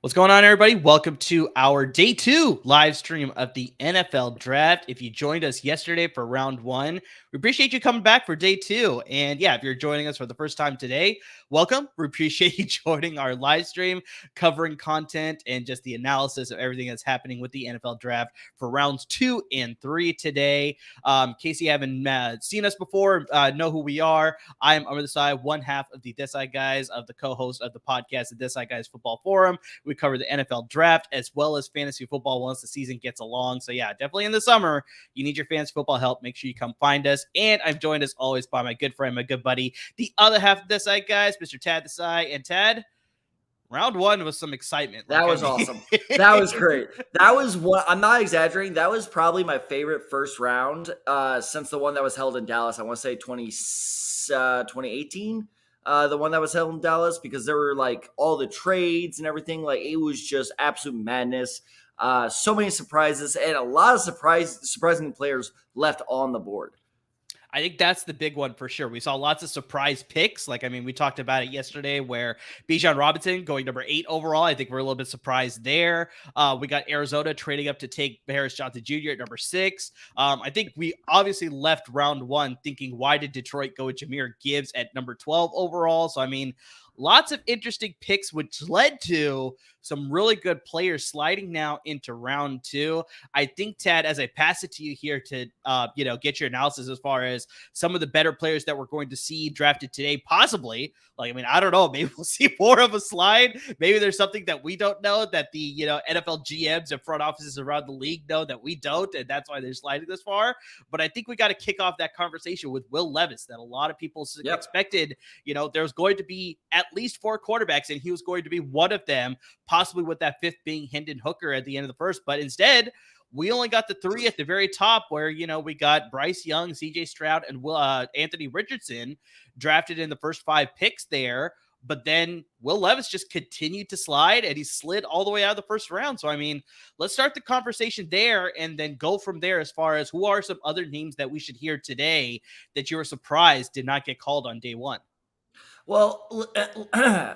What's going on, everybody? Welcome to our day 2 live stream of the NFL draft. If you joined us yesterday for round 1, we appreciate you coming back for day 2. And yeah, if you're joining us for the first time today, welcome. We appreciate you joining our live stream, covering content and just the analysis of everything that's happening with the NFL draft for rounds 2 and 3 today. In case you haven't seen us before, know who we are. I am Over the Side, one half of the This Side Guys, of the co-host of the podcast, the This Side Guys Football Forum. We cover the NFL draft as well as fantasy football once the season gets along. So yeah, definitely in the summer, you need your fantasy football help. Make sure you come find us. And I'm joined as always by my good friend, my good buddy, the other half of This Side Guys, Mr. Tad Desai. And Tad, round 1 was some excitement. That was awesome. That was great. That was one. I'm not exaggerating. That was probably my favorite first round since the one that was held in Dallas. I want to say 2018. The one that was held in Dallas, because there were like all the trades and everything. Like, it was just absolute madness. So many surprises and a lot of surprising players left on the board. I think that's the big one for sure. We saw lots of surprise picks. We talked about it yesterday where Bijan Robinson going number 8 overall. I think we're a little bit surprised there. We got Arizona trading up to take Harris Johnson Jr. at number 6. I think we obviously left round 1 thinking, why did Detroit go with Jahmyr Gibbs at number 12 overall? So, lots of interesting picks, which led to some really good players sliding now into round 2. I think, Tad, as I pass it to you here to, get your analysis as far as some of the better players that we're going to see drafted today, possibly. I don't know. Maybe we'll see more of a slide. Maybe there's something that we don't know that the, NFL GMs and front offices around the league know that we don't, and that's why they're sliding this far. But I think we got to kick off that conversation with Will Levis that a lot of people expected. There's going to be at least 4 quarterbacks, and he was going to be one of them, possibly with that 5th being Hendon Hooker at the end of the first. But instead, we only got the 3 at the very top where, we got Bryce Young, CJ Stroud, and Anthony Richardson drafted in the first 5 picks there. But then Will Levis just continued to slide, and he slid all the way out of the first round. So, let's start the conversation there and then go from there as far as who are some other names that we should hear today that you were surprised did not get called on day 1. Well,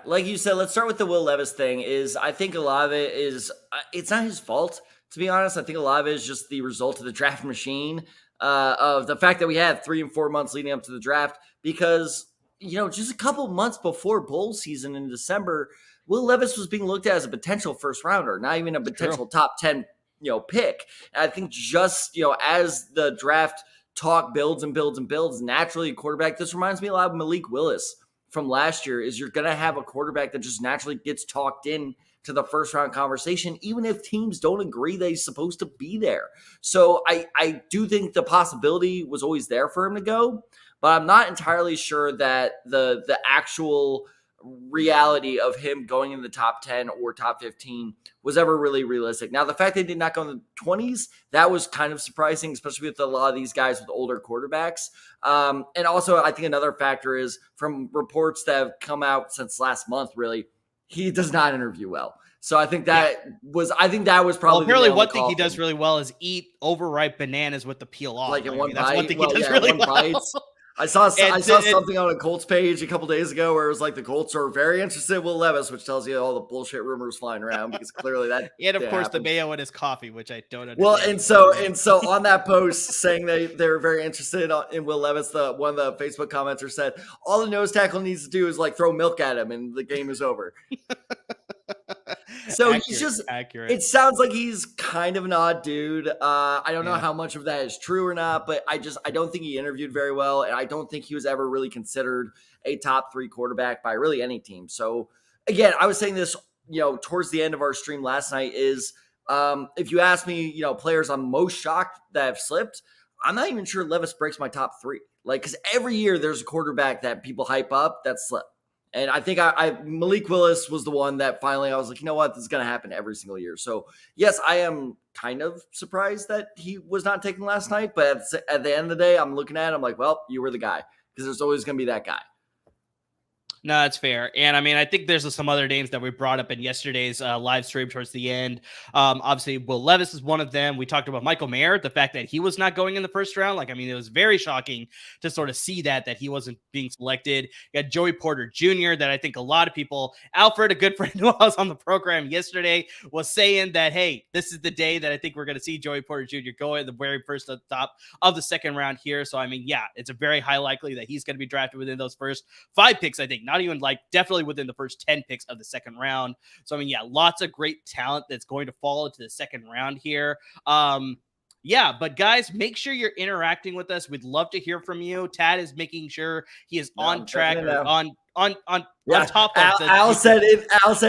like you said, let's start with the Will Levis thing. I think a lot of it is, it's not his fault, to be honest. I think a lot of it is just the result of the draft machine, of the fact that we had 3 and 4 months leading up to the draft, because, just a couple months before bowl season in December, Will Levis was being looked at as a potential first rounder, not even a potential top 10, pick. And I think just, as the draft talk builds and builds and builds, naturally a quarterback, this reminds me a lot of Malik Willis from last year, is you're going to have a quarterback that just naturally gets talked in to the first round conversation, even if teams don't agree that he's supposed to be there. So I do think the possibility was always there for him to go, but I'm not entirely sure that the actual reality of him going in the top 10 or top 15 was ever really realistic. Now, the fact they did not go in the 20s, that was kind of surprising, especially with a lot of these guys with older quarterbacks. And also, I think another factor is, from reports that have come out since last month, really, he does not interview well. So I think that was probably apparently one thing he does really well is eat overripe bananas with the peel off. Like in one bite. That's one thing he does really well. I saw something on a Colts page a couple days ago where it was like the Colts are very interested in Will Levis, which tells you all the bullshit rumors flying around, because clearly that and of course the mayo in his coffee, which I don't understand. Well, and so on that post saying they were very interested in Will Levis, one of the Facebook commenters said all the nose tackle needs to do is throw milk at him and the game is over. So he's just accurate. It sounds like he's kind of an odd dude. I don't know how much of that is true or not, but I don't think he interviewed very well, and I don't think he was ever really considered a top 3 quarterback by really any team. So again, I was saying this, towards the end of our stream last night, is if you ask me, players I'm most shocked that have slipped, I'm not even sure Levis breaks my top 3. Because every year there's a quarterback that people hype up that slipped. And I think Malik Willis was the one that finally I was like, you know what, this is going to happen every single year. So yes, I am kind of surprised that he was not taken last night. But at the end of the day, I'm looking at it, I'm like, well, you were the guy, because there's always going to be that guy. No, that's fair. And I mean, I think there's some other names that we brought up in yesterday's live stream towards the end. Obviously, Will Levis is one of them. We talked about Michael Mayer, the fact that he was not going in the first round. Like, I mean, it was very shocking to sort of see that he wasn't being selected. You got Joey Porter Jr., that I think a lot of people, Alfred, a good friend who was on the program yesterday, was saying that, hey, this is the day that I think we're going to see Joey Porter Jr. go at the very first at the top of the second round here. So, I mean, yeah, it's a very high likely that he's going to be drafted within those first 5 picks, I think. Not even like definitely within the first 10 picks of the second round. So, I mean, yeah, lots of great talent that's going to fall into the second round here. Yeah, but guys, make sure you're interacting with us. We'd love to hear from you. Tad is making sure he is on track or on top of Al said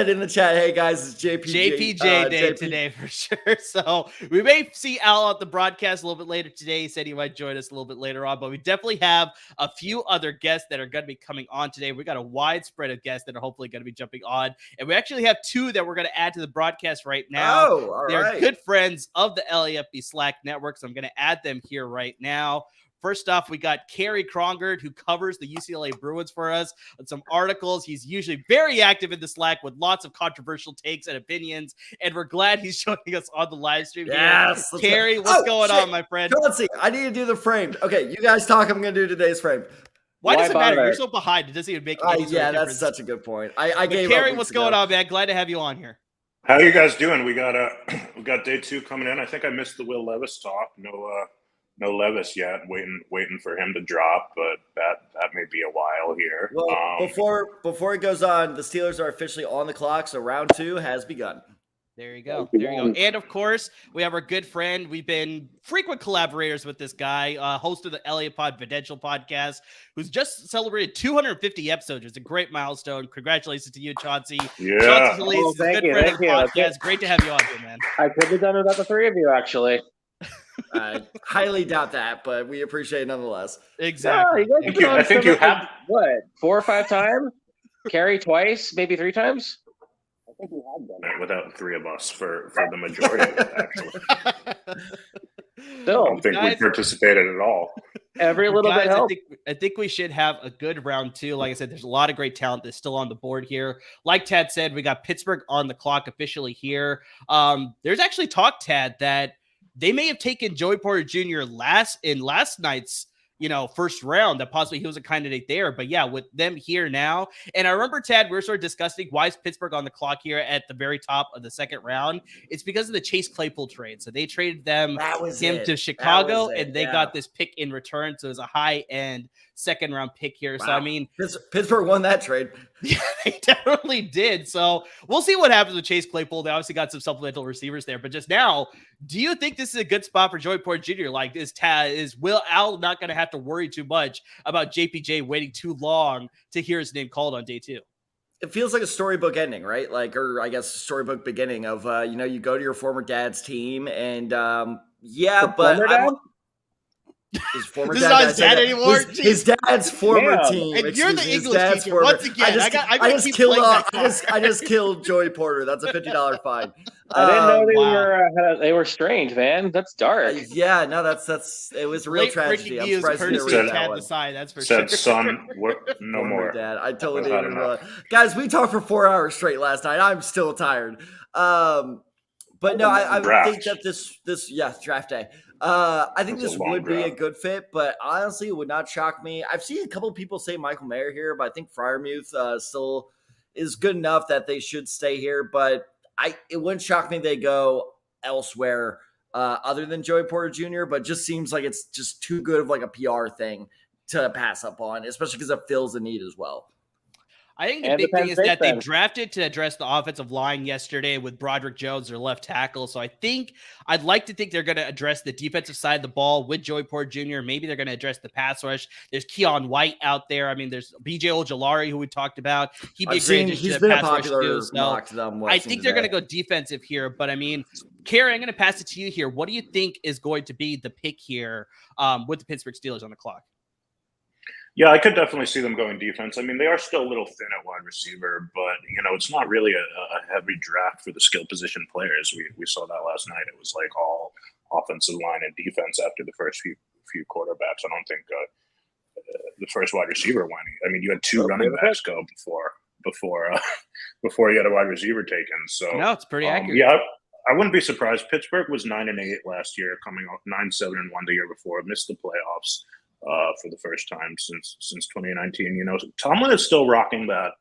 in the chat, hey guys, it's JPJ day today for sure. So we may see Al at the broadcast a little bit later today. He said he might join us a little bit later on, but we definitely have a few other guests that are going to be coming on today. We got a wide spread of guests that are hopefully going to be jumping on, and we actually have 2 that we're going to add to the broadcast right now. They're good friends of the LAFB Slack network, so I'm going to add them here right now. First off, we got Kerry Krongard, who covers the UCLA Bruins for us on some articles. He's usually very active in the Slack with lots of controversial takes and opinions, and we're glad he's joining us on the live stream. Yes, here. Kerry, what's going on, my friend? Let's see. I need to do the framed. Okay, you guys talk. I'm going to do today's frame. Why does it matter? You're so behind. It doesn't even make any yeah, that's such a good point. I gave Kerry, what's going on, man? Glad to have you on here. How are you guys doing? We got day 2 coming in. I think I missed the Will Levis talk. No Levis yet. Waiting for him to drop, but that may be a while here. Well, before it goes on, the Steelers are officially on the clock, so round 2 has begun. There you go. There you go. And of course, we have our good friend. We've been frequent collaborators with this guy, host of the LA Podvidential podcast, who's just celebrated 250 episodes. It's a great milestone. Congratulations to you, Chauncey. Yeah. Chauncey Solis is a good friend of the podcast. Great to have you on here, man. I could have done it without the 3 of you, actually. I highly doubt that, but we appreciate it nonetheless. Exactly. Yeah, I think you have 4 or 5 times. Kerry twice, maybe 3 times. I think we have done it without the 3 of us for the majority of it, actually. Still, I don't think we participated at all. Every little bit helps. I think we should have a good round 2. Like I said, there's a lot of great talent that's still on the board here. Like Tad said, we got Pittsburgh on the clock officially here. There's actually talk, Tad, that they may have taken Joey Porter Jr. last night's, first round, that possibly he was a candidate there. But yeah, with them here now. And I remember, Tad, we were sort of discussing why is Pittsburgh on the clock here at the very top of the second round. It's because of the Chase Claypool trade. So they traded him to Chicago, and they got this pick in return. So it was a high-end second round pick here. Wow. So I mean, Pittsburgh won that trade. Yeah, they definitely did. So we'll see what happens with Chase Claypool. They obviously got some supplemental receivers there, but just now, do you think this is a good spot for Joey Porter Jr.? Like, is Will Al not going to have to worry too much about JPJ waiting too long to hear his name called on day 2? It feels like a storybook ending, right? Or I guess storybook beginning of, you go to your former dad's team and his former this is not his dad anymore. His dad's former team. And you're the English teacher. Once again, I just killed Joey Porter. That's a $50 fine. I didn't know they were strange, man. That's dark. That's it was a real tragedy. I'm surprised you didn't read that one. That's for sure. Said son, no more. Dad, I totally didn't realize. Guys, we talked for 4 hours straight last night. I'm still tired. But no, I think that this draft day. I think this would be a good fit, but honestly, it would not shock me. I've seen a couple of people say Michael Mayer here, but I think Freiermuth still is good enough that they should stay here. But it wouldn't shock me if they go elsewhere other than Joey Porter Jr., but just seems like it's just too good of like a PR thing to pass up on, especially because it fills a need as well. I think the big thing is that they drafted to address the offensive line yesterday with Broderick Jones, their left tackle. So I'd like to think they're going to address the defensive side of the ball with Joey Porter Jr. Maybe they're going to address the pass rush. There's Keon White out there. I mean, there's BJ Ojolari, who we talked about. He'd be a great addition to the pass rush too. So I think they're going to go defensive here. But I mean, Kerry, I'm going to pass it to you here. What do you think is going to be the pick here with the Pittsburgh Steelers on the clock? Yeah, I could definitely see them going defense. I mean, they are still a little thin at wide receiver, but, it's not really a heavy draft for the skill position players. We saw that last night. It was like all offensive line and defense after the first few quarterbacks. I don't think the first wide receiver went. I mean, you had two running backs go before you had a wide receiver taken. So no, it's pretty accurate. Yeah, I wouldn't be surprised. Pittsburgh was 9-8 last year, coming off 9-7-1 the year before, missed the playoffs for the first time since 2019. You know, Tomlin is still rocking that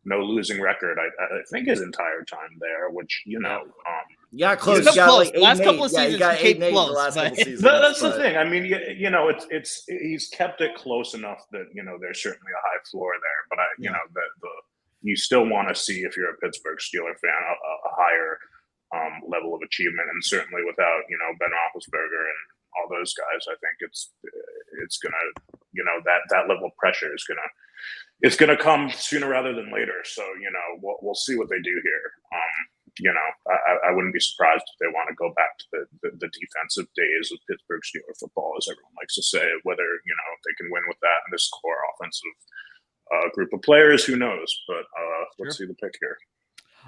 no losing record. I think his entire time there, which yeah, close. He's close. Like Last couple of seasons, he got he came 8-8 close. The last couple seasons. That's the thing. I mean, it's he's kept it close enough that there's certainly a high floor there. But you still want to see, if you're a Pittsburgh Steelers fan, a higher level of achievement, and certainly without Ben Roethlisberger and all those guys, I think it's gonna that level of pressure is gonna come sooner rather than later. So we'll see what they do here. I wouldn't be surprised if they want to go back to the defensive days of Pittsburgh Steelers football, as everyone likes to say. Whether they can win with that and this core offensive group of players, who knows? But let's see the pick here.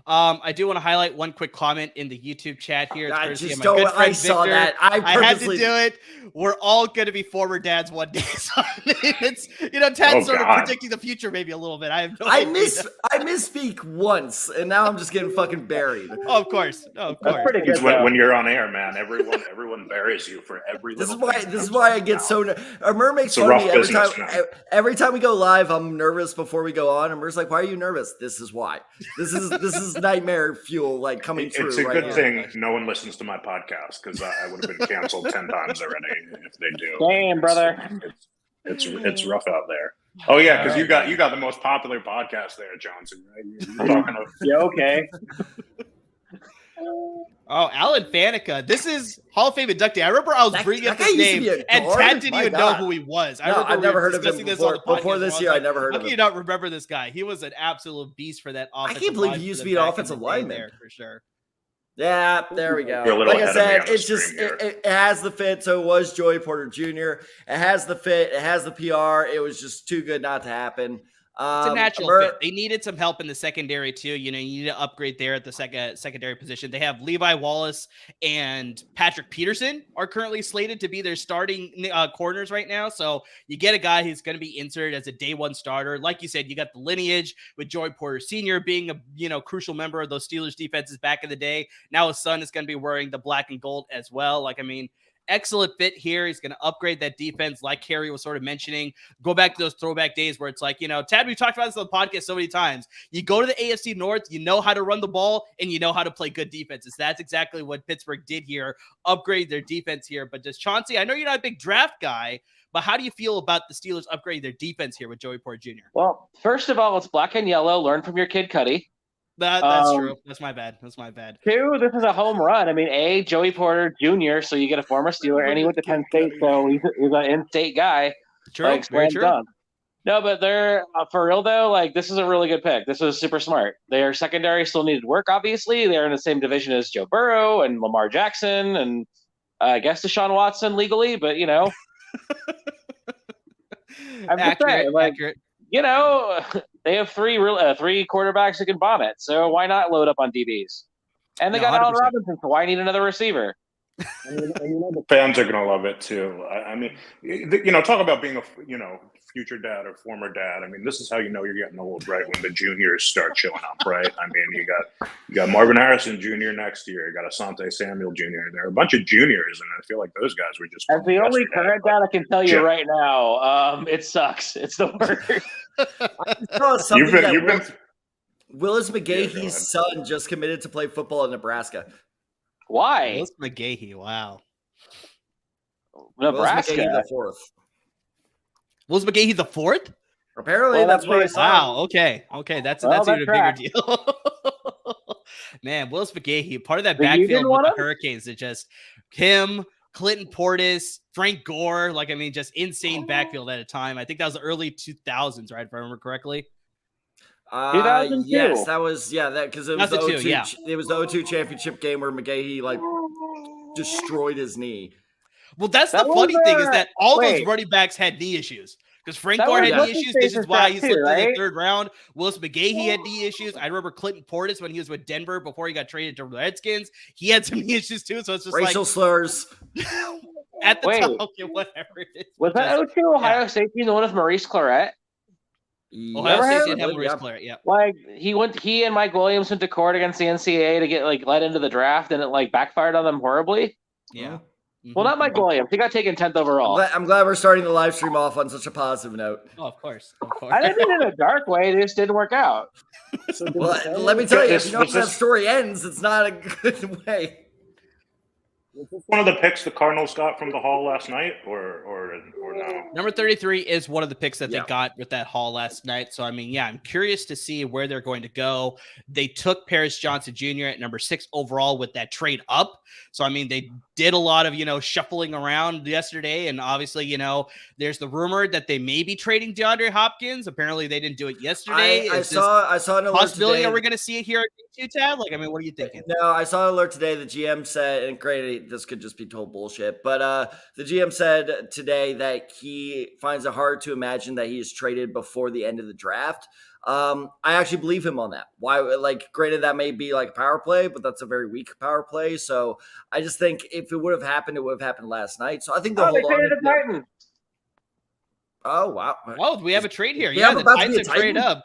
I do want to highlight one quick comment in the YouTube chat here. I saw that. I had to do it. We're all going to be former dads one day. So it's Tad's sort of predicting the future maybe a little bit. I have no idea. I misspeak once, and now I'm just getting fucking buried. Oh, of course. That's pretty good. It's when you're on air, man. Everyone buries you for every. This is why I get so. Amir makes fun of me every time we go live. I'm nervous before we go on. Amir's like, "Why are you nervous?" This is why. This is nightmare fuel true. It's a good thing no one listens to my podcast, because I would have been canceled 10 times already if they do. Damn, brother. It's rough out there. Oh yeah, because you got the most popular podcast there, Johnson. Right? You're talking about yeah, okay. Oh, Alan Faneca. This is Hall of Fame inductee. I remember I was bringing up his name, and Tad didn't even know who he was. I've never heard of him before this year. I never heard of him. How can you not remember this guy? He was an absolute beast for that offensive. I can't believe he used to be an offensive lineman there for sure. Yeah, there we go. Like I said, it's just it has the fit. So it was Joey Porter Jr. It has the fit. It has the PR. It was just too good not to happen. It's a natural fit. They needed some help in the secondary too. You need to upgrade there at the secondary position. They have Levi Wallace and Patrick Peterson are currently slated to be their starting corners right now. So you get a guy who's going to be inserted as a day one starter. Like you said, you got the lineage with Joey Porter Sr. being a crucial member of those Steelers defenses back in the day. Now his son is going to be wearing the black and gold as well. Excellent fit here. He's going to upgrade that defense, like Carrie was sort of mentioning. Go back to those throwback days where it's like, Tad, we talked about this on the podcast so many times. You go to the AFC North, you know how to run the ball, and you know how to play good defenses. That's exactly what Pittsburgh did here, upgrade their defense here. But just Chauncey, I know you're not a big draft guy, but how do you feel about the Steelers upgrading their defense here with Joey Porter Jr.? Well, first of all, it's black and yellow. Learn from your kid, Cuddy. That's true. That's my bad. Two, this is a home run. Joey Porter Jr., so you get a former Steeler, and he went to Penn State, so he's an in-state guy. True, very true. Done. No, but they're for real though. This is a really good pick. This was super smart. Their secondary still needed work. Obviously, they're in the same division as Joe Burrow and Lamar Jackson, and I guess Deshaun Watson legally, but I'm accurate. They have three quarterbacks who can bomb it. So why not load up on DBs? And they got 100%. Allen Robinson, so why need another receiver? The fans are going to love it too. Talk about being a future dad or former dad. This is how you know you're getting old, right? When the juniors start showing up, right? You got Marvin Harrison Jr. next year. You got Asante Samuel Jr. There are a bunch of juniors, and I feel like those guys were just. As the only current dad I can tell you right now, it sucks. It's the worst. Willis McGahee's son just committed to play football in Nebraska. Why? Willis McGahee, wow. Nebraska. Willis McGahee the fourth. Willis McGahee the fourth? Apparently, that's what I saw. Wow, okay. That's even a bigger deal. Man, Willis McGahee, part of that backfield with the Hurricanes, it's just him, Clinton Portis, Frank Gore, just insane backfield at a time. I think that was the early 2000s, right? If I remember correctly. 2002. Yes, that was because it was the 02, yeah. It was the 02 championship game where McGahee destroyed his knee. Well, that's the funny thing is that all those running backs had knee issues. Because Frank Gore had knee issues. This is why he slipped in the third round. Willis McGahee had knee issues. I remember Clinton Portis when he was with Denver before he got traded to the Redskins. He had some knee issues too. So it's just racial slurs. At the Wait. top, okay, whatever it is. Was that 02 Ohio State team the one with Maurice Claret? Ohio Yeah, State did have Maurice yeah. Claret, yeah. Like he and Mike Williams went to court against the NCAA to get like let into the draft, and it like backfired on them horribly. Yeah. Well, not Mike Williams. He got taken 10th overall. I'm glad we're starting the live stream off on such a positive note. Oh, of course. I didn't mean it in a dark way. It just didn't work out. Well, let me tell you, if you know how that story ends, it's not a good way. Was this one of the picks the Cardinals got from the Hall last night, or no? Number 33 is one of the picks that Yeah. they got with that haul last night. So, I mean, yeah, I'm curious to see where they're going to go. They took Paris Johnson Jr. at number 6 overall with that trade up. So, I mean, they did a lot of, shuffling around yesterday. And obviously, there's the rumor that they may be trading DeAndre Hopkins. Apparently, they didn't do it yesterday. I saw an alert possibility today. Are we going to see it here at Day 2, Tad? Like, I mean, what are you thinking? No, I saw an alert today. The GM said, and granted, this could just be total bullshit, but the GM said today that he finds it hard to imagine that he is traded before the end of the draft. I actually believe him on that. Why? Like, granted, that may be like a power play, but that's a very weak power play. So I just think if it would have happened, it would have happened last night. So I think they'll hold on. The Titans. Oh, wow. Oh, we have a trade here. Yeah, the about to be Titans a are trade Titan? up.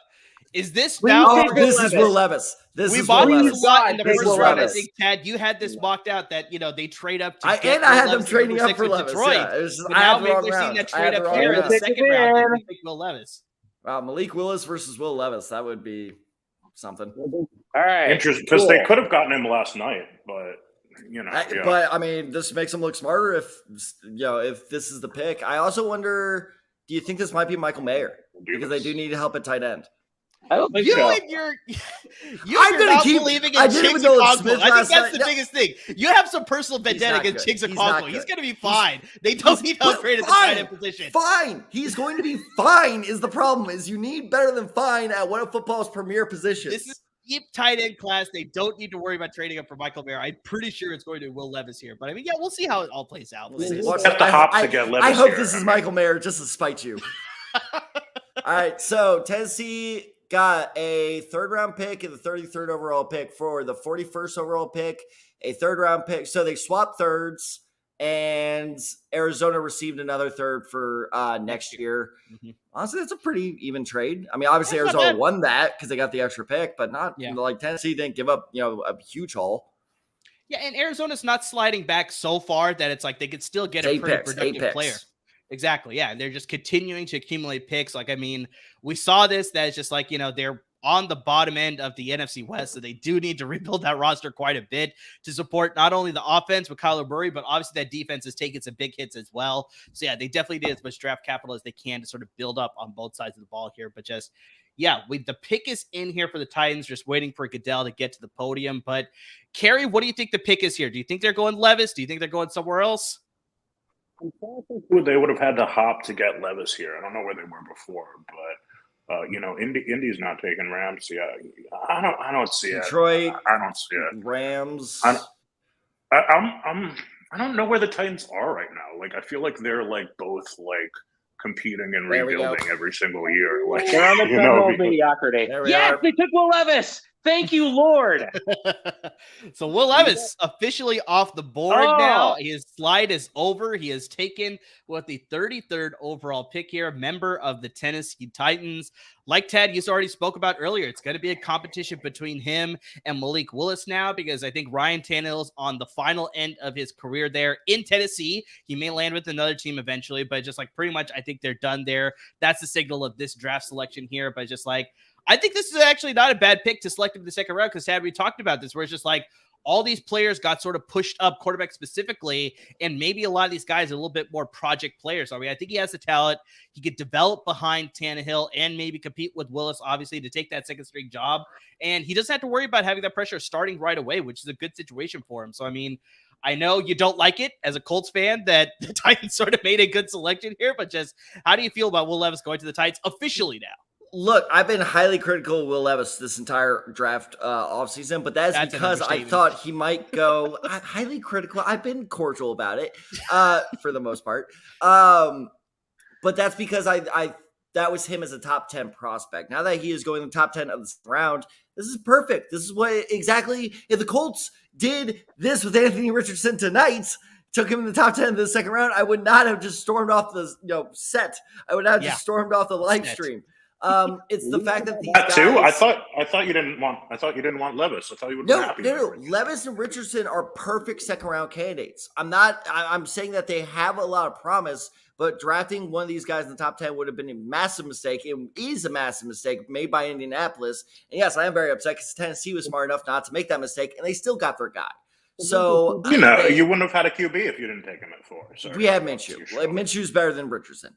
Is this We now? take This is Will Levis. We bought Will these Levis. a lot in the Take first Will round. I Levis. think, Tad, you had this mocked out that, they trade up to I get had Will them Levis trading number up 6 for with Levis. Detroit. Yeah, it was just, But I now had the maybe wrong we're seeing round. that I had trade the up wrong here in round. the second round. They take Will Levis. Wow, Malik Willis versus Will Levis. That would be something. All right. Interesting, because they could have gotten him last night, but yeah. But I mean, this makes him look smarter if this is the pick. I also wonder, do you think this might be Michael Mayer? Because they do need help at tight end. I don't think You so. and you're I'm gonna not keep- believing I in didn't even Chiggs know it was Okonkwo. Smith I think last that's night. the No. biggest thing. You have some personal He's vendetta not against good. Chiggs He's not Okonkwo. good. He's going to be fine. They don't need to upgrade at the tight end position. Fine. He's going to be fine. Is the problem? Is you need better than fine at one of football's premier positions. This is deep tight end class. They don't need to worry about trading up for Michael Mayer. I'm pretty sure it's going to Will Levis here. But I mean, yeah, we'll see how it all plays out. We'll see. We'll have to hop to get Levis I hope here. this is Michael Mayer just to spite you. All right, so Tennessee got a third-round pick and the 33rd overall pick for the 41st overall pick, a third-round pick. So they swapped thirds, and Arizona received another third for next year. Mhm. Honestly, that's a pretty even trade. I mean, obviously That's not Arizona bad. won that because they got the extra pick, but not Yeah. like Tennessee didn't give up, a huge haul. Yeah, and Arizona's not sliding back so far that it's like they could still get a Eight pretty picks. productive player. Exactly. Yeah. And they're just continuing to accumulate picks. Like, I mean, we saw this, that it's just like, they're on the bottom end of the NFC West. So they do need to rebuild that roster quite a bit to support not only the offense with Kyler Murray, but obviously that defense is taking some big hits as well. So yeah, they definitely need as much draft capital as they can to sort of build up on both sides of the ball here. But just, yeah, the pick is in here for the Titans, just waiting for Goodell to get to the podium. But Kerry, what do you think the pick is here? Do you think they're going Levis? Do you think they're going somewhere else? They would have had to hop to get Levis here. I don't know where they were before, but Indy's not taking Rams. Yeah, I don't see it. Detroit, I don't see it. Rams. I don't know where the Titans are right now. Like, I feel like they're like both like competing and There we go. rebuilding every single year. Like, They're on the treadmill of mediocrity. There we Yes, are. they took Will Levis. Thank you, Lord. So Will Levis officially off the board Oh. now. His slide is over. He is taken with the 33rd overall pick here, member of the Tennessee Titans. Like Ted, you already spoke about earlier, it's going to be a competition between him and Malik Willis now, because I think Ryan Tannehill's on the final end of his career there in Tennessee. He may land with another team eventually, but just like pretty much I think they're done there. That's the signal of this draft selection here. But just like, I think this is actually not a bad pick to select him in the second round, because Tad, we talked about this, where it's just like all these players got sort of pushed up, quarterback specifically, and maybe a lot of these guys are a little bit more project players. I mean, I think he has the talent. He could develop behind Tannehill and maybe compete with Willis, obviously, to take that second string job. And he doesn't have to worry about having that pressure starting right away, which is a good situation for him. So, I mean, I know you don't like it as a Colts fan that the Titans sort of made a good selection here, but just how do you feel about Will Levis going to the Titans officially now? Look, I've been highly critical of Will Levis this entire draft offseason, but that's because I thought he might go highly critical. I've been cordial about it for the most part. But that's because I that was him as a top 10 prospect. Now that he is going in the top 10 of the round, this is perfect. This is what exactly if the Colts did this with Anthony Richardson tonight, took him in the top 10 of the second round, I would not have just stormed off the set. I would not have just stormed off the live stream. It's the fact that these guys too. I thought you didn't want Levis. I thought you would be happy. No. Levis and Richardson are perfect second round candidates. I'm saying that they have a lot of promise, but drafting one of these guys in the top 10 would have been a massive mistake. It is a massive mistake made by Indianapolis. And yes, I am very upset because Tennessee was smart enough not to make that mistake, and they still got their guy. So you wouldn't have had a QB if you didn't take him at 4. So we have Minshew. Minshew's better than Richardson.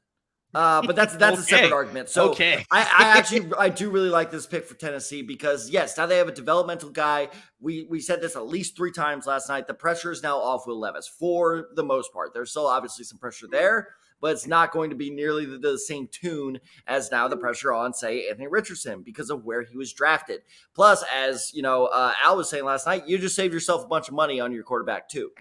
But that's a separate argument. So I do really like this pick for Tennessee because yes, now they have a developmental guy. We said this at least 3 times last night. The pressure is now off Will Levis for the most part. There's still obviously some pressure there, but it's not going to be nearly the same tune as now the pressure on, say, Anthony Richardson because of where he was drafted. Plus, as Al was saying last night, you just saved yourself a bunch of money on your quarterback too.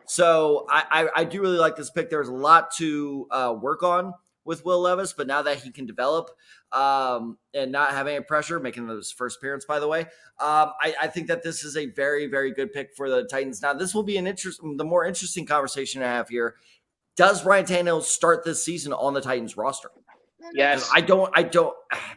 So I do really like this pick. There's a lot to work on with Will Levis, but now that he can develop and not have any pressure, making his first appearance, by the way, I think that this is a very, very good pick for the Titans. Now, this will be the more interesting conversation I have here. Does Ryan Tannehill start this season on the Titans roster? Yes. I don't.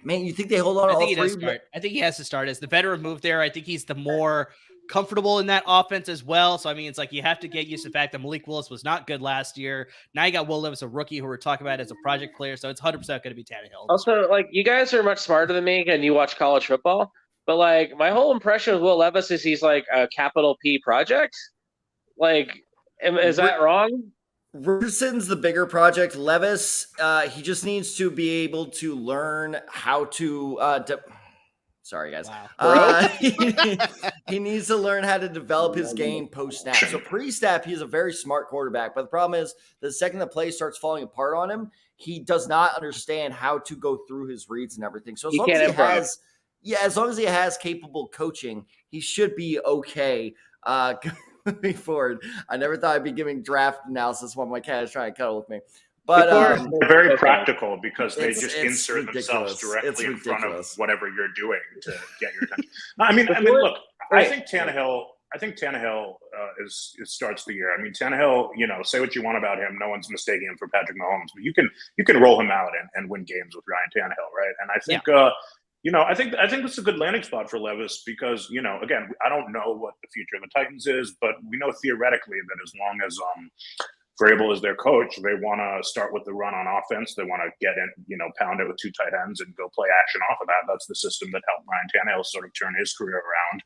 Man, you think they hold on to all 3? I think he has to start as the veteran move there. I think he's the more comfortable in that offense as well. So, I mean, it's like you have to get used to the fact that Malik Willis was not good last year. Now you got Will Levis, a rookie who we're talking about as a project player. So it's 100% going to be Tannehill. Also, like, you guys are much smarter than me and you watch college football. But, like, my whole impression of Will Levis is he's like a capital P project. Like, is that wrong? Richardson's the bigger project. Levis, he just needs to be able to learn how to sorry, guys. Wow. He needs to learn how to develop his game post-snap. So pre-snap, he's a very smart quarterback. But the problem is the second the play starts falling apart on him, he does not understand how to go through his reads and everything. So as long as he has capable coaching, he should be okay moving forward. I never thought I'd be giving draft analysis while my cat is trying to cuddle with me. But they're very practical because they just insert themselves directly in front of whatever you're doing to get your attention. No, I mean, look, I think Tannehill starts the year. I mean, Tannehill, say what you want about him. No one's mistaking him for Patrick Mahomes, but you can roll him out and win games with Ryan Tannehill, right? And I think I think this is a good landing spot for Levis because, again, I don't know what the future of the Titans is, but we know theoretically that as long as Vrabel is their coach, they want to start with the run on offense. They want to get in, pound it with 2 tight ends and go play action off of that. That's the system that helped Ryan Tannehill sort of turn his career around.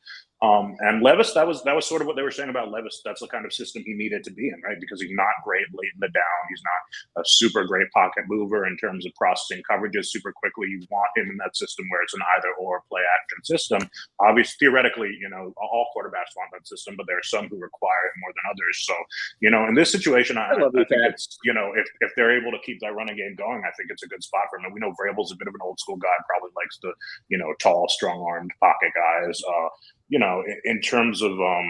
And Levis, that was sort of what they were saying about Levis. That's the kind of system he needed to be in, right? Because he's not great late in the down. He's not a super great pocket mover in terms of processing coverages super quickly. You want him in that system where it's an either or play action system. Obviously, theoretically, all quarterbacks want that system, but there are some who require it more than others. So, in this situation, I think it's, if they're able to keep that running game going, I think it's a good spot for him. And we know Vrabel's a bit of an old school guy, probably likes the, tall, strong armed pocket guys. In terms of I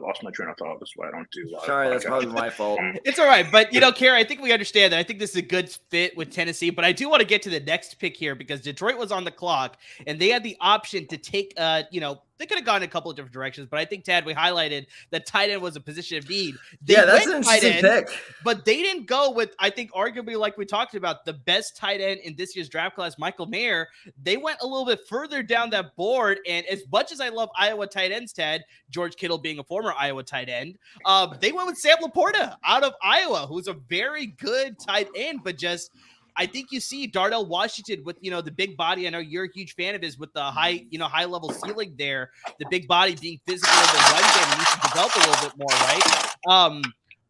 lost my train of thought. That's why I don't do live. Sorry, that's probably my fault. It's all right. But, Kerry, I think we understand that. I think this is a good fit with Tennessee. But I do want to get to the next pick here because Detroit was on the clock and they had the option to take, they could have gone in a couple of different directions, but I think, Tad, we highlighted that tight end was a position of need. That's an interesting pick. But they didn't go with, I think, arguably, like we talked about, the best tight end in this year's draft class, Michael Mayer. They went a little bit further down that board, and as much as I love Iowa tight ends, Tad, George Kittle being a former Iowa tight end, they went with Sam Laporta out of Iowa, who's a very good tight end, but just – I think you see Darnell Washington with, the big body. I know you're a huge fan of his with the high level ceiling there, the big body being physical in the run game. He needs to develop a little bit more, right?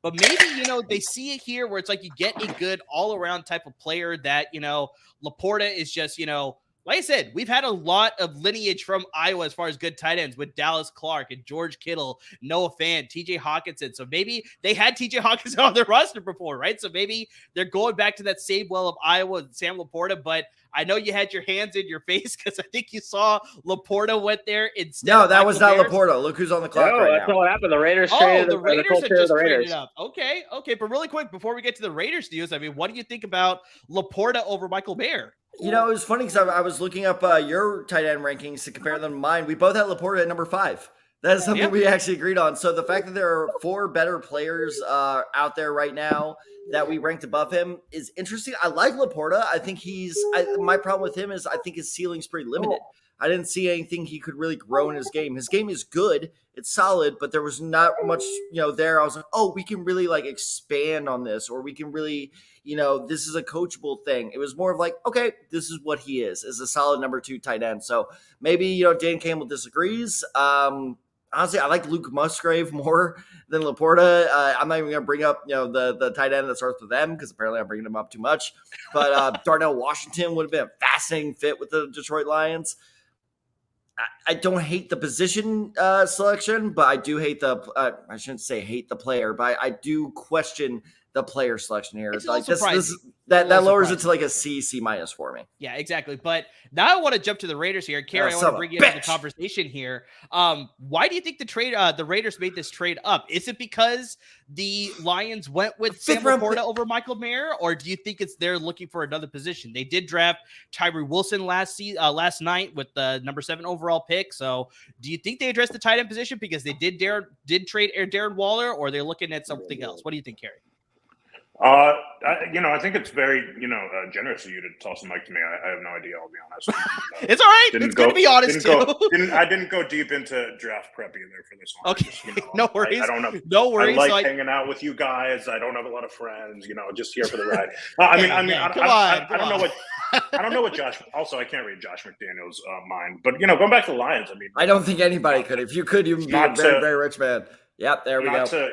But maybe, they see it here where it's like you get a good all around type of player that, Laporta is just, like I said, we've had a lot of lineage from Iowa as far as good tight ends with Dallas Clark and George Kittle, Noah Fant, TJ Hawkinson. So maybe they had TJ Hawkinson on their roster before, right? So maybe they're going back to that same well of Iowa and Sam Laporta. But I know you had your hands in your face because I think you saw Laporta went there instead. No, that was not Laporta. Look who's on the clock right that's now. Not what happened. The Raiders traded. The Raiders have just traded up. Okay. But really quick, before we get to the Raiders news, I mean, what do you think about Laporta over Michael Mayer? It was funny because I was looking up your tight end rankings to compare them to mine. We both had Laporta at number 5. That is something we actually agreed on. So the fact that there are 4 better players out there right now that we ranked above him is interesting. I like Laporta. I think my problem with him is I think his ceiling's pretty limited. I didn't see anything he could really grow in his game. His game is good. It's solid, but there was not much, there. I was like, oh, we can really like expand on this, or we can really, this is a coachable thing. It was more of like, okay, this is what he is a solid number 2 tight end. So maybe, Dan Campbell disagrees. Honestly, I like Luke Musgrave more than Laporta. I'm not even going to bring up, the tight end that starts with M because apparently I'm bringing him up too much. But Darnell Washington would have been a fascinating fit with the Detroit Lions. I don't hate the position selection, but I do hate I shouldn't say hate the player, but I do question the player selection here. It's like that lowers it to like a C minus for me. Yeah, exactly. But now I want to jump to the Raiders here. Kerry, I want to bring you into the conversation here. Why do you think the Raiders made this trade up? Is it because the Lions went with Sam Laporta over Michael Mayer, or do you think it's they're looking for another position? They did draft Tyree Wilson last night with the number 7 overall pick. So do you think they addressed the tight end position because they did trade Darren Waller, or they're looking at something else? What do you think, Kerry? I think it's very, generous of you to toss the mic to me. I have no idea. I'll be honest. It's all right. It's good to be honest too. I didn't go deep into draft prep either for this one. Okay, no worries. I don't know. No worries. I like hanging out with you guys. I don't have a lot of friends. Just here for the ride. I don't know what Josh. Also, I can't read Josh McDaniel's mind. But going back to the Lions, I don't think anybody could. If you could, you'd be a very, very rich man. Yep, there we go. Not to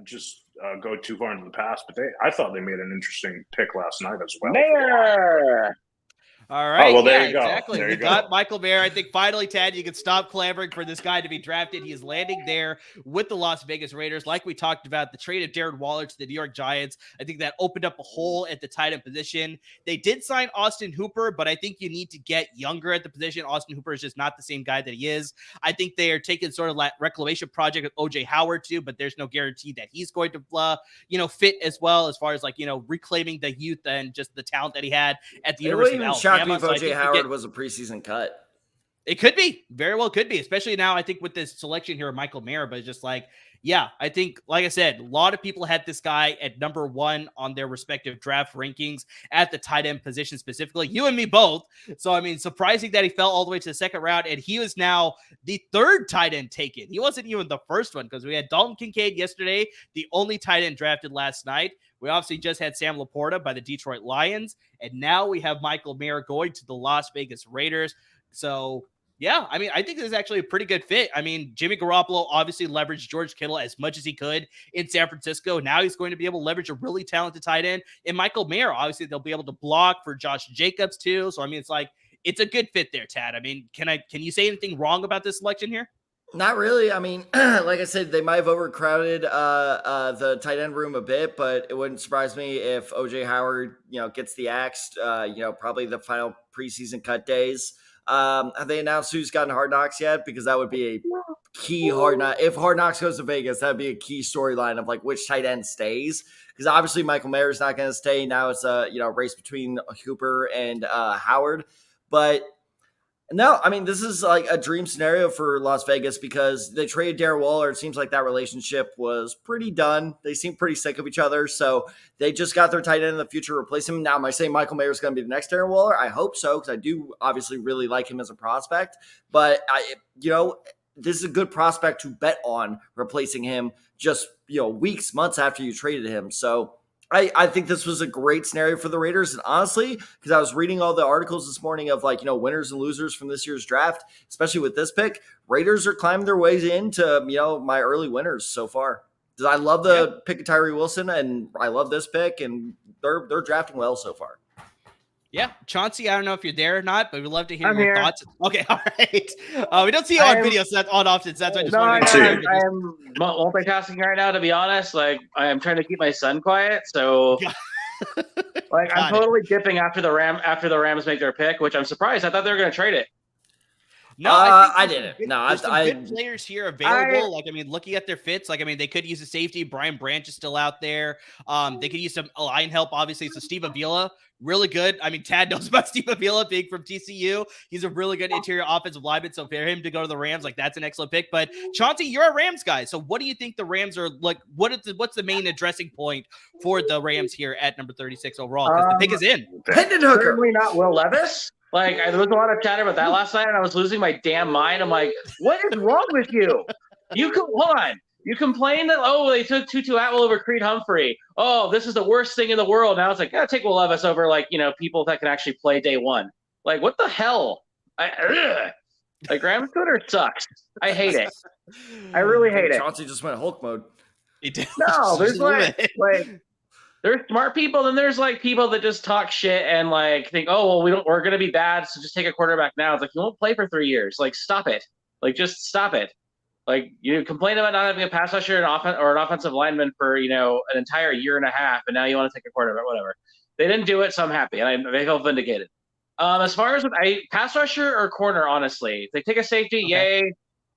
just go too far into the past, but I thought they made an interesting pick last night as well. Mayer. All right. Oh, well, there you go. Exactly. We got Michael Mayer. I think finally, Tad, you can stop clamoring for this guy to be drafted. He is landing there with the Las Vegas Raiders. Like we talked about, the trade of Darren Waller to the New York Giants, I think that opened up a hole at the tight end position. They did sign Austin Hooper, but I think you need to get younger at the position. Austin Hooper is just not the same guy that he is. I think they are taking sort of like reclamation project with OJ Howard too, but there's no guarantee that he's going to, fit as well as far as reclaiming the youth and just the talent that he had at the University of Alabama. If OJ Howard was a preseason cut. It could be. Very well could be, especially now, I think, with this selection here of Michael Mayer. But it's just I think, like I said, a lot of people had this guy at number 1 on their respective draft rankings at the tight end position specifically. You and me both. So, surprising that he fell all the way to the second round. And he was now the 3rd tight end taken. He wasn't even the first one because we had Dalton Kincaid yesterday, the only tight end drafted last night. We obviously just had Sam Laporta by the Detroit Lions, and now we have Michael Mayer going to the Las Vegas Raiders. So, yeah, I think this is actually a pretty good fit. Jimmy Garoppolo obviously leveraged George Kittle as much as he could in San Francisco. Now he's going to be able to leverage a really talented tight end. And Michael Mayer, obviously, they'll be able to block for Josh Jacobs too. So, it's a good fit there, Tad. Can you say anything wrong about this selection here? Not really. Like I said, they might have overcrowded the tight end room a bit, but it wouldn't surprise me if OJ Howard, gets the axe, probably the final preseason cut days. Have they announced who's gotten Hard Knocks yet? Because that would be a key Hard Knock. If Hard Knocks goes to Vegas, that'd be a key storyline of which tight end stays. Because obviously Michael Mayer is not going to stay. Now it's a race between Hooper and Howard, but. No, this is a dream scenario for Las Vegas because they traded Darren Waller. It seems like that relationship was pretty done. They seem pretty sick of each other. So they just got their tight end in the future to replace him. Now, am I saying Michael Mayer is going to be the next Darren Waller? I hope so because I do obviously really like him as a prospect. But, this is a good prospect to bet on replacing him just, weeks, months after you traded him. So I think this was a great scenario for the Raiders. And honestly, because I was reading all the articles this morning of winners and losers from this year's draft, especially with this pick, Raiders are climbing their ways into, my early winners so far. Because I love the pick of Tyree Wilson and I love this pick and they're drafting well so far. Yeah, Chauncey, I don't know if you're there or not, but we'd love to hear your thoughts. Okay, all right. We don't see you on video often, so that's why I just wanted to I am multitasking right now, to be honest. I am trying to keep my son quiet, so I'm totally dipping after the Rams make their pick, which I'm surprised. I thought they were going to trade it. No, I didn't. No, there's some good players here available. Like, I mean, looking at their fits, like, I mean, they could use a safety. Brian Branch is still out there. They could use some line help, obviously. So Steve Avila, really good. I mean, Tad knows about Steve Avila being from TCU. He's a really good interior offensive lineman. So for him to go to the Rams, like, that's an excellent pick. But Chauncey, you're a Rams guy. So what do you think the Rams are like? What's the main addressing point for the Rams here at number 36 overall? Because the pick is in. Hendon Hooker. Certainly not Will Levis. Like, there was a lot of chatter about that last night, and I was losing my damn mind. I'm like, what is wrong with you? Hold on. You complained that, they took Tutu Atwell over Creed Humphrey. Oh, this is the worst thing in the world. Now it's like, take Will Levis over, like, people that can actually play day one. Like, what the hell? Like, Rams Twitter sucks. I hate it. I really hate it. Chauncey just went Hulk mode. He did. No, there's there's smart people, then there's like people that just talk shit and like think, we're gonna be bad, so just take a quarterback now. It's like, you won't play for 3 years. Like, stop it. Like, just stop it. Like, you complain about not having a pass rusher or an offensive lineman for an entire year and a half, and now you want to take a quarterback, whatever. They didn't do it, so I'm happy, and I feel vindicated. As far as pass rusher or corner, honestly, if they take a safety, yay.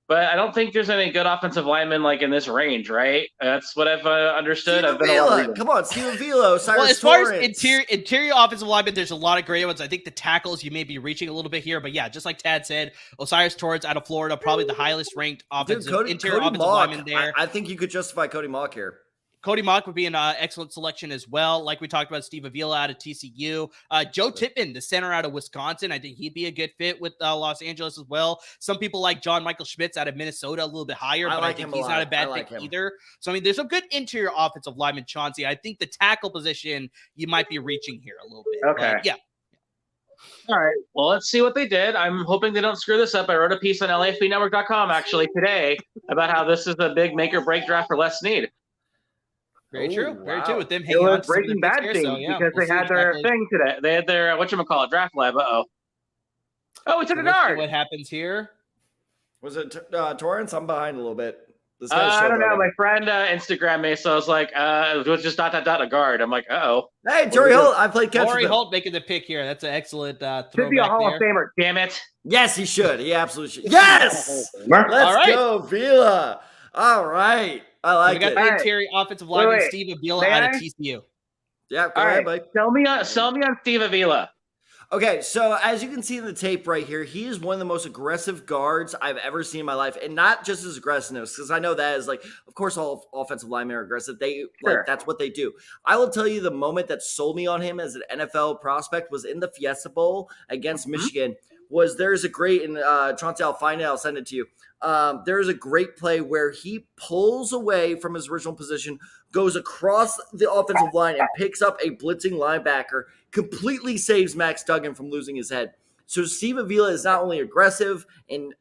But I don't think there's any good offensive linemen like in this range, right? That's what I've understood. Steve Avila. Come on, Steve Avila. Well, as far as interior offensive linemen, there's a lot of great ones. I think the tackles, you may be reaching a little bit here. But yeah, just like Tad said, Osiris Torrance out of Florida, probably the highest ranked interior offensive lineman there. I think you could justify Cody Mock here. Cody Mock would be an excellent selection as well. Like we talked about, Steve Avila out of TCU. Joe Tippmann, the center out of Wisconsin. I think he'd be a good fit with Los Angeles as well. Some people like John Michael Schmitz out of Minnesota a little bit higher, but I think he's not a bad pick either. So, I mean, there's some good interior offensive lineman, Chauncey. I think the tackle position, you might be reaching here a little bit. Okay. But, yeah. All right. Well, let's see what they did. I'm hoping they don't screw this up. I wrote a piece on LAFBnetwork.com actually today about how this is a big make or break draft for Les Snead. Very true. Very true. With them hanging on to Breaking Bad thing because they had their thing today. They had their draft lab. Oh, we took a guard. What happens here? Was it Torrance? I'm behind a little bit. I don't know. My friend Instagrammed me, so I was like, it was just a guard. I'm like, uh-oh. Hey, Torrey Holt. I played catch. Torrey Holt making the pick here. That's an excellent throw. Should be a Hall of Famer. Damn it. Yes, he should. He absolutely should. Yes. Let's go, Vila. All right. I like it. We got the interior offensive lineman, Steve Avila out of TCU. Yeah, go ahead, Mike. Sell me on Steve Avila. Okay, so as you can see in the tape right here, he is one of the most aggressive guards I've ever seen in my life, and not just his aggressiveness, because I know that is like, of course, all offensive linemen are aggressive. That's what they do. I will tell you, the moment that sold me on him as an NFL prospect was in the Fiesta Bowl against Michigan. There's a great, and Chauncey, I'll find it, I'll send it to you. There is a great play where he pulls away from his original position, goes across the offensive line, and picks up a blitzing linebacker, completely saves Max Duggan from losing his head. So Steve Avila is not only aggressive and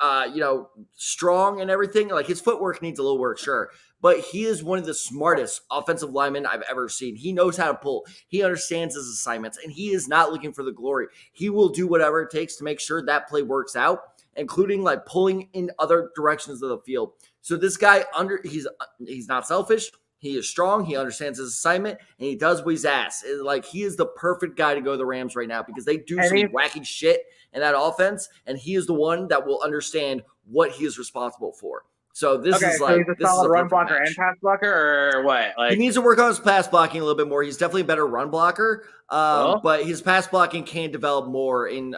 strong and everything, like his footwork needs a little work, sure, but he is one of the smartest offensive linemen I've ever seen. He knows how to pull. He understands his assignments, and he is not looking for the glory. He will do whatever it takes to make sure that play works out, including like pulling in other directions of the field. So this guy, he's not selfish. He is strong. He understands his assignment, and he does what he's asked. Like, he is the perfect guy to go to the Rams right now because they do some wacky shit in that offense, and he is the one that will understand what he is responsible for. So this is like, he's a solid run blocker and pass blocker, or what? Like, he needs to work on his pass blocking a little bit more. He's definitely a better run blocker, but his pass blocking can develop more in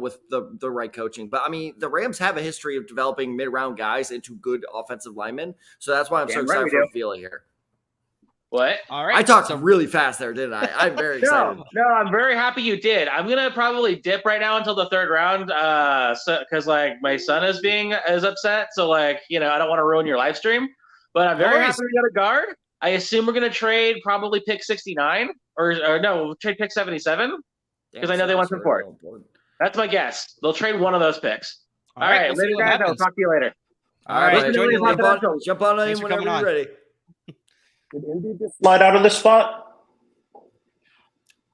with the right coaching. But I mean, the Rams have a history of developing mid-round guys into good offensive linemen, so that's why I'm so excited for Avila here. What? All right. I talked really fast there, didn't I? I'm very excited. No, I'm very happy you did. I'm gonna probably dip right now until the third round, because like my son is upset. So like, I don't want to ruin your live stream. But I'm very happy we got a guard. I assume we're gonna trade probably pick 69 or no, we'll trade pick 77 because I know they want support. That's my guess. They'll trade one of those picks. All right, later, guys. I'll talk to you later. All right, jump on in whenever you're ready. Did Indy just slide out of this spot?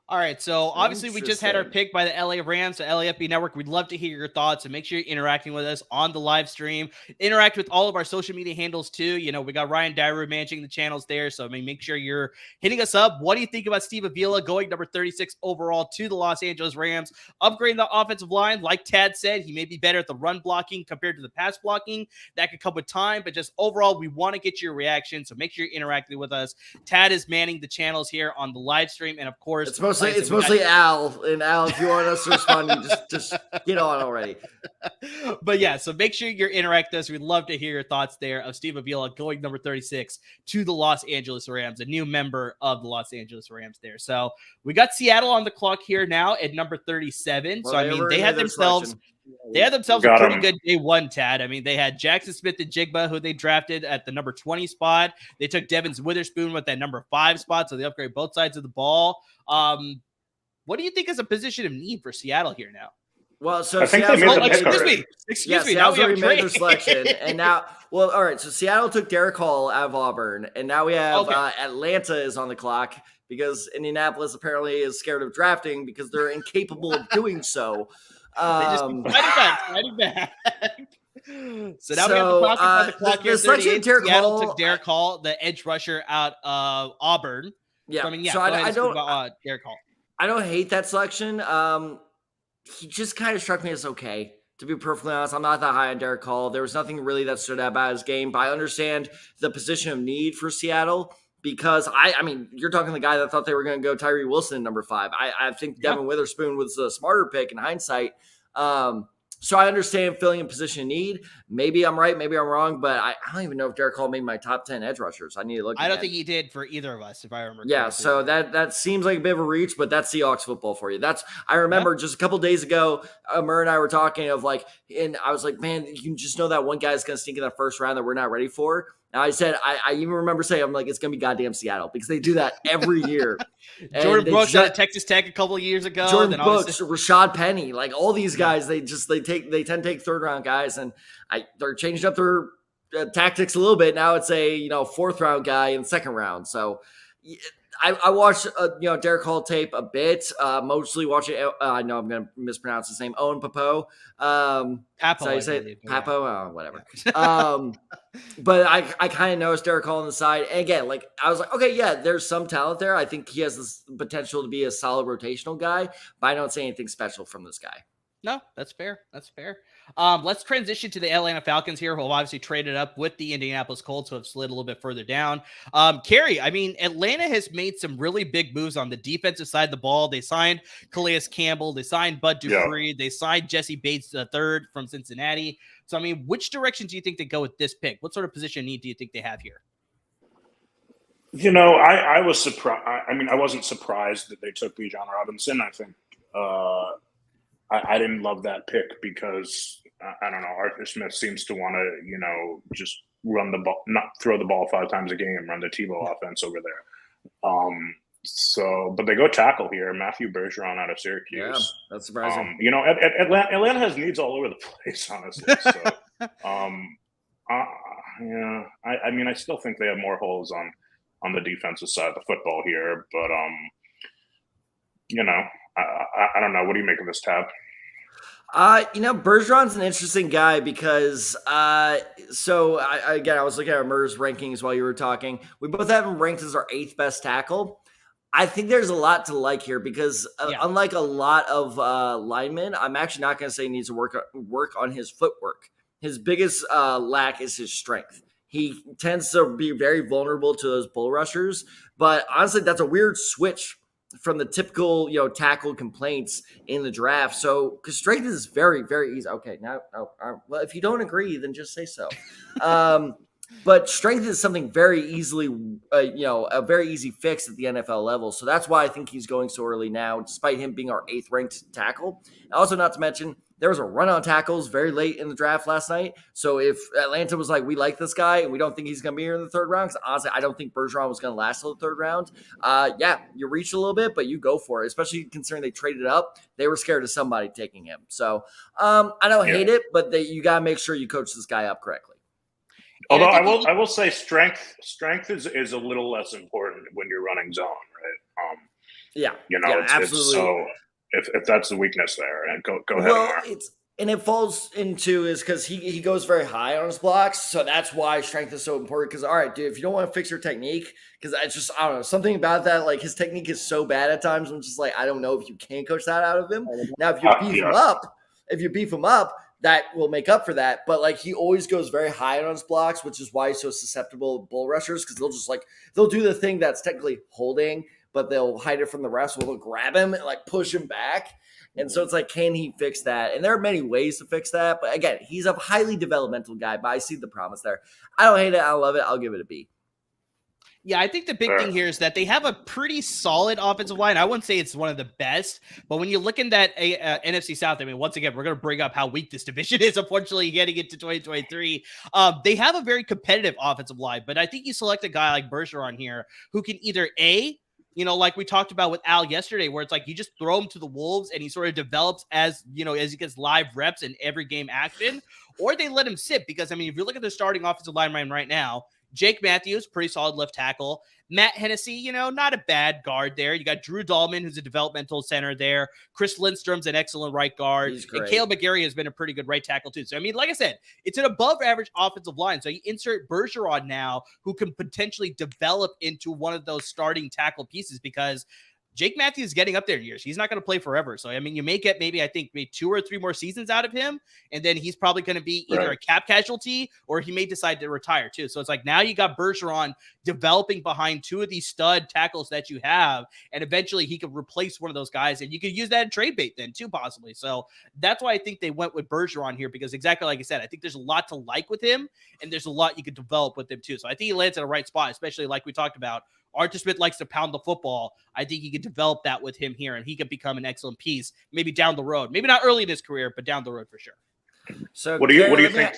All right, so obviously we just had our pick by the LA Rams, the LAFB Network. We'd love to hear your thoughts, and make sure you're interacting with us on the live stream. Interact with all of our social media handles too. You know, we got Ryan Dyer managing the channels there, so I mean, make sure you're hitting us up. What do you think about Steve Avila going number 36 overall to the Los Angeles Rams? Upgrading the offensive line, like Tad said, he may be better at the run blocking compared to the pass blocking. That could come with time, but just overall, we want to get your reaction, so make sure you're interacting with us. Tad is manning the channels here on the live stream, and of course, it's mostly Al. And Al, if you want us to respond, you just get on already. But yeah, so make sure you're interacting with us. We'd love to hear your thoughts there of Steve Avila going number 36 to the Los Angeles Rams, a new member of the Los Angeles Rams there. So we got Seattle on the clock here now at number 37. Well, so I mean, they had themselves a pretty good day one, Tad. I mean, they had Jackson Smith and Jigba, who they drafted at the number 20 spot. They took Devin Witherspoon with that number 5 spot, so they upgrade both sides of the ball. What do you think is a position of need for Seattle here now? Well, so excuse me. Now we have made their selection, and now, well, all right. So Seattle took Derek Hall out of Auburn, and now we have Atlanta is on the clock because Indianapolis apparently is scared of drafting because they're incapable of doing so. They just fighting back. So now we have the Falcons on the clock here. Seattle took Derek Hall, the edge rusher out of Auburn. Yeah. So, I mean, so I don't Derek Hall. I don't hate that selection. He just kind of struck me as okay. To be perfectly honest, I'm not that high on Derek Hall. There was nothing really that stood out about his game, but I understand the position of need for Seattle because I mean, you're talking the guy that thought they were going to go Tyree Wilson number 5. I think Devin Witherspoon was a smarter pick in hindsight. So I understand filling in position of need. Maybe I'm right, maybe I'm wrong, but I don't even know if Derek Hall made my top 10 edge rushers. I need to look. I don't think he did for either of us, if I remember. Yeah, correctly. So that seems like a bit of a reach, but that's Seahawks football for you. I remember just a couple days ago, Murr and I were talking of like, and I was like, man, you just know that one guy's going to sneak in that first round that we're not ready for. And I said, I even remember saying, I'm like, it's going to be goddamn Seattle because they do that every year. Jordan Brooks at Texas Tech a couple of years ago. Jordan Brooks, Rashad Penny, like all these guys, they tend to take third round guys, and they're changing up their tactics a little bit. Now it's a fourth round guy in the second round. So I watched Derek Hall tape a bit, mostly watching. I know I'm going to mispronounce his name. Owen Papo. Papo, so you say Papo? Oh, whatever. But I kind of noticed Derek Hall on the side. And again, like I was like, okay, yeah, there's some talent there. I think he has this potential to be a solid rotational guy, but I don't see anything special from this guy. No, that's fair. That's fair. Let's transition to the Atlanta Falcons here, who have obviously traded up with the Indianapolis Colts, who have slid a little bit further down. Kerry, I mean, Atlanta has made some really big moves on the defensive side of the ball. They signed Calais Campbell. They signed Bud Dupree. They signed Jesse Bates III from Cincinnati. So, I mean, which direction do you think they go with this pick? What sort of position need do you think they have here? I was surprised. I mean, I wasn't surprised that they took Bijan Robinson. I think I didn't love that pick because I don't know. Arthur Smith seems to want to, just run the ball, not throw the ball 5 times a game, run the Tebow offense over there. But they go tackle here, Matthew Bergeron out of Syracuse. Yeah, that's surprising. Atlanta has needs all over the place, honestly. So, I mean, I still think they have more holes on the defensive side of the football here, but I don't know. What do you make of this, Tab? Bergeron's an interesting guy because, I was looking at Murr's rankings while you were talking. We both have him ranked as our 8th best tackle. I think there's a lot to like here because unlike a lot of linemen, I'm actually not going to say he needs to work on his footwork. His biggest lack is his strength. He tends to be very vulnerable to those bull rushers, but honestly, that's a weird switch from the typical, tackle complaints in the draft. So, because strength is very, very easy. Okay, now, well, if you don't agree, then just say so. But strength is something very easily, a very easy fix at the NFL level. So that's why I think he's going so early now, despite him being our 8th ranked tackle. Also, not to mention, there was a run on tackles very late in the draft last night. So if Atlanta was like, we like this guy and we don't think he's going to be here in the 3rd round, because honestly, I don't think Bergeron was going to last till the 3rd round. You reached a little bit, but you go for it, especially considering they traded up. They were scared of somebody taking him. So I don't hate it, but you got to make sure you coach this guy up correctly. Although I will say strength is a little less important when you're running zone, right? Yeah. You know, Yeah, it's absolutely. so if that's the weakness there, and go ahead, Well, Amar. it falls into is because he goes very high on his blocks, so that's why strength is so important. Because all right, dude, if you don't want to fix your technique, because I don't know, something about that, like his technique is so bad at times. I'm just like, I don't know if you can coach that out of him. Now, if you beef him up, that will make up for that. But like he always goes very high on his blocks, which is why he's so susceptible to bull rushers, because they'll do the thing that's technically holding, but they'll hide it from the refs, or they'll grab him and like push him back. And so it's like, can he fix that? And there are many ways to fix that. But again, he's a highly developmental guy, but I see the promise there. I don't hate it. I love it. I'll give it a B. Yeah, I think the big thing here is that they have a pretty solid offensive line. I wouldn't say it's one of the best, but when you look in that NFC South, I mean, once again, we're going to bring up how weak this division is, unfortunately, getting into 2023. They have a very competitive offensive line, but I think you select a guy like Bergeron here who can either like we talked about with Al yesterday, where it's like you just throw him to the Wolves and he sort of develops as he gets live reps in every game action, or they let him sit. Because, I mean, if you look at the starting offensive line right now, Jake Matthews, pretty solid left tackle. Matt Hennessy, not a bad guard there. You got Drew Dahlman, who's a developmental center there. Chris Lindstrom's an excellent right guard. And Cale McGarry has been a pretty good right tackle too. So, I mean, like I said, it's an above average offensive line. So you insert Bergeron now, who can potentially develop into one of those starting tackle pieces, because Jake Matthews is getting up there in years. He's not going to play forever. So, I mean, you may get maybe 2 or 3 more seasons out of him, and then he's probably going to be either a cap casualty or he may decide to retire too. So it's like now you got Bergeron developing behind 2 of these stud tackles that you have, and eventually he could replace one of those guys, and you could use that in trade bait then too, possibly. So that's why I think they went with Bergeron here, because exactly like I said, I think there's a lot to like with him, and there's a lot you could develop with him too. So I think he lands in the right spot, especially like we talked about. Arthur Smith likes to pound the football. I think he could develop that with him here, and he could become an excellent piece maybe down the road. Maybe not early in his career, but down the road for sure. So what do you think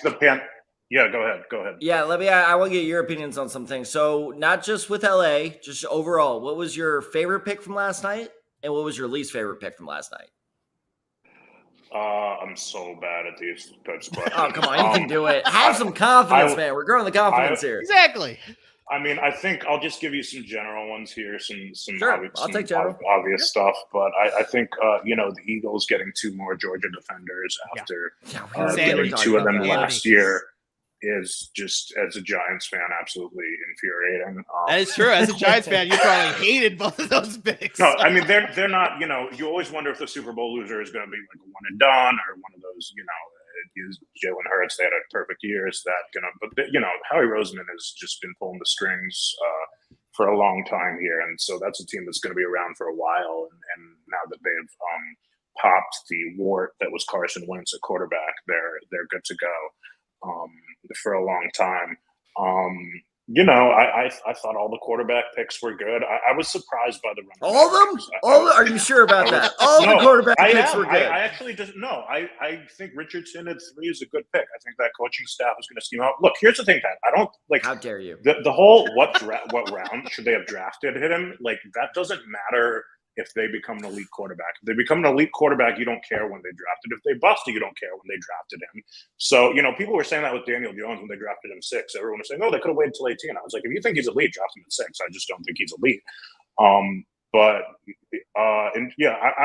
Yeah, go ahead. Yeah, I want to get your opinions on some things. So not just with LA, just overall, what was your favorite pick from last night, and what was your least favorite pick from last night? I'm so bad at these types of questions. Oh, come on, you can do it. Have some confidence, man. We're growing the confidence here. Exactly. I mean, I think I'll just give you some general ones here, some sure, I'll take general. Obvious stuff. But I think, the Eagles getting 2 more Georgia defenders after getting 2 of them last year is just, as a Giants fan, absolutely infuriating. That is true. As a Giants fan, you probably hated both of those picks. No, I mean, they're not, you always wonder if the Super Bowl loser is going to be like a one and done, or one of those, is Jalen Hurts. They had a perfect year. Is that but Howie Roseman has just been pulling the strings for a long time here, and so that's a team that's going to be around for a while. And now that they've popped the wart that was Carson Wentz at quarterback, they're good to go for a long time. I thought all the quarterback picks were good. I was surprised by the run. All of them? Are you sure about that? All the quarterback picks were good. I actually just no. I think Richardson at 3 is a good pick. I think that coaching staff is going to scheme out. Look, here's the thing, Pat. I don't like. How dare you? The whole what round should they have drafted him? Like, that doesn't matter if they become an elite quarterback. If they become an elite quarterback, you don't care when they drafted. If they busted, you don't care when they drafted him. So, people were saying that with Daniel Jones when they drafted him 6. Everyone was saying, oh, they could have waited until 18. I was like, if you think he's elite, draft him at 6. I just don't think he's elite. I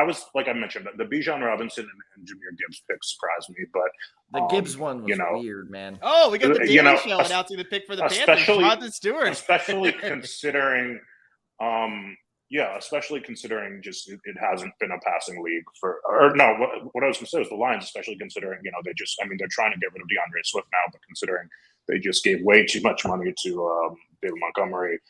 was, like I mentioned, the Bijan Robinson and Jahmyr Gibbs pick surprised me, but the Gibbs one was weird, man. Oh, we got the Daily Show announcing the pick for the Panthers, Jonathan Stewart. Especially considering especially considering just it hasn't been a passing league what I was going to say was the Lions, especially considering, they're trying to get rid of DeAndre Swift now, but considering they just gave way too much money to David Montgomery,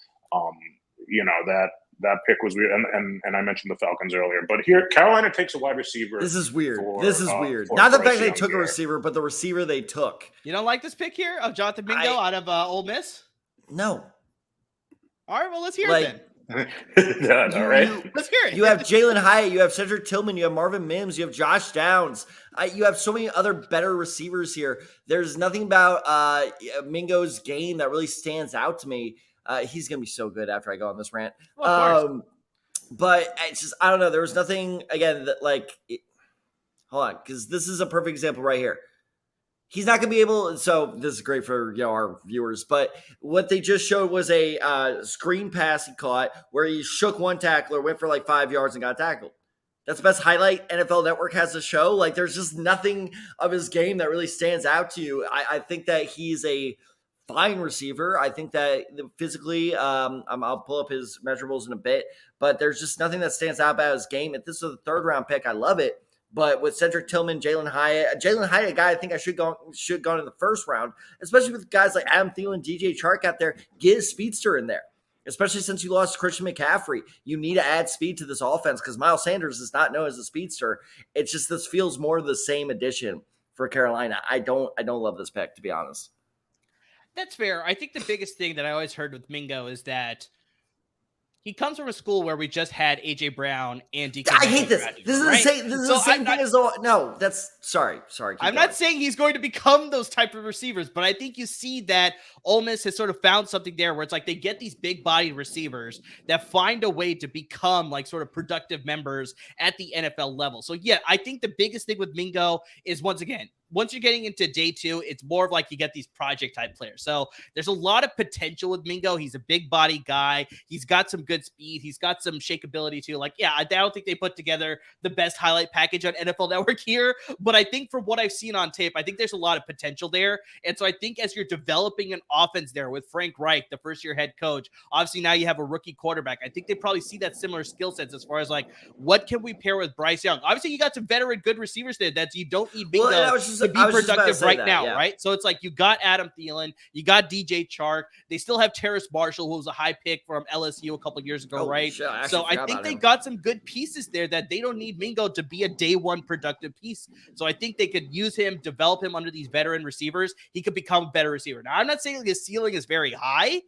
that pick was weird. And I mentioned the Falcons earlier, but here Carolina takes a wide receiver. This is weird. Not the fact they took a receiver, but the receiver they took. You don't like this pick here of Jonathan Mingo out of Ole Miss? No. All right, well, let's hear it then. All right. Let's hear it. You have Jalen Hyatt, you have Cedric Tillman, you have Marvin Mims, you have Josh Downs. You have so many other better receivers here. There's nothing about Mingo's game that really stands out to me. He's going to be so good after I go on this rant. But it's just, I don't know. There was nothing, again, that hold on, because this is a perfect example right here. He's not going to be able. So this is great for our viewers, but what they just showed was a screen pass he caught where he shook one tackler, went for like 5 yards, and got tackled. That's the best highlight NFL Network has to show. Like, there's just nothing of his game that really stands out to you. I think that he's a fine receiver. I think that physically, I'll pull up his measurables in a bit, but there's just nothing that stands out about his game. If this is a 3rd round pick, I love it. But with Cedric Tillman, Jalen Hyatt, a guy I think I should go in the 1st round, especially with guys like Adam Thielen, DJ Chark out there. Get a speedster in there, especially since you lost Christian McCaffrey. You need to add speed to this offense because Miles Sanders is not known as a speedster. It's just this feels more the same addition for Carolina. I don't love this pick, to be honest. That's fair. I think the biggest thing that I always heard with Mingo is that he comes from a school where we just had AJ Brown and DK. I hate this. This is the same. This is the same thing as all. No, that's sorry. I'm not saying he's going to become those type of receivers, but I think you see that Ole Miss has sort of found something there where it's like they get these big bodied receivers that find a way to become like sort of productive members at the NFL level. So yeah, I think the biggest thing with Mingo is once you're getting into day 2, it's more of like you get these project type players. So there's a lot of potential with Mingo. He's a big body guy. He's got some good speed. He's got some shakeability too. Like, yeah, I don't think they put together the best highlight package on NFL Network here, but I think from what I've seen on tape, I think there's a lot of potential there. And so I think as you're developing an offense there with Frank Reich, the first-year head coach, obviously now you have a rookie quarterback. I think they probably see that similar skill sets as far as like, what can we pair with Bryce Young? Obviously you got some veteran good receivers there that you don't need Mingo to be productive right now, right? So it's like you got Adam Thielen, you got DJ Chark. They still have Terrace Marshall, who was a high pick from LSU a couple of years ago, right? Shit, so I think they got some good pieces there that they don't need Mingo to be a day 1 productive piece. So I think they could use him, develop him under these veteran receivers. He could become a better receiver. Now, I'm not saying his ceiling is very high,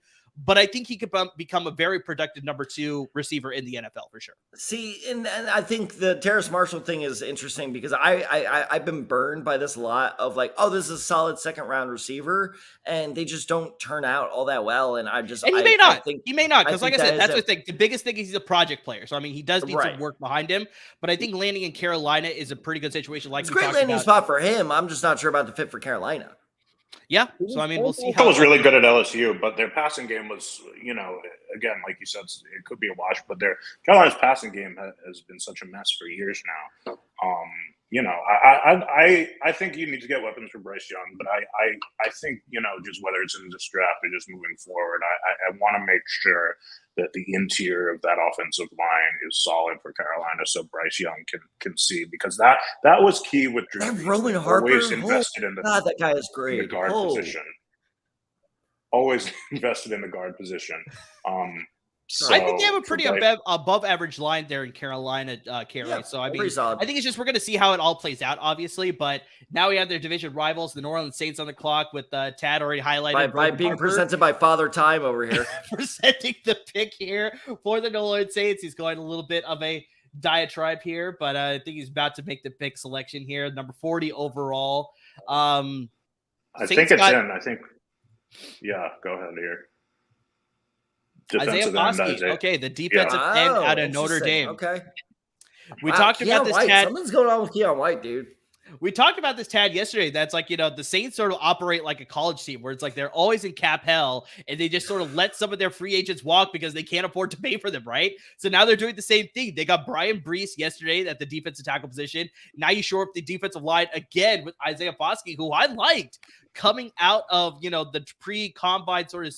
but I think he could become a very productive number 2 receiver in the NFL for sure. See, and I think the Terrace Marshall thing is interesting because I've been burned by this a lot of like, oh, this is a solid 2nd round receiver, and they just don't turn out all that well. And he may not because like I said, that's the thing. The biggest thing is he's a project player, so I mean he does need some work behind him. But I think landing in Carolina is a pretty good situation. Like it's a great landing spot for him. I'm just not sure about the fit for Carolina. Yeah, so I mean, we'll see. That was really good at LSU, but their passing game was, again, like you said, it could be a wash. But Carolina's passing game has been such a mess for years now. I think you need to get weapons for Bryce Young, but I think just whether it's in this draft or just moving forward, I want to make sure that the interior of that offensive line is solid for Carolina, so Bryce Young can see, because that was key with Drew. And Roman Harper, that guy is great. In the guard position. Always invested in the guard position. So, I think they have a pretty above average line there in Carolina, Carey. Yeah, so I mean, I think it's just we're going to see how it all plays out, obviously. But now we have their division rivals, the New Orleans Saints, on the clock with Tad already highlighted by being presented by Father Time over here, presenting the pick here for the New Orleans Saints. He's going a little bit of a diatribe here, but I think he's about to make the pick selection here, number 40 overall. I think it's in. I think, yeah. Go ahead here. Isaiah Foskey. Okay, the defensive end out of Notre Dame. Okay. We talked about this, Tad. Something's going on with Keon White, dude. We talked about this, Tad, yesterday. That's like, the Saints sort of operate like a college team where it's like they're always in cap hell and they just sort of let some of their free agents walk because they can't afford to pay for them, right? So now they're doing the same thing. They got Brian Brees yesterday at the defensive tackle position. Now you shore up the defensive line again with Isaiah Foskey, who I liked coming out of, the pre-combine sort of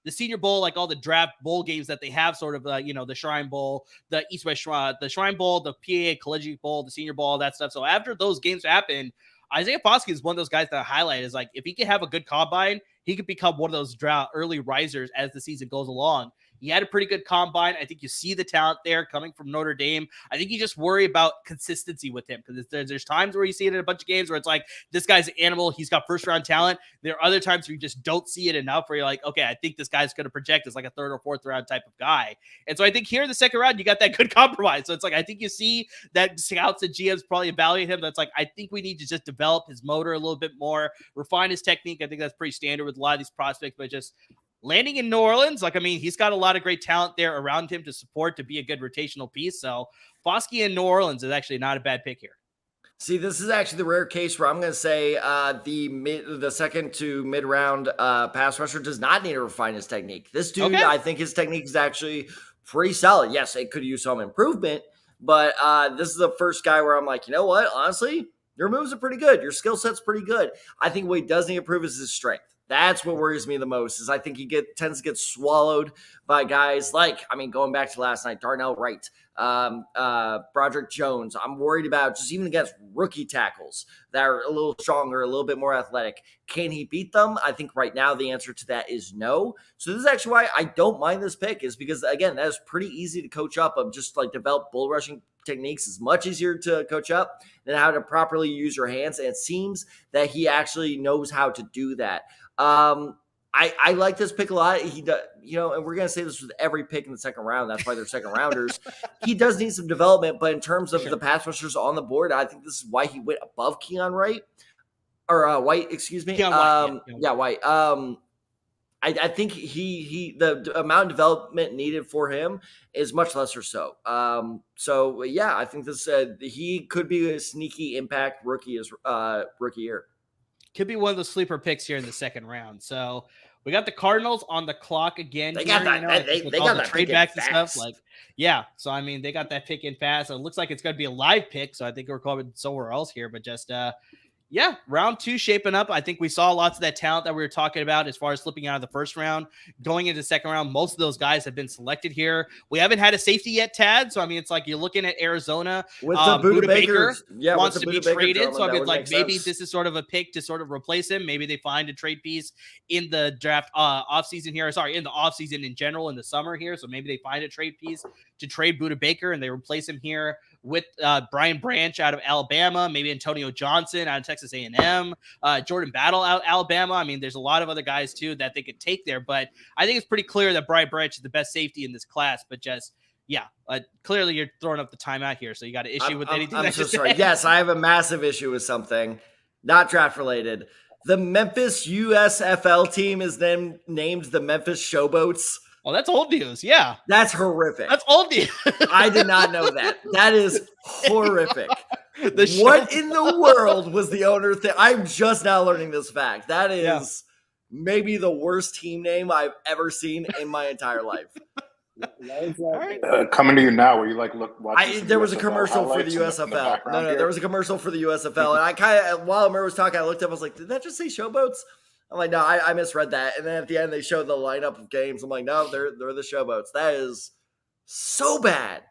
the Senior Bowl, like all the draft bowl games that they have, sort of, the Shrine Bowl, the East-West Shrine, the Shrine Bowl, the PAA Collegiate Bowl, the Senior Bowl, all that stuff. So after those games happen, Isaiah Foskey is one of those guys that I highlight is like, if he could have a good combine, he could become one of those early risers as the season goes along. He had a pretty good combine. I think you see the talent there coming from Notre Dame. I think you just worry about consistency with him because there's times where you see it in a bunch of games where it's like, this guy's an animal. He's got first-round talent. There are other times where you just don't see it enough where you're like, okay, I think this guy's going to project as like a 3rd or 4th round type of guy. And so I think here in the 2nd round, you got that good compromise. So it's like, I think you see that scouts and GMs probably evaluate him. That's like, I think we need to just develop his motor a little bit more, refine his technique. I think that's pretty standard with a lot of these prospects, but just landing in New Orleans, he's got a lot of great talent there around him to support, to be a good rotational piece. So Foskey in New Orleans is actually not a bad pick here. See, this is actually the rare case where I'm going to say the second to mid round pass rusher does not need to refine his technique. This dude, Okay. I think his technique is actually pretty solid. Yes, it could use some improvement, but this is the first guy where I'm like, you know what? Honestly, your moves are pretty good. Your skill set's pretty good. I think what he does need to improve is his strength. That's what worries me the most. Is I think he tends to get swallowed by guys like, I mean, going back to last night, Darnell Wright, Broderick Jones. I'm worried about just even against rookie tackles that are a little stronger, a little bit more athletic. Can he beat them? I think right now the answer to that is no. So this is actually why I don't mind this pick, is because, again, that is pretty easy to coach up, of just like develop bull rushing techniques is much easier to coach up than how to properly use your hands. And it seems that he actually knows how to do that. I like this pick a lot. He does, and we're going to say this with every pick in the second round. That's why they're second rounders. He does need some development, but in terms of the pass rushers on the board, I think this is why he went above Keon Wright or White, excuse me. Keon White, White. I think the amount of development needed for him is much lesser so. I think this he could be a sneaky impact rookie year. Could be one of the sleeper picks here in the second round. So we got the Cardinals on the clock again. They got that. They got that trade backs and stuff. So I mean, they got that pick in fast. So it looks like it's going to be a live pick. So I think we're going somewhere else here, but just round 2 shaping up. I think we saw lots of that talent that we were talking about as far as slipping out of the first round, going into the second round. Most of those guys have been selected here. We haven't had a safety yet, Tad. So I mean, it's like you're looking at Arizona with the Buda Baker wants to be traded. So I mean, like maybe this is sort of a pick to sort of replace him. Maybe they find a trade piece in the draft offseason here. In the offseason in general in the summer here. So maybe they find a trade piece to trade Buda Baker and they replace him here with Brian Branch out of Alabama, maybe Antonio Johnson out of Texas A&M, Jordan Battle out of Alabama. I mean, there's a lot of other guys too that they could take there, but I think it's pretty clear that Brian Branch is the best safety in this class. But just clearly you're throwing up the timeout here, so you got an issue with anything. I'm so sorry. Yes, I have a massive issue with something, not draft related. The Memphis USFL team is then named the Memphis Showboats. Oh, that's old news. Yeah. That's horrific. That's old news. I did not know that. That is horrific. What in the world was the owner I'm just now learning this fact. That is maybe the worst team name I've ever seen in my entire life. Coming to you now, where you there was a commercial for the USFL. No, there was a commercial for the USFL, and I kind of, while Amir was talking, I looked up. I was like, "Did that just say Showboats?" I'm like, "No, I misread that." And then at the end, they showed the lineup of games. I'm like, "No, they're the Showboats." That is so bad.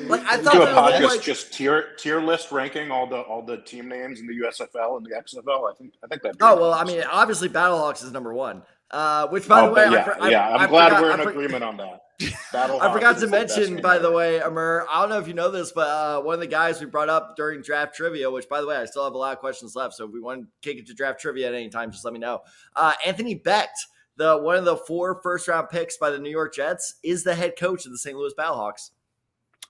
I thought do a podcast just tier list ranking all the team names in the USFL and the XFL. I think that. Oh well, I mean, obviously, Battlehawks is number one. Which, by the way, I'm glad we're in agreement on that. I forgot to mention, by the way, Amir, I don't know if you know this, but one of the guys we brought up during draft trivia, which, by the way, I still have a lot of questions left. So if we want to kick it to draft trivia at any time, just let me know. Anthony Becht, one of the 4 first-round picks by the New York Jets, is the head coach of the St. Louis Battlehawks.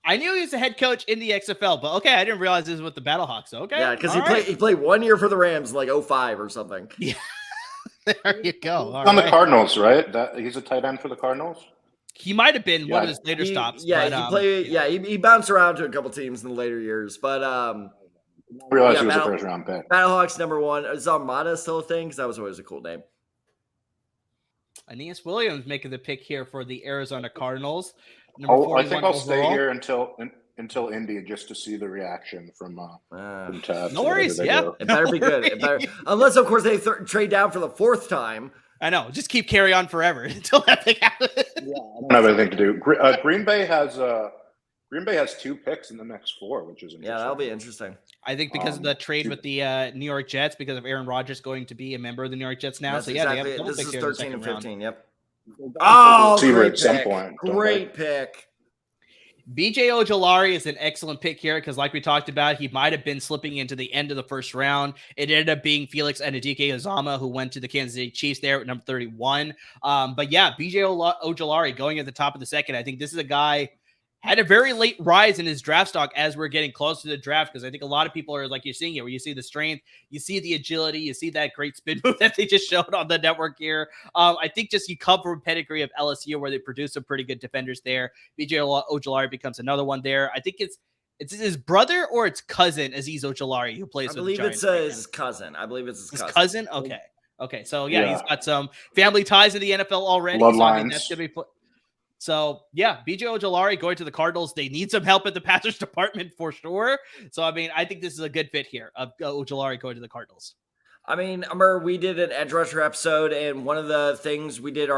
I knew he was the head coach in the XFL, but okay, I didn't realize this was with the Battlehawks. Okay, yeah, because he played 1 year for the Rams, like 2005 or something. Yeah. There you go. The Cardinals, right? He's a tight end for the Cardinals. He might have been one of his later stops. Yeah, but, he played. Yeah, he bounced around to a couple teams in the later years, but I realized he was a first round pick. Battlehawks number 1. Is Armada still a thing? Because that was always a cool name. Aeneas Williams making the pick here for the Arizona Cardinals. I think I'll stay here until Indy just to see the reaction from Tab. No worries. Yeah, it better be good. Unless, of course, they trade down for the 4th time. I know. Just keep carry on forever until that pick happens. Yeah, I don't have anything to do. Green Bay has 2 picks in the next 4, which is interesting. Yeah, that'll be interesting. I think because of the trade with the New York Jets, because of Aaron Rodgers going to be a member of the New York Jets now. That's so exactly, they have this is 13 and 15. Round. Yep. Oh, great at some pick. point. Great pick. BJ Ojolari is an excellent pick here because, like we talked about, he might have been slipping into the end of the first round. It ended up being Felix Anudike-Uzomah, who went to the Kansas City Chiefs there at number 31. But yeah, BJ Ojolari going at the top of the second. I think this is a guy had a very late rise in his draft stock as we're getting close to the draft, because I think a lot of people are like you're seeing it, where you see the strength, you see the agility, you see that great spin move that they just showed on the network here. I think just you come from a pedigree of LSU where they produce some pretty good defenders there. BJ Ojolari becomes another one there. I think it's It's his brother or its cousin, Azeez Ojulari, who plays I with the believe Giants it's right now. his cousin. I believe it's His cousin? Okay. Okay. So, Yeah. he's got some family ties in the NFL already. So, I mean, that's Bloodlines. going to be So, yeah, BJ Ojulari going to the Cardinals. They need some help at the Panthers department for sure. So, I mean, I think this is a good fit here of Ojulari going to the Cardinals. I mean, I remember we did an edge rusher episode, and one of the things we did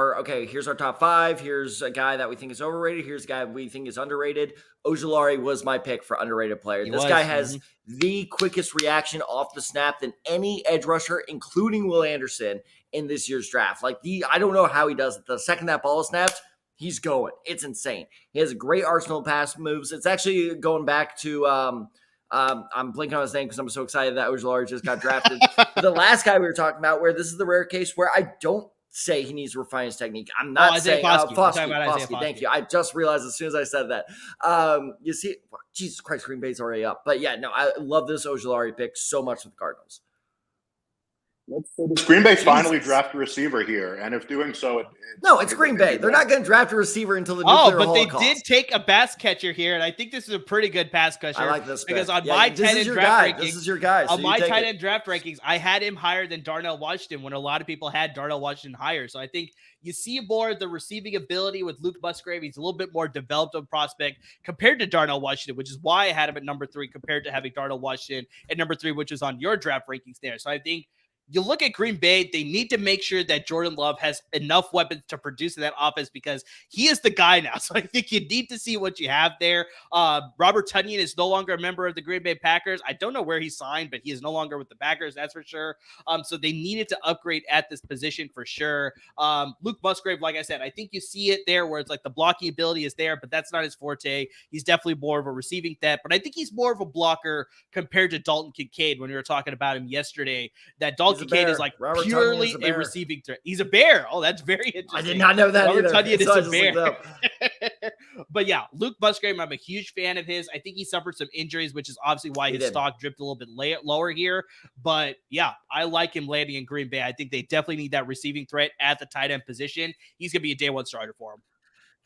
here's our top 5. Here's a guy that we think is overrated. Here's a guy we think is underrated. Ojulari was my pick for underrated player. This guy has the quickest reaction off the snap than any edge rusher, including Will Anderson, in this year's draft. I don't know how he does it. The second that ball is snapped, he's going. It's insane. He has a great arsenal of pass moves. It's actually going back to I'm blinking on his name because I'm so excited that Ojulari just got drafted. The last guy we were talking about, where this is the rare case where I don't say he needs to refine his technique. I'm not saying Foskey. Thank you. I just realized as soon as I said that. You see, Jesus Christ, Green Bay's already up. But yeah, no, I love this Ojulari pick so much with the Cardinals. Green Bay finally draft a receiver here, and if doing so, it's Green Bay. They're not going to draft a receiver until the nuclear holocaust. They did take a pass catcher here, and I think this is a pretty good pass catcher. I like this because pick. on my tight end draft rankings, this is your guy. So on my tight end draft rankings, I had him higher than Darnell Washington when a lot of people had Darnell Washington higher. So I think you see more of the receiving ability with Luke Musgrave. He's a little bit more developed of prospect compared to Darnell Washington, which is why I had him at number 3 compared to having Darnell Washington at number 3, which is on your draft rankings there. So I think you look at Green Bay, they need to make sure that Jordan Love has enough weapons to produce in that offense because he is the guy now. So I think you need to see what you have there. Robert Tonyan is no longer a member of the Green Bay Packers. I don't know where he signed, but he is no longer with the Packers, that's for sure. So they needed to upgrade at this position for sure. Luke Musgrave, like I said, I think you see it there where it's like the blocking ability is there, but that's not his forte. He's definitely more of a receiving threat, but I think he's more of a blocker compared to Dalton Kincaid when we were talking about him yesterday. That Dalton Kincaid is like Robert purely a receiving threat. He's a bear. Oh, that's very interesting. I did not know that Robert either. Tonyan is a bear. But yeah, Luke Musgrave, I'm a huge fan of his. I think he suffered some injuries, which is obviously why his stock dripped a little bit lower here. But yeah, I like him landing in Green Bay. I think they definitely need that receiving threat at the tight end position. He's going to be a day 1 starter for him.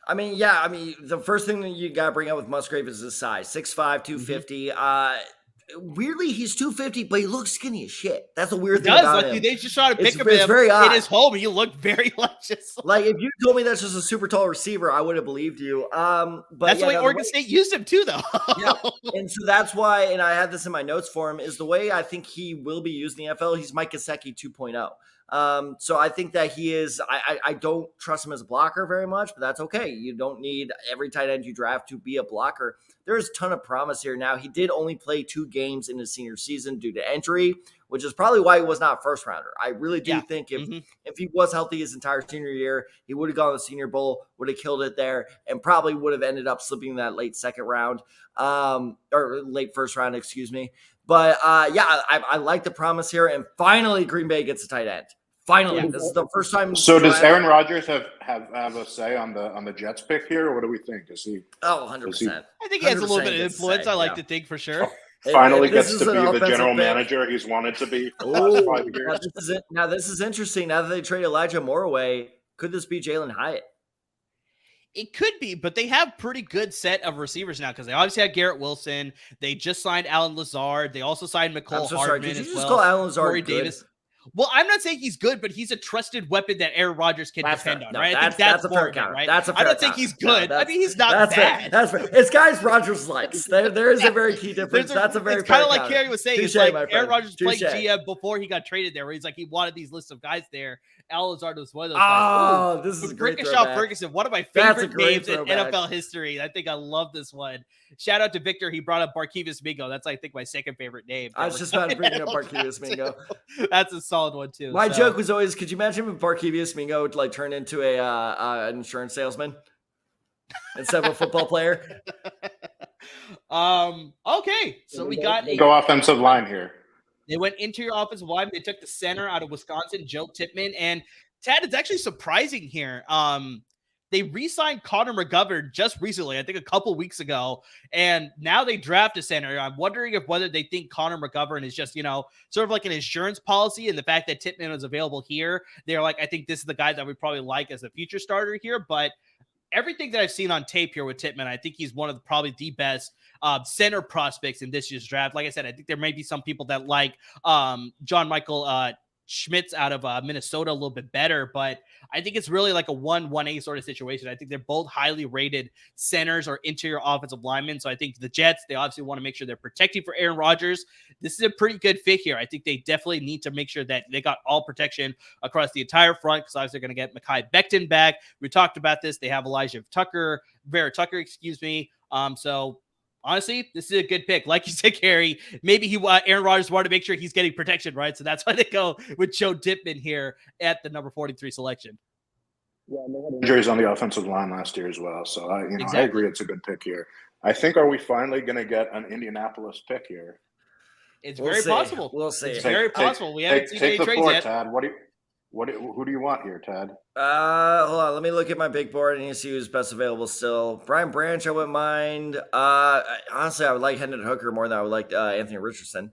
The first thing that you got to bring up with Musgrave is his size, 6'5", 250. Weirdly, he's 250, but he looks skinny as shit. That's a weird thing about him. They just tried to pick him very odd. In his home. He looked very like if you told me that's just a super tall receiver, I would have believed you. But that's the way Oregon State used him too, though. Yeah, and so that's why. And I had this in my notes for him. Is the way I think he will be used in the NFL. He's Mike Gesicki 2.0. So I think that he is. I don't trust him as a blocker very much, but that's okay. You don't need every tight end you draft to be a blocker. There's a ton of promise here. Now, he did only play 2 games in his senior season due to injury, which is probably why he was not first rounder. I really do think if he was healthy his entire senior year, he would have gone to the Senior Bowl, would have killed it there, and probably would have ended up slipping in that late second round, or late first round, excuse me. But I like the promise here. And finally, Green Bay gets a tight end. Finally, this is the first time. So does Aaron Rodgers have a say on the Jets pick here, or what do we think? Is he? 100%. I think he has a little bit of influence. I like to think for sure. Finally gets to be the general manager he's wanted to be for the last 5 years. Now this is interesting. Now that they trade Elijah Moore away, could this be Jalen Hyatt? It could be, but they have pretty good set of receivers now because they obviously had Garrett Wilson. They just signed Alan Lazard. They also signed McCole Hardman. Did you just call Alan Lazard Corey Davis? Well, I'm not saying he's good, but he's a trusted weapon that Aaron Rodgers can depend on, right? I think that's a fair counter, right? That's a fair I don't think he's good. I mean, he's not bad. That's fair. It's guys Rodgers likes. There is a very key difference. That's a very It's kind of like Kerry was saying. It's like Aaron Rodgers played GM before he got traded there, where he's like, he wanted these lists of guys there. Al Lazard was one of those guys. This is a great Brickashaw Ferguson, one of my favorite names in NFL history. I think I love this one. Shout out to Victor. He brought up Barkevius Mingo. That's, I think, my second favorite name. I was just about to bring up Barkevius Mingo. That's a solid one, too. My joke was always, could you imagine if Barkevius Mingo would like turn into an insurance salesman instead of a football player? Okay. So we got go offensive line here. They went interior offensive line. They took the center out of Wisconsin, Joe Tippmann. And Tad, it's actually surprising here. They re-signed Connor McGovern just recently, I think a couple weeks ago, and now they draft a center. I'm wondering whether they think Connor McGovern is just, sort of like an insurance policy, and the fact that Tippmann is available here, they're like, I think this is the guy that we probably like as a future starter here. But everything that I've seen on tape here with Tippmann, I think he's one of probably the best center prospects in this year's draft. Like I said, I think there may be some people that like John Michael Schmitz out of Minnesota a little bit better, but I think it's really like a 1-1A sort of situation. I think they're both highly rated centers or interior offensive linemen. So I think the Jets, they obviously want to make sure they're protecting for Aaron Rodgers. This is a pretty good fit here. I think they definitely need to make sure that they got all protection across the entire front, because obviously they're going to get Mekhi Becton back. We talked about this. They have Vera Tucker, excuse me. So honestly, this is a good pick. Like you said, Carey, maybe Aaron Rodgers wanted to make sure he's getting protection, right? So that's why they go with Joe Tippmann here at the number 43 selection. Yeah, and they had injuries on the offensive line last year as well. So I agree, it's a good pick here. I think, are we finally going to get an Indianapolis pick here? It's very possible. We'll see. It's very possible. We haven't seen any trades yet. Tad. Who do you want here, Tad? Hold on. Let me look at my big board and see who's best available still. Brian Branch, I wouldn't mind. Honestly, I would like Hendon Hooker more than I would like Anthony Richardson.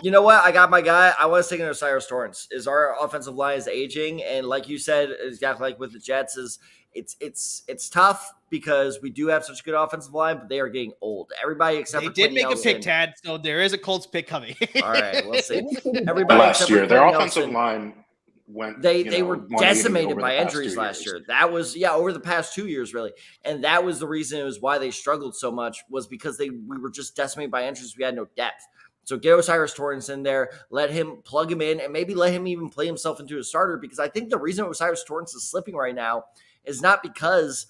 You know what? I got my guy. I want to take Osiris Torrance. Our offensive line is aging, and like you said, exactly like with the Jets, it's tough because we do have such a good offensive line, but they are getting old. Everybody except for Quentin Johnston. They did make a pick, Tad, so there is a Colts pick coming. All right, we'll see. Everybody last year, their offensive line went. They were decimated by injuries last year. That was over the past 2 years, really, and that was the reason. It was why they struggled so much, was because we were just decimated by injuries. We had no depth. So get Osiris Torrance in there, plug him in, and maybe let him even play himself into a starter, because I think the reason Osiris Torrance is slipping right now is not because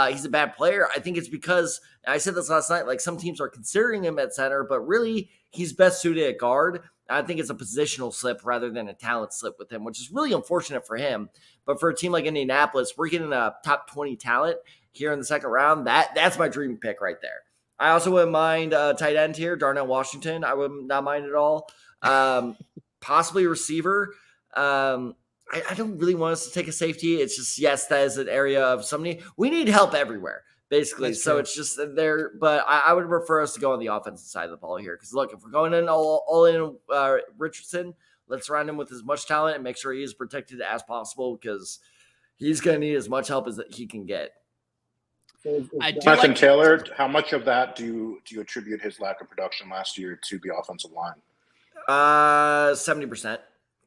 he's a bad player. I think it's because, and I said this last night, like some teams are considering him at center, but really he's best suited at guard. I think it's a positional slip rather than a talent slip with him, which is really unfortunate for him. But for a team like Indianapolis, we're getting a top 20 talent here in the second round. That's my dream pick right there. I also wouldn't mind tight end here, Darnell Washington. I would not mind at all. Possibly a receiver. I don't really want us to take a safety. It's just, yes, that is an area of somebody. We need help everywhere, basically. That's so true. It's just there. But I would prefer us to go on the offensive side of the ball here. Because, look, if we're going in all in Richardson, let's surround him with as much talent and make sure he is protected as possible, because he's going to need as much help as he can get. Jonathan Taylor, how much of that do you attribute his lack of production last year to the offensive line? 70%,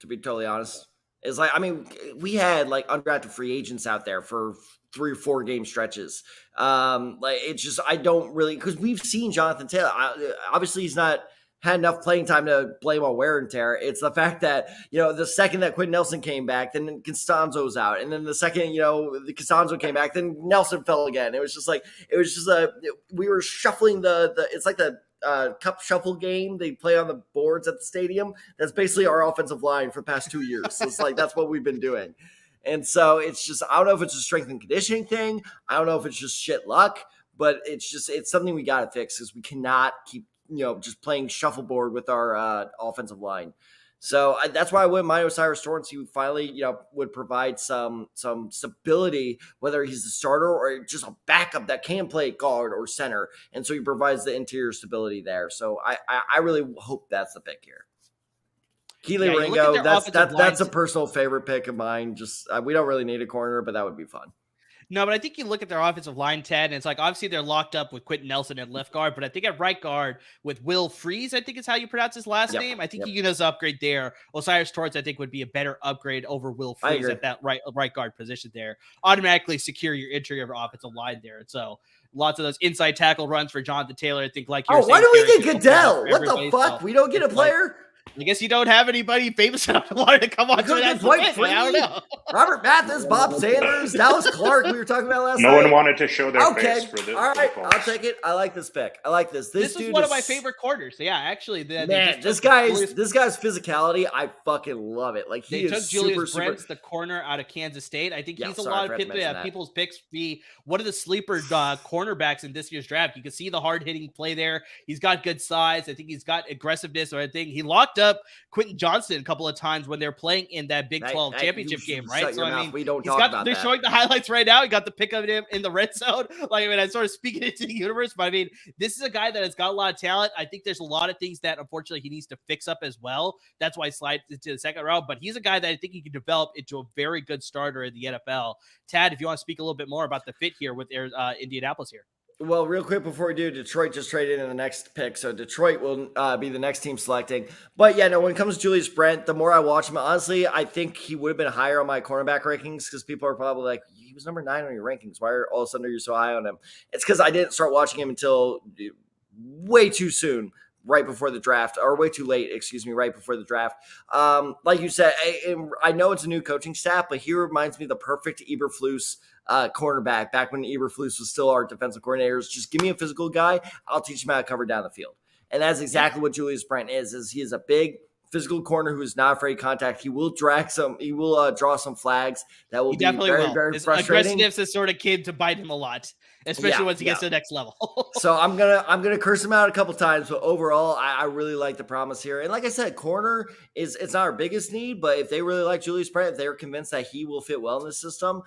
to be totally honest. It's like, I mean, we had like undrafted free agents out there for 3 or 4 game stretches. Like, it's just, I don't really, because we've seen Jonathan Taylor. Obviously, he's not had enough playing time to blame on wear and tear. It's the fact that, the second that Quentin Nelson came back, then Costanzo's out. And then the second, the Costanzo came back, then Nelson fell again. It was just we were shuffling it's like the cup shuffle game they play on the boards at the stadium. That's basically our offensive line for the past 2 years. So it's like, that's what we've been doing. And so it's just, I don't know if it's a strength and conditioning thing. I don't know if it's just shit luck, but it's something we got to fix, because we cannot keep, just playing shuffleboard with our offensive line. So that's why I wouldn't mind Osiris Torrance. He finally, would provide some stability, whether he's the starter or just a backup that can play guard or center. And so he provides the interior stability there. So I really hope that's the pick here. Keely Ringo, that's a personal favorite pick of mine. Just we don't really need a corner, but that would be fun. No, but I think you look at their offensive line, Ted, and it's like, obviously they're locked up with Quentin Nelson at left guard, but I think at right guard with Will Freeze, I think is how you pronounce his last name. I think you can just upgrade there. Osiris Torrance, I think, would be a better upgrade over Will Freeze at that right guard position there. Automatically secure your interior offensive line there. And so lots of those inside tackle runs for Jonathan Taylor. I think, like you're saying, why do we get Goodell? What the fuck? So we don't get a player? I guess you don't have anybody famous enough to want to come on to that. I don't know. Robert Mathis, Bob Sanders, Dallas Clark, we were talking about last night. No one wanted to show their face for this. All right, I'll take it. I like this pick. I like this. This is one of my favorite corners. Yeah, actually. This guy's physicality, I fucking love it. Like, he is Julius Brents, the corner out of Kansas State. I think he's a lot of people's picks be one of the sleeper cornerbacks in this year's draft. You can see the hard-hitting play there. He's got good size. I think he's got aggressiveness. Or I think he locked locked up Quentin Johnston a couple of times when they're playing in that Big 12 championship game, right? Shut your mouth. We don't talk about they're that. showing the highlights right now. He got the pick of him in the red zone. Like, I mean, I sort of speaking into the universe, but I mean, this is a guy that has got a lot of talent. I think there's a lot of things that unfortunately he needs to fix up as well. That's why he slides into the second round, but he's a guy that I think he can develop into a very good starter in the NFL. Tad, if you want to speak a little bit more about the fit here with Indianapolis here. Well, real quick before we do, Detroit just traded in the next pick, so Detroit will be the next team selecting. But yeah, no, when it comes to Julius Brent, the more I watch him, honestly, I think he would have been higher on my cornerback rankings because people are probably like, he was number 9 on your rankings. Why are all of a sudden you're so high on him? It's because I didn't start watching him until way too soon, right before the draft, or way too late, right before the draft. Like you said, I know it's a new coaching staff, but he reminds me of the perfect Eberflus cornerback back when Eberflus was still our defensive coordinators. Just give me a physical guy. I'll teach him how to cover down the field. And that's exactly what Julius Brent is he is a big physical corner who is not afraid of contact. He will draw some flags that will be very, very His frustrating. aggressiveness has sort of came to bite him a lot, especially once he gets to the next level. So I'm gonna curse him out a couple times, but overall, I really like the promise here. And like I said, corner it's not our biggest need, but if they really like Julius Brent, if they're convinced that he will fit well in the system,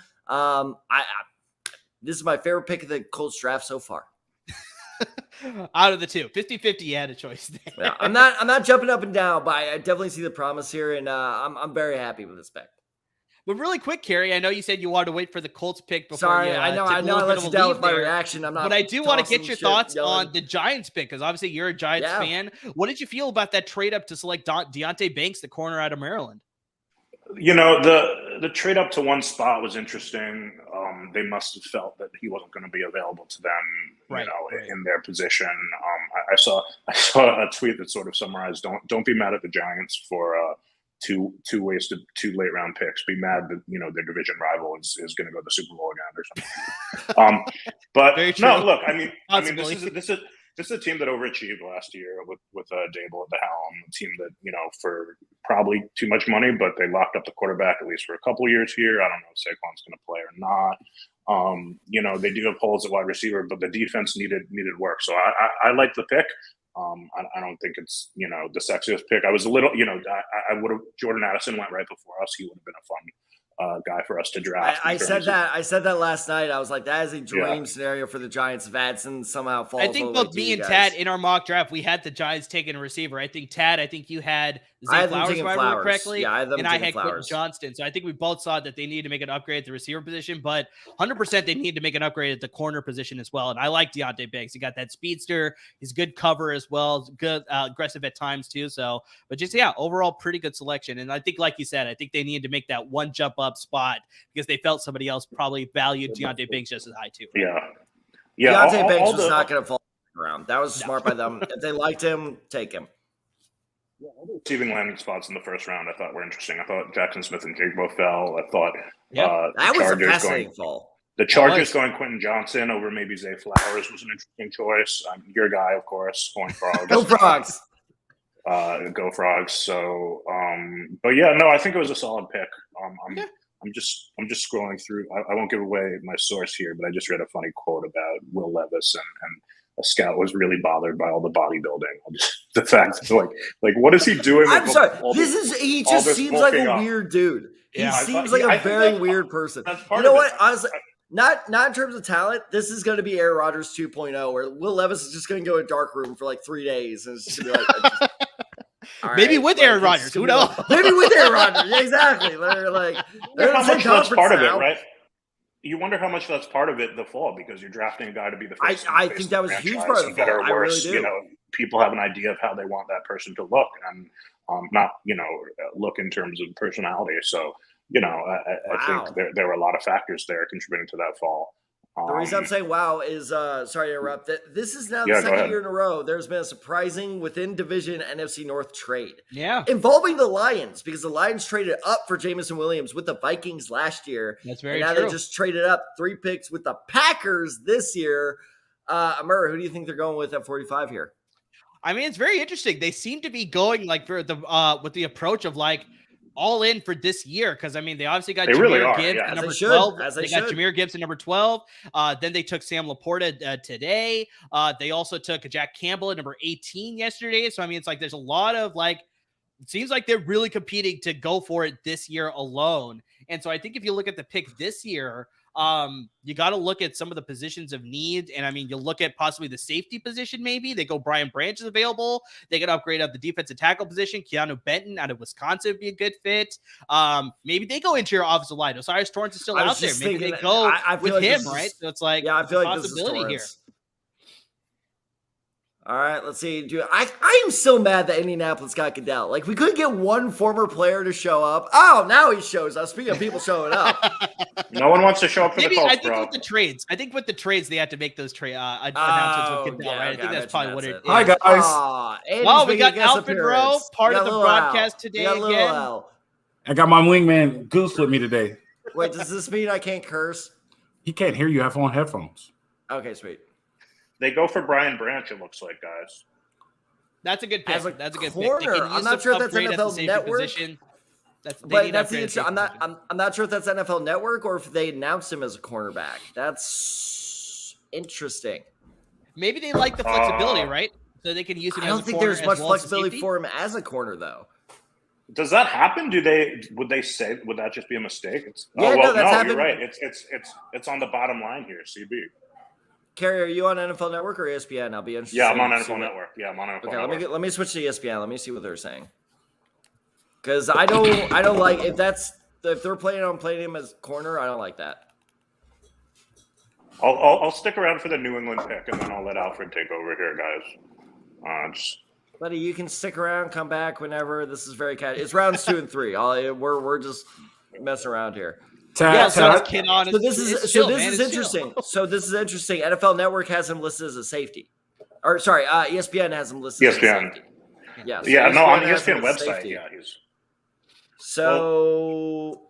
this is my favorite pick of the Colts draft so far. Out of the two, 50-50, you had a choice there. Yeah, I'm not jumping up and down, but I definitely see the promise here, and I'm very happy with this pick. But really quick, Kerry, I know you said you wanted to wait for the Colts pick before. Sorry, you, I know I let you down with my reaction. I'm not. But I do want to get your thoughts yelling on the Giants pick, because obviously you're a Giants fan. What did you feel about that trade up to select Deontay Banks, the corner out of Maryland? You know, the trade up to one spot was interesting. They must have felt that he wasn't going to be available to them, in their position. I saw a tweet that sort of summarized: don't be mad at the Giants for two wasted 2 late round picks. Be mad that their division rival is going to go to the Super Bowl again or something. But no, look, I mean, this is a team that overachieved last year with Dable at the helm. A team that for probably too much money, but they locked up the quarterback at least for a couple of years here. I don't know if Saquon's going to play or not. They do have holes at wide receiver, but the defense needed work. So I like the pick. I don't think it's the sexiest pick. I was a little I would have Jordan Addison went right before us. He would have been a fun guy for us to draft. I said that last night. I was like, that is a dream scenario for the Giants if Addison somehow falls. I think both me and Tad in our mock draft, we had the Giants taking a receiver. I think Tad, you had Zay Flowers, if I remember correctly. Yeah, and I had Quentin Johnston. So I think we both saw that they needed to make an upgrade at the receiver position, but 100% they need to make an upgrade at the corner position as well. And I like Deontay Banks. He got that speedster. He's good cover as well. Good, aggressive at times too. So, but just, overall pretty good selection. And I think, like you said, I think they needed to make that one jump up spot because they felt somebody else probably valued Deontay Banks just as high too. Yeah. Deontay Banks was not going to fall around. That was smart by them. If they liked him, take him. Yeah, all the receiving landing spots in the first round I thought were interesting. I thought Jackson Smith and Jigbo fell. I thought that was a fascinating fall. The Chargers going Quentin Johnston over maybe Zay Flowers was an interesting choice. Your guy, of course, going Frogs. Go Frogs. Go Frogs. So, but yeah, no, I think it was a solid pick. I'm just scrolling through. I won't give away my source here, but I just read a funny quote about Will Levis and a scout was really bothered by all the bodybuilding. The fact that, like, what is he doing? I'm sorry. He just seems like a weird dude. He seems like a very weird person. You know what? Honestly, not in terms of talent. This is going to be Aaron Rodgers 2.0, where Will Levis is just going to go in a dark room for like 3 days, and it's just going to be like, maybe with Aaron Rodgers. Who knows? Maybe with Aaron Rodgers. Yeah, exactly. They're how much that's part of it, right? You wonder how much that's part of it, the fall, because you're drafting a guy to be the face. I think that was a huge part of the fall. I really do. People have an idea of how they want that person to look, and not look in terms of personality. So I think there were a lot of factors there contributing to that fall. The reason I'm saying wow is, sorry to interrupt, that this is now the second year in a row there's been a surprising within division NFC North trade. Yeah. Involving the Lions, because the Lions traded up for Jameson Williams with the Vikings last year. That's very true. And now they just traded up 3 picks with the Packers this year. Amir, who do you think they're going with at 45 here? I mean, it's very interesting. They seem to be going like for the with the approach of like all in for this year, because I mean they obviously got Jahmyr Gibbs at number 12. They got Jahmyr Gibbs at number 12. Then they took Sam Laporta today. They also took Jack Campbell at number 18 yesterday. So I mean, it's like there's a lot of like it seems like they're really competing to go for it this year alone. And so I think if you look at the pick this year, you got to look at some of the positions of need. And I mean, you'll look at possibly the safety position. Maybe they go Brian Branch is available. They can upgrade up the defensive tackle position. Keanu Benton out of Wisconsin would be a good fit. Maybe they go interior offensive line. Osiris Torrance is still out there. Maybe they go with like him, right? So it's like, I feel like possibility this is here. All right, let's see. I am still mad that Indianapolis got Goodell. Like, we couldn't get one former player to show up. Oh, now he shows up. Speaking of people showing up. No one wants to show up for Maybe the Colts, I think bro. with the trades. I think with the trades, they had to make those announcements with Goodell, right? I think that's probably what it is. Hi, guys. Well, we got Alfred Rowe, part of the broadcast today again. I got my wingman Goose with me today. Wait, does this mean I can't curse? He can't hear you. I have on headphones. Okay, sweet. They go for Brian Branch, it looks like, guys. That's a good pick. As a That's a good corner, pick. They can use I'm not sure if that's upgrade at the NFL safety Network. position. That's the issue. I'm not sure if that's NFL Network or if they announced him as a cornerback. That's interesting. Maybe they like the flexibility, right? So they can use him. I don't think there's much flexibility for him as a corner, though. Does that happen? Would that just be a mistake? That's happened. You're right. It's on the bottom line here, CB. Carrie, are you on NFL Network or ESPN? I'll be interested. Yeah, I'm on NFL Network. I'm on NFL Network. Okay, let me switch to ESPN. Let me see what they're saying. Because I don't like if they're planning on playing him as corner. I don't like that. I'll stick around for the New England pick, and then I'll let Alfred take over here, guys. Buddy, you can stick around, come back whenever. This is very casual. It's rounds 2 and 3. We're just messing around here. So this is interesting. So this is interesting. NFL Network has him listed as a safety. Or sorry, ESPN has him listed as a safety. Yeah, on the ESPN website. Yeah, he's. So.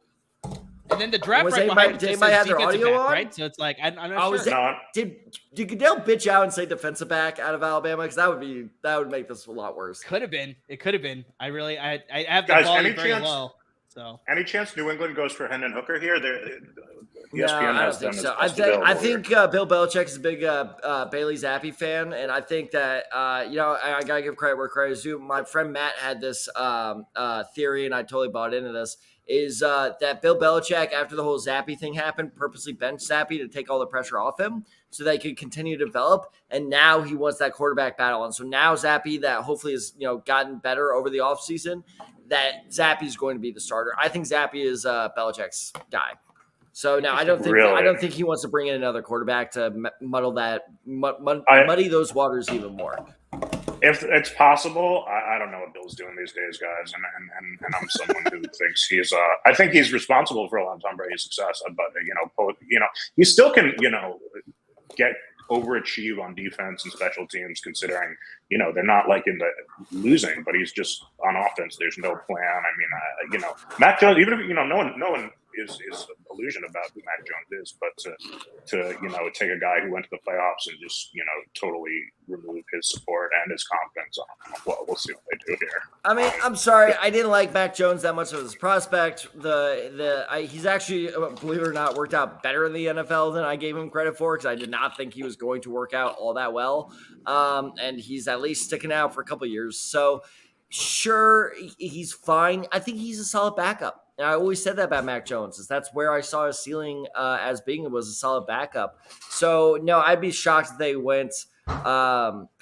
And then the draft right behind it says defensive back, right? So it's like I'm not sure. Did Goodell bitch out and say defensive back out of Alabama? Because that would make this a lot worse. Could have been. It could have been. I have the guys, volume very low. So any chance New England goes for Hendon Hooker here? ESPN has them. So I think Bill Belichick is a big Bailey Zappi fan, and I think that I gotta give credit where credit is due. My friend Matt had this theory, and I totally bought into this. Is that Bill Belichick, after the whole Zappi thing happened, purposely benched Zappi to take all the pressure off him so they could continue to develop. And now he wants that quarterback battle. And so now Zappi, that hopefully has gotten better over the offseason, that Zappi is going to be the starter. I think Zappi is Belichick's guy. So now I don't think he wants to bring in another quarterback to muddy those waters even more. If it's possible, I don't know what Bill's doing these days, guys, and I'm someone who thinks he's. I think he's responsible for a lot of Tom Brady's success, but he still can get overachieve on defense and special teams, considering they're not like in the losing, but he's just on offense. There's no plan. I mean, Mac Jones, even if no one is illusion about who Mac Jones is, but to take a guy who went to the playoffs and just totally remove his support and his confidence on we'll see what they do here. I mean, I'm sorry, I didn't like Mac Jones that much of his prospect. He's actually, believe it or not, worked out better in the NFL than I gave him credit for, because I did not think he was going to work out all that well. And he's at least sticking out for a couple of years. So sure, he's fine. I think he's a solid backup. And I always said that about Mac Jones, is that's where I saw his ceiling as being was a solid backup. So no, I'd be shocked if they went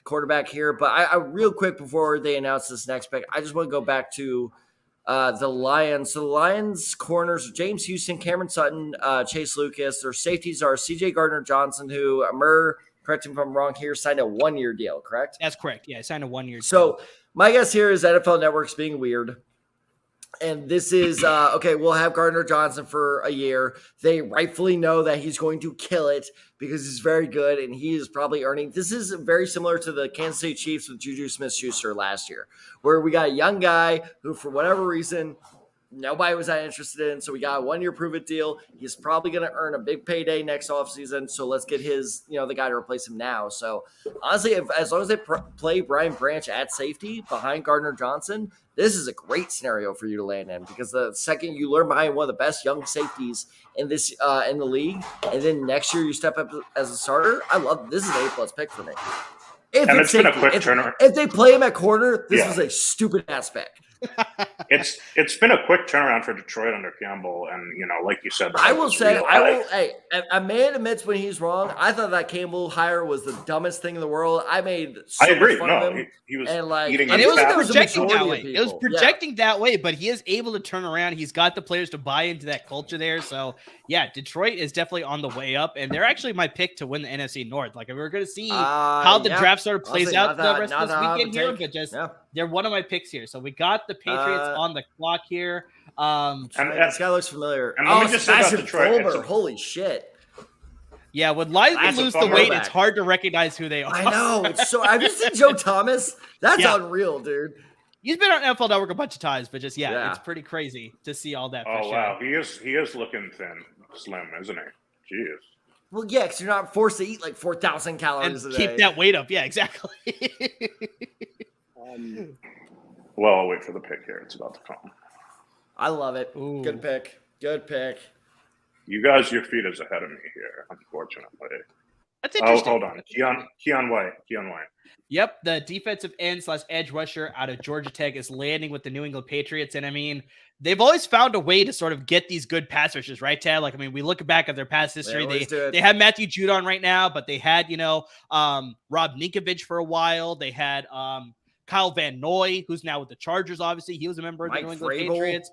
quarterback here. But I real quick before they announce this next pick, I just want to go back to the Lions. So the Lions corners, James Houston, Cameron Sutton, Chase Lucas. Their safeties are C.J. Gardner-Johnson, who correct me if I'm wrong here, signed a 1-year deal, correct? That's correct. Yeah, signed a 1-year deal. So my guess here is NFL Network's being weird. And this is, okay, we'll have Gardner-Johnson for a year. They rightfully know that he's going to kill it because he's very good, and he is probably earning. This is very similar to the Kansas City Chiefs with Juju Smith-Schuster last year, where we got a young guy who, for whatever reason, nobody was that interested in. So we got a 1-year prove-it deal. He's probably going to earn a big payday next offseason. So let's get his, the guy to replace him now. So honestly, as long as they play Brian Branch at safety behind Gardner-Johnson, this is a great scenario for you to land in, because the second you learn behind one of the best young safeties in this in the league, and then next year you step up as a starter, I love this. Is an A+ pick for me. It's been a quick turnaround. If they play him at corner, this was a stupid ass pick. It's been a quick turnaround for Detroit under Campbell, and like you said, I will say, hey, a man admits when he's wrong. I thought that Campbell hire was the dummest thing in the world. I made so I agree. much fun of him. He was and eating. And it was his projecting that way. people. It was projecting that way, but he is able to turn around. He's got the players to buy into that culture there. So yeah, Detroit is definitely on the way up, and they're actually my pick to win the NFC North. Like we're going to see how the draft sort of plays out the rest of this weekend here, but just they're one of my picks here. So we got the Patriots on the clock here. And this guy looks familiar. And let me just say about Detroit, holy shit. Yeah, when Lions lose the weight, it's hard to recognize who they are. I know. It's so. Have you seen Joe Thomas? That's unreal, dude. He's been on NFL Network a bunch of times, but just it's pretty crazy to see all that. Oh wow, he is looking thin, slim, isn't he? Jeez. Well, yeah, because you're not forced to eat like 4,000 calories a day. Keep that weight up. Yeah, exactly. Well, I'll wait for the pick here. It's about to come. I love it. Ooh. Good pick. Good pick. You guys, your feet is ahead of me here, unfortunately. That's interesting. Oh, hold on. Keon White. Yep, the defensive end / edge rusher out of Georgia Tech is landing with the New England Patriots. And I mean, they've always found a way to sort of get these good pass rushers, right, Tad? Like, I mean, we look back at their past history. They have Matthew Judon right now, but they had, Rob Ninkovich for a while. They had Kyle Van Noy, who's now with the Chargers, obviously. He was a member of the New England Patriots.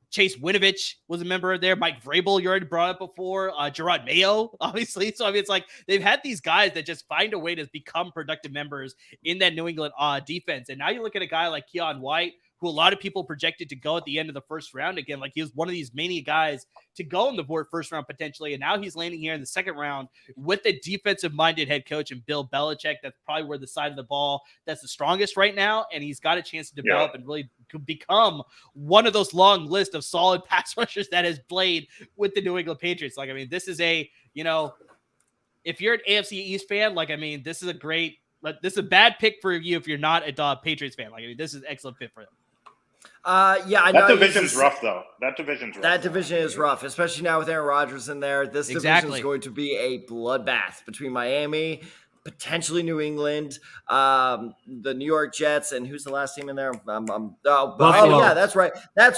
Chase Winovich was a member of there. Mike Vrabel, you already brought up before. Gerard Mayo, obviously. So, I mean, it's like they've had these guys that just find a way to become productive members in that New England defense. And now you look at a guy like Keon White, who a lot of people projected to go at the end of the first round again. Like he was one of these many guys to go in the board first round potentially. And now he's landing here in the second round with a defensive minded head coach and Bill Belichick. That's probably where the side of the ball that's the strongest right now. And he's got a chance to develop and really become one of those long list of solid pass rushers that has played with the New England Patriots. Like, I mean, this is a, if you're an AFC East fan, like, I mean, this is a bad pick for you if you're not a Patriots fan. Like, I mean, this is an excellent fit for them. I know that division's rough, though. That division is rough, especially now with Aaron Rodgers in there. This division is going to be a bloodbath between Miami, potentially New England, the New York Jets, and who's the last team in there? Yeah, that's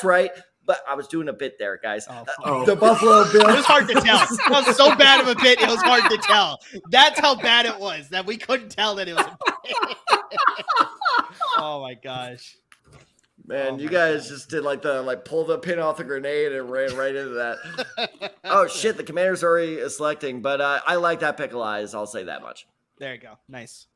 right. But I was doing a bit there, guys. The Buffalo Bills. It was hard to tell. It was so bad of a bit. It was hard to tell. That's how bad it was that we couldn't tell that it was. Oh my gosh. Man, you guys just did pull the pin off the grenade and ran right into that. Oh shit, the Commanders already selecting, but I like that pick a lot. I'll say that much. There you go. Nice.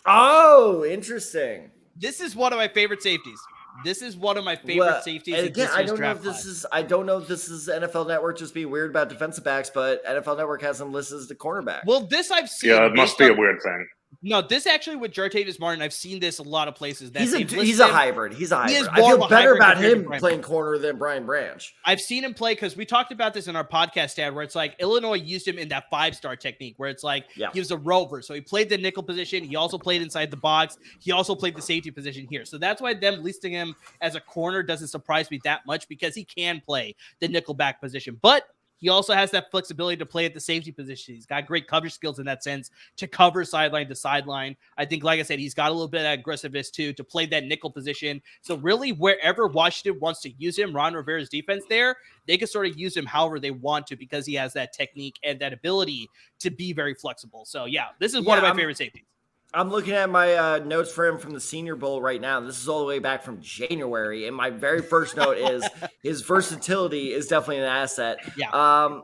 Oh, interesting. This is one of my favorite safeties. Safeties. And again, I don't know if this is NFL Network just being weird about defensive backs, but NFL Network has them listed as the cornerback. Well, this I've seen. Yeah, it must be a weird thing. No, this actually with Jartavius Martin, I've seen this a lot of places. That he's a hybrid. I feel better about him playing corner than Brian Branch. I've seen him play because we talked about this in our podcast, Dad, where it's like Illinois used him in that 5-star technique where it's like he was a rover. So he played the nickel position. He also played inside the box. He also played the safety position here. So that's why them listing him as a corner doesn't surprise me that much because he can play the nickel back position. But he also has that flexibility to play at the safety position. He's got great coverage skills in that sense to cover sideline to sideline. I think, like I said, he's got a little bit of that aggressiveness too to play that nickel position. So really, wherever Washington wants to use him, Ron Rivera's defense there, they can sort of use him however they want to because he has that technique and that ability to be very flexible. So yeah, this is one of my favorite safeties. I'm looking at my notes for him from the Senior Bowl right now. This is all the way back from January. And my very first note is his versatility is definitely an asset. Yeah.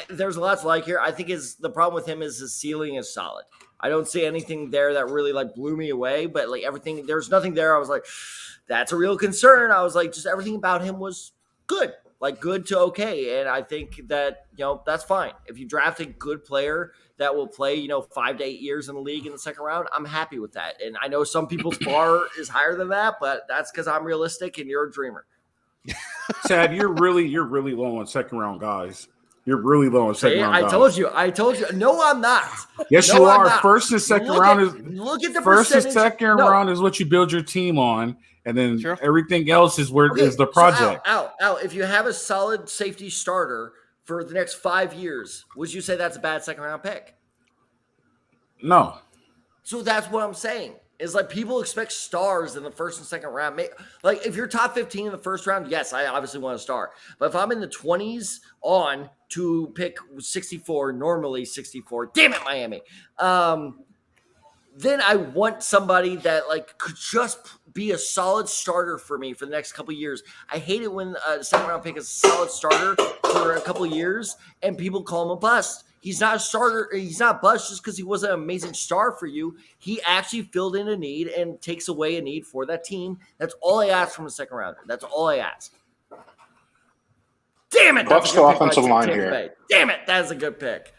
There's a lot to like here. I think the problem with him is his ceiling is solid. I don't see anything there that really blew me away, but everything, there's nothing there. I was like, that's a real concern. I was like, just everything about him was good, good to okay. And I think that, that's fine. If you draft a good player that will play, 5 to 8 years in the league in the second round, I'm happy with that. And I know some people's bar is higher than that, but that's because I'm realistic and you're a dreamer. Sad, you're really low on second round guys. You're really low on second round guys. I told you. No, I'm not. Yes, you are. First and second round is look at the first percentage. and second round is what you build your team on, and then everything else is is the project. So Al, if you have a solid safety starter for the next 5 years, would you say that's a bad second round pick? No. So that's what I'm saying. Is like people expect stars in the first and second round. Like if you're top 15 in the first round, yes, I obviously want a star. But if I'm in the 20s on to pick 64, normally 64, damn it, Miami. Then I want somebody that like could just be a solid starter for me for the next couple of years. I hate it when a second round pick is a solid starter for a couple of years and people call him a bust. He's not a starter. He's not bust just because he wasn't an amazing star for you. He actually filled in a need and takes away a need for that team. That's all I ask from a second rounder. That's all I ask. Damn it! Bucks to offensive line here. Bay. Damn it! That's a good pick.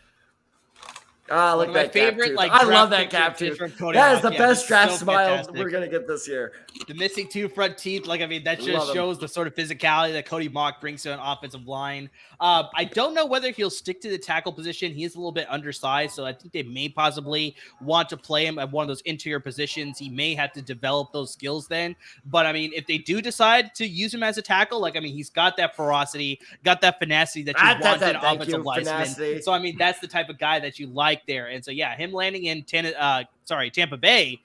Ah, look at that favorite, cap like, I love draft that cap picture tooth. from Cody That is Hawk. the Yeah, best draft so smile fantastic. we're gonna get this year. The missing two front teeth, like, I mean, that Love just him. shows the sort of physicality that Cody Mock brings to an offensive line. I don't know whether he'll stick to the tackle position. He is a little bit undersized, so I think they may possibly want to play him at one of those interior positions. He may have to develop those skills then. But, I mean, if they do decide to use him as a tackle, like, I mean, he's got that ferocity, got that finacity that you want in an offensive lineman. So, I mean, that's the type of guy that you like there. And so, yeah, him landing in Tampa Bay,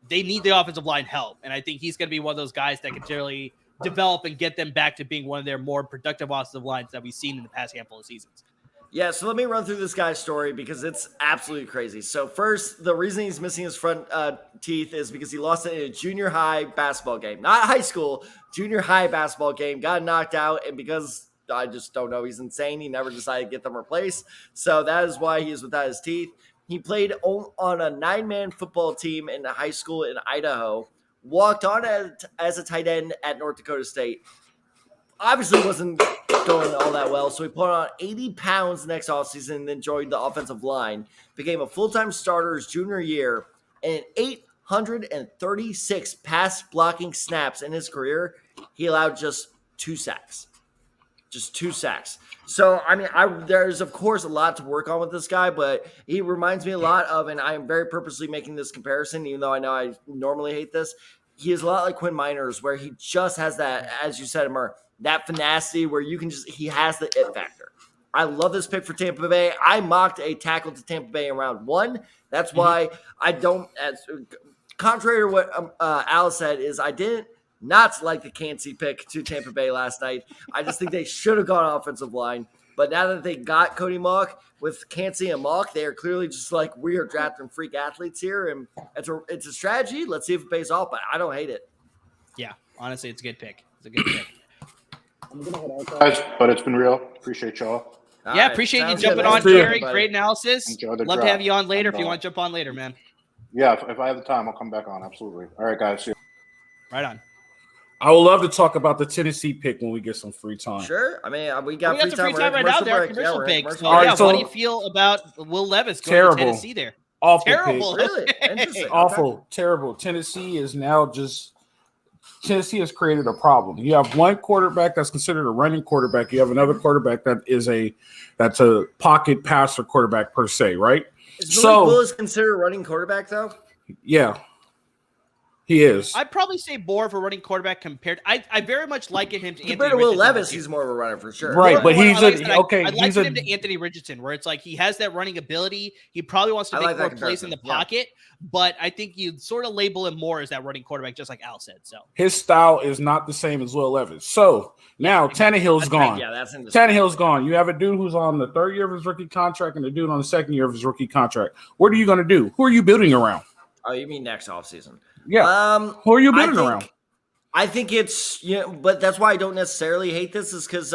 they need the offensive line help. And I think he's going to be one of those guys that can really develop and get them back to being one of their more productive offensive lines that we've seen in the past handful of seasons. Yeah, so let me run through this guy's story because it's absolutely crazy. So first, the reason he's missing his front teeth is because he lost it in a junior high basketball game. Not high school, junior high basketball game. Got knocked out, and because I just don't know, he's insane. He never decided to get them replaced. So that is why he is without his teeth. He played on a 9-man football team in high school in Idaho, walked on as a tight end at North Dakota State. Obviously wasn't going all that well, so he put on 80 pounds next offseason and then joined the offensive line, became a full-time starter his junior year, and in 836 pass blocking snaps in his career, he allowed just 2 sacks. Just 2 sacks. So, I mean, there's, of course, a lot to work on with this guy, but he reminds me a lot of, and I am very purposely making this comparison, even though I know I normally hate this, he is a lot like Quinn Miners, where he just has that, as you said, Amar, that finacity where you can he has the it factor. I love this pick for Tampa Bay. I mocked a tackle to Tampa Bay in round 1. That's why I don't, contrary to what Al said, is I didn't not like the Kancey pick to Tampa Bay last night. I just think they should have gone offensive line. But now that they got Cody Mock with Kancey and Mock, they are clearly just like, we are drafting freak athletes here. And it's a strategy. Let's see if it pays off, but I don't hate it. Yeah, honestly, it's a good pick. It's a good pick. Guys, but it's been real. Appreciate y'all. All Yeah, right, appreciate you sounds jumping good. on, Let's do it, Gary. everybody. Great analysis. Enjoy the Love to draft. have you on later if you And, want to jump on later, man. Yeah, if I have the time, I'll come back on. Absolutely. All right, guys. See you. Right on. I would love to talk about the Tennessee pick when we get some free time. Sure. I mean, we We got got some free time right now. There are commercial we're in picks. commercial So, All right, yeah, so- what do you feel about Will Levis going Terrible. to Tennessee there? Awful Terrible. pick. Really? Interesting. Awful, terrible. Tennessee has created a problem. You have one quarterback that's considered a running quarterback. You have another quarterback that's a pocket passer quarterback per se, right? Is Malik Willis considered a running quarterback, though? Yeah, he is. I'd probably say more of a running quarterback compared. I very much liken him to Anthony Compared to Will Richardson Levis, this year. he's more of a runner for sure. Right, but he's Like I said, okay. I He's liken him to Anthony Richardson, where it's like he has that running ability. He probably wants to I make like more that plays in the comparison. Yeah. pocket, but I think you sort of label him more as that running quarterback, just like Al said. So his style is not the same as Will Levis. So now Tannehill's gone. Yeah, that's Tannehill's gone. You have a dude who's on the 3rd year of his rookie contract and a dude on the 2nd year of his rookie contract. What are you going to do? Who are you building around? Oh, you mean next offseason? Yeah. Who are you I building think- around? I think it's, but that's why I don't necessarily hate this is because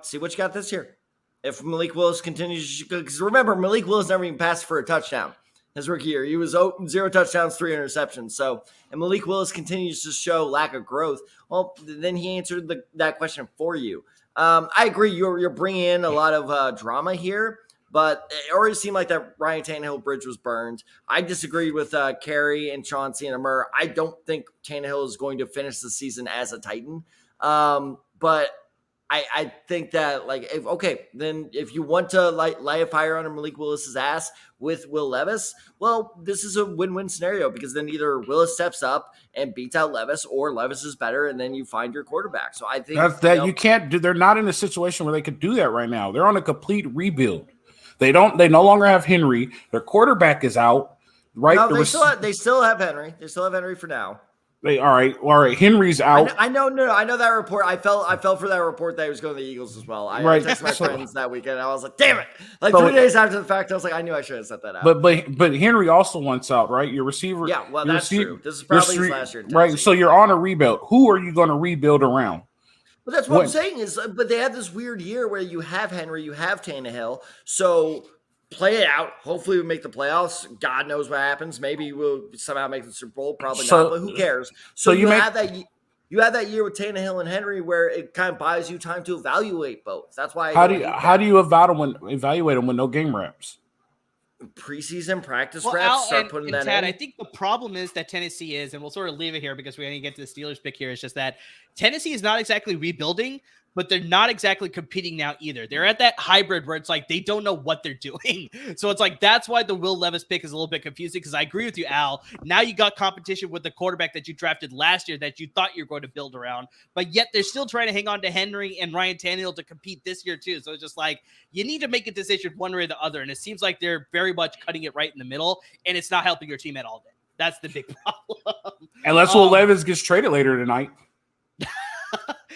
see what you got this year. If Malik Willis continues, because remember, Malik Willis never even passed for a touchdown his rookie year. He was 0 touchdowns, 3 interceptions. So, and Malik Willis continues to show lack of growth. Well, then he answered that question for you. I agree. You're bringing in a lot of drama here. But it already seemed like that Ryan Tannehill bridge was burned. I disagreed with Kerry and Chauncey and Amir. I don't think Tannehill is going to finish the season as a Titan. But I think that, then if you want to light a fire under Malik Willis's ass with Will Levis, well, this is a win-win scenario because then either Willis steps up and beats out Levis or Levis is better and then you find your quarterback. So I think You can't do. They're not in a situation where they could do that right now. They're on a complete rebuild. They no longer have Henry. Their quarterback is out. right? No, they still have Henry. They still have Henry for now. All right. Henry's out. I know that report. I fell for that report that he was going to the Eagles as well. I texted my friends that weekend. I was like, damn it! Like 3 days after the fact, I was like, I knew I should have set that out. But Henry also wants out, right? Your receiver. Yeah, well, that's true. This is probably his last year. Right. So you're on a rebuild. Who are you going to rebuild around? But that's what I'm saying is, but they have this weird year where you have Henry, you have Tannehill, so. Play it out. Hopefully, we make the playoffs. God knows what happens. Maybe we'll somehow make the Super Bowl. Probably not, but who cares? So you have that year with Tannehill and Henry where it kind of buys you time to evaluate both. That's why. How do you evaluate them with no game reps? Preseason practice reps. Start putting that Tad, in. I think the problem is that Tennessee is, and we'll sort of leave it here because we're going to get to the Steelers pick here. It's just that Tennessee is not exactly rebuilding, but they're not exactly competing now either. They're at that hybrid where it's like they don't know what they're doing. So it's like that's why the Will Levis pick is a little bit confusing because I agree with you, Al. Now you got competition with the quarterback that you drafted last year that you thought you were going to build around, but yet they're still trying to hang on to Henry and Ryan Tannehill to compete this year too. So it's just like you need to make a decision one way or the other, and it seems like they're very much cutting it right in the middle, and it's not helping your team at all. That's the big problem. Unless Will Levis gets traded later tonight.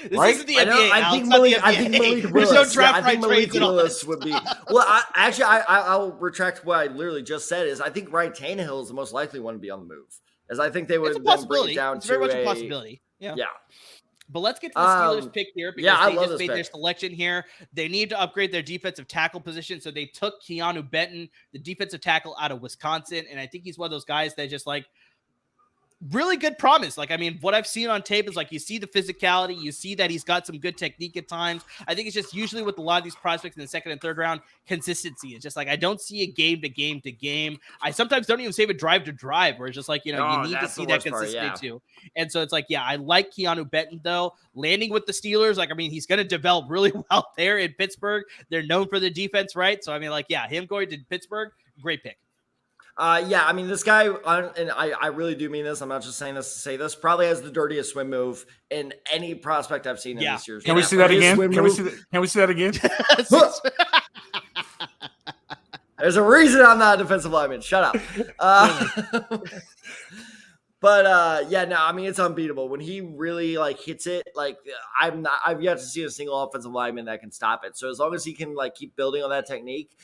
This right? isn't the NBA. I think Malik Willis. There's no draft right Malik trades at all. Willis would be. Well, I'll retract what I literally just said. Is I think Ryan Tannehill is the most likely one to be on the move. As I think they would then bring it down it's to very much a possibility. Yeah. But let's get to the Steelers pick here because they just made their selection here. They need to upgrade their defensive tackle position, so they took Keanu Benton, the defensive tackle out of Wisconsin, and I think he's one of those guys that just like really good promise. Like, I mean, what I've seen on tape is like you see the physicality, you see that he's got some good technique at times. I think it's just usually with a lot of these prospects in the second and third round, consistency. It's just like I don't see a game to game to game. I sometimes don't even save a drive to drive, where it's just like, you need to see that consistency too. And so it's like, I like Keanu Benton though. Landing with the Steelers, like, I mean, he's going to develop really well there in Pittsburgh. They're known for the defense, right? So I mean, like, him going to Pittsburgh, great pick. I mean, this guy, and I really do mean this. I'm not just saying this to say this. Probably has the dirtiest swim move in any prospect I've seen in this year's. Can we see that again? Can we see that again? There's a reason I'm not a defensive lineman. Shut up. But I mean, it's unbeatable when he really like hits it. Like I've yet to see a single offensive lineman that can stop it. So as long as he can like keep building on that technique,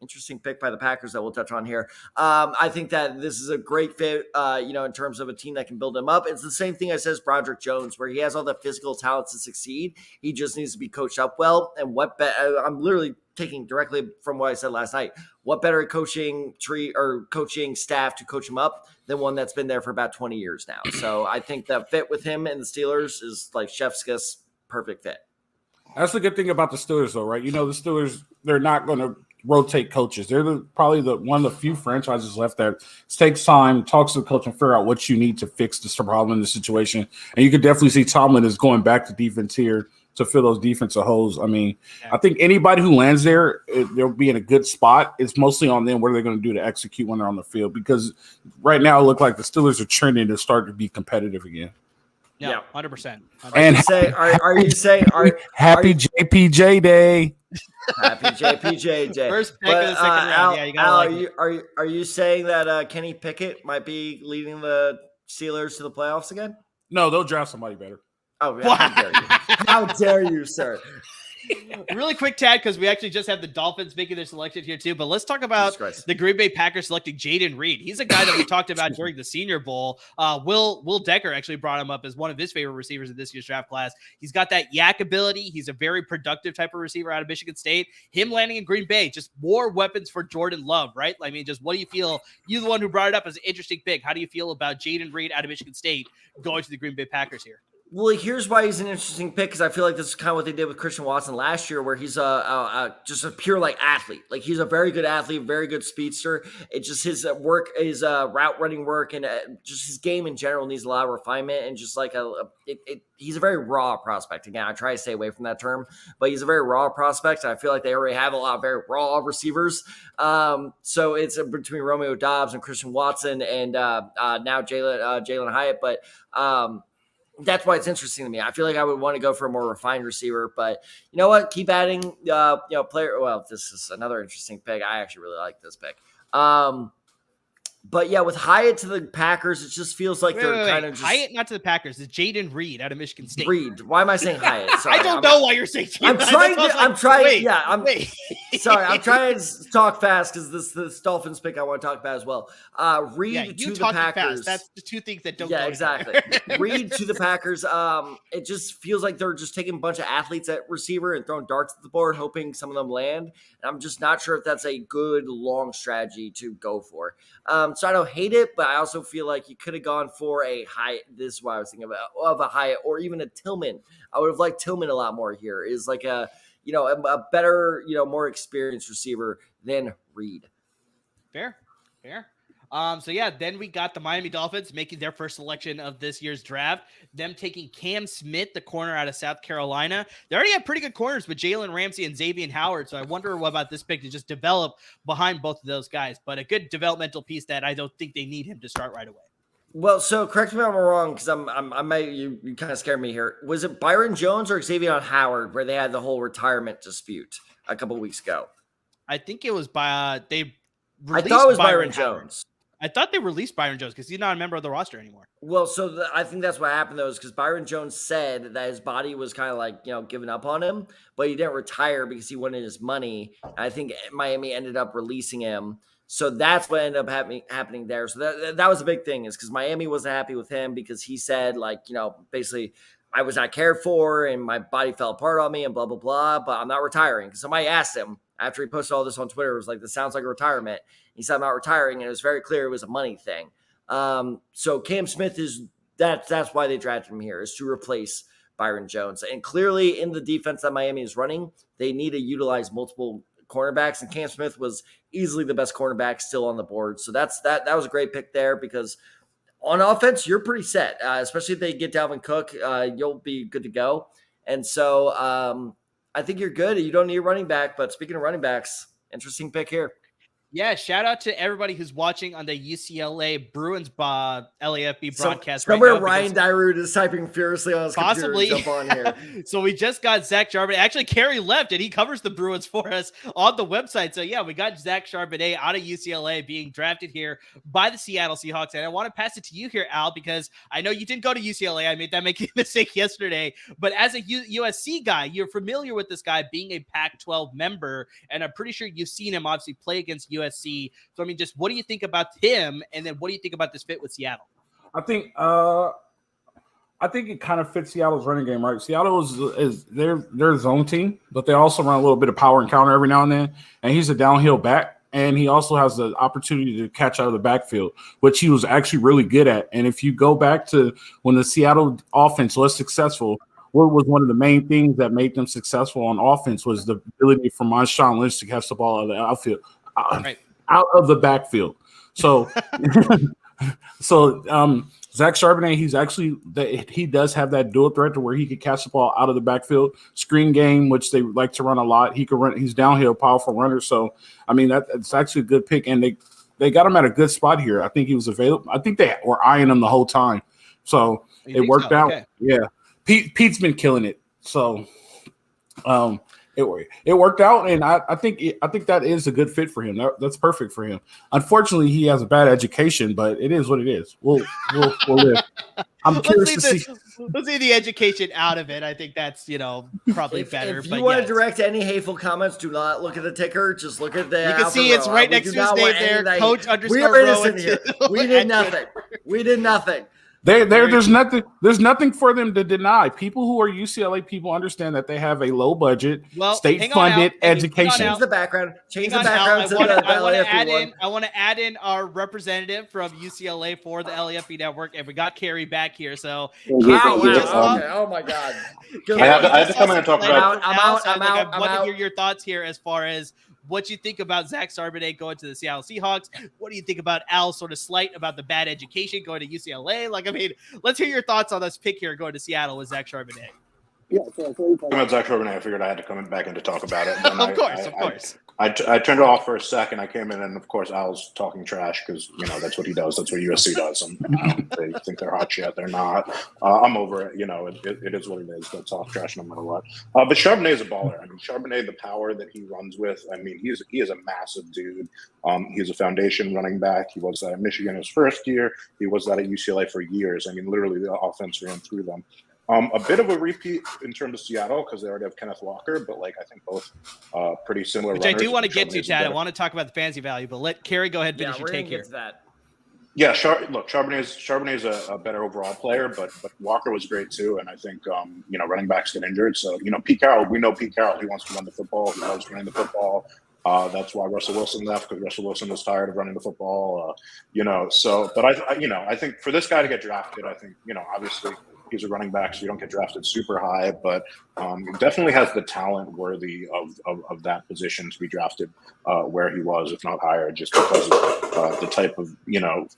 interesting pick by the Packers that we'll touch on here. I think that this is a great fit, in terms of a team that can build him up. It's the same thing I says Broderick Jones, where he has all the physical talents to succeed. He just needs to be coached up well. And I'm literally taking directly from what I said last night. What better coaching tree or coaching staff to coach him up than one that's been there for about 20 years now? So I think that fit with him and the Steelers is like chef's kiss, perfect fit. That's the good thing about the Steelers, though, right? The Steelers, they're not going to rotate coaches. They're probably one of the few franchises left that takes time, talks to the coach, and figure out what you need to fix this problem in the situation. And you could definitely see Tomlin is going back to defense here to fill those defensive holes. I mean, I think anybody who lands there, they'll be in a good spot. It's mostly on them what are they going to do to execute when they're on the field, because right now it looks like the Steelers are trending to start to be competitive again. Yeah, 100%. And are you saying happy JPJ Day? Happy JPJ Day. First pick of the second round. Al, are you saying that Kenny Pickett might be leading the Steelers to the playoffs again? No, they'll draft somebody better. Oh, yeah, how dare you? How dare you, sir? Really quick, Tad, because we actually just have the Dolphins making their selection here too. But let's talk about the Green Bay Packers selecting Jaden Reed. He's a guy that we talked about during the Senior Bowl. Will Decker actually brought him up as one of his favorite receivers in this year's draft class. He's got that yak ability. He's a very productive type of receiver out of Michigan State. Him landing in Green Bay, just more weapons for Jordan Love, right? I mean, just what do you feel? You're the one who brought it up as an interesting pick. How do you feel about Jaden Reed out of Michigan State going to the Green Bay Packers here? Well, here's why he's an interesting pick, because I feel like this is kind of what they did with Christian Watson last year, where he's just a pure like athlete. Like he's a very good athlete, very good speedster. It's just his work, his route running work, and just his game in general needs a lot of refinement. And just like he's a very raw prospect. Again, I try to stay away from that term, but he's a very raw prospect. And I feel like they already have a lot of very raw receivers. So it's between Romeo Doubs and Christian Watson, and now Jalen Hyatt, but. That's why it's interesting to me. I feel like I would want to go for a more refined receiver, but you know what? Keep adding, player. Well, this is another interesting pick. I actually really like this pick. But yeah, with Hyatt to the Packers, it just feels like they're kind of just Hyatt, not to the Packers. It's Jaden Reed out of Michigan State. Reed. Why am I saying Hyatt? Sorry, I don't know why you're saying. I'm trying. I'm trying. Wait, yeah, wait. Sorry, I'm trying to talk fast because this Dolphins pick I want to talk about as well. Reed to the Packers. Fast. That's the two things that don't. Yeah, go exactly. Reed to the Packers. It just feels like they're just taking a bunch of athletes at receiver and throwing darts at the board, hoping some of them land. And I'm just not sure if that's a good long strategy to go for. So I don't hate it, but I also feel like you could have gone for a Hyatt. This is what I was thinking of a Hyatt or even a Tillman. I would have liked Tillman a lot more here. Is like a better, more experienced receiver than Reed. Fair. So yeah, then we got the Miami Dolphins making their first selection of this year's draft. Them taking Cam Smith, the corner out of South Carolina. They already have pretty good corners with Jalen Ramsey and Xavier Howard. So I wonder what about this pick to just develop behind both of those guys. But a good developmental piece that I don't think they need him to start right away. Well, so correct me if I'm wrong, because you kind of scared me here. Was it Byron Jones or Xavier Howard where they had the whole retirement dispute a couple of weeks ago? I think it was I thought it was Byron Jones. I thought they released Byron Jones because he's not a member of the roster anymore. Well, so I think that's what happened, though, is because Byron Jones said that his body was kind of like, giving up on him, but he didn't retire because he wanted his money. I think Miami ended up releasing him. So that's what ended up happening there. So that was a big thing, is because Miami wasn't happy with him because he said, basically, I was not cared for and my body fell apart on me and blah, blah, blah, but I'm not retiring. Because somebody asked him after he posted all this on Twitter, it was like, this sounds like a retirement. He said, I'm not retiring. And it was very clear it was a money thing. So Cam Smith that's why they drafted him here, is to replace Byron Jones. And clearly in the defense that Miami is running, they need to utilize multiple cornerbacks, and Cam Smith was easily the best cornerback still on the board. So that was a great pick there, because on offense, you're pretty set, especially if they get Dalvin Cook, you'll be good to go. And so I think you're good. You don't need a running back, but speaking of running backs, interesting pick here. Yeah, shout out to everybody who's watching on the UCLA Bruins LAFB broadcast. Somewhere right now, Ryan Dyrud is typing furiously on his possibly computer to jump on here. So we just got Zach Charbonnet. Actually, Kerry left, and he covers the Bruins for us on the website. So yeah, we got Zach Charbonnet out of UCLA being drafted here by the Seattle Seahawks. And I want to pass it to you here, Al, because I know you didn't go to UCLA. I made that mistake yesterday. But as a USC guy, you're familiar with this guy being a Pac-12 member, and I'm pretty sure you've seen him obviously play against USC. So, I mean, just what do you think about him? And then what do you think about this fit with Seattle? I think it kind of fits Seattle's running game, right? Seattle is their zone team, but they also run a little bit of power and counter every now and then. And he's a downhill back, and he also has the opportunity to catch out of the backfield, which he was actually really good at. And if you go back to when the Seattle offense was successful, what was one of the main things that made them successful on offense was the ability for Marshawn Lynch to catch the ball out of the outfield. Out of the backfield. So, Zach Charbonnet, he does have that dual threat to where he could catch the ball out of the backfield. Screen game, which they like to run a lot. He could run. He's downhill, powerful runner. So, I mean, it's actually a good pick, and they got him at a good spot here. I think he was available. I think they were eyeing him the whole time. So it worked out. Okay. Yeah, Pete's been killing it. So, It worked out, and I think that is a good fit for him. That's perfect for him. Unfortunately, he has a bad education, but it is what it is. We'll live. I'm curious to see. Let's see the education out of it. I think that's probably better. If you want to direct any hateful comments, do not look at the ticker. Just look at the. You can see it's right next to his name there. Coach _ We're innocent here. We did nothing. We did nothing. There's nothing for them to deny. People who are UCLA people understand that they have a low budget, state-funded education. Change the background. I want to add in our representative from UCLA for the LAFB network, and we got Kerry back here. So, oh my God! I have to come in and talk about. I'm out. I want to hear your thoughts here as far as what you think about Zach Charbonnet going to the Seattle Seahawks. What do you think about Al's sort of slight about the bad education going to UCLA? Let's hear your thoughts on this pick here going to Seattle with Zach Charbonnet. Yeah, so talking about Zach Charbonnet, I figured I had to come back in to talk about it. Of course. I turned it off for a second. I came in, and of course, Al's talking trash because that's what he does. That's what USC does. And they think they're hot shit. They're not. I'm over it. It is what it is. They'll talk trash no matter what. But Charbonnet is a baller. I mean, Charbonnet, the power that he runs with. I mean, he is a massive dude. He's a foundation running back. He was at Michigan his first year. He was at UCLA for years. I mean, literally, the offense ran through them. A bit of a repeat in terms of Seattle because they already have Kenneth Walker, but I think both pretty similar. Which runners. I do want to get to, Chad. I want to talk about the fantasy value, but let Kerry go ahead and finish your take here. Yeah, Charbonnet's a better overall player, but Walker was great too, and I think running backs get injured, so Pete Carroll. We know Pete Carroll. He wants to run the football. He loves running the football. That's why Russell Wilson left because Russell Wilson was tired of running the football. So, but I think for this guy to get drafted, I think obviously. He's a running back, so you don't get drafted super high, but definitely has the talent worthy of that position to be drafted where he was, if not higher, just because of the type of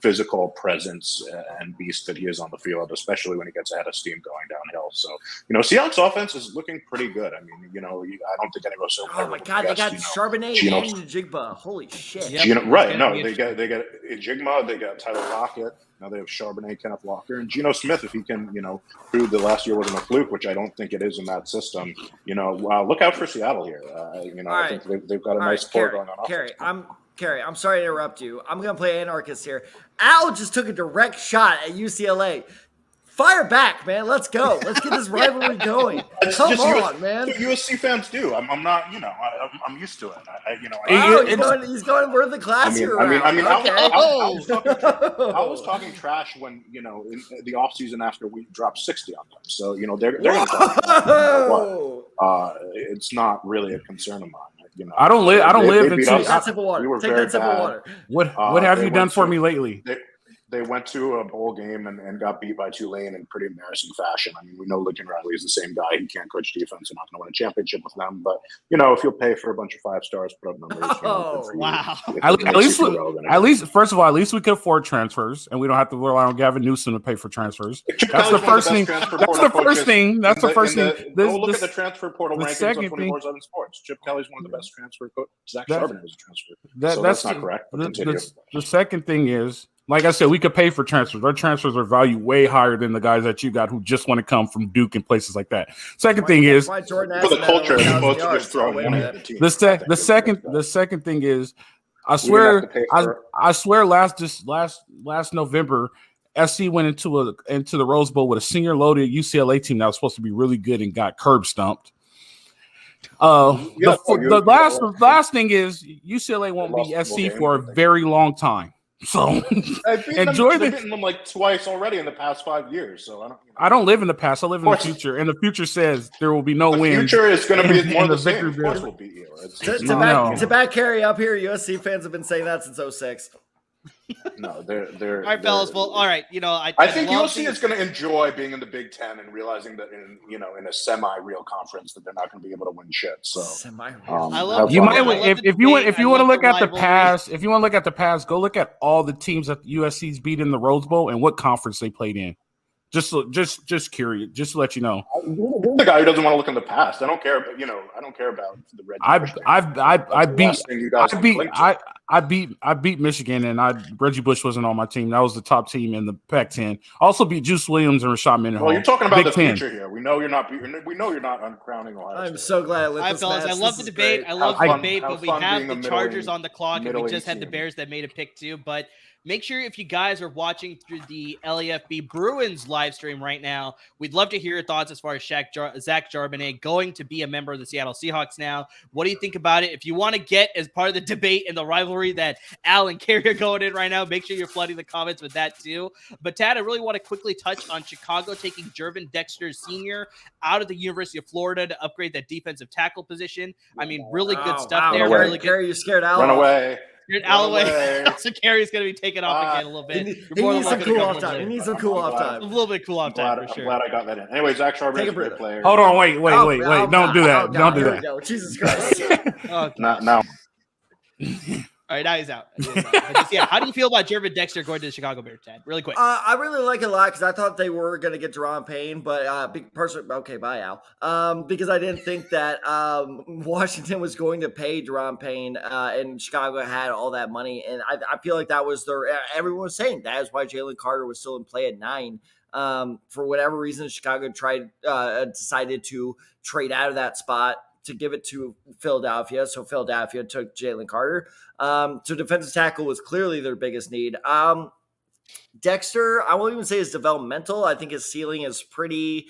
physical presence and beast that he is on the field, especially when he gets ahead of steam going downhill. So Seattle's offense is looking pretty good. I mean, I don't think anyone so. Oh my God, they got Charbonnet and Jigba. Holy shit! Right? No, they got Jigma, they got Tyler Lockett. Now they have Charbonnet, Kenneth Walker, and Geno Smith. If he can, prove the last year wasn't a fluke, which I don't think it is in that system. Look out for Seattle here. I think they've got a nice core going on. Kerry, I'm sorry to interrupt you. I'm going to play anarchist here. Al just took a direct shot at UCLA. Fire back, man. Let's go. Let's get this rivalry going. Come on, man. USC fans do. I'm not. I'm used to it. He's going worth the class here. I was talking trash when in the offseason after we dropped 60 on them. So they're going to talk. It's not really a concern of mine. I don't live in. Take that sip of water. Take that sip of water. What have you done for me lately? They went to a bowl game and got beat by Tulane in pretty embarrassing fashion. I mean, we know Lincoln Riley is the same guy. He can't coach defense. They're not going to win a championship with them. But, if you'll pay for a bunch of 5-stars, put up numbers. Wow. At least, first of all, at least we could afford transfers, and we don't have to rely on Gavin Newsom to pay for transfers. That's the first thing. That's the first thing. Go look at the transfer portal rankings on 24/7 Sports. Chip Kelly's one of the best transfer coaches. Zach Charbonnet was a transfer. That's not correct. The second thing is, like I said, we could pay for transfers. Our transfers are valued way higher than the guys that you got who just want to come from Duke and places like that. Second thing is, for the culture is supposed to just throw one at the team. The second thing is, I swear, last November, SC went into the Rose Bowl with a senior loaded UCLA team that was supposed to be really good and got curb stomped. The last thing is UCLA won't be SC for a very long time. So they've beaten them like twice already in the past 5 years. So I don't live in the past. I live in the future, and the future says there will be no wins. The future is going to be more the same. Of course, we'll beat you. To back Kerry up here, USC fans have been saying that since 2006. No, they're all right, fellas. Well, all right. I think USC is going to enjoy being in the Big Ten and realizing that in a semi-real conference that they're not going to be able to win shit. So if you want to look at the past, go look at all the teams that USC's beat in the Rose Bowl and what conference they played in. Just curious, just to let you know. The guy who doesn't want to look in the past. I don't care, but I don't care about the red. I beat Michigan, and Reggie Bush wasn't on my team. That was the top team in the Pac-10. Also beat Juice Williams and Rashad Mendenhall. Well, you're talking about the future here. We know you're not. We know you're not uncrowning Ohio State. I'm so glad I lit this fellas, I love the debate. I love the debate, but we have the Chargers on the clock, and we just had the Bears that made a pick too. But make sure if you guys are watching through the LAFB Bruins live stream right now, we'd love to hear your thoughts as far as Zach Charbonnet going to be a member of the Seattle Seahawks now. What do you think about it? If you want to get as part of the debate and the rivalry that Al and Kerry are going in right now, make sure you're flooding the comments with that too. But Tad, I really want to quickly touch on Chicago taking Jervin Dexter Sr. out of the University of Florida to upgrade that defensive tackle position. I mean, really good stuff there. Really good. Kerry, you're scared out. Run away. So Kerry's going to be taken off again a little bit. He needs some cool off time. He needs some cool off time. A little bit cool off time for sure. I'm glad I got that in. Anyway, Zach Charbonnet is a great player. Hold on, wait. Don't do that. Don't do that. Jesus Christ. Now, All right, now he's out. But just, yeah, how do you feel about Jervin Dexter going to the Chicago Bears, Chad? Really quick. I really like it a lot because I thought they were going to get Deron Payne, but okay, bye, Al. Because I didn't think that Washington was going to pay Deron Payne, and Chicago had all that money, and I feel like that was everyone was saying that is why Jalen Carter was still in play at 9. For whatever reason, Chicago decided to trade out of that spot to give it to Philadelphia. So Philadelphia took Jalen Carter. So defensive tackle was clearly their biggest need. Dexter, I won't even say is developmental. I think his ceiling is pretty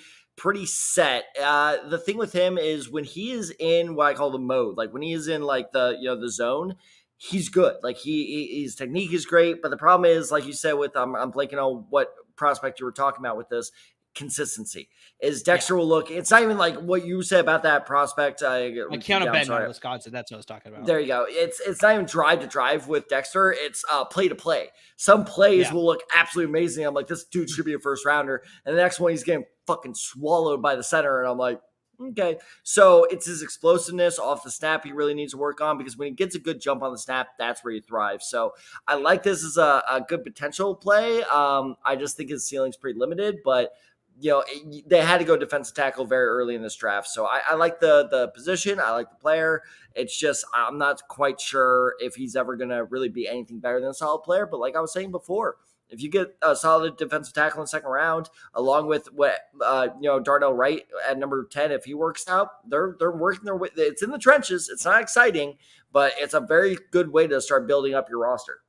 set. The thing with him is when he is in what I call the mode, like when he is in like the zone, he's good. Like his technique is great, but the problem is, like you said, with I'm blanking on what prospect you were talking about with this. Consistency is Dexter will look. It's not even like what you said about that prospect. Like Keanu Benton in Wisconsin. That's what I was talking about. There you go. It's not even drive to drive with Dexter. It's play to play. Some plays will look absolutely amazing. I'm like, this dude should be a first rounder, and the next one he's getting fucking swallowed by the center, and I'm like, okay. So it's his explosiveness off the snap he really needs to work on, because when he gets a good jump on the snap, that's where he thrives. So I like this as a good potential play. I just think his ceiling's pretty limited, but they had to go defensive tackle very early in this draft. So I like the position. I like the player. It's just I'm not quite sure if he's ever going to really be anything better than a solid player. But like I was saying before, if you get a solid defensive tackle in the second round, along with what Darnell Wright at number 10, if he works out, they're working their way. It's in the trenches. It's not exciting, but it's a very good way to start building up your roster.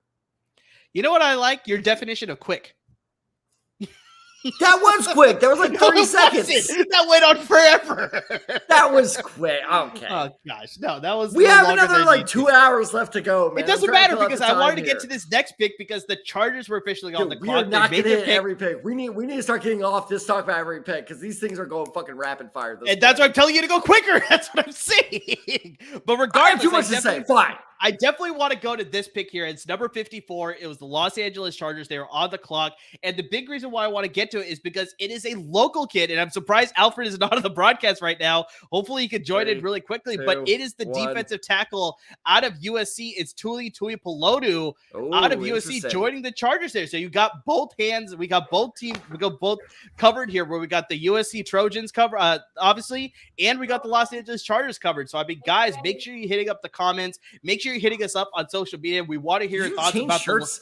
You know what I like? Your definition of quick. That was quick. That was like 30 seconds. That went on forever. That was quick. Okay. Oh gosh, no, that was. We have another like 2 hours left to go, man. It doesn't matter because I wanted to get to this next pick because the Chargers were officially on the clock. We are not going to hit every pick. We need to start getting off this talk about every pick because these things are going fucking rapid fire. And that's why I'm telling you to go quicker. That's what I'm saying. But regardless, I have too much to say. Fine. I definitely want to go to this pick here. It's number 54. It was the Los Angeles Chargers. They were on the clock. And the big reason why I want to get to it is because it is a local kid. And I'm surprised Alfred is not on the broadcast right now. Hopefully he could join in really quickly. But it is the defensive tackle out of USC. It's Tuli Tuipulotu out of USC joining the Chargers there. So you got both hands. We got both teams. We got both covered here where we got the USC Trojans cover, obviously, and we got the Los Angeles Chargers covered. So I mean, guys, make sure you're hitting up the comments. Make sure you're hitting us up on social media. We want to hear your thoughts about shirts?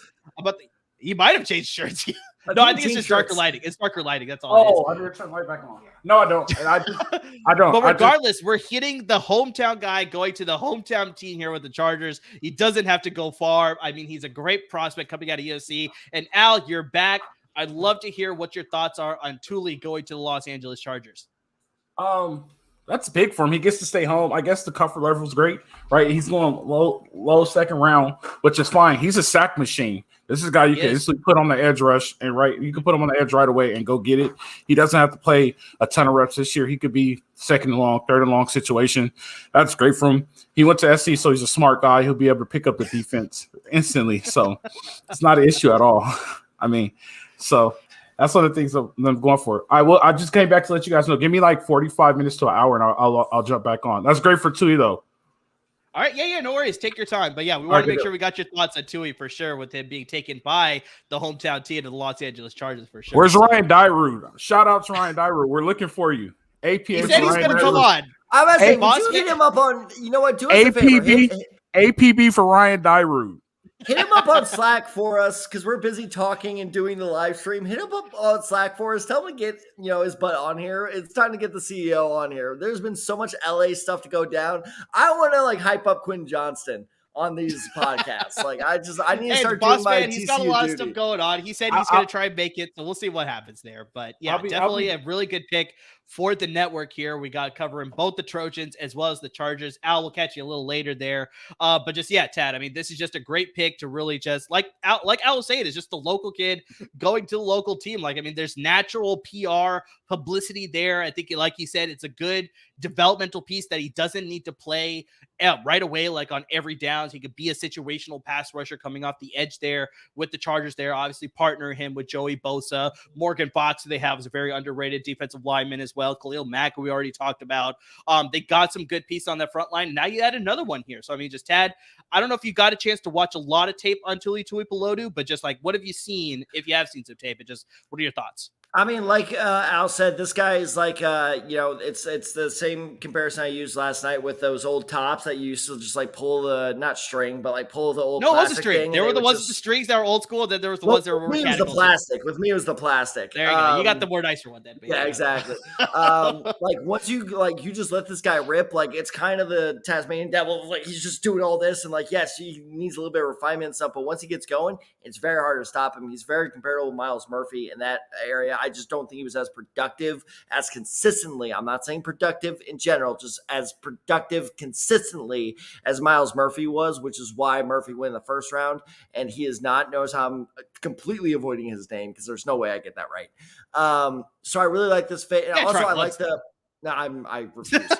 He might have changed shirts. No, I think it's just darker lighting. It's darker lighting. That's all. Oh, I turn right back on. No, I don't. I don't. But regardless, we're hitting the hometown guy going to the hometown team here with the Chargers. He doesn't have to go far. I mean, he's a great prospect coming out of USC. And Al, you're back. I'd love to hear what your thoughts are on Tuli going to the Los Angeles Chargers. That's big for him. He gets to stay home. I guess the comfort level is great, right? He's going low second round, which is fine. He's a sack machine. This is a guy you can easily put on the edge rush and you can put him on the edge right away and go get it. He doesn't have to play a ton of reps this year. He could be second and long, third and long situation. That's great for him. He went to SC, so he's a smart guy. He'll be able to pick up the defense instantly. So it's not an issue at all. I mean, so that's one of the things I'm going for. I just came back to let you guys know. Give me like 45 minutes to an hour, and I'll jump back on. That's great for Tui, though. All right, yeah, no worries. Take your time. But yeah, we want to make sure we got your thoughts on Tui for sure, with him being taken by the hometown team of the Los Angeles Chargers for sure. Where's Ryan Dyrud? Shout out to Ryan Dyrud. We're looking for you. APA. He said he's going to come on. I was saying, would you hit him up on? You know what? Do us a favor. APB for Ryan Dyrud. Hit him up on Slack for us because we're busy talking and doing the live stream. Hit him up on Slack for us. Tell him to get his butt on here. It's time to get the CEO on here. There's been so much LA stuff to go down. I want to hype up Quentin Johnston on these podcasts. I need to start doing my TCU. He's got a lot of stuff going on. He said he's going to try and make it, so we'll see what happens there. But yeah, definitely a really good pick for the network here. We got covering both the Trojans as well as the Chargers. Al, we'll catch you a little later there. But just, Tad, I mean, this is just a great pick to really just, like Al was saying, it's just the local kid going to the local team. There's natural PR publicity there. I think, like he said, it's a good developmental piece that he doesn't need to play right away, like on every downs. He could be a situational pass rusher coming off the edge there with the Chargers there. Obviously, partner him with Joey Bosa. Morgan Fox, who they have, is a very underrated defensive lineman as well. Khalil Mack, who we already talked about. They got some good pieces on that front line. Now you add another one here. So, I mean, just Tad, I don't know if you got a chance to watch a lot of tape on Tuli Tuipulotu, but just like, what have you seen, if you have seen some tape? Just what are your thoughts? I mean, like Al said, this guy is like, it's the same comparison I used last night with those old tops that you used to just like pull the, not string, but like pull the old No, it was a plastic string. thing. There were the ones with the strings that were old school. Then there was the ones that were with me, it was the plastic. With me, it was the plastic. There you go. You got the more nicer one then. Yeah, exactly. Like once you just let this guy rip, like it's kind of the Tasmanian devil. Like he's just doing all this, and like yes, he needs a little bit of refinement and stuff. But once he gets going, it's very hard to stop him. He's very comparable to Miles Murphy in that area. I just don't think he was as productive as consistently. I'm not saying productive in general, just as productive consistently as Miles Murphy was, which is why Murphy went in the first round, and he is not. Notice how I'm completely avoiding his name because there's no way I get that right. So I really like this fit. And Yeah, also I like the. No, I refuse.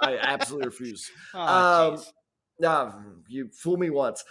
I absolutely refuse. No, you fool me once.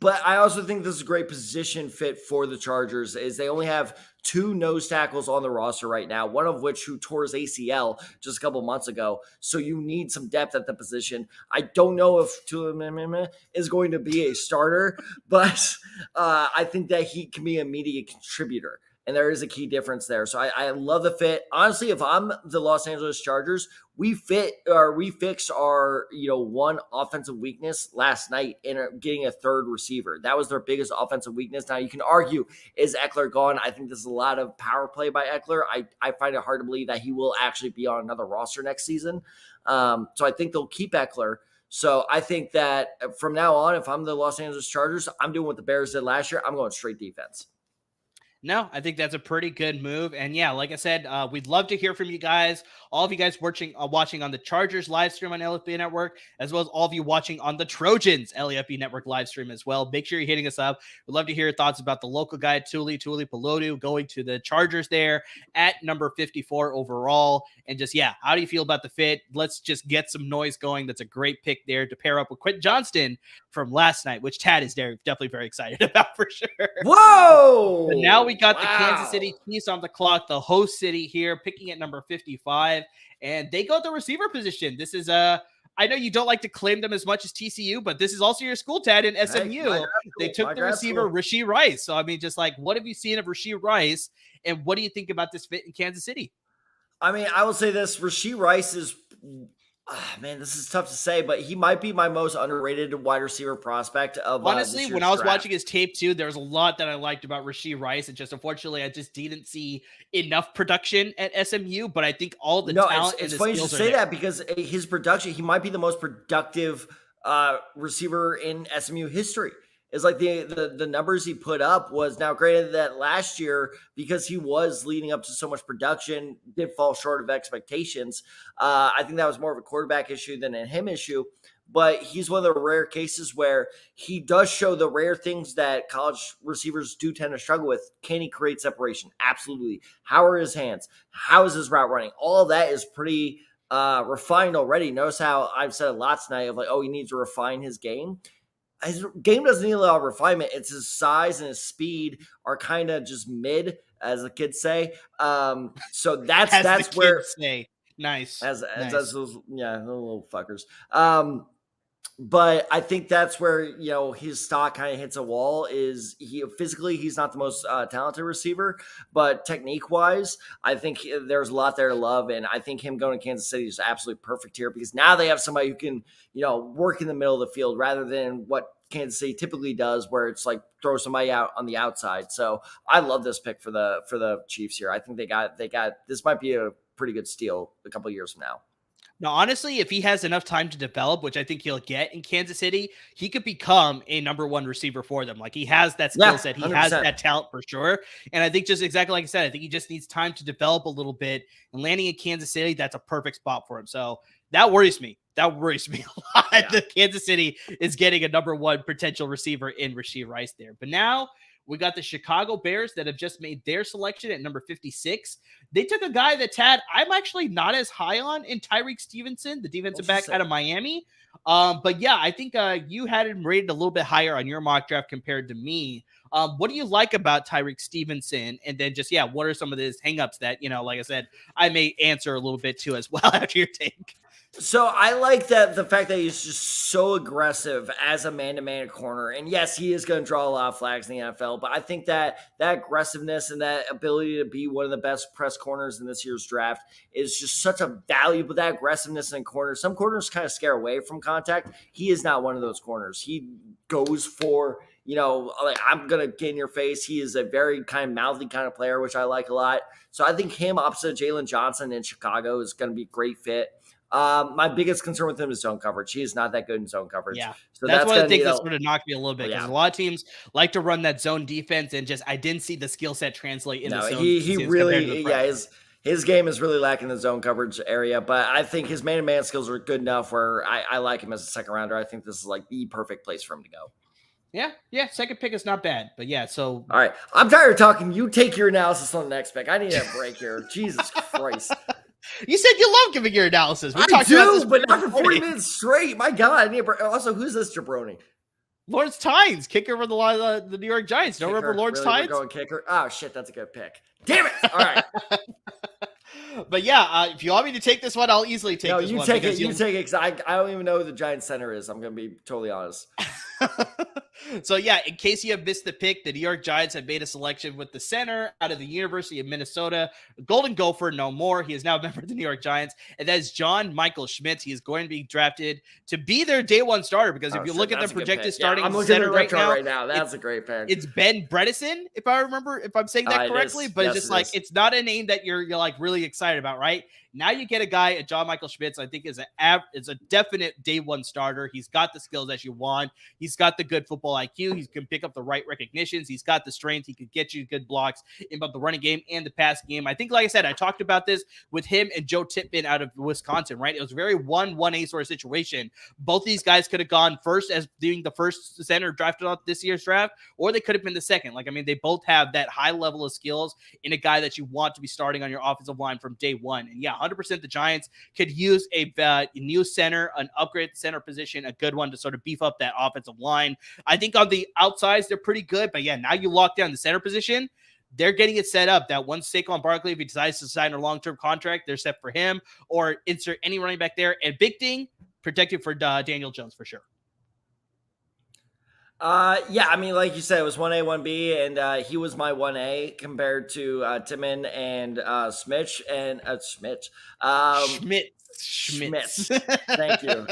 But I also think this is a great position fit for the Chargers. Is they only have 2 nose tackles on the roster right now, one of which who tore his ACL just a couple months ago. So you need some depth at the position. I don't know if Tua is going to be a starter, but I think that he can be an immediate contributor. And there is a key difference there. So I love the fit. Honestly, if I'm the Los Angeles Chargers, we fixed our one offensive weakness last night in getting a third receiver. That was their biggest offensive weakness. Now you can argue, is Eckler gone? I think there's a lot of power play by Eckler. I find it hard to believe that he will actually be on another roster next season. So I think they'll keep Eckler. So I think that from now on, if I'm the Los Angeles Chargers, I'm doing what the Bears did last year. I'm going straight defense. No, I think that's a pretty good move. And yeah, like I said, we'd love to hear from you guys. All of you guys watching on the Chargers live stream on LAFB Network, as well as all of you watching on the Trojans LAFB Network live stream as well. Make sure you're hitting us up. We'd love to hear your thoughts about the local guy, Tuli Tuipulotu, going to the Chargers there at number 54 overall. And just, yeah, how do you feel about the fit? Let's just get some noise going. That's a great pick there to pair up with Quentin Johnston from last night, which Tad is definitely very excited about for sure. Whoa! But now we got the Kansas City Chiefs on the clock, the host city here, picking at number 55, and they go at the receiver position. This is I know you don't like to claim them as much as TCU, but this is also your school, Tad, in SMU. They took the receiver, Rashee Rice. So, I mean, just like, what have you seen of Rashee Rice, and what do you think about this fit in Kansas City? I mean, I will say this. Rashee Rice is man, this is tough to say, but he might be my most underrated wide receiver prospect of honestly, when I was watching his tape too, there was a lot that I liked about Rashee Rice. And just unfortunately, I just didn't see enough production at SMU, but I think all the talent it's funny you say that because his production, he might be the most productive receiver in SMU history. Is like the numbers he put up was, now granted that last year, because he was leading up to so much production, did fall short of expectations. I think that was more of a quarterback issue than a him issue, but he's one of the rare cases where he does show the rare things that college receivers do tend to struggle with. Can he create separation? Absolutely. How are his hands? How is his route running? All of that is pretty refined already. Notice how I've said a lot tonight of like, he needs to refine his game. His game doesn't need a lot of refinement. It's his size and his speed are kind of just mid, as the kids say. So that's where say. Nice. As those little fuckers. But I think that's where his stock kind of hits a wall. Is he's not the most talented receiver, but technique wise, I think there's a lot there to love, and I think him going to Kansas City is absolutely perfect here because now they have somebody who can work in the middle of the field rather than what Kansas City typically does, where it's like throw somebody out on the outside. So I love this pick for the Chiefs here. I think they got this might be a pretty good steal a couple of years from now. Now, honestly, if he has enough time to develop, which I think he'll get in Kansas City, he could become a number one receiver for them. Like, he has that skill set. He 100%. has that talent for sure. And I think just exactly like I said, I think he just needs time to develop a little bit. And landing in Kansas City, that's a perfect spot for him. So that worries me. That worries me a lot. Yeah. The Kansas City is getting a number one potential receiver in Rashee Rice there. But now We got the Chicago Bears that have just made their selection at number 56. They took a guy that, Tad, I'm actually not as high on in Tyreek Stevenson, the defensive back out of Miami. But yeah, I think you had him rated a little bit higher on your mock draft compared to me. What do you like about Tyreek Stevenson? And then just, what are some of his hangups that, like I said, I may answer a little bit too as well after your take? So I like that the fact that he's just so aggressive as a man-to-man corner. And yes, he is going to draw a lot of flags in the NFL, but I think that aggressiveness and that ability to be one of the best press corners in this year's draft is just such a valuable, that aggressiveness in corners. Some corners kind of scare away from contact. He is not one of those corners. He goes for, like, I'm going to get in your face. He is a very kind of mouthy kind of player, which I like a lot. So I think him opposite Jalen Johnson in Chicago is going to be a great fit. My biggest concern with him is zone coverage. He is not that good in zone coverage. Yeah, so that's one of the things that's going to knock me a little bit because a lot of teams like to run that zone defense, and just I didn't see the skill set translate in the zone. He really, his game is really lacking the zone coverage area. But I think his man-to-man skills are good enough where I like him as a second rounder. I think this is like the perfect place for him to go. Yeah, second pick is not bad, but so all right, I'm tired of talking. You take your analysis on the next pick. I need a break here. Jesus Christ. You said you love giving your analysis. I do, but not for 40 minutes straight. My God, I need a break. Also, who's this jabroni? Lawrence Tynes, kicker for the New York Giants. Don't remember Lawrence Tynes? We're going kicker. Oh shit, that's a good pick. Damn it! All right. But if you want me to take this one, I'll easily take this one. No, you take it. You take it because I don't even know who the Giants center is. I'm going to be totally honest. So, in case you have missed the pick, the New York Giants have made a selection with the center out of the University of Minnesota, Golden Gopher, no more. He is now a member of the New York Giants, and that is John Michael Schmitz. He is going to be drafted to be their day one starter because if you look at the projected starting center right now, that's a great pick. It's Ben Bredesen, if I'm saying that correctly, but it's just it's not a name that you're like really excited about, right? Now you get a guy, John Michael Schmitz, I think is a definite day one starter. He's got the skills that you want. He's got the good football IQ. He can pick up the right recognitions. He's got the strength. He could get you good blocks in both the running game and the passing game. I think, like I said, I talked about this with him and Joe Tippmann out of Wisconsin, right? It was very 1-1A sort of situation. Both these guys could have gone first as being the first center drafted off this year's draft, or they could have been the second. They both have that high level of skills in a guy that you want to be starting on your offensive line from day one. And 100% the Giants could use a new center, an upgrade center position, a good one to sort of beef up that offensive line. I think on the outsides, they're pretty good. But now you lock down the center position. They're getting it set up that once Saquon Barkley, if he decides to sign a long-term contract, they're set for him or insert any running back there. And big thing, protected for Daniel Jones for sure. Like you said, it was 1A, 1B, and he was my 1A compared to Timmon and Schmitz. Schmitz. Thank you.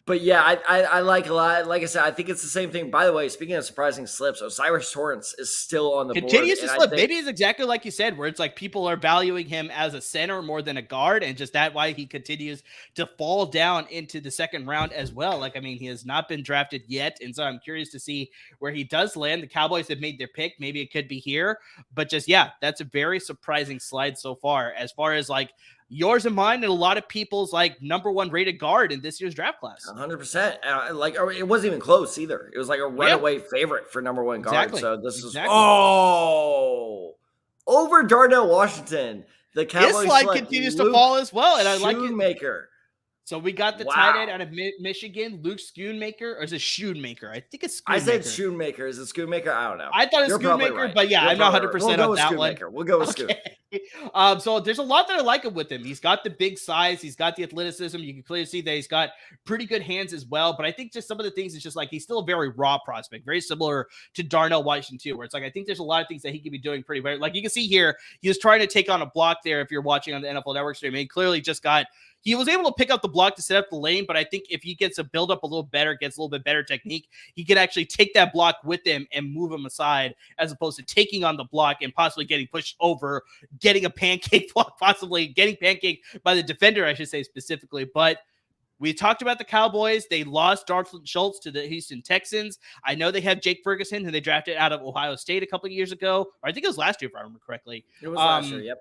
But I like a lot. Like I said, I think it's the same thing. By the way, speaking of surprising slips, O'Cyrus Torrence is still on the board. Continues to slip. Maybe it's exactly like you said, where it's like people are valuing him as a center more than a guard, and just that why he continues to fall down into the second round as well. He has not been drafted yet, and so I'm curious to see where he does land. The Cowboys have made their pick. Maybe it could be here, but just that's a very surprising slide so far as yours and mine and a lot of people's number one rated guard in this year's draft class. 100%. It wasn't even close either. It was like a runaway favorite for number one guard. Exactly. So this is over Darnell Washington. The Cowboys his slide continues to fall as well, and I like it. Shoemaker. So we got the tight end out of Michigan, Luke Schoonmaker, or is it Schoonmaker? I think it's Schoonmaker. I said Schoonmaker. Is it Schoonmaker? I don't know. I thought it was Schoonmaker, right. But I'm not 100% on that one. We'll go with Schoon. So there's a lot that I like with him. He's got the big size. He's got the athleticism. You can clearly see that he's got pretty good hands as well. But I think just some of the things, it's just he's still a very raw prospect, very similar to Darnell Washington too, where it's I think there's a lot of things that he could be doing pretty well. You can see here, he was trying to take on a block there if you're watching on the NFL Network stream. And he clearly he was able to pick up the block to set up the lane, but I think if he gets a build up a little better, gets a little bit better technique, he can actually take that block with him and move him aside, as opposed to taking on the block and possibly getting pushed over, getting a pancake block, possibly getting pancaked by the defender, I should say specifically. But we talked about the Cowboys. They lost Dalton Schultz to the Houston Texans. I know they have Jake Ferguson, who they drafted out of Ohio State a couple of years ago, or I think it was last year, if I remember correctly. It was last year, yep.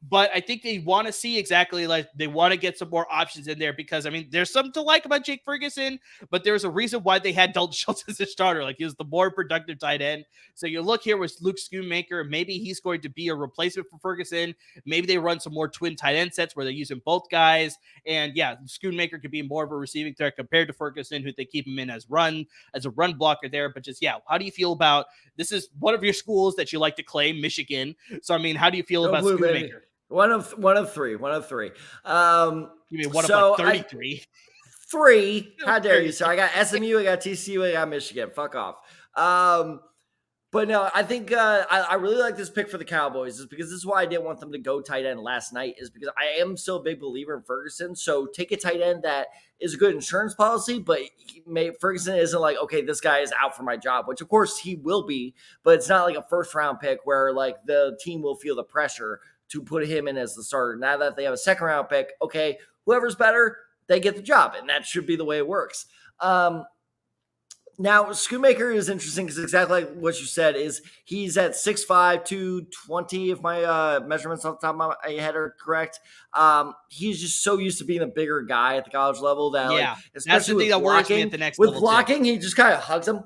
But I think they want to see exactly like they want to get some more options in there because, I mean, there's something to like about Jake Ferguson, but there's a reason why they had Dalton Schultz as a starter. Like, he was the more productive tight end. So you look here with Luke Schoonmaker, maybe he's going to be a replacement for Ferguson. Maybe they run some more twin tight end sets where they're using both guys. And yeah, Schoonmaker could be more of a receiving threat compared to Ferguson, who they keep him in as a run blocker there. But just, yeah, how do you feel about this? Is one of your schools that you like to claim, Michigan. So, I mean, how do you feel about Schoonmaker? One of three. You mean one of like 33? Three. How dare you? So I got SMU, I got TCU, I got Michigan. Fuck off. But no, I think I really like this pick for the Cowboys, is because this is why I didn't want them to go tight end last night, is because I am still a big believer in Ferguson. So take a tight end that is a good insurance policy, but Ferguson isn't like, okay, this guy is out for my job, which of course he will be, but it's not like a first round pick where like the team will feel the pressure to put him in as the starter. Now that they have a second round pick, okay, whoever's better, they get the job. And that should be the way it works. Now, Schoonmaker is interesting because exactly like what you said, is he's at 6'5", 220, if my measurements off the top of my head are correct. He's just so used to being a bigger guy at the college level that, yeah, like, especially that's the thing that worries me at the next with level blocking, he just kind of hugs him.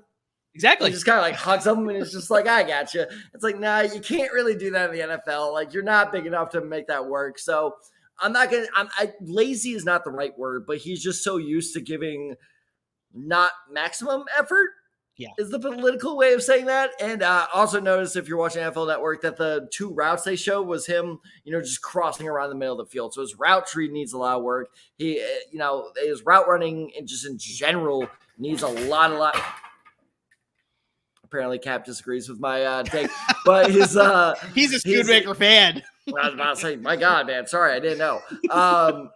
Exactly. He just kind of like hugs them, and it's just like, I got you. It's like, nah, you can't really do that in the NFL. Like, you're not big enough to make that work. So I'm not going to, lazy is not the right word, but he's just so used to giving not maximum effort. Yeah. Is the political way of saying that. And also notice, if you're watching NFL Network, that the two routes they showed was him, just crossing around the middle of the field. So his route tree needs a lot of work. He, his route running and just in general needs a lot. Apparently Cap disagrees with my take, but he's a Schoonmaker fan. I was about to say, my God, man, sorry, I didn't know.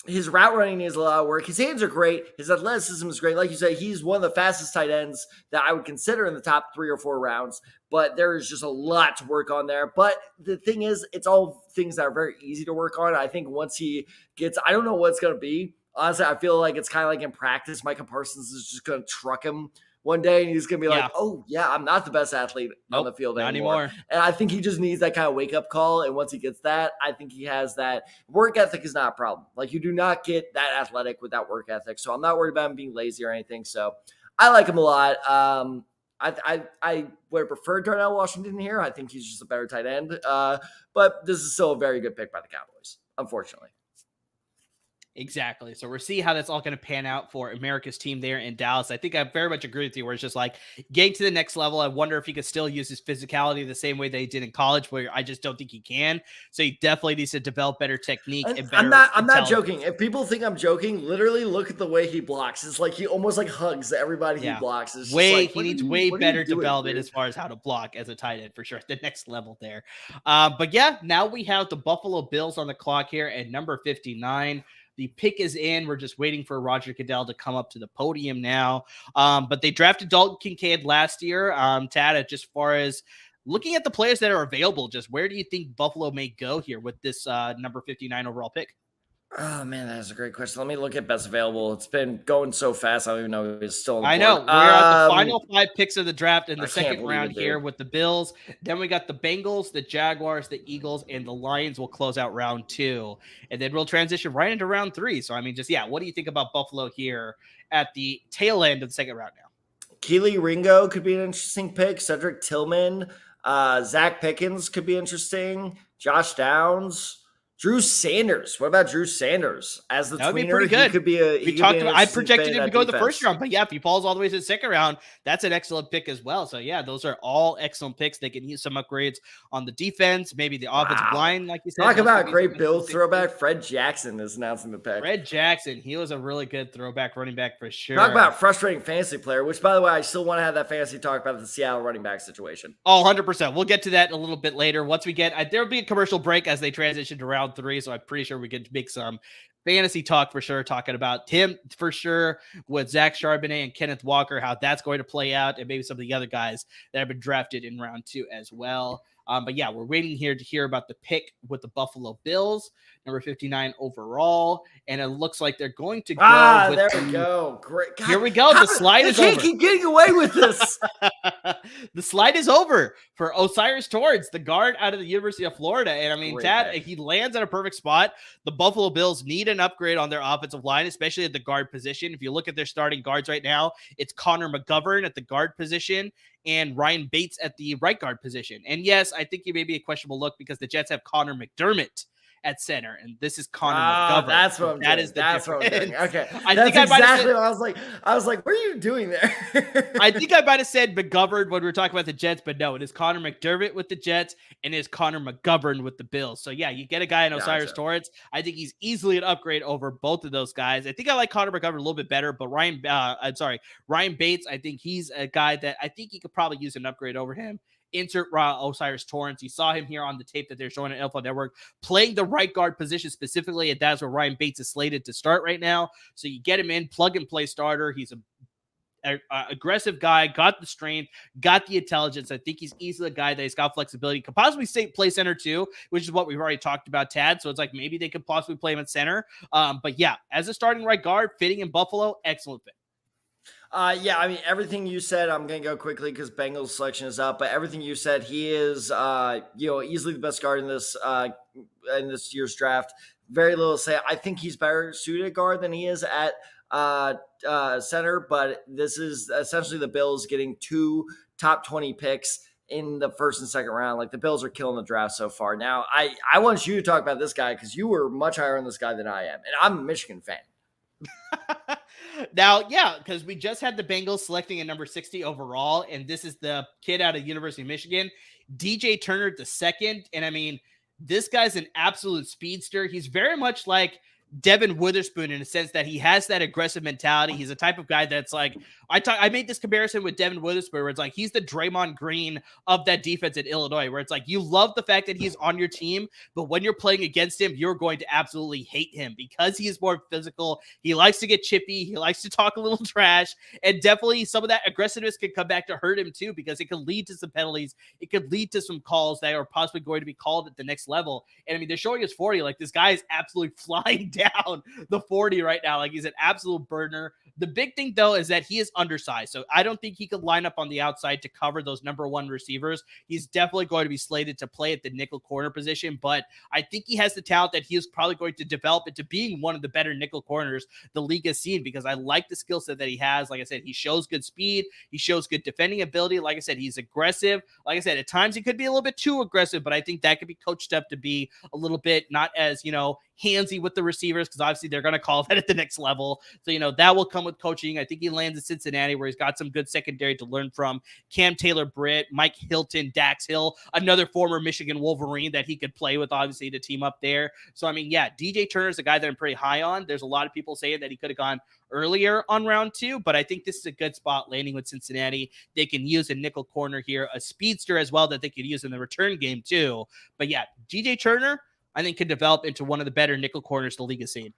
His route running needs a lot of work. His hands are great. His athleticism is great. Like you say, he's one of the fastest tight ends that I would consider in the top 3 or 4 rounds, but there is just a lot to work on there. But the thing is, it's all things that are very easy to work on. I think once he gets, I don't know what it's going to be. Honestly, I feel like it's kind of like in practice, Micah Parsons is just going to truck him one day, and he's going to be like, oh, yeah, I'm not the best athlete on the field anymore. And I think he just needs that kind of wake-up call, and once he gets that, I think he has that. Work ethic is not a problem. Like, you do not get that athletic with that work ethic, so I'm not worried about him being lazy or anything. So I like him a lot. I would have preferred Darnell Washington here. I think he's just a better tight end. But this is still a very good pick by the Cowboys, unfortunately. Exactly. So we'll see how that's all going to pan out for America's team there in Dallas. I think I very much agree with you, where it's just like getting to the next level. I wonder if he could still use his physicality the same way they did in college, where I just don't think he can. So he definitely needs to develop better technique. And better I'm not joking. If people think I'm joking, literally look at the way he blocks. It's like he almost like hugs everybody he blocks. It's he needs way better development as far as how to block as a tight end, for sure. The next level there. But yeah, now we have the Buffalo Bills on the clock here at number 59. The pick is in. We're just waiting for Roger Goodell to come up to the podium now. But they drafted Dalton Kincaid last year. Tad, just far as looking at the players that are available, just where do you think Buffalo may go here with this number 59 overall pick? Oh, man, that is a great question. Let me look at best available. It's been going so fast. I don't even know if it's still on the board. I know. We're at the final 5 picks of the draft in the second round here with the Bills. Then we got the Bengals, the Jaguars, the Eagles, and the Lions will close out round 2. And then we'll transition right into round 3. So, I mean, just, what do you think about Buffalo here at the tail end of the second round now? Keely Ringo could be an interesting pick. Cedric Tillman. Zach Pickens could be interesting. Josh Downs. Drew Sanders. What about Drew Sanders as the tweener? He could be I projected him to go in the first round, but if he falls all the way to the second round, that's an excellent pick as well. So those are all excellent picks. They can use some upgrades on the defense, maybe the offensive line, like you said. Talk about great Bill throwback. Fred Jackson is announcing the pick. Fred Jackson, he was a really good throwback running back for sure. Talk about frustrating fantasy player, which, by the way, I still want to have that fantasy talk about the Seattle running back situation. Oh, 100%. We'll get to that a little bit later. Once we get, there'll be a commercial break as they transition to round 3. So I'm pretty sure we could make some fantasy talk for sure, talking about him for sure with Zach Charbonnet and Kenneth Walker, how that's going to play out, and maybe some of the other guys that have been drafted in round 2 as well. But yeah, we're waiting here to hear about the pick with the Buffalo Bills, number 59 overall. And it looks like they're going to go with there we go. Great. God, here we go. The slide is over. They can't keep getting away with this. The slide is over for Osiris Torrance, the guard out of the University of Florida. And I mean, Chad, he lands at a perfect spot. The Buffalo Bills need an upgrade on their offensive line, especially at the guard position. If you look at their starting guards right now, it's Connor McGovern at the guard position and Ryan Bates at the right guard position. And yes, I think he may be a questionable look because the Jets have Connor McDermott at center, and this is Connor McGovern. That's what I'm doing. That's what I'm doing. Okay, that's exactly what I was like. I was like, what are you doing there? I think I might have said McGovern when we were talking about the Jets, but no, it is Connor McDermott with the Jets and it is Connor McGovern with the Bills. So yeah, you get a guy in Osiris Torrance. I think he's easily an upgrade over both of those guys. I think I like Connor McGovern a little bit better, but Ryan Bates, I think he's a guy that I think he could probably use an upgrade over him. Insert Osiris Torrance. You saw him here on the tape that they're showing on NFL Network playing the right guard position specifically, and that's where Ryan Bates is slated to start right now. So you get him in, plug and play starter. He's a aggressive guy, got the strength, got the intelligence. I think he's easily a guy that he's got flexibility, could possibly play center too, which is what we've already talked about, Tad. So it's like maybe they could possibly play him at center. But yeah, as a starting right guard, fitting in Buffalo, excellent fit. Yeah, I mean, everything you said, I'm going to go quickly because Bengals selection is up, but everything you said, he is, easily the best guard in this year's draft. Very little to say. I think he's better suited guard than he is at center, but this is essentially the Bills getting 2 top 20 picks in the first and second round. Like, the Bills are killing the draft so far. Now, I want you to talk about this guy because you were much higher on this guy than I am, and I'm a Michigan fan. Now, yeah, because we just had the Bengals selecting at number 60 overall, and this is the kid out of University of Michigan, DJ Turner II. And I mean, this guy's an absolute speedster. He's very much like Devin Witherspoon in a sense that he has that aggressive mentality. He's a type of guy that's like, I made this comparison with Devin Witherspoon where it's like he's the Draymond Green of that defense at Illinois, where it's like you love the fact that he's on your team, but when you're playing against him, you're going to absolutely hate him because he is more physical. He likes to get chippy. He likes to talk a little trash, and definitely some of that aggressiveness can come back to hurt him too because it could lead to some penalties. It could lead to some calls that are possibly going to be called at the next level. And I mean, they're showing us 40. Like, this guy is absolutely flying down the 40 right now. Like, he's an absolute burner. The big thing, though, is that he is undersized. So I don't think he could line up on the outside to cover those number one receivers. He's definitely going to be slated to play at the nickel corner position, but I think he has the talent that he is probably going to develop into being one of the better nickel corners the league has seen because I like the skill set that he has. Like I said, he shows good speed. He shows good defending ability. Like I said, he's aggressive. Like I said, at times he could be a little bit too aggressive, but I think that could be coached up to be a little bit not as, handsy with the receivers because obviously they're going to call that at the next level. So, that will come with coaching. I think he lands in Cincinnati where he's got some good secondary to learn from. Cam Taylor-Britt, Mike Hilton, Dax Hill, another former Michigan Wolverine that he could play with, obviously, to team up there. So, I mean, yeah, DJ Turner is a guy that I'm pretty high on. There's a lot of people saying that he could have gone earlier on round 2, but I think this is a good spot landing with Cincinnati. They can use a nickel corner here, a speedster as well that they could use in the return game too. But yeah, DJ Turner, I think could develop into one of the better nickel corners the league has seen.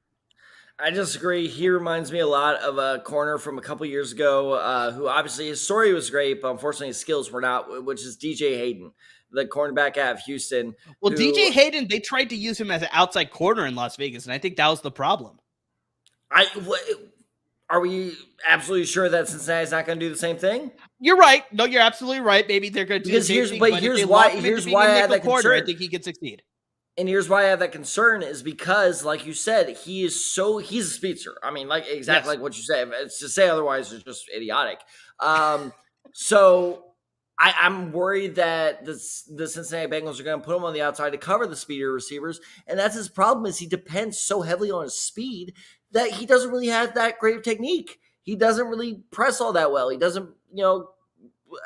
I disagree. He reminds me a lot of a corner from a couple years ago who obviously his story was great, but unfortunately his skills were not, which is DJ Hayden, the cornerback out of Houston. Well, DJ Hayden, they tried to use him as an outside corner in Las Vegas, and I think that was the problem. Are we absolutely sure that Cincinnati's not going to do the same thing? You're right. No, you're absolutely right. Maybe they're going to do the same thing. But here's why I have that concern. I think he could succeed. And here's why I have that concern is because, like you said, he's a speedster. I mean, like exactly like what you say. It's to say otherwise is just idiotic. So I'm worried that the Cincinnati Bengals are going to put him on the outside to cover the speedier receivers, and that's his problem. Is he depends so heavily on his speed that he doesn't really have that great of technique. He doesn't really press all that well. He doesn't,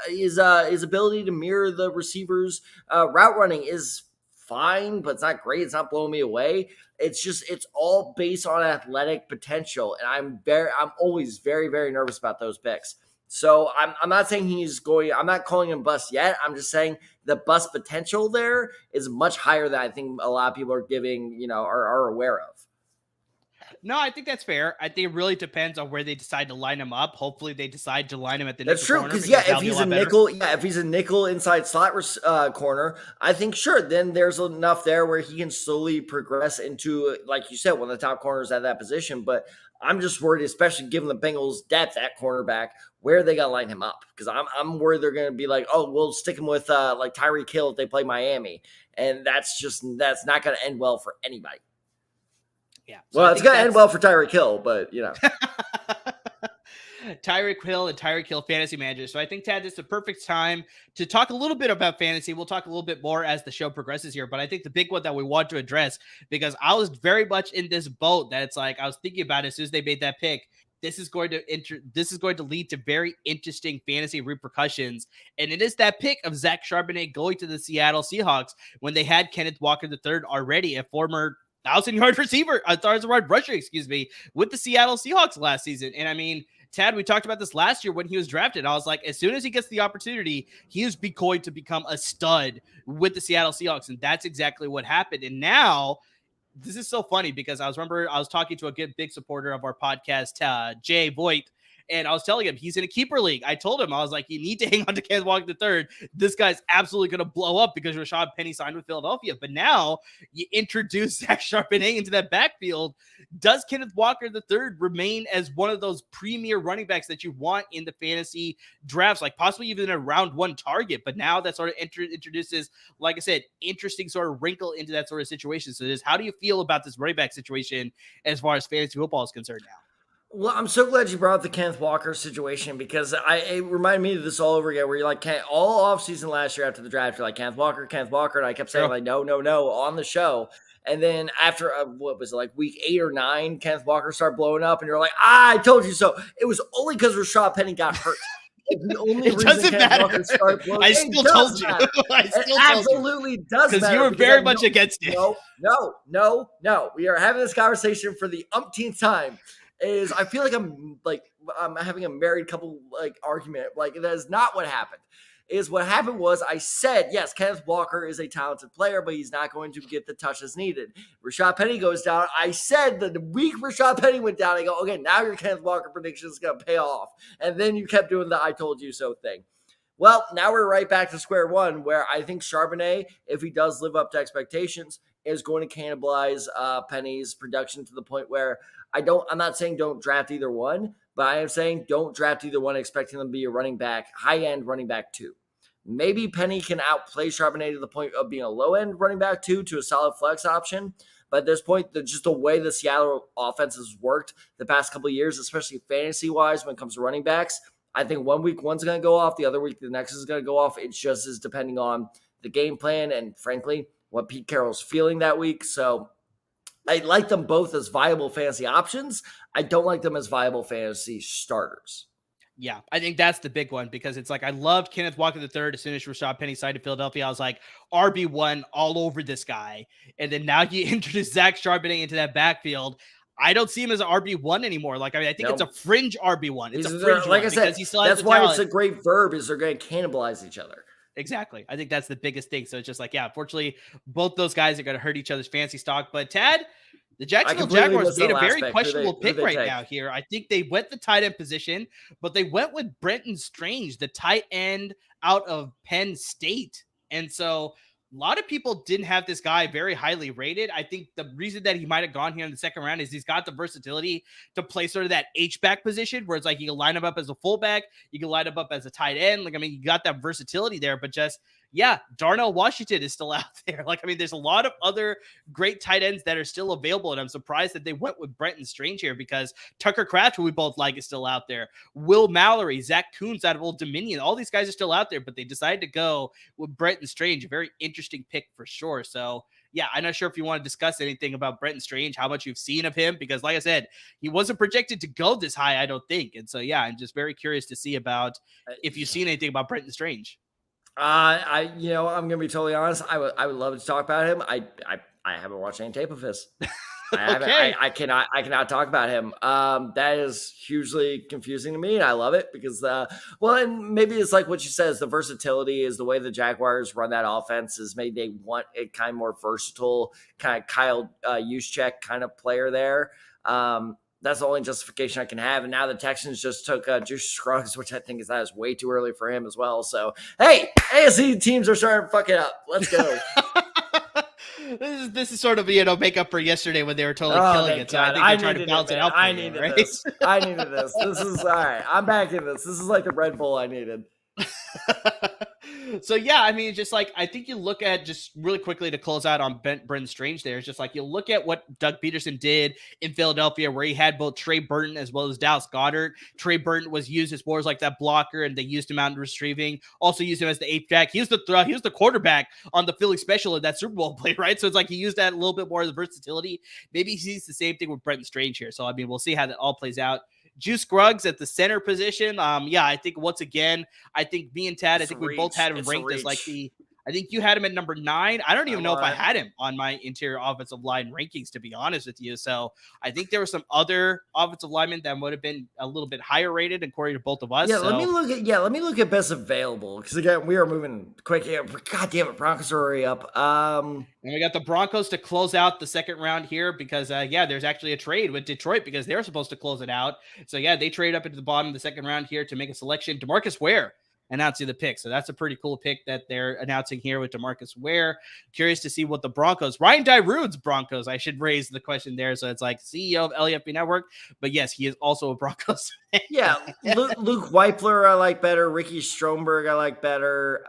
his ability to mirror the receivers' route running is fine, but it's not great. It's not blowing me away. It's all based on athletic potential, and I'm always very, very nervous about those picks. So I'm not saying I'm not calling him bust yet. I'm just saying the bust potential there is much higher than I think a lot of people are giving, are aware of. No, I think that's fair. I think it really depends on where they decide to line him up. Hopefully, they decide to line him at the That's nickel true, corner because that'll if be he's lot a better. nickel, if he's a nickel inside slot corner, I think sure. Then there's enough there where he can slowly progress into, like you said, one of the top corners at that position. But I'm just worried, especially given the Bengals' depth at cornerback, where they got to line him up. Because I'm worried they're going to be like, oh, we'll stick him with like Tyreek Hill if they play Miami, and that's not going to end well for anybody. Yeah. So well, it's going to end well for Tyreek Hill, but Tyreek Hill and Tyreek Hill fantasy manager. So I think, Tad, this is the perfect time to talk a little bit about fantasy. We'll talk a little bit more as the show progresses here, but I think the big one that we want to address, because I was very much in this boat that it's like I was thinking about it as soon as they made that pick. This is going to lead to very interesting fantasy repercussions, and it is that pick of Zach Charbonnet going to the Seattle Seahawks when they had Kenneth Walker III already, a former 1,000-yard receiver, 1,000-yard rusher, with the Seattle Seahawks last season. And I mean, Tad, we talked about this last year when he was drafted. I was like, as soon as he gets the opportunity, he is going to become a stud with the Seattle Seahawks, and that's exactly what happened. And now, this is so funny because I was talking to a good big supporter of our podcast, Jay Voigt, and I was telling him he's in a keeper league. I told him, I was like, you need to hang on to Kenneth Walker III. This guy's absolutely going to blow up because Rashad Penny signed with Philadelphia. But now you introduce Zach Charbonnet into that backfield. Does Kenneth Walker III remain as one of those premier running backs that you want in the fantasy drafts, like possibly even a round one target? But now that sort of introduces, like I said, interesting sort of wrinkle into that sort of situation. So how do you feel about this running back situation as far as fantasy football is concerned now? Well, I'm so glad you brought up the Kenneth Walker situation because it reminded me of this all over again where you're like, all offseason last year after the draft, you're like, Kenneth Walker, and I kept saying like, no, on the show. And then after, what was it, like week 8 or 9, Kenneth Walker started blowing up and you're like, I told you so. It was only because Rashad Penny got hurt. The only it doesn't matter. I still told you. It absolutely does matter. Because you were very much against it. No. We are having this conversation for the umpteenth time. I feel like I'm having a married couple argument. Like that is not what happened. What happened was I said, yes, Kenneth Walker is a talented player, but he's not going to get the touches needed. Rashad Penny goes down. I said that the week Rashad Penny went down, I go, okay, now your Kenneth Walker prediction is going to pay off. And then you kept doing the I told you so thing. Well, now we're right back to square one where I think Charbonnet, if he does live up to expectations, is going to cannibalize Penny's production to the point where I'm not saying don't draft either one, but I am saying don't draft either one expecting them to be a running back, high-end running back 2. Maybe Penny can outplay Charbonnet to the point of being a low-end running back 2 to a solid flex option. But at this point, just the way the Seattle offense has worked the past couple of years, especially fantasy-wise when it comes to running backs, I think 1 week one's going to go off, the other week the next is going to go off. It's just as depending on the game plan and, frankly, what Pete Carroll's feeling that week. So I like them both as viable fantasy options. I don't like them as viable fantasy starters. Yeah, I think that's the big one because it's like I loved Kenneth Walker III as soon as Rashad Penny signed to Philadelphia. I was like, RB1 all over this guy. And then now you introduce Zach Charbonnet into that backfield. I don't see him as an RB1 anymore. Like, I think it's a fringe RB1. It's a fringe like one I said, he still that's why it's a great verb is they're going to cannibalize each other. Exactly. I think that's the biggest thing. So it's just like, yeah, unfortunately, both those guys are going to hurt each other's fancy stock. But Tad, the Jacksonville Jaguars made a very questionable pick right now here. I think they went the tight end position, but they went with Brenton Strange, the tight end out of Penn State. And so a lot of people didn't have this guy very highly rated. I think the reason that he might have gone here in the second round is he's got the versatility to play sort of that H-back position where it's like you can line him up as a fullback, you can line him up as a tight end. Like, I mean, you got that versatility there, but just, yeah, Darnell Washington is still out there. Like, I mean, there's a lot of other great tight ends that are still available, and I'm surprised that they went with Brenton Strange here because Tucker Kraft, who we both like, is still out there. Will Mallory, Zach Kuntz out of Old Dominion, all these guys are still out there, but they decided to go with Brenton Strange, a very interesting pick for sure. So, yeah, I'm not sure if you want to discuss anything about Brenton Strange, how much you've seen of him, because like I said, he wasn't projected to go this high, I don't think. And so, yeah, I'm just very curious to see about if you've seen anything about Brenton Strange. I'm gonna be totally honest. I would love to talk about him. I haven't watched any tape of his. I cannot talk about him. That is hugely confusing to me, and I love it because and maybe it's like what you said is the versatility is the way the Jaguars run that offense is maybe they want a kind of more versatile kind of Kyle Juszczyk kind of player there. That's the only justification I can have. And now the Texans just took Juice Scruggs, which I think is way too early for him as well. So, hey, AFC teams are starting to fuck it up. Let's go. This is sort of, make up for yesterday when they were totally killing it. So I think they're trying to balance it out. I needed this. I needed this. This is all right. I'm back in this. This is like the Red Bull I needed. So yeah, I mean, just like, I think you look at, just really quickly to close out on Brenton Strange there, it's just like you look at what Doug Peterson did in Philadelphia, where he had both Trey Burton as well as Dallas Goedert. Trey Burton was used as more as like that blocker, and they used him out in retrieving. Also used him as the eighth jack. He was the quarterback on the Philly special in that Super Bowl play, right? So it's like he used that a little bit more as versatility. Maybe he sees the same thing with Brenton Strange here. So I mean, we'll see how that all plays out. Juice Scruggs at the center position. I think once again, me and Tad, I think we both had him ranked as like I think you had him at number 9. I don't even know if I had him on my interior offensive line rankings, to be honest with you. So I think there were some other offensive linemen that would have been a little bit higher rated according to both of us. Yeah, let me look at best available, because again, we are moving quick. Yeah, God damn it, Broncos are already up. And we got the Broncos to close out the second round here because there's actually a trade with Detroit because they're supposed to close it out. So yeah, they trade up into the bottom of the second round here to make a selection. DeMarcus Ware announcing the pick. So that's a pretty cool pick that they're announcing here with DeMarcus Ware. Curious to see what the Broncos, Ryan Dairude's Broncos, I should raise the question there. So it's like CEO of LAFB Network, but yes, he is also a Broncos fan. Yeah, Luke Weipler I like better. Ricky Stromberg I like better.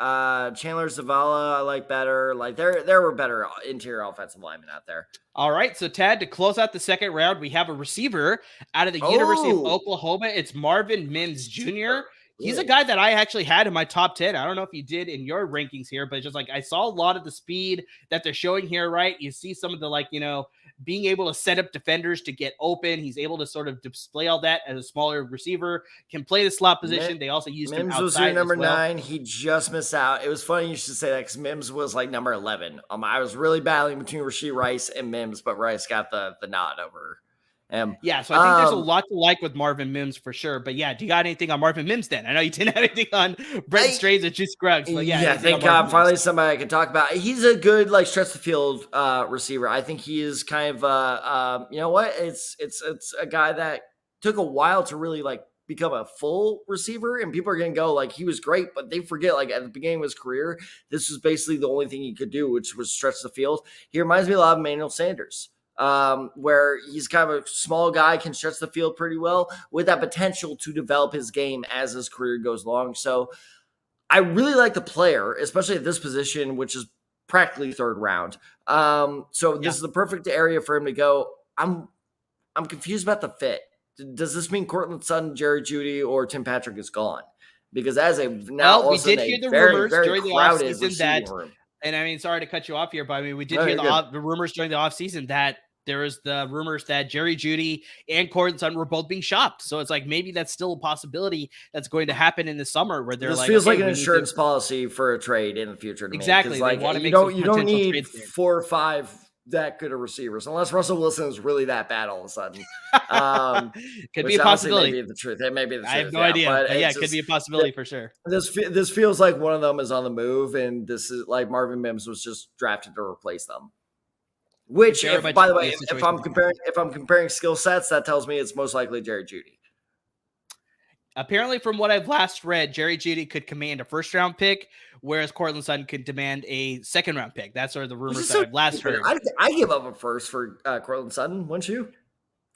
Chandler Zavala I like better. Like there were better interior offensive linemen out there. All right, so Tad, to close out the second round, we have a receiver out of the University of Oklahoma. It's Marvin Mims Jr. He's a guy that I actually had in my top 10. I don't know if you did in your rankings here, but just like I saw a lot of the speed that they're showing here, right? You see some of the being able to set up defenders to get open. He's able to sort of display all that as a smaller receiver, can play the slot position. They also used him outside. Mims was your number 9. He just missed out. It was funny you should say that because Mims was like number 11. I was really battling between Rashee Rice and Mims, but Rice got the nod over. So I think there's a lot to like with Marvin Mims for sure. But yeah, do you got anything on Marvin Mims then? I know you didn't have anything on Brent Strange or Juice Scruggs, but I think finally somebody I can talk about. He's a good stretch the field receiver. I think he is kind of you know what? It's a guy that took a while to really become a full receiver, and people are going to go he was great, but they forget at the beginning of his career, this was basically the only thing he could do, which was stretch the field. He reminds me a lot of Emmanuel Sanders. Where he's kind of a small guy, can stretch the field pretty well with that potential to develop his game as his career goes along. So I really like the player, especially at this position, which is practically third round. This is the perfect area for him to go. I'm confused about the fit. Does this mean Courtland Sutton, Jerry Jeudy, or Tim Patrick is gone? Because as a now, we did hear the rumors during the offseason that, and I mean, sorry to cut you off here, but I mean, we did hear the rumors during the offseason that there was the rumors that Jerry Jeudy and Courtland Sutton were both being shopped. So it's maybe that's still a possibility that's going to happen in the summer where they're this feels like an insurance policy for a trade in the future. Exactly. You don't need 4 or 5 that good of receivers unless Russell Wilson is really that bad all of a sudden. Could be a possibility. May be the truth. It may be the truth. I have no idea. But it could be a possibility for sure. This feels like one of them is on the move, and this is Marvin Mims was just drafted to replace them. Which, by the way, if I'm comparing skill sets, that tells me it's most likely Jerry Jeudy. Apparently, from what I've last read, Jerry Jeudy could command a first-round pick, whereas Courtland Sutton could demand a second-round pick. That's sort of the rumors that I've last heard. I give up a first for Courtland Sutton, wouldn't you?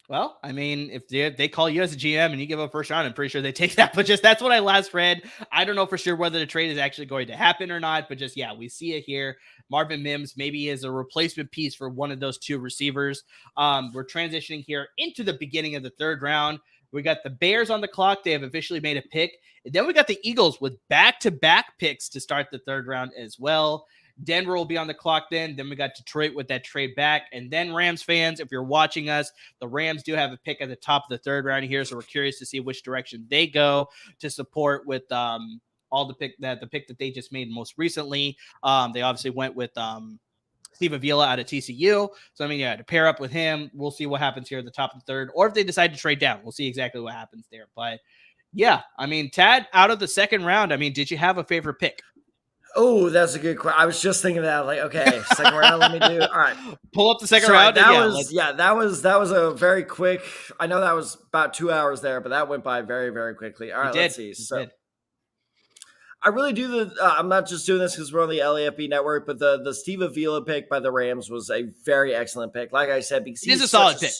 Well, I mean, if they call you as a GM and you give up first round, I'm pretty sure they take that. But that's what I last read. I don't know for sure whether the trade is actually going to happen or not. But we see it here. Marvin Mims maybe is a replacement piece for one of those 2 receivers. We're transitioning here into the beginning of the third round. We got the Bears on the clock. They have officially made a pick. And then we got the Eagles with back-to-back picks to start the third round as well. Denver will be on the clock then. Then we got Detroit with that trade back. And then Rams fans, if you're watching us, the Rams do have a pick at the top of the third round here. So we're curious to see which direction they go to support with all the pick that they just made most recently. They obviously went with Steve Avila out of TCU. So, I mean, to pair up with him, we'll see what happens here at the top of the third. Or if they decide to trade down, we'll see exactly what happens there. But, yeah, I mean, Tad, out of the second round, I mean, did you have a favorite pick? Oh, that's a good question. I was just thinking that, like, okay, second round, let me do. All right, Pull up the second sorry, round. that and was that was a very quick. I know that was about 2 hours there, but that went by very, very quickly. All right, let's see. So I really do I'm not just doing this because we're on the LAFB network, but the Steve Avila pick by the Rams was a very excellent pick. Like I said, because he's a solid pick.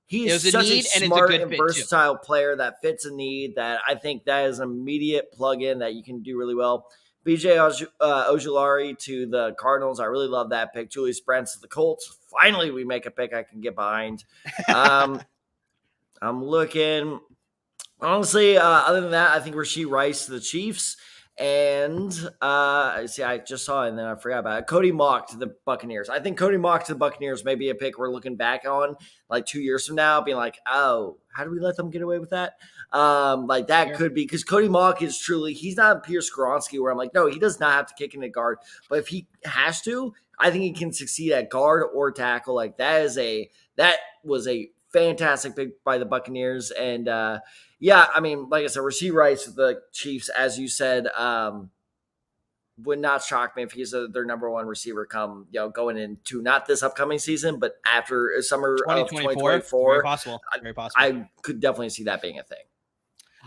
He is such a smart and versatile player that fits a need that I think that is an immediate plug-in that you can do really well. BJ Ojulari to the Cardinals. I really love that pick. Julius Brents to the Colts. Finally, we make a pick I can get behind. I'm looking. Honestly, other than that, I think Rashee Rice to the Chiefs. And see, I just saw it and then I forgot about it. Cody Mock to the Buccaneers. I think Cody Mock to the Buccaneers may be a pick we're looking back on like 2 years from now, being like, oh, how do we let them get away with that? Like that could be because Cody Mock is truly, he's not Pierce Skoronsky where I'm like, no, he does not have to kick in at guard. But if he has to, I think he can succeed at guard or tackle. Like that was a fantastic pick by the Buccaneers. And yeah, I mean, like I said, Rashee Rice with the Chiefs, as you said, would not shock me if he's their number one receiver come, going into not this upcoming season, but after summer of 2024. Very possible. Very possible. I could definitely see that being a thing.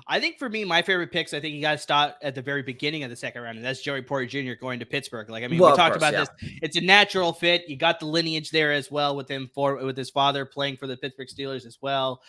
I think for me, my favorite picks, I think you got to start at the very beginning of the second round, and that's Joey Porter Jr. going to Pittsburgh. Like, I mean, we talked about this. It's a natural fit. You got the lineage there as well with him with his father playing for the Pittsburgh Steelers as well.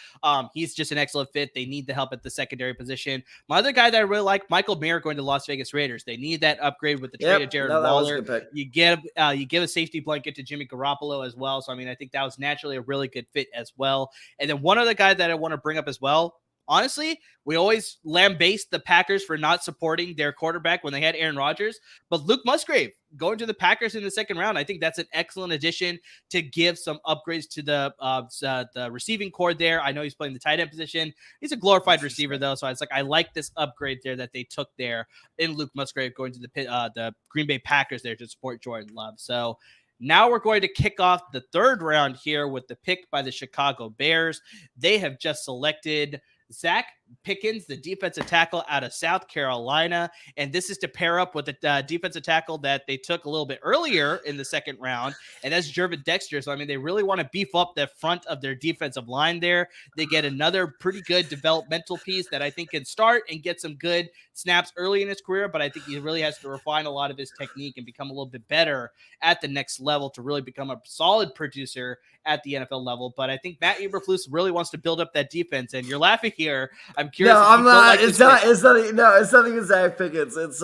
He's just an excellent fit. They need the help at the secondary position. My other guy that I really like, Michael Mayer going to Las Vegas Raiders. They need that upgrade with the trade of Jared Waller. You give a safety blanket to Jimmy Garoppolo as well. So, I mean, I think that was naturally a really good fit as well. And then one other guy that I want to bring up as well, honestly, we always lambaste the Packers for not supporting their quarterback when they had Aaron Rodgers, but Luke Musgrave going to the Packers in the second round, I think that's an excellent addition to give some upgrades to the receiving core there. I know he's playing the tight end position. He's a glorified receiver though, so I like this upgrade there that they took there in Luke Musgrave going to the Green Bay Packers there to support Jordan Love. So now we're going to kick off the third round here with the pick by the Chicago Bears. They have just selected Zach Pickens, the defensive tackle out of South Carolina. And this is to pair up with the defensive tackle that they took a little bit earlier in the second round. And that's Jervin Dexter. So, I mean, they really want to beef up the front of their defensive line there. They get another pretty good developmental piece that I think can start and get some good snaps early in his career. But I think he really has to refine a lot of his technique and become a little bit better at the next level to really become a solid producer at the NFL level. But I think Matt Eberflus really wants to build up that defense. And you're laughing here. I'm curious. No, I'm not. It's nothing. No, it's nothing with Zach Pickens. It's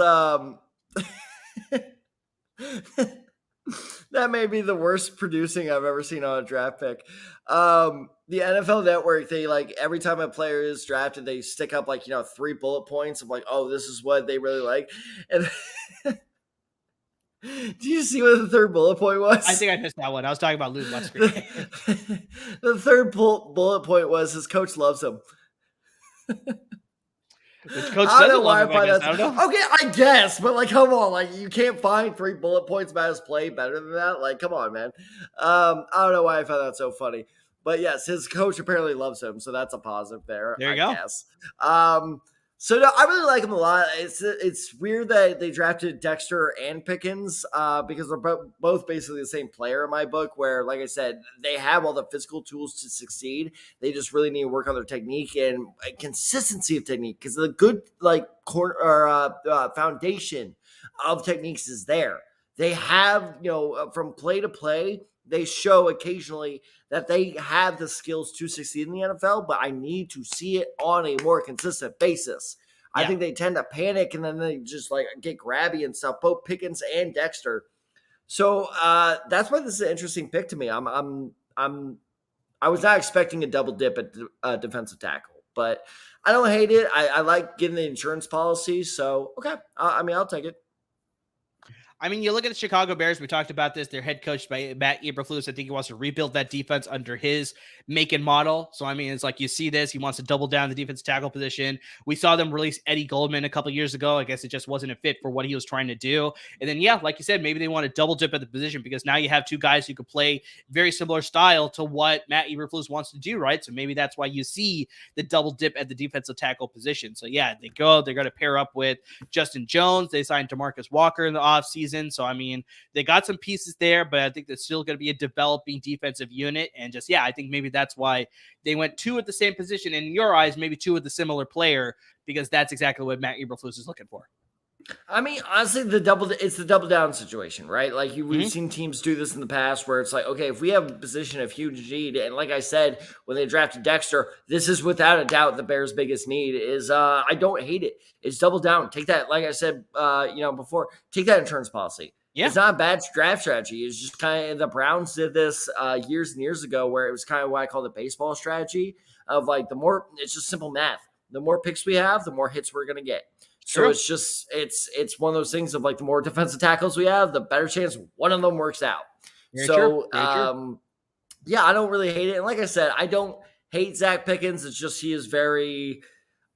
that may be the worst producing I've ever seen on a draft pick. The NFL Network, they like every time a player is drafted, they stick up 3 bullet points of oh, this is what they really like. And do you see what the third bullet point was? I think I missed that one. I was talking about Luke Musgrave. The third bullet point was his coach loves him. Which coach doesn't love him, I don't know. Okay, I guess, but come on, you can't find 3 bullet points about his play better than that. Come on, man. I don't know why I found that so funny, but yes, his coach apparently loves him, so that's a positive there. There you go. Guess. So no, I really like him a lot. It's weird that they drafted Dexter and Pickens because they're both basically the same player in my book. Where, like I said, they have all the physical tools to succeed. They just really need to work on their technique and consistency of technique because the good foundation of techniques is there. They have from play to play. They show occasionally that they have the skills to succeed in the NFL, but I need to see it on a more consistent basis. Yeah. I think they tend to panic and then they just get grabby and stuff, both Pickens and Dexter. So that's why this is an interesting pick to me. I was not expecting a double dip at defensive tackle, but I don't hate it. I like getting the insurance policy. So, okay. I'll take it. I mean, you look at the Chicago Bears. We talked about this. They're head coached by Matt Eberflus. I think he wants to rebuild that defense under his make and model. So, I mean, it's like you see this. He wants to double down the defensive tackle position. We saw them release Eddie Goldman a couple years ago. I guess it just wasn't a fit for what he was trying to do. And then, yeah, like you said, maybe they want to double dip at the position because now you have two guys who could play very similar style to what Matt Eberflus wants to do, right? So maybe that's why you see the double dip at the defensive tackle position. So, yeah, they're going to pair up with Justin Jones. They signed DeMarcus Walker in the offseason. So, I mean, they got some pieces there, but I think there's still going to be a developing defensive unit. And just, yeah, I think maybe that's why they went two at the same position. And in your eyes, maybe two with a similar player, because that's exactly what Matt Eberflus is looking for. I mean, honestly, it's the double down situation, right? Like we've seen teams do this in the past where it's like, okay, if we have a position of huge need, and like I said, when they drafted Dexter, this is without a doubt the Bears' biggest need is, I don't hate it. It's double down. Take that, like I said, before, take that insurance policy. Yeah. It's not a bad draft strategy. It's just kind of, the Browns did this years and years ago where it was kind of what I call the baseball strategy of like it's just simple math. The more picks we have, the more hits we're going to get. So it's just, it's one of those things of like the more defensive tackles we have, the better chance one of them works out. Very true. Yeah, I don't really hate it. And like I said, I don't hate Zach Pickens. It's just, he is very,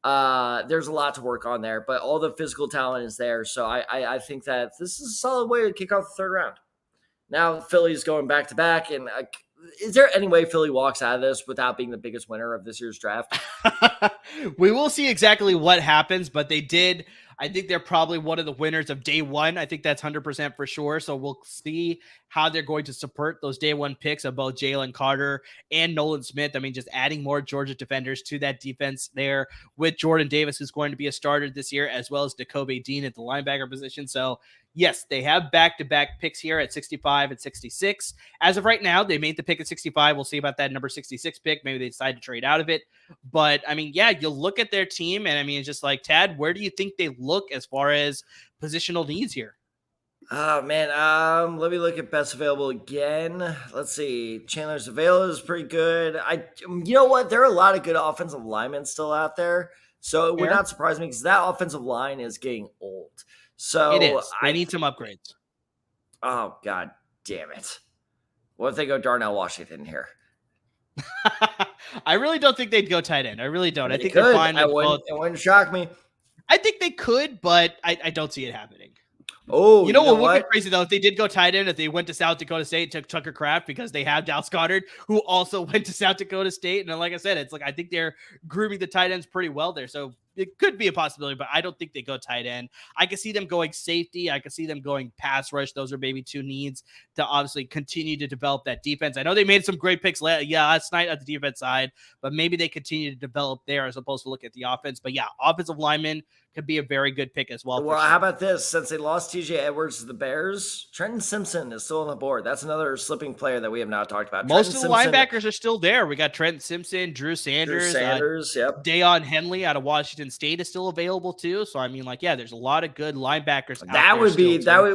there's a lot to work on there, but all the physical talent is there. So I think that this is a solid way to kick off the third round. Now Philly's going back to back, and is there any way Philly walks out of this without being the biggest winner of this year's draft? We will see exactly what happens, but they did. I think they're probably one of the winners of day one. I think that's 100% for sure. So we'll see how they're going to support those day one picks of both Jalen Carter and Nolan Smith. I mean, just adding more Georgia defenders to that defense there with Jordan Davis, who's going to be a starter this year, as well as D'Kobe Dean at the linebacker position. So yes, they have back-to-back picks here at 65 and 66. As of right now, they made the pick at 65. We'll see about that number 66 pick. Maybe they decide to trade out of it. But, I mean, yeah, you look at their team, and, I mean, it's just like, Tad, where do you think they look as far as positional needs here? Oh, man. Let me look at best available again. Let's see. Chandler's available is pretty good. You know what? There are a lot of good offensive linemen still out there. So it would not surprise me because that offensive line is getting old. So it is. I need some upgrades. Oh, God damn it. What if they go Darnell Washington here? I really don't think they'd go tight end. I really don't. I think they're fine with both. It wouldn't shock me. I think they could, but I don't see it happening. Oh, you know what would be crazy though? If they did go tight end, if they went to South Dakota State, took Tucker Kraft because they have Dallas Goedert, who also went to South Dakota State. And then, like I said, it's like I think they're grooming the tight ends pretty well there. So it could be a possibility, but I don't think they go tight end. I can see them going safety. I can see them going pass rush. Those are maybe two needs to obviously continue to develop that defense. I know they made some great picks last night at the defense side, but maybe they continue to develop there as opposed to look at the offense. But yeah, offensive lineman could be a very good pick as well. Well, how about this? Since they lost TJ Edwards to the Bears, Trenton Simpson is still on the board. That's another slipping player that we have not talked about. Most of the linebackers are still there. We got Trenton Simpson, Drew Sanders, yep. Deion Henley out of Washington State is still available too. So I mean, like, yeah, there's a lot of good linebackers.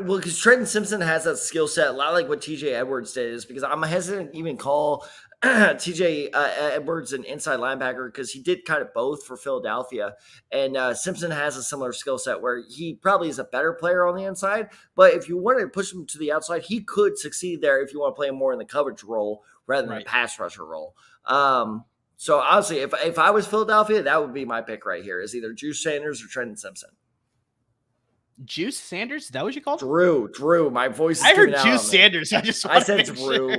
Because Trenton Simpson has that skill set, a lot like what TJ Edwards did. Is because I'm hesitant to even call TJ Edwards an inside linebacker because he did kind of both for Philadelphia, and Simpson has a similar skill set where he probably is a better player on the inside, but if you wanted to push him to the outside, he could succeed there if you want to play him more in the coverage role rather than the pass rusher role. So honestly, if I was Philadelphia, that would be my pick right here, is either Juice Sanders or Trenton Simpson. Juice Sanders? Is that what you called Drew. My voice is I heard Juice Sanders. I said Drew.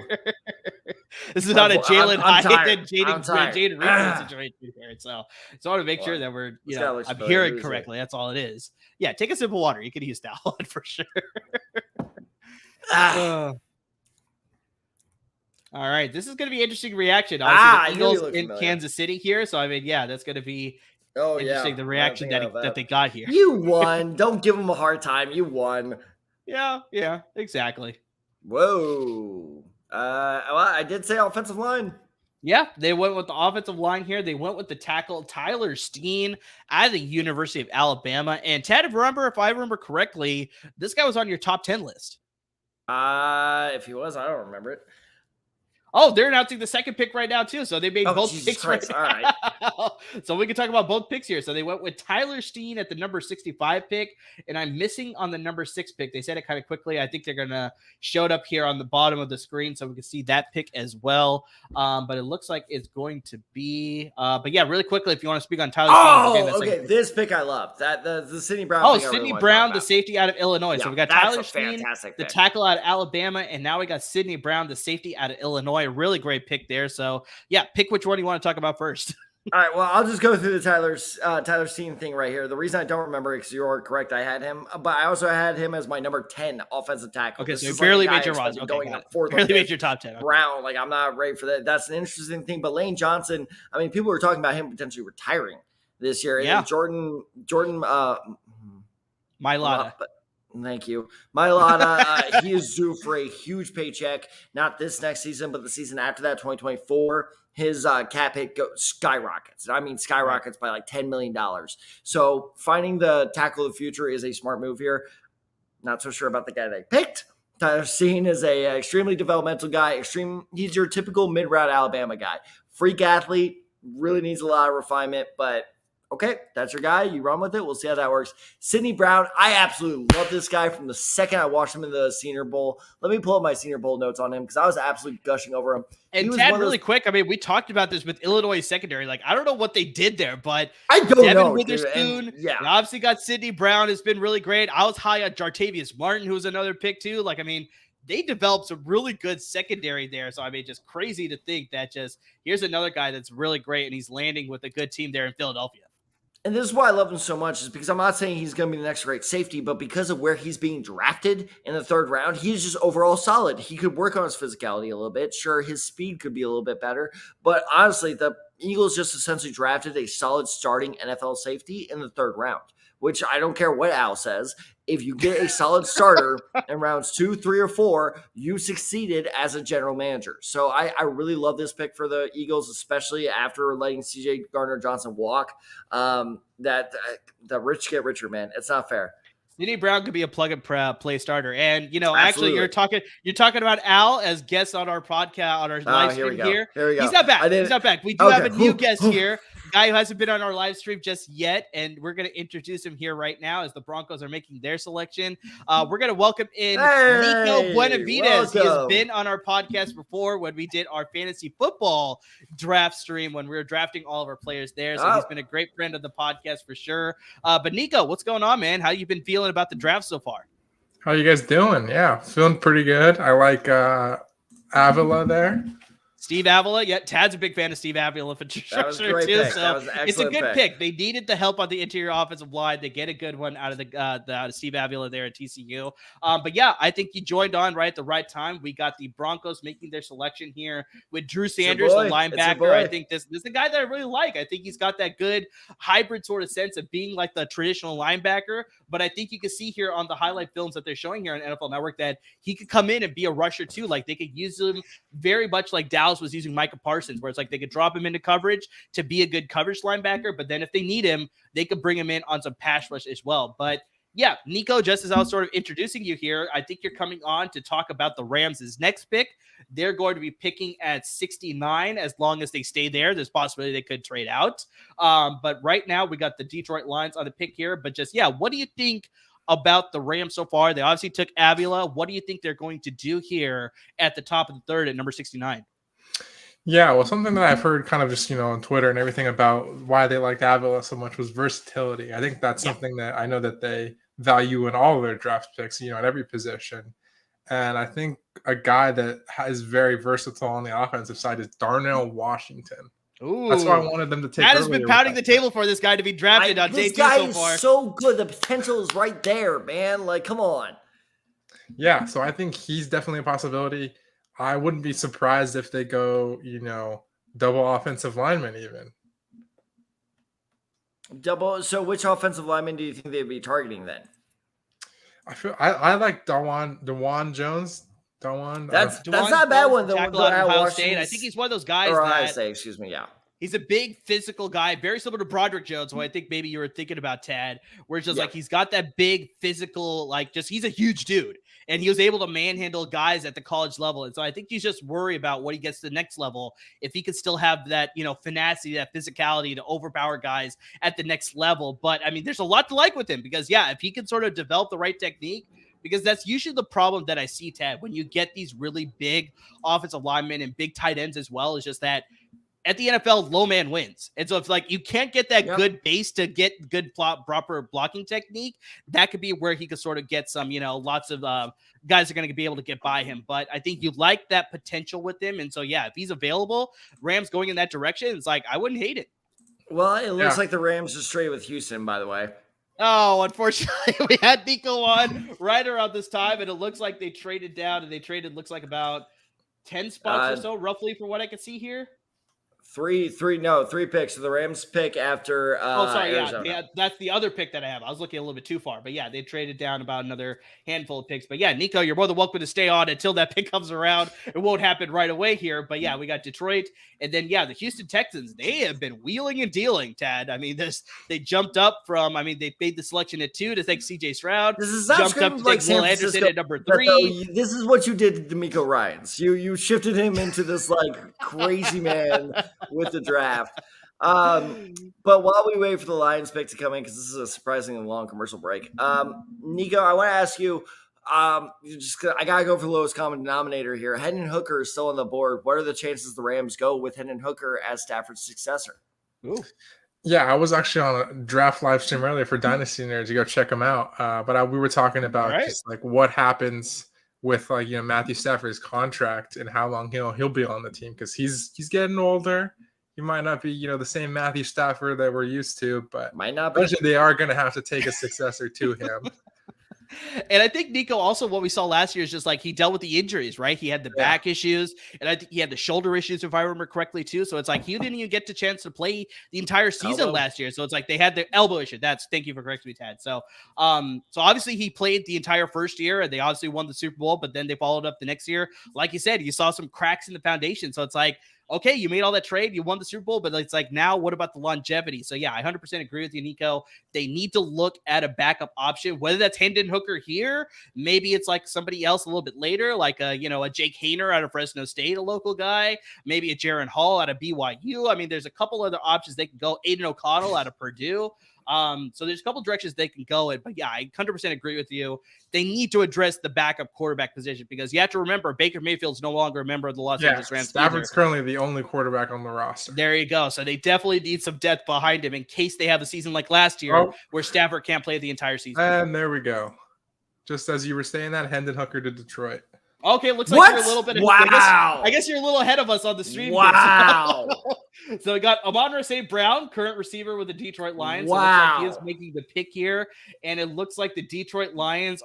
This is not a Jalen Hyatt and Jaden Reed situation here. So I want to make sure that we're, I'm hearing correctly. That's all it is. Yeah, take a sip of water. You can use that one for sure. All right. This is going to be an interesting reaction. Obviously, the Eagles in Kansas City here. So, I mean, yeah, that's going to be interesting, the reaction that they got here. You won. Don't give them a hard time. You won. Yeah, exactly. Whoa. Well, I did say offensive line. Yeah, they went with the offensive line here. They went with the tackle Tyler Steen out of the University of Alabama. And Tad, if I remember correctly, this guy was on your top 10 list. If he was, I don't remember it. Oh, they're announcing the second pick right now too. So they made both Jesus picks Christ. right All right. So we can talk about both picks here. So they went with Tyler Steen at the number 65 pick, and I'm missing on the number 6 pick. They said it kind of quickly. I think they're going to show it up here on the bottom of the screen so we can see that pick as well. But it looks like it's going to be, but yeah, really quickly, if you want to speak on Tyler Steen. Okay. This pick I love. The Sidney Brown. Oh, Sidney Brown, the safety out of Illinois. Yeah, so we got Tyler Steen, the tackle out of Alabama, and now we got Sidney Brown, the safety out of Illinois. Really great pick there. So yeah, pick which one you want to talk about first. All right, well, I'll just go through the Tyler Steen thing right here. The reason I don't remember it, because you're correct, I had him, but I also had him as my number 10 offensive tackle. Okay, so you barely made your roster. Going in the fourth barely made your top 10. Okay. Round, like I'm not ready for that. That's an interesting thing. But Lane Johnson, I mean, people were talking about him potentially retiring this year. Yeah. And Jordan, Mailata. Thank you. Mailata, he is due for a huge paycheck, not this next season, but the season after that, 2024. His cap hit skyrockets. I mean, skyrockets by like $10 million. So finding the tackle of the future is a smart move here. Not so sure about the guy they picked. Tyler Steen is a extremely developmental guy. He's your typical mid-round Alabama guy. Freak athlete, really needs a lot of refinement, but okay, that's your guy. You run with it. We'll see how that works. Sidney Brown, I absolutely love this guy from the second I watched him in the Senior Bowl. Let me pull up my Senior Bowl notes on him because I was absolutely gushing over him. And Tad, really quick, I mean, we talked about this with Illinois secondary. Like, I don't know what they did there, but I don't know. Witherspoon, yeah, obviously got Sidney Brown. Has been really great. I was high on Jartavius Martin, who was another pick too. Like, I mean, they developed some really good secondary there. So, I mean, just crazy to think that here's another guy that's really great, and he's landing with a good team there in Philadelphia. And this is why I love him so much, is because I'm not saying he's going to be the next great safety, but because of where he's being drafted in the 3rd round, he's just overall solid. He could work on his physicality a little bit. Sure, his speed could be a little bit better, but honestly, the Eagles just essentially drafted a solid starting NFL safety in the 3rd round, which I don't care what Al says. If you get a solid starter in rounds 2, 3, or 4, you succeeded as a general manager. So I really love this pick for the Eagles, especially after letting C.J. Gardner-Johnson walk. That the rich get richer, man. It's not fair. Sidney Brown could be a plug-and-play starter. And, you know, absolutely. Actually, you're talking about Al as guest on our podcast, on our live stream here. Here we go. He's not back. We do have a new guest here. Guy who hasn't been on our live stream just yet, and we're going to introduce him here right now as the Broncos are making their selection. We're going to welcome in Nico Buenavides. He has been on our podcast before when we did our fantasy football draft stream when we were drafting all of our players there. So he's been a great friend of the podcast for sure. But Nico, what's going on, man? How you been feeling about the draft so far? How you guys doing? Yeah, feeling pretty good. I like Avila there. Steve Avila, yeah, Tad's a big fan of Steve Avila for sure too. Pick. So it's a good pick. They needed the help on the interior offensive line. They get a good one out of out of Steve Avila there at TCU. But yeah, I think you joined on right at the right time. We got the Broncos making their selection here with Drew Sanders, the linebacker. I think this is the guy that I really like. I think he's got that good hybrid sort of sense of being like the traditional linebacker. But I think you can see here on the highlight films that they're showing here on NFL Network that he could come in and be a rusher too. Like they could use him very much like Dallas was using Micah Parsons, where it's like they could drop him into coverage to be a good coverage linebacker. But then if they need him, they could bring him in on some pass rush as well. But yeah, Nico, just as I was sort of introducing you here, I think you're coming on to talk about the Rams' next pick. They're going to be picking at 69. As long as they stay there, there's possibility they could trade out. But right now we got the Detroit Lions on the pick here. But just, yeah, what do you think about the Rams so far? They obviously took Avila. What do you think they're going to do here at the top of the 3rd at number 69? Yeah, well, something that I've heard kind of just, on Twitter and everything about why they liked Avila so much was versatility. I think that's something that I know that they value in all of their draft picks, at every position. And I think a guy that is very versatile on the offensive side is Darnell Washington. Ooh. That's why I wanted them to take. That has been pounding the table for this guy to be drafted on day 2 so far. This guy is so good. The potential is right there, man. Like, come on. Yeah, so I think he's definitely a possibility. I wouldn't be surprised if they go, double offensive lineman even. Double. So which offensive lineman do you think they'd be targeting then? I like Dewan Jones. That's not a bad one. The tackle out of Ohio State. I think he's one of those guys. Or Ohio State, excuse me. Yeah. He's a big physical guy, very similar to Broderick Jones, who I think maybe you were thinking about, Tad, where it's just like he's got that big physical, like he's a huge dude. And he was able to manhandle guys at the college level. And so I think he's just worried about what he gets to the next level, if he could still have that, finacity, that physicality to overpower guys at the next level. But I mean, there's a lot to like with him because, if he can sort of develop the right technique, because that's usually the problem that I see, Tad, when you get these really big offensive linemen and big tight ends as well, is just that at the NFL, low man wins. And so if you can't get that good base to get good proper blocking technique, that could be where he could sort of get some, lots of guys are going to be able to get by him. But I think you like that potential with him. And so, if he's available, Rams going in that direction, it's like, I wouldn't hate it. Well, it looks like the Rams are straight with Houston, by the way. Oh, unfortunately, we had Nico on right around this time, and it looks like they traded down, and they traded, looks like about 10 spots or so, roughly, from what I could see here. Three picks. So the Rams pick after Arizona. Yeah, that's the other pick that I have. I was looking a little bit too far, but they traded down about another handful of picks. But Nico, you're more than welcome to stay on until that pick comes around. It won't happen right away here, but we got Detroit, and then the Houston Texans. They have been wheeling and dealing, Tad. I mean, they jumped up from. I mean, they made the selection at 2 to take C.J. Stroud. This is not jumped up to take Will Anderson at number 3. This is what you did to D'Amico Ryans. You shifted him into this crazy man with the draft. But while we wait for the Lions pick to come in, because this is a surprisingly long commercial break, Nico, I want to ask you, I gotta go for the lowest common denominator here. Hendon Hooker is still on the board. What are the chances the Rams go with Hendon Hooker as Stafford's successor? Ooh. Yeah, I was actually on a draft live stream earlier for Dynasty Nerds to go check them out. But we were talking about just what happens with Matthew Stafford's contract and how long he'll be on the team, because he's getting older. He might not be the same Matthew Stafford that we're used to, but might not be. They are going to have to take a successor to him. And I think, Nico, also what we saw last year is just he dealt with the injuries, right? He had the back issues, and I think he had the shoulder issues, if I remember correctly, too. So it's he didn't even get the chance to play the entire season last year. So it's they had the elbow issue. Thank you for correcting me, Tad. So, so obviously he played the entire first year, and they obviously won the Super Bowl, but then they followed up the next year. Like you said, you saw some cracks in the foundation. So it's okay, you made all that trade, you won the Super Bowl, but it's now what about the longevity? So I 100% agree with you, Nico. They need to look at a backup option, whether that's Hendon Hooker here, maybe it's somebody else a little bit later, a Jake Hayner out of Fresno State, a local guy, maybe a Jaron Hall out of BYU. I mean, there's a couple other options they can go. Aiden O'Connell out of Purdue. So there's a couple directions they can go in, but I 100% agree with you. They need to address the backup quarterback position, because you have to remember Baker Mayfield's no longer a member of the Los Angeles Rams. Stafford's currently the only quarterback on the roster. There you go. So they definitely need some depth behind him in case they have a season like last year where Stafford can't play the entire season. And there we go. Just as you were saying that, Hendon Hooker to Detroit. Okay, looks like you're a little bit. Wow. I guess you're a little ahead of us on the stream. Wow. So we got Amon-Ra St. Brown, current receiver with the Detroit Lions. Wow. So it looks he is making the pick here, and it looks like the Detroit Lions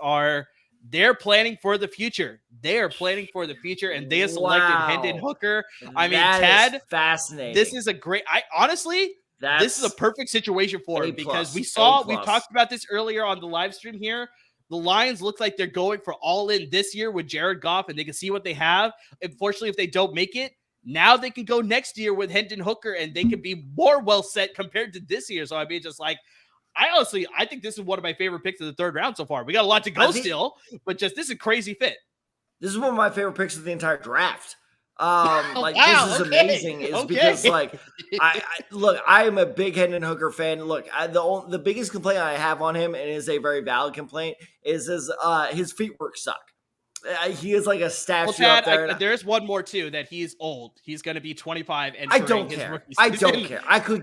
they're planning for the future. They are planning for the future, and they have selected Hendon Hooker. I mean, Tad, fascinating. This is a great. This is a perfect situation for him, because we talked about this earlier on the live stream here. The Lions look like they're going for all in this year with Jared Goff, and they can see what they have. Unfortunately, if they don't make it, now they can go next year with Hendon Hooker, and they can be more well set compared to this year. So I mean, I think this is one of my favorite picks of the third round so far. We got a lot to go still, but this is a crazy fit. This is one of my favorite picks of the entire draft. This is amazing. Because I am a big Hendon Hooker fan. Look, the biggest complaint I have on him, and it is a very valid complaint, is his feet work suck. He is like a statue up there. There's one more too, that he's old. He's going to be 25. And I don't care. I could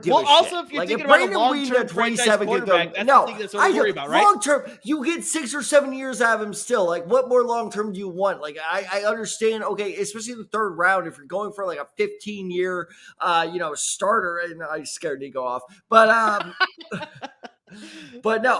give a shit. Also, if you're thinking about a long-term 27 quarterback, that's the thing that's what I worry about, right? Long-term, you get 6 or 7 years out of him still. What more long-term do you want? I understand, okay, especially in the third round, if you're going for a 15-year, starter, and I scared Nico off. But, but no,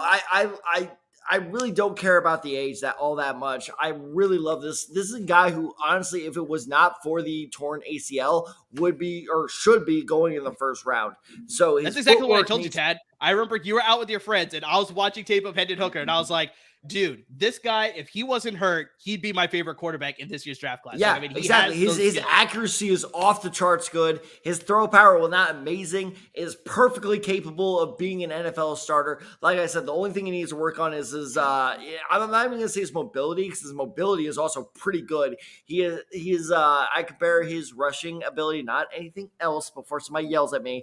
I really don't care about the age all that much. I really love this. This is a guy who, honestly, if it was not for the torn ACL, would be or should be going in the first round. So that's exactly what I told you, Tad. I remember you were out with your friends, and I was watching tape of Hendon Hooker, and I was like, dude, this guy, if he wasn't hurt, he'd be my favorite quarterback in this year's draft class. Yeah, Like, I mean, exactly. His accuracy is off the charts good. His throw power, while not amazing, is perfectly capable of being an NFL starter. Like I said, the only thing he needs to work on is his, I'm not even going to say his mobility, because his mobility is also pretty good. I compare his rushing ability, not anything else, before somebody yells at me,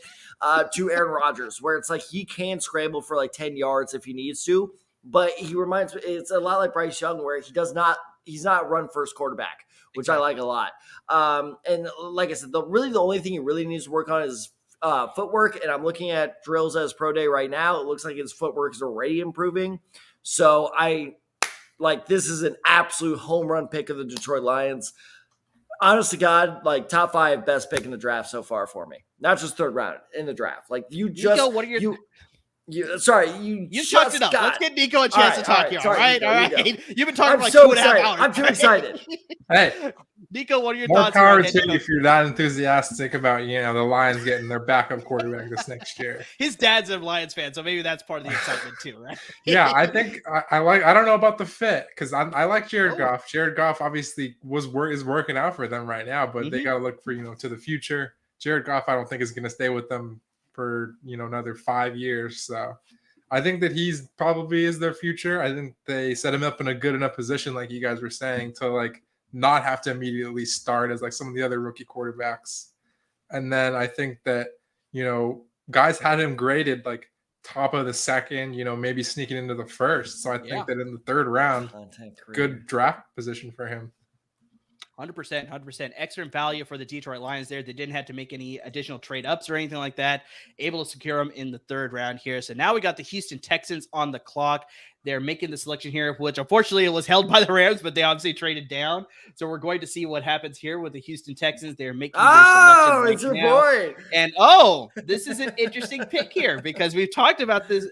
to Aaron Rodgers, where it's like he can scramble for like 10 yards if he needs to. But he reminds me, it's a lot like Bryce Young, where he's not run first quarterback, which exactly. I like a lot. And like I said, the only thing he really needs to work on is footwork. And I'm looking at drills at his pro day right now. It looks like his footwork is already improving. So this is an absolute home run pick of the Detroit Lions. Honest to God, like top 5 best pick in the draft so far for me. Not just third round in the draft. Like you just, Nico, what are your you chucked it up. Let's get Nico a chance to talk here. All right. You've been talking for like so 2.5 hours. I'm too excited. Hey, Nico, what are your more thoughts? More power to you if you're not enthusiastic about the Lions getting their backup quarterback this next year. His dad's a Lions fan, so maybe that's part of the excitement too, right? Yeah, I think I don't know about the fit, because I like Jared Goff. Jared Goff obviously is working out for them right now, but they got to look for to the future. Jared Goff, I don't think is going to stay with them for another 5 years. So I think that he's probably is their future. I think they set him up in a good enough position, like you guys were saying, to not have to immediately start as some of the other rookie quarterbacks. And then I think that guys had him graded top of the second, maybe sneaking into the first. So I think that in the third round, good draft position for him. 100%. Excellent value for the Detroit Lions there. They didn't have to make any additional trade ups or anything like that. Able to secure them in the third round here. So now we got the Houston Texans on the clock. They're making the selection here, which unfortunately it was held by the Rams, but they obviously traded down. So we're going to see what happens here with the Houston Texans. They're making their selection right it's your now. boy. And this is an interesting pick here, because we've talked about this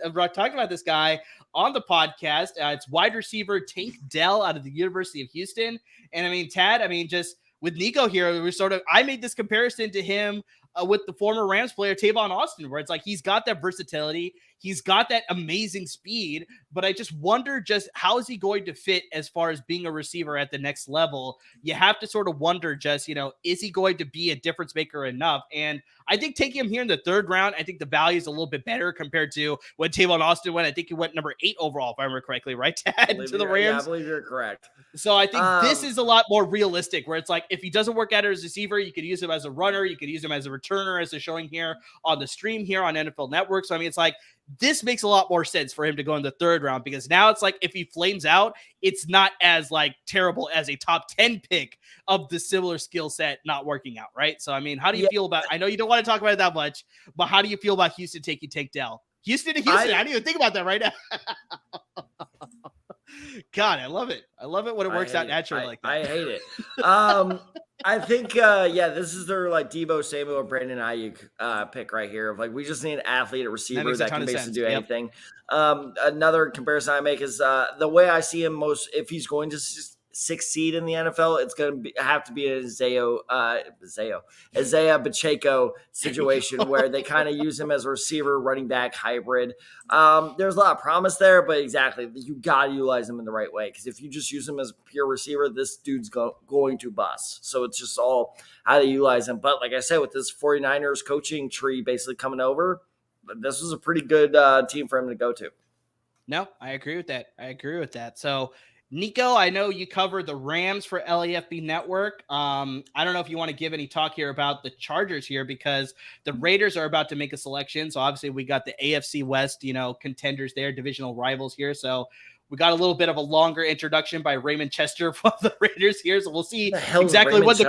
guy on the podcast. It's wide receiver Tank Dell out of the University of Houston. And I mean, Tad, just with Nico here, I made this comparison to him with the former Rams player Tavon Austin, where it's he's got that versatility, he's got that amazing speed, but I just wonder how is he going to fit as far as being a receiver at the next level. You have to sort of wonder is he going to be a difference maker enough? And I think taking him here in the third round, I think the value is a little bit better compared to when Tavon Austin went. I think he went number 8 overall, if I remember correctly, right, Tad, to the Rams? Yeah, I believe you're correct. So I think this is a lot more realistic, where it's if he doesn't work out as a receiver, you could use him as a runner, you could use him as a returner, as they're showing here on the stream here on NFL Network. So I mean, it's this makes a lot more sense for him to go in the third round, because now it's if he flames out, it's not as terrible as a top 10 pick of the similar skill set not working out, right? So I mean, how do you feel about? I know you don't want to talk about it that much, but how do you feel about Houston taking Tank Dell? Houston to Houston. I didn't even think about that right now. God, I love it. I love it when it works out naturally like that. I hate it. I think, this is their Debo Samuel or Brandon Ayuk pick right here. We just need an athlete, a receiver that can basically do anything. Another comparison I make is the way I see him if he's going to succeed in the NFL, it's going to have to be an Isaiah Pacheco situation where they kind of use him as a receiver, running back hybrid. There's a lot of promise there, but exactly, you got to utilize him in the right way, because if you just use him as a pure receiver, this dude's going to bust. So it's just all how to utilize him. But like I said, with this 49ers coaching tree basically coming over, this was a pretty good team for him to go to. No, I agree with that. So Nico, I know you cover the Rams for LAFB Network. I don't know if you want to give any talk here about the Chargers here, because the Raiders are about to make a selection. So obviously we got the AFC West, contenders there, divisional rivals here. So we got a little bit of a longer introduction by Raymond Chester from the Raiders here. So we'll see exactly what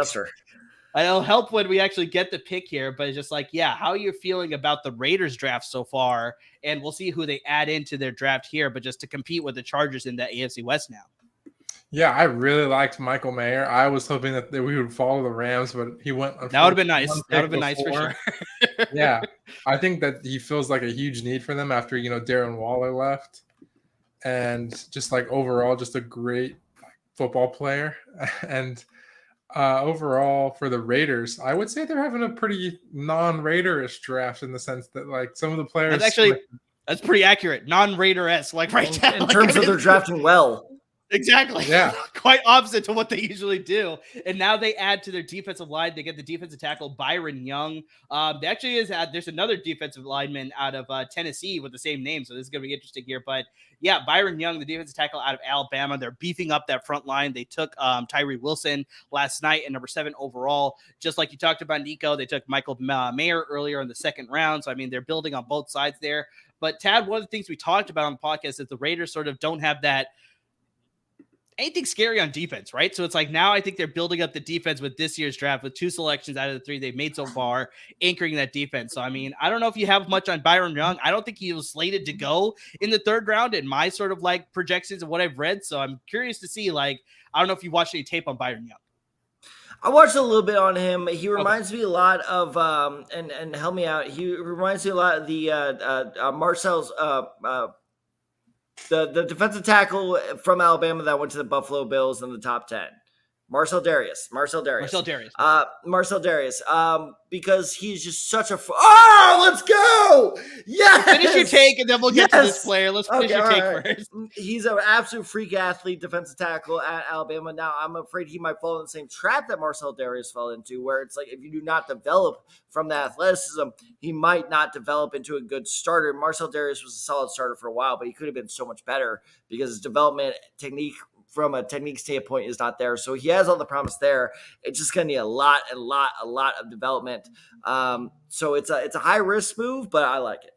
It'll help when we actually get the pick here, but it's just how are you feeling about the Raiders draft so far? And we'll see who they add into their draft here, but just to compete with the Chargers in the AFC West now. Yeah, I really liked Michael Mayer. I was hoping that we would follow the Rams, but he went. That would have been nice. That would have been nice for sure. Yeah, I think that he feels like a huge need for them after, Darren Waller left. And just overall, just a great football player. And overall for the Raiders, I would say they're having a pretty non-Raiderish draft in the sense that some of the players That's pretty accurate. Non-Raider-esque, like right now. In terms of their drafting well. Exactly. Yeah. Quite opposite to what they usually do. And now they add to their defensive line. They get the defensive tackle Byron Young. They actually there's another defensive lineman out of Tennessee with the same name. So this is going to be interesting here. But yeah, Byron Young, the defensive tackle out of Alabama. They're beefing up that front line. They took Tyree Wilson last night at number 7 overall. Just like you talked about, Nico, they took Michael Mayer earlier in the second round. So, I mean, they're building on both sides there. But Tad, one of the things we talked about on the podcast is the Raiders sort of don't have that anything scary on defense, right? So it's like now I think they're building up the defense with this year's draft with 2 selections out of the 3 they've made so far, anchoring that defense. So, I mean, I don't know if you have much on Byron Young. I don't think he was slated to go in the 3rd round in my sort of like projections of what I've read. So I'm curious to see, like, I don't know if you watched any tape on Byron Young. I watched a little bit on him. He reminds me a lot of, and help me out. He reminds me a lot of the Marcel's, the defensive tackle from Alabama that went to the Buffalo Bills in the top 10. Marcel Darius. Because he's just such a let's go! Yes! Finish your take, and then we'll get to this player. Let's finish your take first. He's an absolute freak athlete, defensive tackle at Alabama. Now, I'm afraid he might fall in the same trap that Marcel Darius fell into, where it's like if you do not develop from that athleticism, he might not develop into a good starter. Marcel Darius was a solid starter for a while, but he could have been so much better because his development technique from a technique standpoint is not there. So he has all the promise there. It's just going to need a lot of development. So it's a high risk move, but I like it.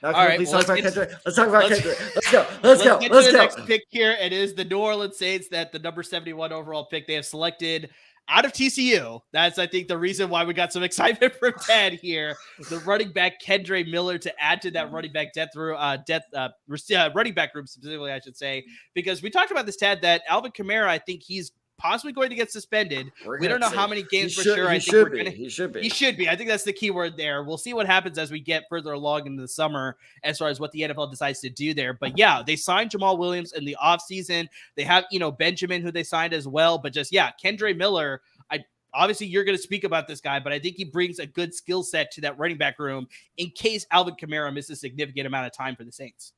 Now, all right, let's talk about Kendrick. Let's go. Let's go. The next pick here. It is the New Orleans Saints that the number 71 overall pick they have selected out of TCU. That's, I think, the reason why we got some excitement from Ted here. The running back Kendre Miller to add to that running back running back group specifically, I should say, because we talked about this, Ted, that Alvin Kamara, I think he's possibly going to get suspended. We don't know how many games for sure. He should be. I think that's the key word there. We'll see what happens as we get further along into the summer as far as what the NFL decides to do there. But yeah, they signed Jamal Williams in the offseason. They have, Benjamin, who they signed as well. But just, Kendre Miller, obviously you're going to speak about this guy, but I think he brings a good skill set to that running back room in case Alvin Kamara misses a significant amount of time for the Saints.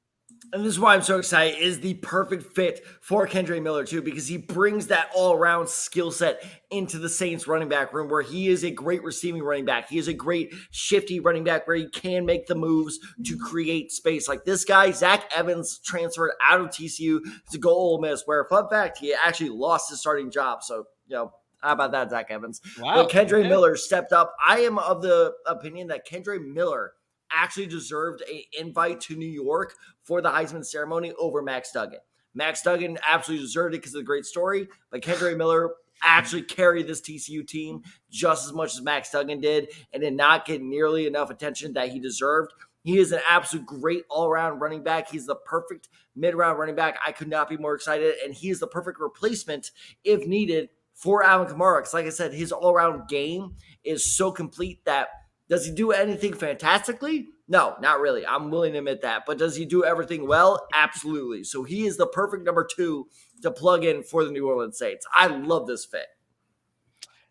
And this is why I'm so excited, is the perfect fit for Kendre Miller too, because he brings that all-around skill set into the Saints running back room where he is a great receiving running back. He is a great shifty running back where he can make the moves to create space. Like this guy, Zach Evans, transferred out of TCU to go Ole Miss, where, fun fact, he actually lost his starting job. So, how about that, Zach Evans? Wow. But Kendre Miller stepped up. I am of the opinion that Kendre Miller actually deserved an invite to New York for the Heisman ceremony over Max Duggan. Max Duggan absolutely deserved it because of the great story, but Kendre Miller actually carried this TCU team just as much as Max Duggan did and did not get nearly enough attention that he deserved. He is an absolute great all-around running back. He's the perfect mid-round running back. I could not be more excited, and he is the perfect replacement, if needed, for Alvin Kamara. Because like I said, his all-around game is so complete that does he do anything fantastically? No, not really. I'm willing to admit that. But does he do everything well? Absolutely. So he is the perfect number 2 to plug in for the New Orleans Saints. I love this fit.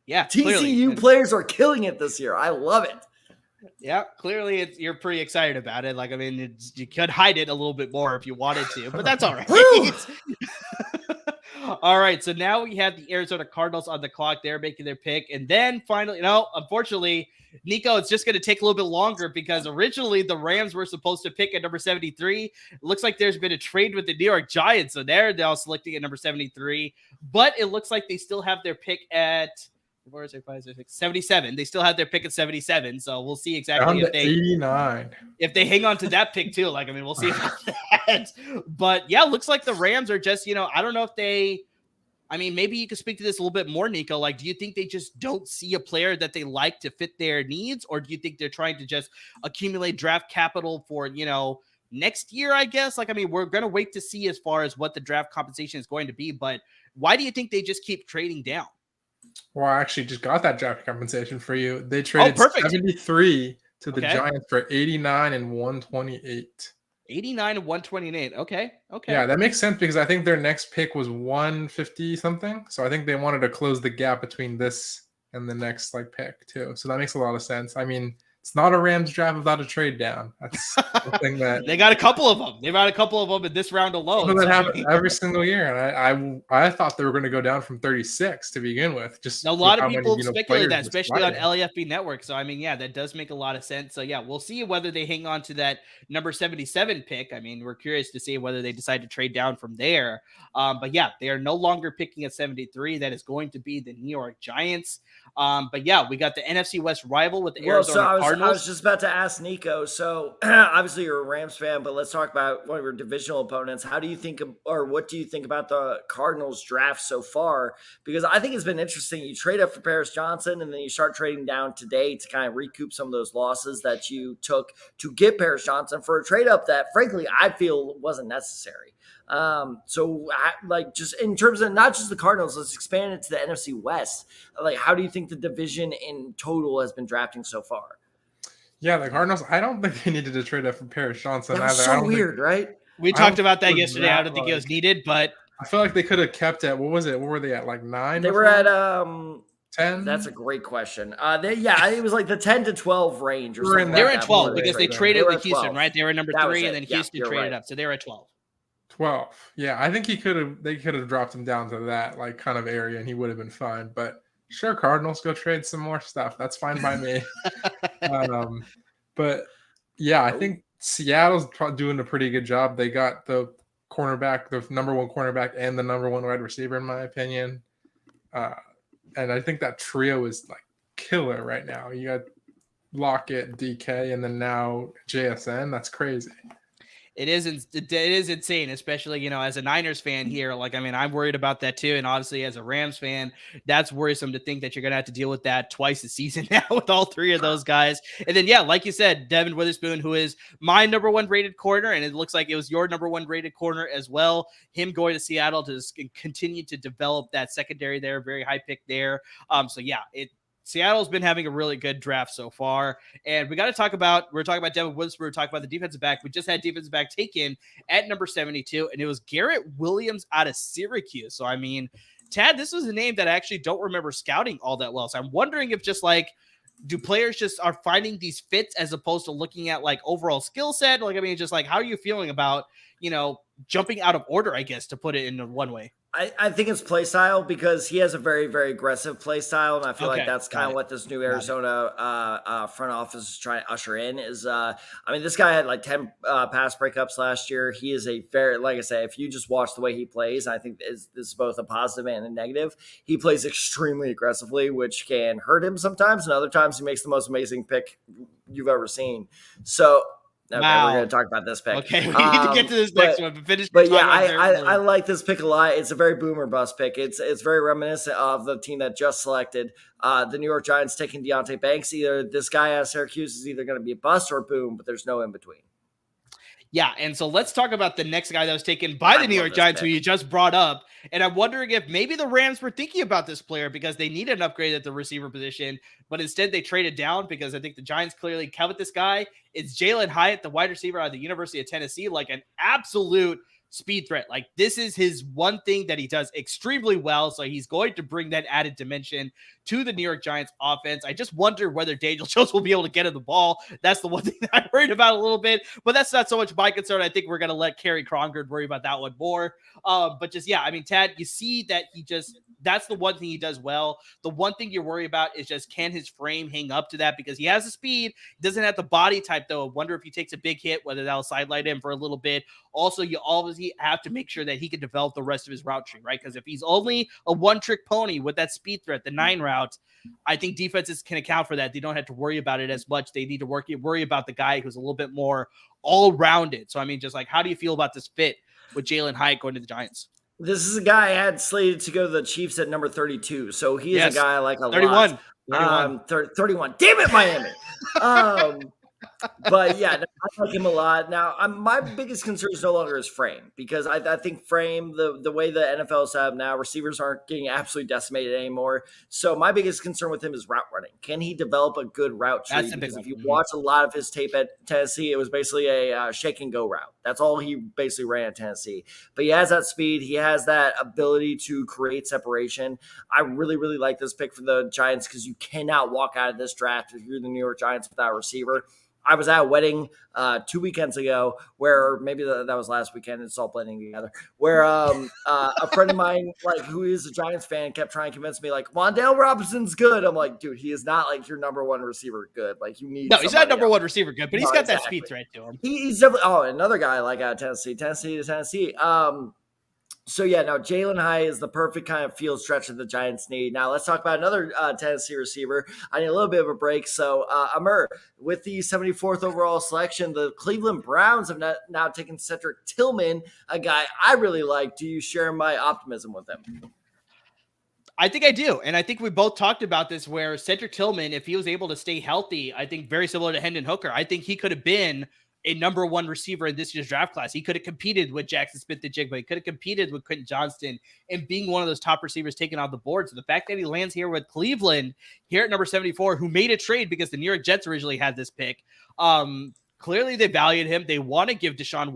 Yeah, TCU players are killing it this year. I love it. Yeah, clearly you're pretty excited about it. Like, I mean, you could hide it a little bit more if you wanted to, but that's all right. All right, so now we have the Arizona Cardinals on the clock. They're making their pick. And then finally, unfortunately, Nico, it's just going to take a little bit longer because originally the Rams were supposed to pick at number 73. It looks like there's been a trade with the New York Giants, so they're now selecting at number 73. But it looks like they still have their pick at 77. They still have their pick at 77, so we'll see exactly if they 89. If they hang on to that pick too. Like, I mean, we'll see about that. But yeah, looks like the Rams are just, I don't know if they. I mean, maybe you could speak to this a little bit more, Nico. Like, do you think they just don't see a player that they like to fit their needs? Or do you think they're trying to just accumulate draft capital for, next year, I guess? Like, I mean, we're going to wait to see as far as what the draft compensation is going to be. But why do you think they just keep trading down? Well, I actually just got that draft compensation for you. They traded 73 to the Giants for 89 and 128. 89 and 128. Okay. Yeah, that makes sense because I think their next pick was 150 something. So I think they wanted to close the gap between this and the next pick too. So that makes a lot of sense. I mean, It's not a Rams draft without a trade down. That's something that they got a couple of them. They've got a couple of them in this round alone. That happens every single year, and I thought they were going to go down from 36 to begin with. Just a lot of people speculate that, especially on LAFB Network. So I mean, yeah, that does make a lot of sense. So yeah, we'll see whether they hang on to that number 77 pick. I mean, we're curious to see whether they decide to trade down from there. But yeah, they are no longer picking at 73. That is going to be the New York Giants. But yeah, we got the NFC West rival with the Arizona Cardinals. I was just about to ask Nico. So obviously you're a Rams fan, but let's talk about one of your divisional opponents. How do you think, or what do you think about the Cardinals draft so far? Because I think it's been interesting. You trade up for Paris Johnson, and then you start trading down today to kind of recoup some of those losses that you took to get Paris Johnson for a trade up that, frankly, I feel wasn't necessary. So like, just in terms of not just the Cardinals, let's expand it to the NFC West. Like, how do you think the division in total has been drafting so far? Yeah, the Cardinals, I don't think they needed to trade up for Paris Johnson. That was so weird, right? We talked about that yesterday. I don't think it was needed, but I feel like they could have kept it. What was it? What were they at? Like 9? They were at 10. That's a great question. It was like the 10 to 12 range or something. They were at 12 because they traded with Houston, right? They were number 3, and then Houston traded up, so they were at 12. 12. Yeah, I think they could have dropped him down to that like kind of area, and he would have been fine. But sure, Cardinals, go trade some more stuff. That's fine by me. But yeah, I think Seattle's doing a pretty good job. They got the cornerback, the number 1 cornerback, and the number 1 wide receiver, in my opinion. And I think that trio is like killer right now. You got Lockett, DK, and then now JSN. That's crazy. It is insane, especially, as a Niners fan here. Like, I mean, I'm worried about that too. And obviously as a Rams fan, that's worrisome to think that you're going to have to deal with that twice a season now with all 3 of those guys. And then, yeah, like you said, Devin Witherspoon, who is my number 1 rated corner, and it looks like it was your number 1 rated corner as well. Him going to Seattle to continue to develop that secondary there. Very high pick there. So yeah, Seattle's been having a really good draft so far. And we're talking about Devin Witherspoon, we're talking about the defensive back. We just had defensive back taken at number 72, and it was Garrett Williams out of Syracuse. So, I mean, Tad, this was a name that I actually don't remember scouting all that well. So I'm wondering if just like, do players just are finding these fits as opposed to looking at like overall skill set? Like, I mean, just like, how are you feeling about, jumping out of order, I guess, to put it in one way? I think it's play style, because he has a very, very aggressive play style, and I feel like that's kind of what this new Arizona front office is trying to usher in. This guy had like 10 pass breakups last year. He is a very, like I say, if you just watch the way he plays, I think this is both a positive and a negative. He plays extremely aggressively, which can hurt him sometimes, and other times he makes the most amazing pick you've ever seen. So. Okay, wow. We're going to talk about this pick. Okay, we need to get to this next one, but finish. But yeah, I like this pick a lot. It's a very boomer bust pick. It's very reminiscent of the team that just selected the New York Giants taking Deonte Banks. Either this guy out of Syracuse is either going to be a bust or a boom, but there's no in between. Yeah, and so let's talk about the next guy that was taken by the New York Giants, who you just brought up. And I'm wondering if maybe the Rams were thinking about this player because they needed an upgrade at the receiver position, but instead they traded down because I think the Giants clearly covet this guy. It's Jalen Hyatt, the wide receiver out of the University of Tennessee, like an absolute speed threat. Like, this is his one thing that he does extremely well. So he's going to bring that added dimension to the New York Giants offense. I just wonder whether Daniel Jones will be able to get him the ball. That's the one thing that I'm worried about a little bit, but that's not so much my concern. I think we're going to let Kerry Krongard worry about that one more. But just, yeah, I mean, Tad, you see that that's the one thing he does well. The one thing you worry about is just, can his frame hang up to that? Because he has the speed, doesn't have the body type though. I wonder if he takes a big hit, whether that'll sidelight him for a little bit. Also, you obviously have to make sure that he can develop the rest of his route tree, right? Because if he's only a one-trick pony with that speed threat, the 9 route, I think defenses can account for that. They don't have to worry about it as much. They need to worry about the guy who's a little bit more all-rounded. So, I mean, just like, how do you feel about this fit with Jalen Hyatt going to the Giants? This is a guy I had slated to go to the Chiefs at number 32. So he is a guy I like a 31. lot. 31. Damn it, Miami. But yeah, I like him a lot. Now, my biggest concern is no longer his frame, because I think frame, the way the NFL is set up now, receivers aren't getting absolutely decimated anymore. So my biggest concern with him is route running. Can he develop a good route tree? That's the big Because one. if you watch a lot of his tape at Tennessee, it was basically a shake and go route. That's all he basically ran at Tennessee. But he has that speed. He has that ability to create separation. I really, really like this pick for the Giants, because you cannot walk out of this draft if you're the New York Giants without a receiver. I was at a wedding 2 weekends ago, where maybe that was last weekend. It's all blending together. Where a friend of mine, like, who is a Giants fan, kept trying to convince me, like, Wan'Dale Robinson's good. I'm like, dude, he is not like your number one receiver good. Like, you need. No, he's not number else. one receiver good, but he's got that speed threat to him. He's definitely. Oh, another guy like out of Tennessee. So, yeah, now Jalen High is the perfect kind of field stretch that the Giants need. Now, let's talk about another Tennessee receiver. I need a little bit of a break. So, Amir, with the 74th overall selection, the Cleveland Browns have now taken Cedric Tillman, a guy I really like. Do you share my optimism with him? I think I do. And I think we both talked about this, where Cedric Tillman, if he was able to stay healthy, I think very similar to Hendon Hooker, I think he could have been a number one receiver in this year's draft class. He could have competed with Jackson Smith-Njigba. He could have competed with Quentin Johnston and being one of those top receivers taken off the board. So the fact that he lands here with Cleveland, here at number 74, who made a trade because the New York Jets originally had this pick, clearly they valued him. They want to give Deshaun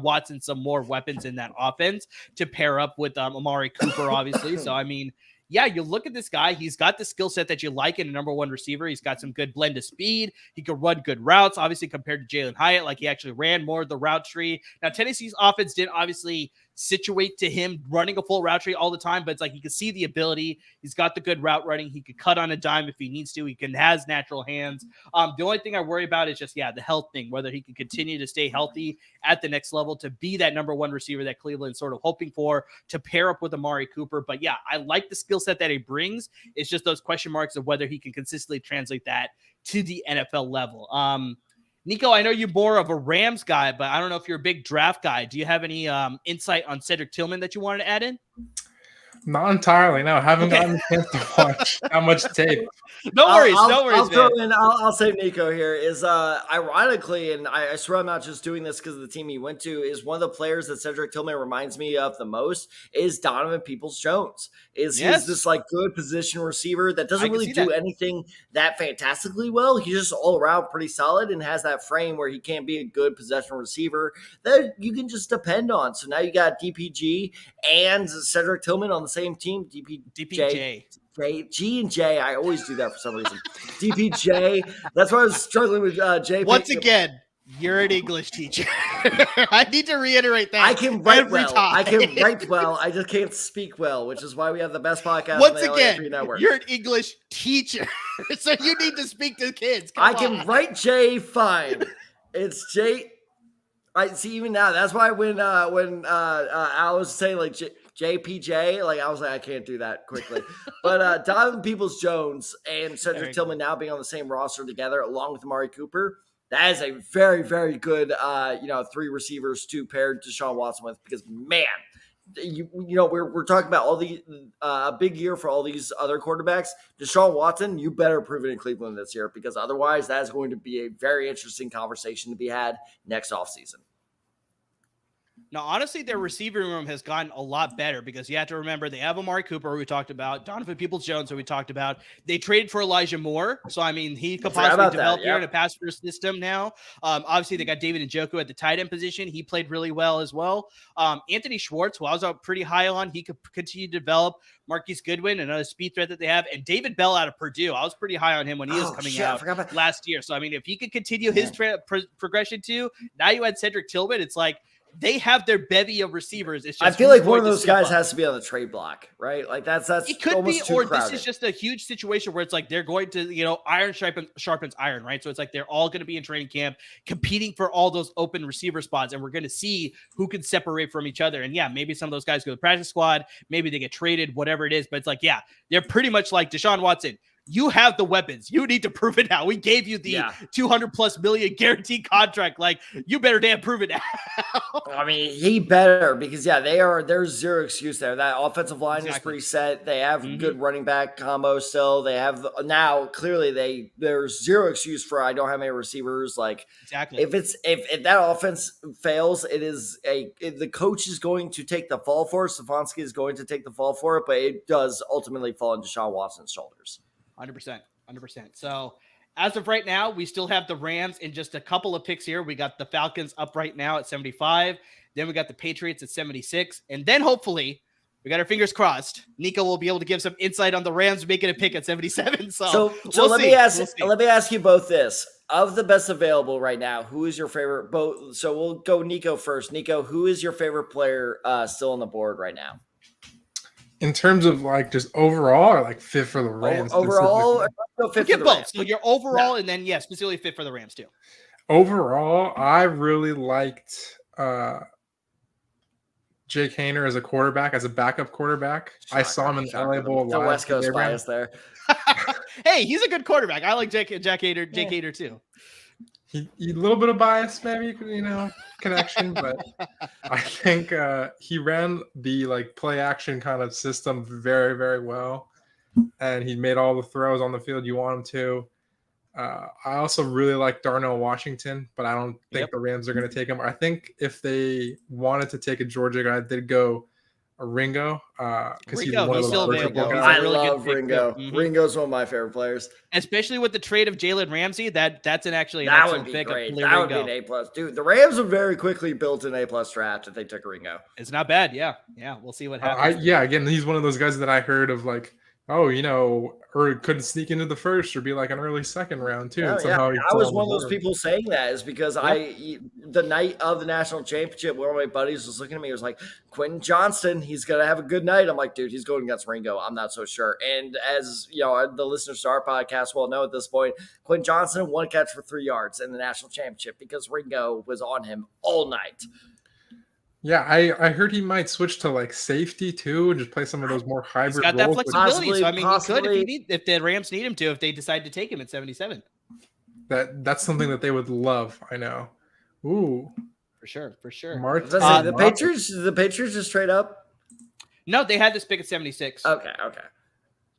Watson some more weapons in that offense to pair up with Amari Cooper, obviously. So, I mean, yeah, you look at this guy. He's got the skill set that you like in a number one receiver. He's got some good blend of speed. He can run good routes, obviously, compared to Jalen Hyatt. Like, he actually ran more of the route tree. Now, Tennessee's offense didn't obviously situate to him running a full route tree all the time, but it's like you can see the ability. He's got the good route running. He could cut on a dime if he needs to. Has natural hands. The only thing I worry about is just, the health thing, whether he can continue to stay healthy at the next level to be that number one receiver that Cleveland's sort of hoping for, to pair up with Amari Cooper. But yeah, I like the skill set that he brings. It's just those question marks of whether he can consistently translate that to the NFL level. Nico, I know you're more of a Rams guy, but I don't know if you're a big draft guy. Do you have any insight on Cedric Tillman that you wanted to add in? Not entirely. No, I haven't gotten the chance to watch that much tape. No worries. I'll throw in. I'll save Nico here. Is ironically, and I swear I'm not just doing this because of the team he went to, is one of the players that Cedric Tillman reminds me of the most is Donovan Peoples-Jones. He's this like good position receiver that doesn't really do anything that fantastically well. He's just all around pretty solid and has that frame where he can be a good possession receiver that you can just depend on. So now you got DPG and Cedric Tillman on the same team. DPJ. G and J. I always do that for some reason. DPJ. That's why I was struggling with J. Once again, you're an English teacher. I need to reiterate that. I can write well. I can write well. I just can't speak well, which is why we have the best podcast. Once on the again, LAFB network. You're an English teacher, so you need to speak to kids. I can write J fine. It's J. I see even now. That's why when Al was saying like JPJ, like I was like, I can't do that quickly. But Donovan Peoples-Jones and Cedric Tillman now being on the same roster together, along with Amari Cooper, that is a very, very good three receivers to pair Deshaun Watson with. Because man, we're talking about all the a big year for all these other quarterbacks. Deshaun Watson, you better prove it in Cleveland this year, because otherwise that is going to be a very interesting conversation to be had next offseason. Now, honestly, their receiving room has gotten a lot better, because you have to remember they have Amari Cooper, who we talked about, Donovan Peoples-Jones, who we talked about. They traded for Elijah Moore. So, I mean, he could possibly develop here in a pass-first system now. Obviously, they got David Njoku at the tight end position. He played really well as well. Anthony Schwartz, who I was pretty high on, he could continue to develop. Marquise Goodwin, another speed threat that they have. And David Bell out of Purdue. I was pretty high on him when he was coming out last year. So, I mean, if he could continue his progression too, now you had Cedric Tillman, it's like, they have their bevy of receivers. It's just I feel like one of those guys has to be on the trade block, right? Like that's it could be, or crowded. This is just a huge situation where it's like they're going to, iron sharpens iron, right? So it's like they're all going to be in training camp competing for all those open receiver spots, and we're going to see who can separate from each other. And yeah, maybe some of those guys go to the practice squad, maybe they get traded, whatever it is. But it's like, yeah, they're pretty much like Deshaun Watson. You have the weapons. You need to prove it now. We gave you the $200+ million guaranteed contract. Like, you better damn prove it now. I mean, he better, because there's zero excuse there. That offensive line is pretty set. They have good running back combo still. They have now clearly there's zero excuse for I don't have any receivers. Like, if that offense fails, the coach is going to take the fall for it. Stefanski is going to take the fall for it, but it does ultimately fall on Deshaun Watson's shoulders. 100%. So as of right now, we still have the Rams in just a couple of picks here. We got the Falcons up right now at 75. Then we got the Patriots at 76. And then hopefully, we got our fingers crossed, Nico will be able to give some insight on the Rams making a pick at 77. So let me ask you both this. Of the best available right now, who is your favorite? Both. So we'll go Nico first. Nico, who is your favorite player still on the board right now? In terms of like just overall, or like fit for the Rams? Overall, fit for the both. Rams. So your overall, and then specifically fit for the Rams too. Overall, I really liked Jake Hayner as a quarterback, as a backup quarterback. I saw him in the LA Bowl live. The West Coast bias there. Hey, he's a good quarterback. I like Jake Hayner too. He a little bit of bias, maybe, connection, but I think he ran the like play action kind of system very, very well, and he made all the throws on the field you want him to. I also really like Darnell Washington, but I don't think the Rams are going to take him. I think if they wanted to take a Georgia guy, they'd go Ringo, because he's one of those available. guys. I love Ringo. Ringo's one of my favorite players, especially with the trade of Jalen Ramsey. That's an that excellent would be pick. Great. That would be an A+, dude. The Rams would very quickly build an A+ draft if they took Ringo. It's not bad. Yeah. We'll see what happens. Again, he's one of those guys that I heard of, like, or couldn't sneak into the first or be like an early second round too. I was one of those people saying that is because the night of the national championship, one of my buddies was looking at me, he was like, Quentin Johnston, he's going to have a good night. I'm like, dude, he's going against Ringo. I'm not so sure. And as the listeners to our podcast will know at this point, Quentin Johnston, 1 catch for 3 yards in the national championship because Ringo was on him all night. Yeah, I heard he might switch to like safety too, and just play some of those more hybrid He's got that roles. flexibility, so I mean, he could if the Rams need him to, if they decide to take him at 77. That's something that they would love. I know. Ooh, for sure. The Patriots just trade up. No, they had this pick at 76. Okay.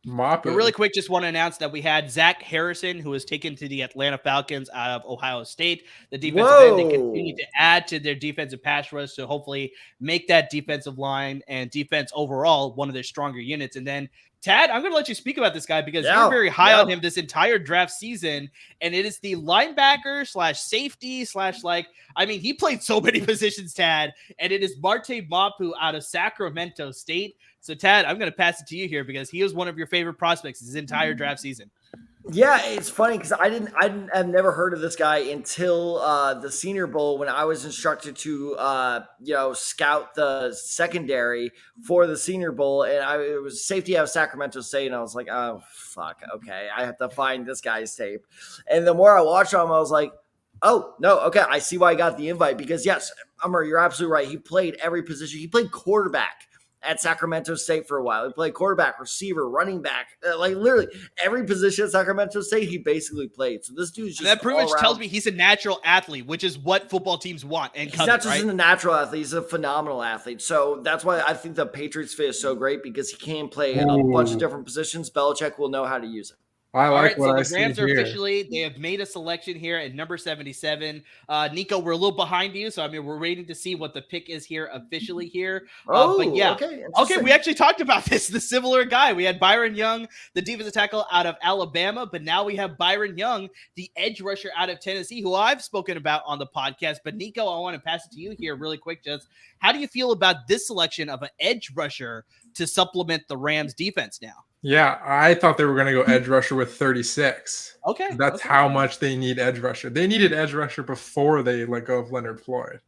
But really quick, just want to announce that we had Zach Harrison, who was taken to the Atlanta Falcons out of Ohio State. The defensive end, they continue to add to their defensive pass rush to hopefully make that defensive line and defense overall one of their stronger units. And then, Tad, I'm going to let you speak about this guy because you're very high on him this entire draft season. And it is the linebacker / safety / he played so many positions, Tad. And it is Marte Mapu out of Sacramento State. So, Tad, I'm going to pass it to you here because he was one of your favorite prospects this entire draft season. Yeah, it's funny because I've never heard of this guy until the Senior Bowl when I was instructed to scout the secondary for the Senior Bowl, and it was safety out of Sacramento State, and I was like, oh fuck, okay, I have to find this guy's tape. And the more I watched him, I was like, oh no, okay, I see why I got the invite because yes, Umar, you're absolutely right. He played every position. He played quarterback at Sacramento State for a while. He played quarterback, receiver, running back, like literally every position at Sacramento State he basically played. So this dude's just that pretty much tells me he's a natural athlete, which is what football teams want. And he's not just a natural athlete; he's a phenomenal athlete. So that's why I think the Patriots fit is so great because he can play a bunch of different positions. Belichick will know how to use it. I like what I see here. The Rams are officially, they have made a selection here at number 77. Nico, we're a little behind you, so we're waiting to see what the pick is here officially here. Okay, we actually talked about this, the similar guy. We had Byron Young, the defensive tackle out of Alabama, but now we have Byron Young, the edge rusher out of Tennessee, who I've spoken about on the podcast. But Nico, I want to pass it to you here really quick. Just how do you feel about this selection of an edge rusher to supplement the Rams defense now? Yeah, I thought they were going to go edge rusher with 36. Okay. That's how much they need edge rusher. They needed edge rusher before they let go of Leonard Floyd.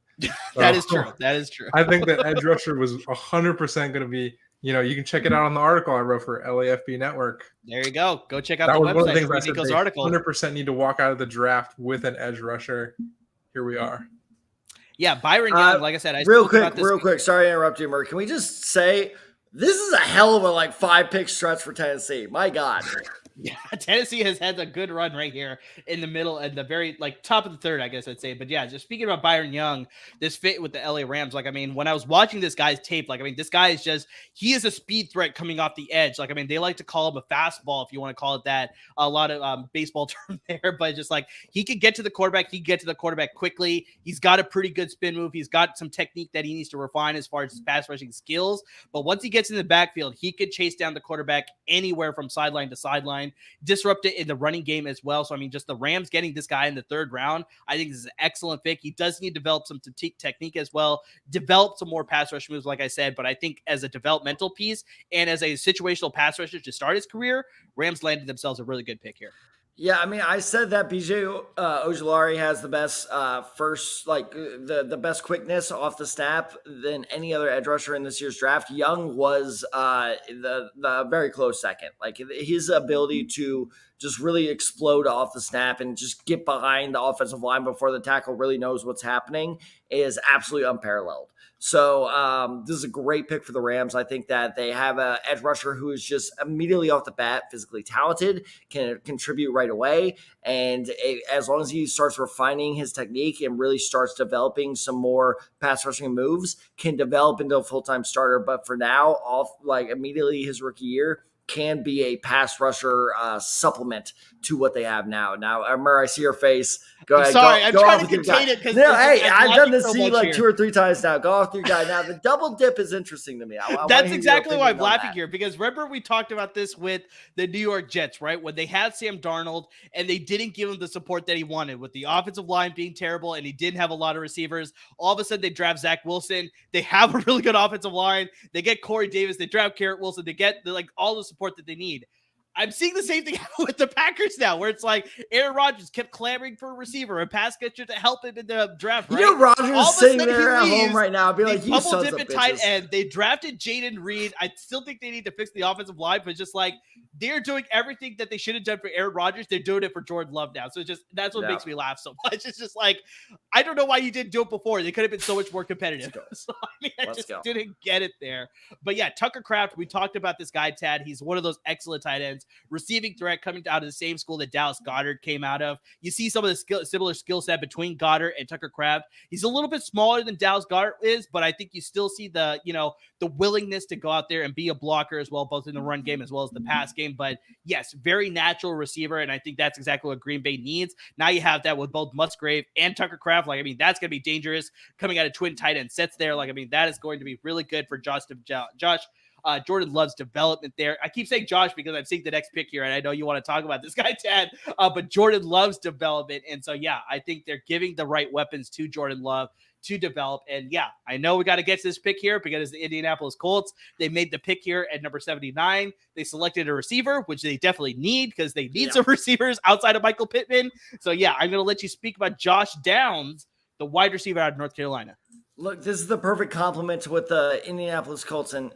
That is true. I think that edge rusher was 100% going to be, you can check it out on the article I wrote for LAFB Network. There you go. Go check out the website. One of the things I said, Nico's article. 100% need to walk out of the draft with an edge rusher. Here we are. Yeah, Byron Young, like I said. Real quick. Sorry to interrupt you, Murray. Can we just say – this is a hell of a 5-pick stretch for Tennessee. My God. Yeah, Tennessee has had a good run right here in the middle and the very top of the third, I guess I'd say. But yeah, just speaking about Byron Young, this fit with the LA Rams. When I was watching this guy's tape, this guy is he is a speed threat coming off the edge. They like to call him a fastball, if you want to call it that. A lot of baseball term there, but just he could get to the quarterback. He could get to the quarterback quickly. He's got a pretty good spin move. He's got some technique that he needs to refine as far as his pass rushing skills. But once he gets in the backfield, he could chase down the quarterback anywhere from sideline to sideline, disrupt it in the running game as well. So, just the Rams getting this guy in the third round, I think this is an excellent pick. He does need to develop some technique as well, develop some more pass rush moves, like I said. But I think as a developmental piece and as a situational pass rusher to start his career, Rams landed themselves a really good pick here. Yeah, I said that BJ Ojulari has the best first, the best quickness off the snap than any other edge rusher in this year's draft. Young was the very close second. His ability to just really explode off the snap and just get behind the offensive line before the tackle really knows what's happening is absolutely unparalleled. So this is a great pick for the Rams. I think that they have an edge rusher who is just immediately off the bat physically talented, can contribute right away. And as long as he starts refining his technique and really starts developing some more pass rushing moves, can develop into a full-time starter. But for now, immediately his rookie year, can be a pass rusher supplement to what they have now. Now, Murray, I see your face. Go ahead. I'm trying to contain it because I've done this scene 2 or 3 times now. Go off your guy. Now, the double dip is interesting to me. That's exactly why I'm laughing here, because remember we talked about this with the New York Jets, right? When they had Sam Darnold and they didn't give him the support that he wanted with the offensive line being terrible and he didn't have a lot of receivers. All of a sudden they draft Zach Wilson. They have a really good offensive line. They get Corey Davis. They draft Garrett Wilson. They get all the support that they need. I'm seeing the same thing with the Packers now, where it's Aaron Rodgers kept clamoring for a receiver, a pass catcher to help him in the draft, right? Rodgers is sitting there at home right now, be like, you sons of bitches. Tight end. They drafted Jaden Reed. I still think they need to fix the offensive line, but just they're doing everything that they should have done for Aaron Rodgers. They're doing it for Jordan Love now. So that's what makes me laugh so much. It's just I don't know why you didn't do it before. They could have been so much more competitive. So, I just didn't get it there. But yeah, Tucker Kraft, we talked about this guy, Tad. He's one of those excellent tight ends. Receiving threat coming out of the same school that Dallas Goedert came out of. You see some of the similar skill set between Goddard and Tucker Kraft. He's a little bit smaller than Dallas Goedert is, but I think you still see the willingness to go out there and be a blocker as well, both in the run game as well as the pass game. But yes, very natural receiver, and I think that's exactly what Green Bay needs. Now you have that with both Musgrave and Tucker Kraft. That's going to be dangerous coming out of twin tight end sets there. That is going to be really good for Jordan Love's development there. I keep saying Josh because I'm seeing the next pick here, and I know you want to talk about this guy, Tad, but Jordan Love's development. And so, yeah, I think they're giving the right weapons to Jordan Love to develop. And yeah, I know we got to get to this pick here because the Indianapolis Colts, they made the pick here at number 79. They selected a receiver, which they definitely need because they need some receivers outside of Michael Pittman. So yeah, I'm going to let you speak about Josh Downs, the wide receiver out of North Carolina. Look, this is the perfect complement to what the Indianapolis Colts and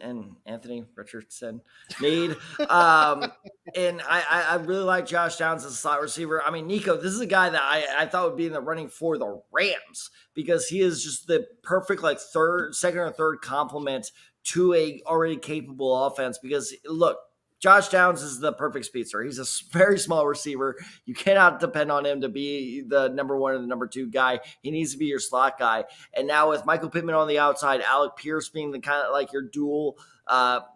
Anthony Richardson need. And I really like Josh Downs as a slot receiver. Nico, this is a guy that I thought would be in the running for the Rams because he is just the perfect second or third complement to a already capable offense. Because look, Josh Downs is the perfect speedster. He's a very small receiver. You cannot depend on him to be the number 1 or the number 2 guy. He needs to be your slot guy. And now with Michael Pittman on the outside, Alec Pierce being the kind of your dual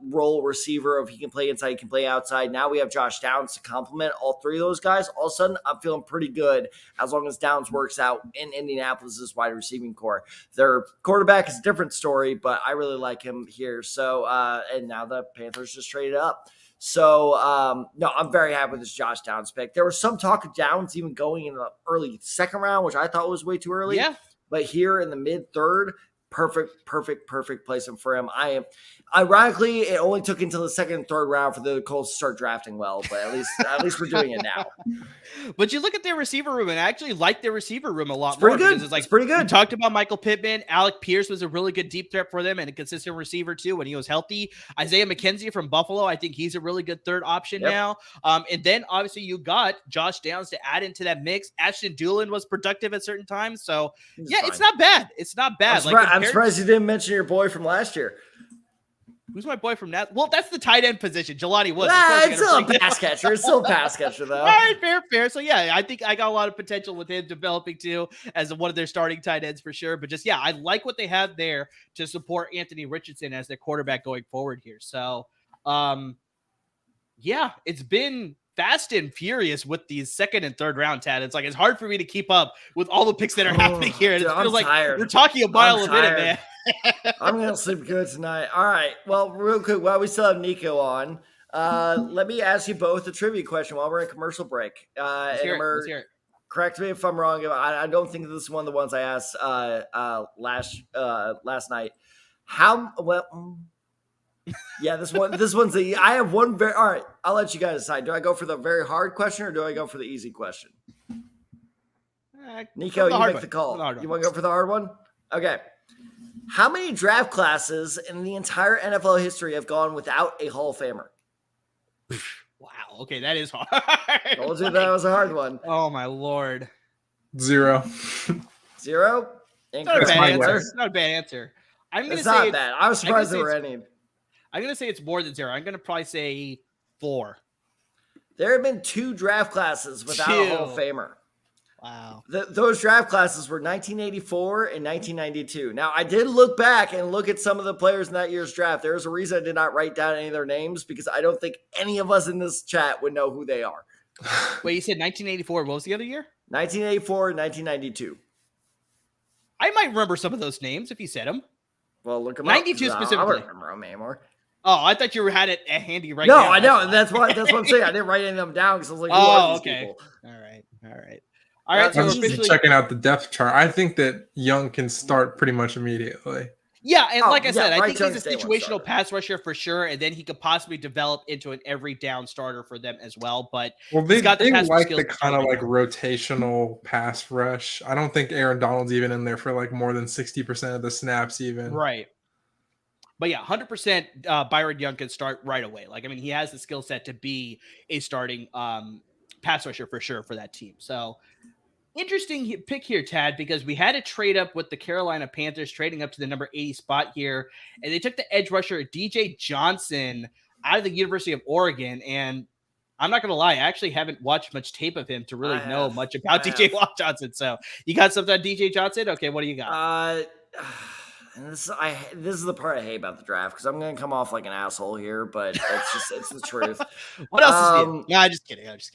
role receiver, if he can play inside, he can play outside. Now we have Josh Downs to complement all 3 of those guys. All of a sudden, I'm feeling pretty good as long as Downs works out in Indianapolis' wide receiving core. Their quarterback is a different story, but I really like him here. So, and now the Panthers just traded up. So, no, I'm very happy with this Josh Downs pick. There was some talk of Downs even going in the early second round, which I thought was way too early. Yeah. But here in the mid-third, perfect placement for him. Ironically, it only took until the second and third round for the Colts to start drafting well, but at least we're doing it now. But you look at their receiver room, and I actually like their receiver room a lot more. It's pretty good. We talked about Michael Pittman. Alec Pierce was a really good deep threat for them and a consistent receiver too when he was healthy. Isaiah McKenzie from Buffalo, I think he's a really good third option now. And then obviously you got Josh Downs to add into that mix. Ashton Dulin was productive at certain times. So yeah, fine. It's not bad. It's not bad. I'm surprised you didn't mention your boy from last year. Who's my boy from that? Well, that's the tight end position. Jelani Woods. It's still a pass catcher. It's still a pass catcher, though. All right, fair. So, yeah, I think I got a lot of potential with him developing, too, as one of their starting tight ends for sure. But just, yeah, I like what they have there to support Anthony Richardson as their quarterback going forward here. So, yeah, it's been fast and furious with these second and third round, Tad. It's like it's hard for me to keep up with all the picks that are happening here. Dude, it feels like tired. we're talking a mile a minute, man. I'm going to sleep good tonight. All right. Well, real quick, while we still have Nico on, let me ask you both a trivia question while we're in commercial break. Let's hear it. Correct me if I'm wrong. I don't think this is one of the ones I asked last night. This one's I have one very. All right, I'll let you guys decide. Do I go for the very hard question or do I go for the easy question? Nico, you make the call. You want to go for the hard one? Okay. How many draft classes in the entire NFL history have gone without a Hall of Famer? Wow. Okay, that is hard. Told you that was a hard one. Oh my Lord. 0. 0? Not a bad answer. It's not a bad answer. I'm gonna it's say not bad. I was surprised there were any. I'm gonna say it's more than 0. I'm gonna probably say 4. There have been 2 draft classes without a Hall of Famer. Wow. Those draft classes were 1984 and 1992. Now, I did look back and look at some of the players in that year's draft. There's a reason I did not write down any of their names because I don't think any of us in this chat would know who they are. Wait, you said 1984. What was the other year? 1984 and 1992. I might remember some of those names if you said them. Well, look them 92 up. specifically. I don't remember them anymore. Oh, I thought you had it handy right now. No, I know. That's what I'm saying. I didn't write any of them down because I was like, who are these people? All right. So I'm officially checking out the depth chart. I think that Young can start pretty much immediately. Yeah, and like I said, I think Young he's a situational pass rusher for sure, and then he could possibly develop into an every down starter for them as well. But they got the like the kind of like rotational pass rush. I don't think Aaron Donald's even in there for like more than 60% of the snaps even. Right. But yeah, 100% Byron Young can start right away. Like, I mean, he has the skill set to be a starting pass rusher for sure for that team. So interesting pick here, Tad, because we had a trade up with the Carolina Panthers trading up to the number 80 spot here. And they took the edge rusher DJ Johnson out of the University of Oregon. And I'm not going to lie, I actually haven't watched much tape of him to really know much about DJ Johnson. So you got something on DJ Johnson? Okay, what do you got? And this is the part I hate about the draft because I'm going to come off like an asshole here, but it's the truth. What else is new? No, I'm just kidding. I'm just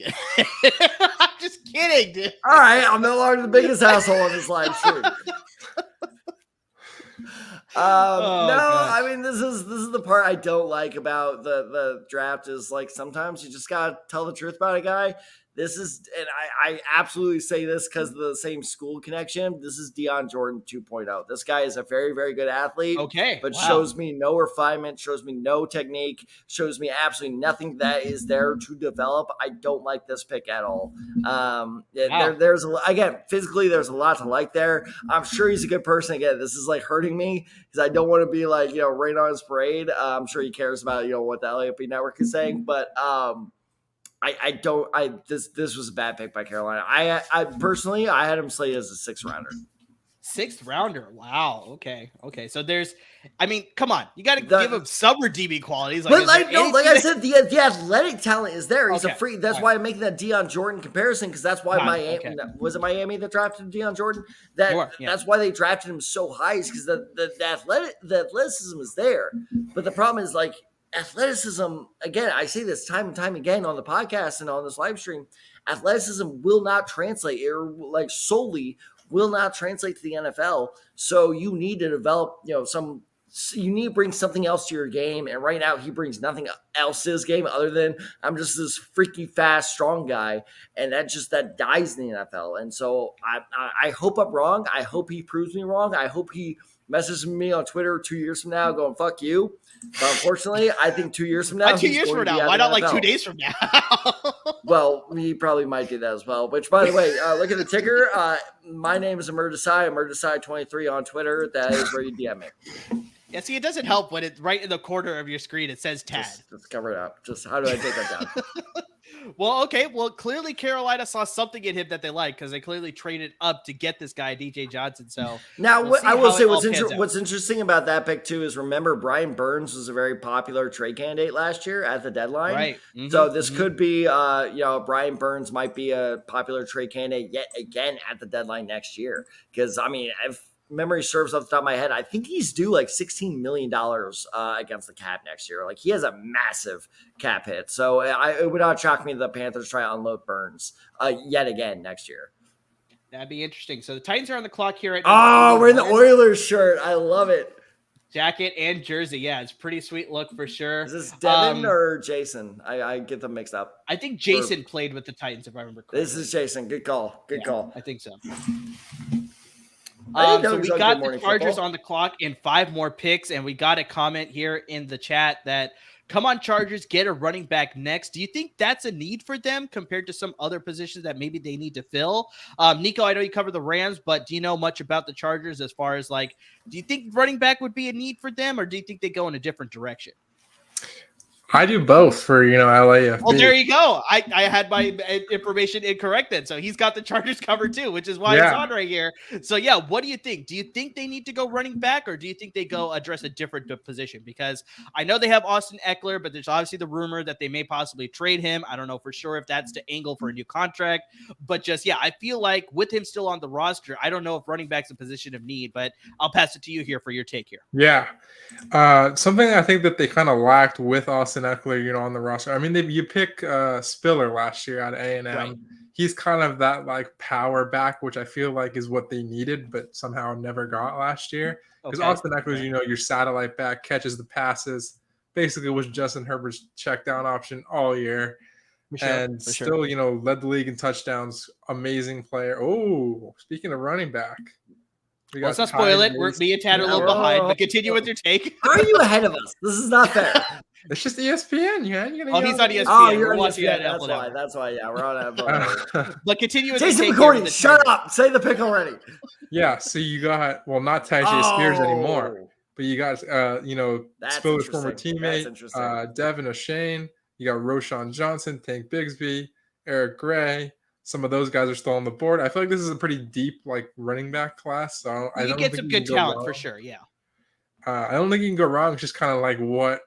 kidding, dude. All right, I'm no longer the biggest asshole in this live stream. I mean, this is the part I don't like about the draft is like sometimes you just gotta tell the truth about a guy. This is, and I absolutely say this because of the same school connection. This is Deion Jordan 2.0. This guy is a very, very good athlete. Okay. But shows me no refinement, shows me no technique, shows me absolutely nothing that is there to develop. I don't like this pick at all. There's physically, there's a lot to like there. I'm sure he's a good person. Again, this is like hurting me because I don't want to be like, rain on his parade. I'm sure he cares about, what the LAFB network is saying, but, this was a bad pick by Carolina. I personally, I had him slated as a 6th rounder. 6th rounder. Wow. Okay. So come on. You got to give him some redeeming qualities. Like I said, the athletic talent is there. He's a free. That's why I'm making that Deion Jordan comparison because that's why was it Miami that drafted Deion Jordan? That's why they drafted him so high is because the athleticism is there. But the problem is like, athleticism, again, I say this time and time again on the podcast and on this live stream, athleticism will not translate solely will not translate to the NFL. So you need to develop, you need to bring something else to your game. And right now he brings nothing else to his game other than I'm just this freaky fast, strong guy. And that dies in the NFL. And so I hope I'm wrong. I hope he proves me wrong. I hope he messages me on Twitter 2 years from now going, fuck you. But unfortunately, I think 2 years from now. Why 2 years from now? Why not like 2 days from now? Well, he probably might do that as well. Which, by the way, look at the ticker. My name is Emergesai, Emergesai23 on Twitter. That is where you DM me. Yeah, see, it doesn't help when it's right in the corner of your screen. It says Tad. Just cover it up. Just how do I take that down? Well, okay. Well, clearly Carolina saw something in him that they like because they clearly traded up to get this guy, DJ Johnson. So now, we'll see I will how say it all pans out. what's interesting about that pick too is remember Brian Burns was a very popular trade candidate last year at the deadline. Right. So this could be, Brian Burns might be a popular trade candidate yet again at the deadline next year. Because I mean, if memory serves off the top of my head, I think he's due like $16 million against the cap next year. Like he has a massive cap hit. So it would not shock me that the Panthers try to unload Burns yet again next year. That'd be interesting. So the Titans are on the clock here. We're in the Oilers shirt. I love it. Jacket and jersey. Yeah, it's a pretty sweet look for sure. Is this Devin or Jason? I get them mixed up. I think Jason played with the Titans, if I remember correctly. This is Jason. Good call. Good call. I think so. So we got the Chargers on the clock in 5 more picks, and we got a comment here in the chat that, come on, Chargers, get a running back next. Do you think that's a need for them compared to some other positions that maybe they need to fill? Nico, I know you cover the Rams, but do you know much about the Chargers as far as like, do you think running back would be a need for them, or do you think they go in a different direction? I do both for, LAFB. Well, there you go. I had my information incorrect then. So he's got the Chargers covered too, which is why it's on right here. So yeah, what do you think? Do you think they need to go running back, or do you think they go address a different position? Because I know they have Austin Eckler, but there's obviously the rumor that they may possibly trade him. I don't know for sure if that's to angle for a new contract, but just, I feel like with him still on the roster, I don't know if running back's a position of need, but I'll pass it to you here for your take here. Yeah. Something I think that they kind of lacked with Austin Eckler, on the roster. I mean, you pick Spiller last year out of A&M. Right. He's kind of that like power back, which I feel like is what they needed, but somehow never got last year. Because Austin Eckler, your satellite back, catches the passes, basically was Justin Herbert's check down option all year. And still, led the league in touchdowns. Amazing player. Oh, speaking of running back. Let's not spoil it. Me and Tad are a little behind, but continue with your take. How are you ahead of us? This is not fair. It's just ESPN. He's on ESPN. Oh, you're on ESPN. That's why. Yeah, we're on that. But continue with Jason McCourty, shut up. Say the pick already. Yeah, so you got, not Tajay Spears anymore, but you got, Spiller's former teammate, Devin O'Shane. You got Roshan Johnson, Tank Bigsby, Eric Gray. Some of those guys are still on the board. I feel like this is a pretty deep, running back class. So I don't get think some good talent for sure. Yeah. I don't think you can go wrong. It's just kind of like what,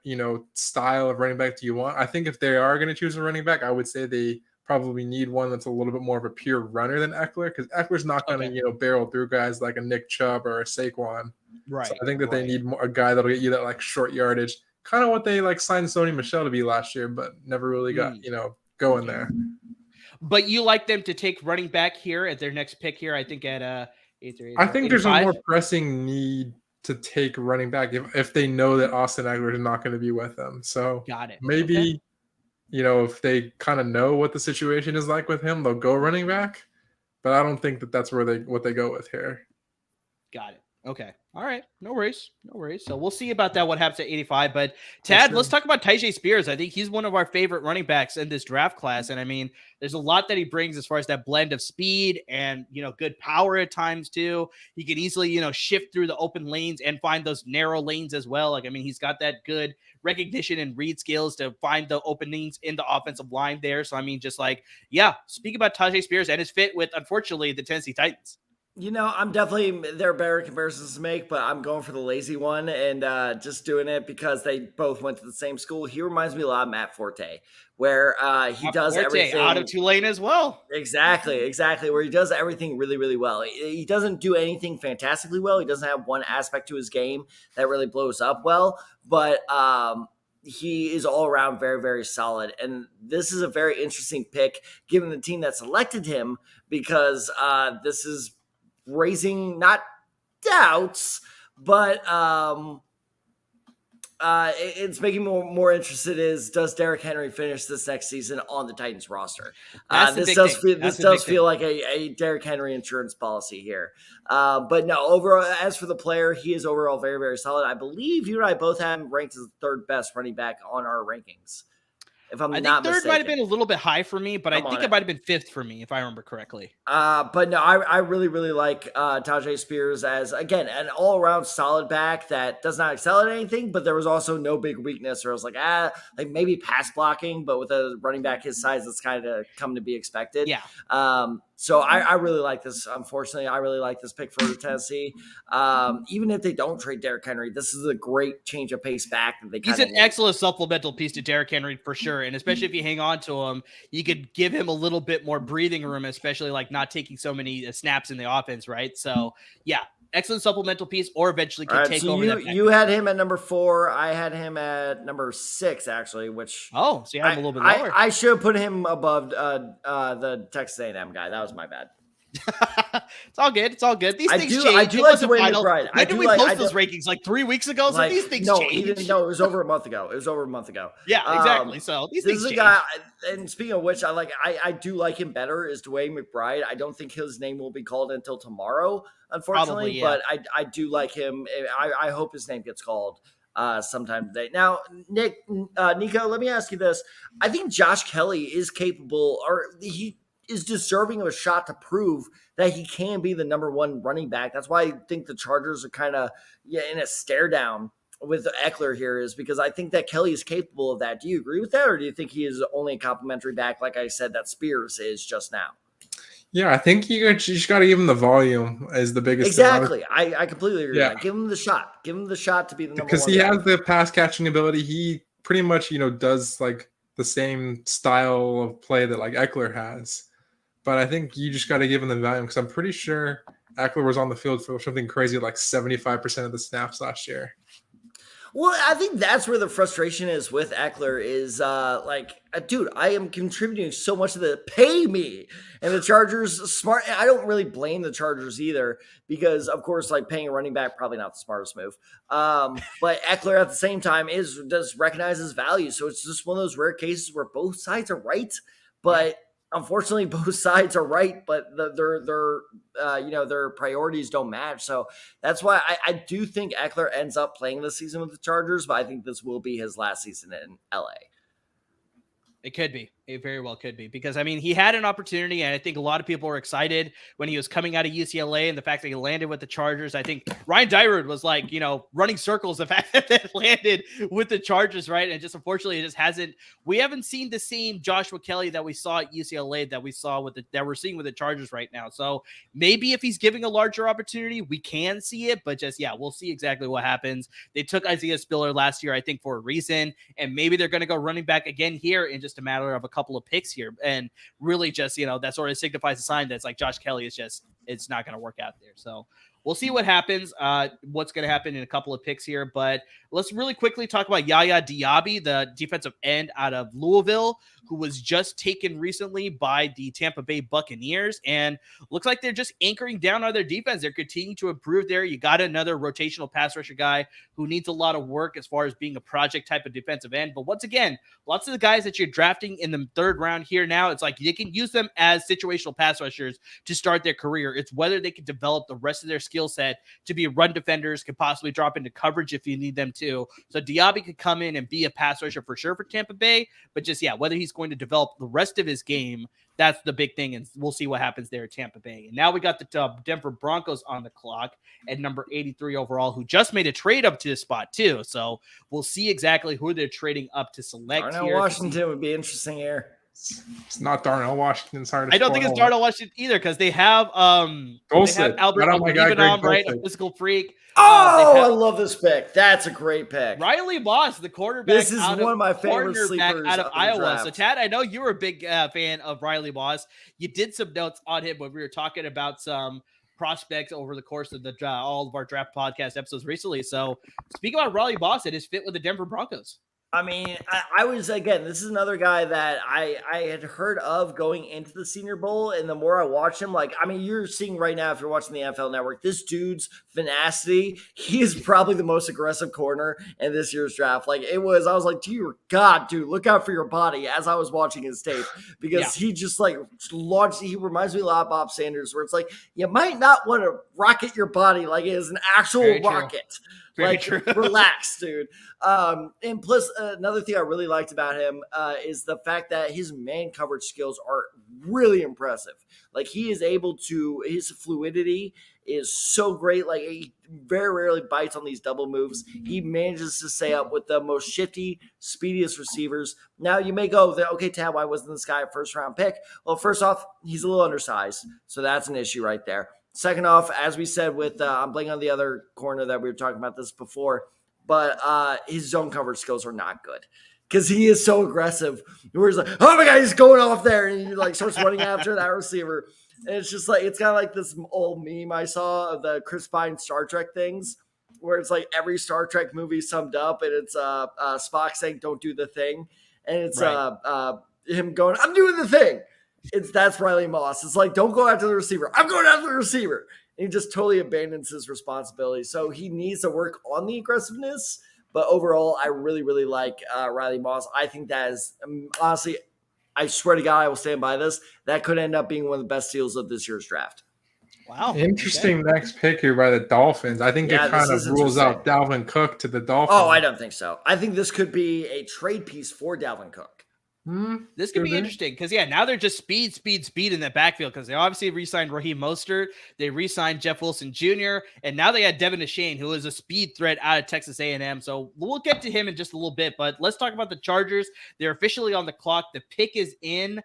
style of running back do you want? I think if they are going to choose a running back, I would say they probably need one that's a little bit more of a pure runner than Eckler, because Eckler's not going to, barrel through guys like a Nick Chubb or a Saquon. Right. So I think that they need a guy that'll get you that short yardage, kind of what they signed Sony Michel to be last year, but never really got, going there. But you like them to take running back here at their next pick here, I think at I think there's a more pressing need to take running back if they know that Austin Eckler is not going to be with them. So got it. Maybe, if they kind of know what the situation is like with him, they'll go running back. But I don't think that that's what they go with here. Got it. Okay. All right. No worries. So we'll see about that, what happens at 85. But Tad, let's talk about Tajay Spears. I think he's one of our favorite running backs in this draft class. And I mean, there's a lot that he brings as far as that blend of speed and, good power at times too. He can easily, shift through the open lanes and find those narrow lanes as well. He's got that good recognition and read skills to find the openings in the offensive line there. So, speak about Tajay Spears and his fit with, unfortunately, the Tennessee Titans. I'm definitely, there are better comparisons to make, but I'm going for the lazy one and just doing it because they both went to the same school. He reminds me a lot of Matt Forte, where he does everything out of Tulane as well. Exactly. Where he does everything really, really well. He doesn't do anything fantastically well. He doesn't have one aspect to his game that really blows up well, but he is all around very, very solid. And this is a very interesting pick given the team that selected him, because this is raising not doubts, but it's making me more interested is, does Derrick Henry finish this next season on the Titans roster? This does feel like a Derrick Henry insurance policy here. But no, overall, as for the player, he is overall very, very solid. I believe you and I both have him ranked as the third best running back on our rankings. if I'm I not think third mistaken. might have been a little bit high for me, but I I'm on think it. it might have been fifth for me if I remember correctly. But no, I really, really like Tajay Spears as, again, an all-around solid back that does not excel at anything, but there was also no big weakness where I was like, like maybe pass blocking, but with a running back his size, that's kind of come to be expected. Yeah. So I really like this. Unfortunately, I really like this pick for Tennessee. Even if they don't trade Derrick Henry, this is a great change of pace back that they He's kind of an excellent supplemental piece to Derrick Henry for sure. And especially if you hang on to him, you could give him a little bit more breathing room, especially like not taking so many snaps in the offense, right? So, yeah, excellent supplemental piece, or eventually can take over that. You had him at number 4. I had him at number 6, actually, which... Oh, so you had him a little bit lower. I should have put him above the Texas A&M guy. That was my bad. It's all good. It's all good. These things change. I do like the way McBride. When did we post those rankings? Like 3 weeks ago? So these things change. No, it was over a month ago. Yeah, exactly. So these things change. This is a guy, and speaking of which, I do like him better, is Dwayne McBride. I don't think his name will be called until tomorrow, unfortunately. Probably, yeah. But I do like him. I hope his name gets called sometime today. Now, Nico, let me ask you this. I think Josh Kelly is capable, or he is deserving of a shot to prove that he can be the number 1 running back. That's why I think the Chargers are kind of in a stare down with Eckler here, is because I think that Kelly is capable of that. Do you agree with that, or do you think he is only a complimentary back, like I said, that Spears is just now? Yeah, I think you just got to give him the volume as the biggest. Exactly. I completely agree. Yeah. Give him the shot. Give him the shot to be the number 1. Because he has the pass catching ability. He pretty much, does like the same style of play that like Eckler has. But I think you just got to give him the volume, because I'm pretty sure Eckler was on the field for something crazy like 75% of the snaps last year. Well, I think that's where the frustration is with Eckler is dude, I am contributing so much to the pay me. And the Chargers, smart. I don't really blame the Chargers either, because, of course, like paying a running back, probably not the smartest move. But Eckler at the same time does recognize his value. So it's just one of those rare cases where both sides are right. But unfortunately, both sides are right, but their priorities don't match. So that's why I do think Eckler ends up playing this season with the Chargers, but I think this will be his last season in LA. It could be. It very well could be, because I mean, he had an opportunity, and I think a lot of people were excited when he was coming out of UCLA, and the fact that he landed with the Chargers. I think Ryan Dyrud was like, running circles the fact that they landed with the Chargers, right? And just unfortunately, it just hasn't. We haven't seen the same Joshua Kelly that we saw at UCLA that we're seeing with the Chargers right now. So maybe if he's giving a larger opportunity, we can see it, but just we'll see exactly what happens. They took Isaiah Spiller last year, I think, for a reason, and maybe they're going to go running back again here in just a matter of a couple of picks here, and really just that sort of signifies a sign that's like Josh Kelly is just, it's not going to work out there. So we'll see what happens, what's going to happen in a couple of picks here. But let's really quickly talk about Yaya Diaby, the defensive end out of Louisville, who was just taken recently by the Tampa Bay Buccaneers. And looks like they're just anchoring down on their defense. They're continuing to improve there. You got another rotational pass rusher guy who needs a lot of work as far as being a project type of defensive end. But once again, lots of the guys that you're drafting in the 3rd round here now, it's like you can use them as situational pass rushers to start their career. It's whether they can develop the rest of their skill set to be run defenders, could possibly drop into coverage if you need them to. So Diaby could come in and be a pass rusher for sure for Tampa Bay, but just, whether he's going to develop the rest of his game, that's the big thing, and we'll see what happens there at Tampa Bay. And now we got the Denver Broncos on the clock at number 83 overall, who just made a trade up to this spot too. So we'll see exactly who they're trading up to select here. Washington would be interesting here. It's not Darnell Washington's hardest. I don't think it's Darnell Washington either, because they have Albert Ogbonniban, right? A physical freak. I love this pick. That's a great pick. Riley Moss, the quarterback. This is one of my favorite sleepers out of Iowa. draft. So, Tad, I know you were a big fan of Riley Moss. You did some notes on him when we were talking about some prospects over the course of all of our draft podcast episodes recently. So, speaking about Riley Moss and his fit with the Denver Broncos. I mean, I was, again, this is another guy that I had heard of going into the Senior Bowl, and the more I watch him, you're seeing right now, if you're watching the NFL Network, this dude's tenacity, he is probably the most aggressive corner in this year's draft. I was like, dear God, dude, look out for your body as I was watching his tape, because he just, launched, he reminds me a lot of Bob Sanders, where it's like, you might not want to rocket your body like it is an actual rocket. Very Like, true. relax, dude. And plus, another thing I really liked about him is the fact that his man coverage skills are really impressive. Like, he is able to, his fluidity is so great. Like, he very rarely bites on these double moves. He manages to stay up with the most shifty, speediest receivers. Now, you may go, okay, Tad, why wasn't this guy a first-round pick? Well, first off, he's a little undersized, so that's an issue right there. Second off, as we said with, I'm blanking on the other corner that we were talking about this before, but his zone coverage skills are not good because he is so aggressive. Where he's like, oh my God, he's going off there, and he like starts running after that receiver. And it's just like, it's kind of like this old meme I saw of the Chris Pine Star Trek things, where it's like every Star Trek movie summed up, and it's Spock saying, "Don't do the thing," and it's him going, "I'm doing the thing." That's Riley Moss. It's like, don't go after the receiver. I'm going after the receiver. And he just totally abandons his responsibility. So he needs to work on the aggressiveness. But overall, I really, really like Riley Moss. I think that is, honestly, I swear to God, I will stand by this. That could end up being one of the best steals of this year's draft. Wow. Interesting next pick here by the Dolphins. I think it kind of rules out Dalvin Cook to the Dolphins. Oh, I don't think so. I think this could be a trade piece for Dalvin Cook. This could be interesting because, now they're just speed in that backfield because they obviously re-signed Raheem Mostert. They re-signed Jeff Wilson Jr., and now they had Devin Achane, who is a speed threat out of Texas A&M. So we'll get to him in just a little bit, but let's talk about the Chargers. They're officially on the clock. The pick is in.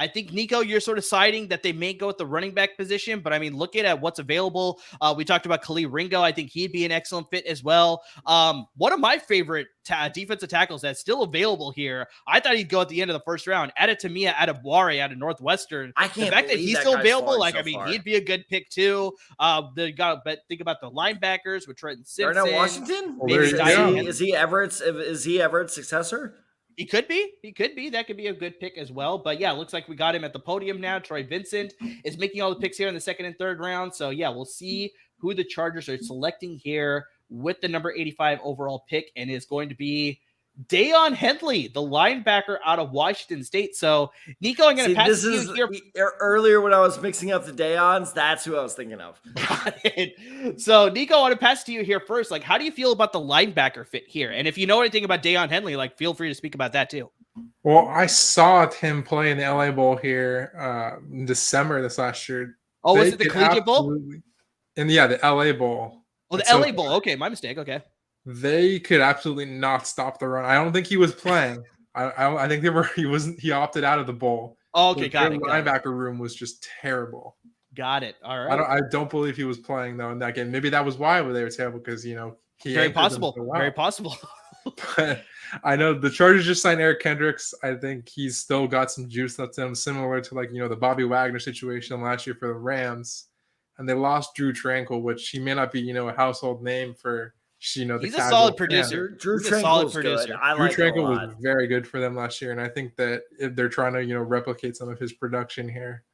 I think, Nico, you're sort of siding that they may go at the running back position, but I mean, looking at what's available, we talked about Khalil Ringo. I think he'd be an excellent fit as well. One of my favorite defensive tackles that's still available here, I thought he'd go at the end of the first round. Adetomiwa Adebawore out of Northwestern. I can't the fact that he's still available, he'd be a good pick too. Think about the linebackers with Trenton Simpson. Darnell Washington? Is he Everett's successor? He could be. That could be a good pick as well. But yeah, it looks like we got him at the podium now. Troy Vincent is making all the picks here in the second and third round. So yeah, we'll see who the Chargers are selecting here with the number 85 overall pick, and is going to be Deion Henley, the linebacker out of Washington State. So, Nico, I'm going to pass to you here. Earlier when I was mixing up the Deions, that's who I was thinking of. Got it. So, Nico, I want to pass to you here first. Like, how do you feel about the linebacker fit here? And if you know anything about Deion Henley, feel free to speak about that too. Well, I saw him play in the LA Bowl here in December this last year. Oh, was it the Collegiate Bowl? And yeah, the LA Bowl. Oh, the LA Bowl. Okay, my mistake. Okay. They could absolutely not stop the run. I don't think he was playing. I think he opted out of the bowl. Oh, okay, got it. Linebacker room was just terrible. Got it. All right. I don't believe he was playing though in that game. Maybe that was why they were terrible because very possible. Very possible. But I know the Chargers just signed Eric Kendricks. I think he's still got some juice left in him, similar to the Bobby Wagner situation last year for the Rams. And they lost Drew Tranquil, which he may not be a household name for. He's a solid producer. Drew Tranquil is good. Drew Tranquil was very good for them last year, and I think that if they're trying to replicate some of his production here.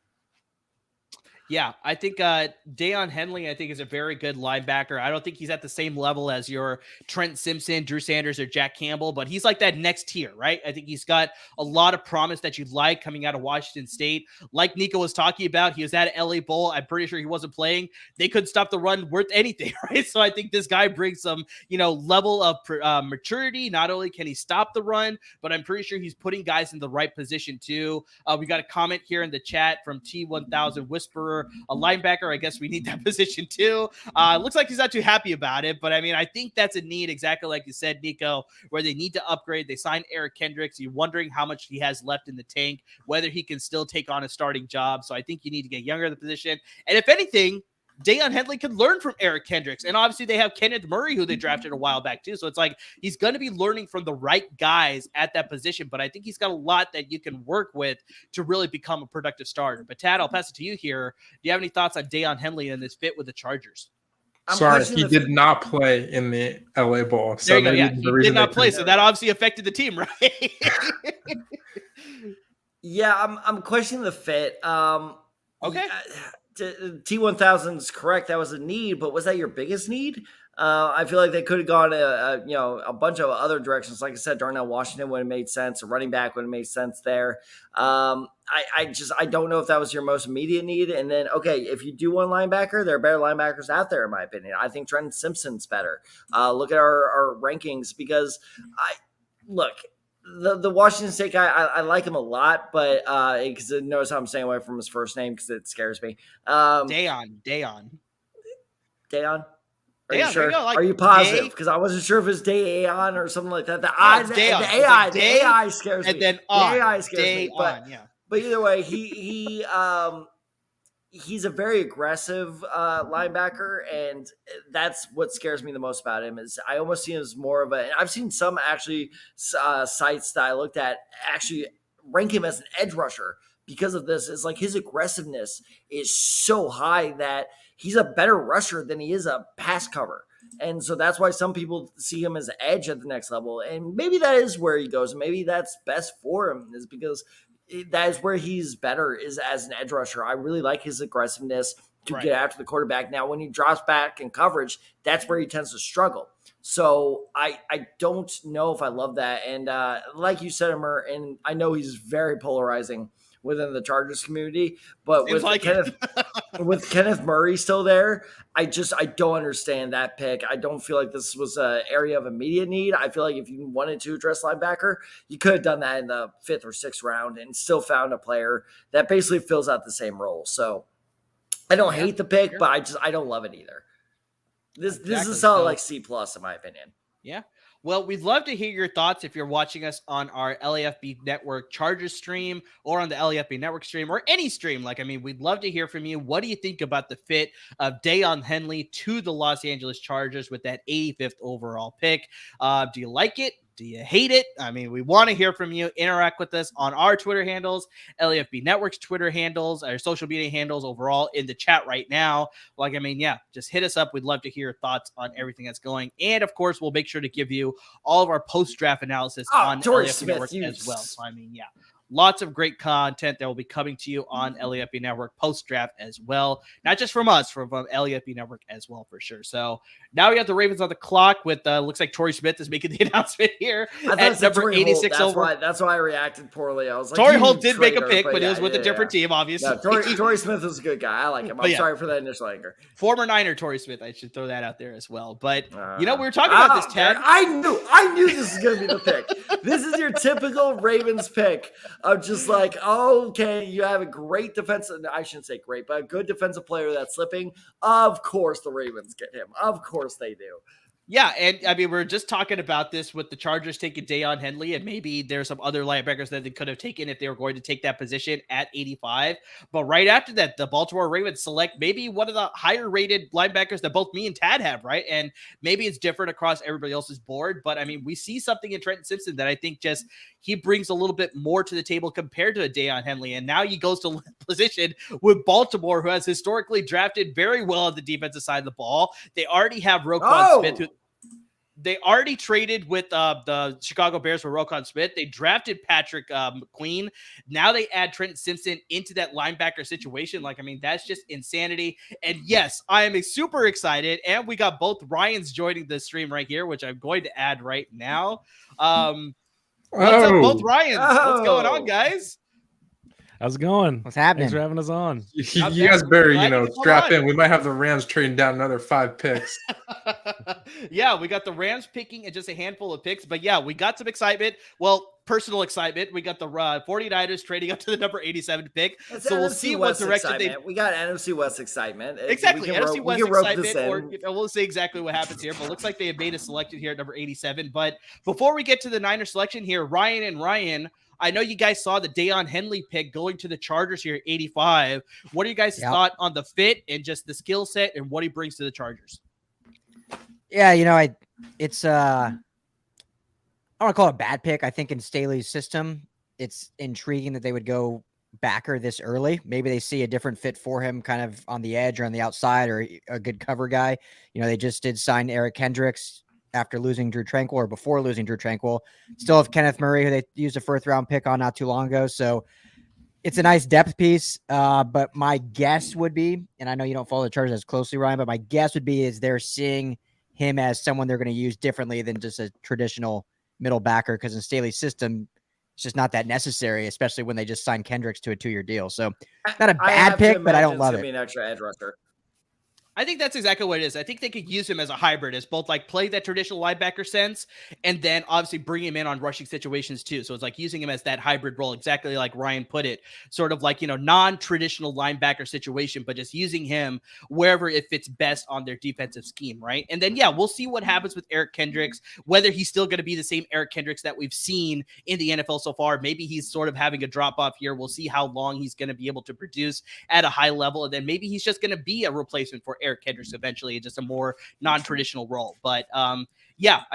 Yeah, I think Deion Henley, I think, is a very good linebacker. I don't think he's at the same level as your Trent Simpson, Drew Sanders, or Jack Campbell, but he's like that next tier, right? I think he's got a lot of promise that you like coming out of Washington State. Like Nico was talking about, he was at LA Bowl. I'm pretty sure he wasn't playing. They couldn't stop the run worth anything, right? So I think this guy brings some, level of maturity. Not only can he stop the run, but I'm pretty sure he's putting guys in the right position too. We got a comment here in the chat from T1000 Whisperer. A linebacker, I guess we need that position too. Looks like he's not too happy about it, but I mean, I think that's a need, exactly like you said, Nico, where they need to upgrade. They signed Eric Kendricks. You're wondering how much he has left in the tank, whether he can still take on a starting job. So I think you need to get younger in the position. And if anything, Deion Henley could learn from Eric Kendricks. And obviously they have Kenneth Murray, who they drafted a while back too. So it's like he's going to be learning from the right guys at that position. But I think he's got a lot that you can work with to really become a productive starter. But Tad, I'll pass it to you here. Do you have any thoughts on Deion Henley and this fit with the Chargers? Sorry, he did not play in the LA Bowl. So there you go. Yeah, he did not play. So that obviously affected the team, right? Yeah, I'm questioning the fit. Okay. T1000 is correct. That was a need, but was that your biggest need? I feel like they could have gone a bunch of other directions. Like I said, Darnell Washington would have made sense. A running back would have made sense there. I don't know if that was your most immediate need. And then, okay, if you do one linebacker, there are better linebackers out there, in my opinion. I think Trenton Simpson's better. Look at our rankings, because the Washington State guy, I like him a lot, but because notice how I'm staying away from his first name because it scares me. Dayon. Are you sure? Like are you positive? Because I wasn't sure if it's Dayon or something like that. The AI scares me. And then the AI scares me. But either way, he's a very aggressive linebacker, and that's what scares me the most about him. Is I almost see him as more of a. I've seen some actually sites that I looked at actually rank him as an edge rusher because of this. It's like his aggressiveness is so high that he's a better rusher than he is a pass cover. And so that's why some people see him as edge at the next level. And maybe that is where he goes. And maybe that's best for him, is because that is where he's better, is as an edge rusher. I really like his aggressiveness to get after the quarterback. Now, when he drops back in coverage, that's where he tends to struggle. So I don't know if I love that. And like you said, Amir, and I know he's very polarizing within the Chargers community, but with Kenneth Murray still there, I don't understand that pick. I don't feel like this was an area of immediate need. I feel like if you wanted to address linebacker, you could have done that in the 5th or 6th round and still found a player that basically fills out the same role. So I don't hate the pick, but I don't love it either. This is a solid like C+ in my opinion. Yeah. Well, we'd love to hear your thoughts if you're watching us on our LAFB Network Chargers stream or on the LAFB Network stream or any stream. We'd love to hear from you. What do you think about the fit of Dayon Henley to the Los Angeles Chargers with that 85th overall pick? Do you like it? Do you hate it? We want to hear from you. Interact with us on our Twitter handles, LAFB Network's Twitter handles, our social media handles overall in the chat right now. Just hit us up. We'd love to hear your thoughts on everything that's going. And of course, we'll make sure to give you all of our post-draft analysis on LAFB Network as well. So, lots of great content that will be coming to you on LAFB Network post-draft as well. Not just from us, from LAFB Network as well, for sure. So now we have the Ravens on the clock with, looks like Torrey Smith is making the announcement here at number 86 overall. That's why I reacted poorly. I was like, Torrey Holt did make a pick, but it was with a different team, obviously. No, Torrey Smith is a good guy. I like him. I'm sorry for that initial anger. Former Niner Torrey Smith. I should throw that out there as well. But, we were talking about this, Ted. I knew this is going to be the pick. This is your typical Ravens pick. I'm just like, okay, you have a great defensive, I shouldn't say great, but a good defensive player that's slipping. Of course the Ravens get him. Of course they do. Yeah, and we're just talking about this with the Chargers taking Dayon Henley, and maybe there's some other linebackers that they could have taken if they were going to take that position at 85. But right after that, the Baltimore Ravens select maybe one of the higher rated linebackers that both me and Tad have, right? And maybe it's different across everybody else's board, but we see something in Trenton Simpson that I think just he brings a little bit more to the table compared to a Dayon Henley. And now he goes to position with Baltimore, who has historically drafted very well on the defensive side of the ball. They already have Roquan Smith, they already traded with the Chicago Bears for Roquan Smith. They drafted Patrick McQueen. Now they add Trenton Simpson into that linebacker situation. That's just insanity. And yes, I am super excited. And we got both Ryans joining the stream right here, which I'm going to add right now. What's up, both Ryans? What's going on, guys? How's it going? What's happening? Thanks for having us on. You guys better, strap in. We might have the Rams trading down another 5 picks. Yeah, we got the Rams picking and just a handful of picks. But yeah, we got some excitement. Well, personal excitement. We got the 49ers trading up to the number 87 pick. So we'll see what direction we got. NFC West excitement. Exactly. NFC West excitement. Or we'll see exactly what happens here. But it looks like they have made a selection here at number 87. But before we get to the Niner selection here, Ryan, I know you guys saw the Dayon Henley pick going to the Chargers here at 85. What are you guys' thought on the fit and just the skill set and what he brings to the Chargers? Yeah, it's I don't want to call it a bad pick. I think in Staley's system, it's intriguing that they would go backer this early. Maybe they see a different fit for him kind of on the edge or on the outside or a good cover guy. They just did sign Eric Kendricks after losing Drew Tranquill or before losing Drew Tranquill. Still have Kenneth Murray, who they used a 1st round pick on not too long ago. So it's a nice depth piece. But my guess would be, and I know you don't follow the Chargers as closely, Ryan, but my guess would be is they're seeing him as someone they're going to use differently than just a traditional middle backer, because in Staley's system, it's just not that necessary, especially when they just signed Kendricks to a 2-year deal. So not a bad pick, but I don't love it. Be an extra edge rusher. I think that's exactly what it is. I think they could use him as a hybrid, as both like play that traditional linebacker sense and then obviously bring him in on rushing situations too. So it's like using him as that hybrid role, exactly like Ryan put it, sort of like, non-traditional linebacker situation, but just using him wherever it fits best on their defensive scheme, right? And then, we'll see what happens with Eric Kendricks, whether he's still going to be the same Eric Kendricks that we've seen in the NFL so far. Maybe he's sort of having a drop off here. We'll see how long he's going to be able to produce at a high level. And then maybe he's just going to be a replacement for Eric Kendricks eventually in just a more non-traditional role. But I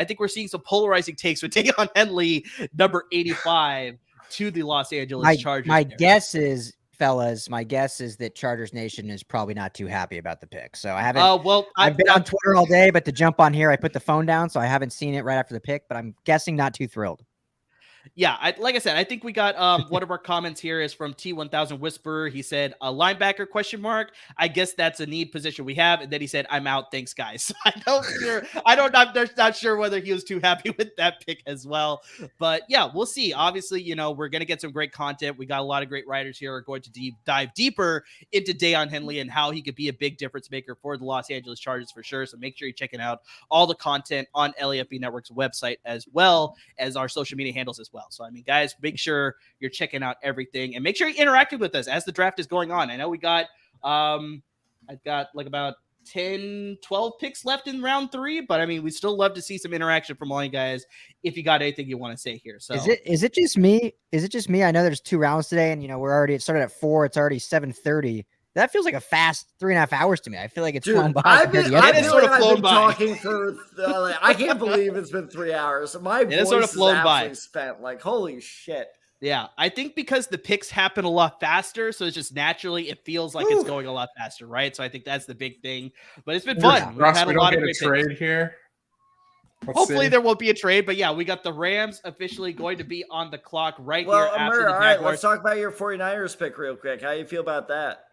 think we're seeing some polarizing takes with Deion Henley, number 85, to the Los Angeles Chargers. My guess is, fellas, that Chargers Nation is probably not too happy about the pick. So I haven't. I've been on Twitter all day, but to jump on here, I put the phone down, so I haven't seen it right after the pick. But I'm guessing not too thrilled. Yeah, like I said, I think we got one of our comments here is from T1000 Whisperer. He said, a linebacker ? I guess that's a need position we have. And then he said, I'm out. Thanks, guys. So I'm not sure whether he was too happy with that pick as well. But we'll see. Obviously, we're going to get some great content. We got a lot of great writers here who are going to dive deeper into Deion Henley and how he could be a big difference maker for the Los Angeles Chargers for sure. So make sure you're checking out all the content on LAFB Network's website as well as our social media handles as well. So, guys, make sure you're checking out everything and make sure you're interacting with us as the draft is going on. I know we got, I've got like about 10, 12 picks left in round 3, but we still love to see some interaction from all you guys if you got anything you want to say here. So is it just me? I know there's 2 rounds today and it started at 4. It's already 7:30. That feels like a fast 3.5 hours to me. I feel like it's flown by. I've been talking for. I can't believe it's been 3 hours. My voice is absolutely spent. Like, holy shit. Yeah, I think because the picks happen a lot faster, so it's just naturally it feels like it's going a lot faster, right? So I think that's the big thing. But it's been fun. We've had a lot of great trade here. Hopefully there won't be a trade, but we got the Rams officially going to be on the clock right here after the Jaguars. All right, let's talk about your 49ers pick real quick. How do you feel about that?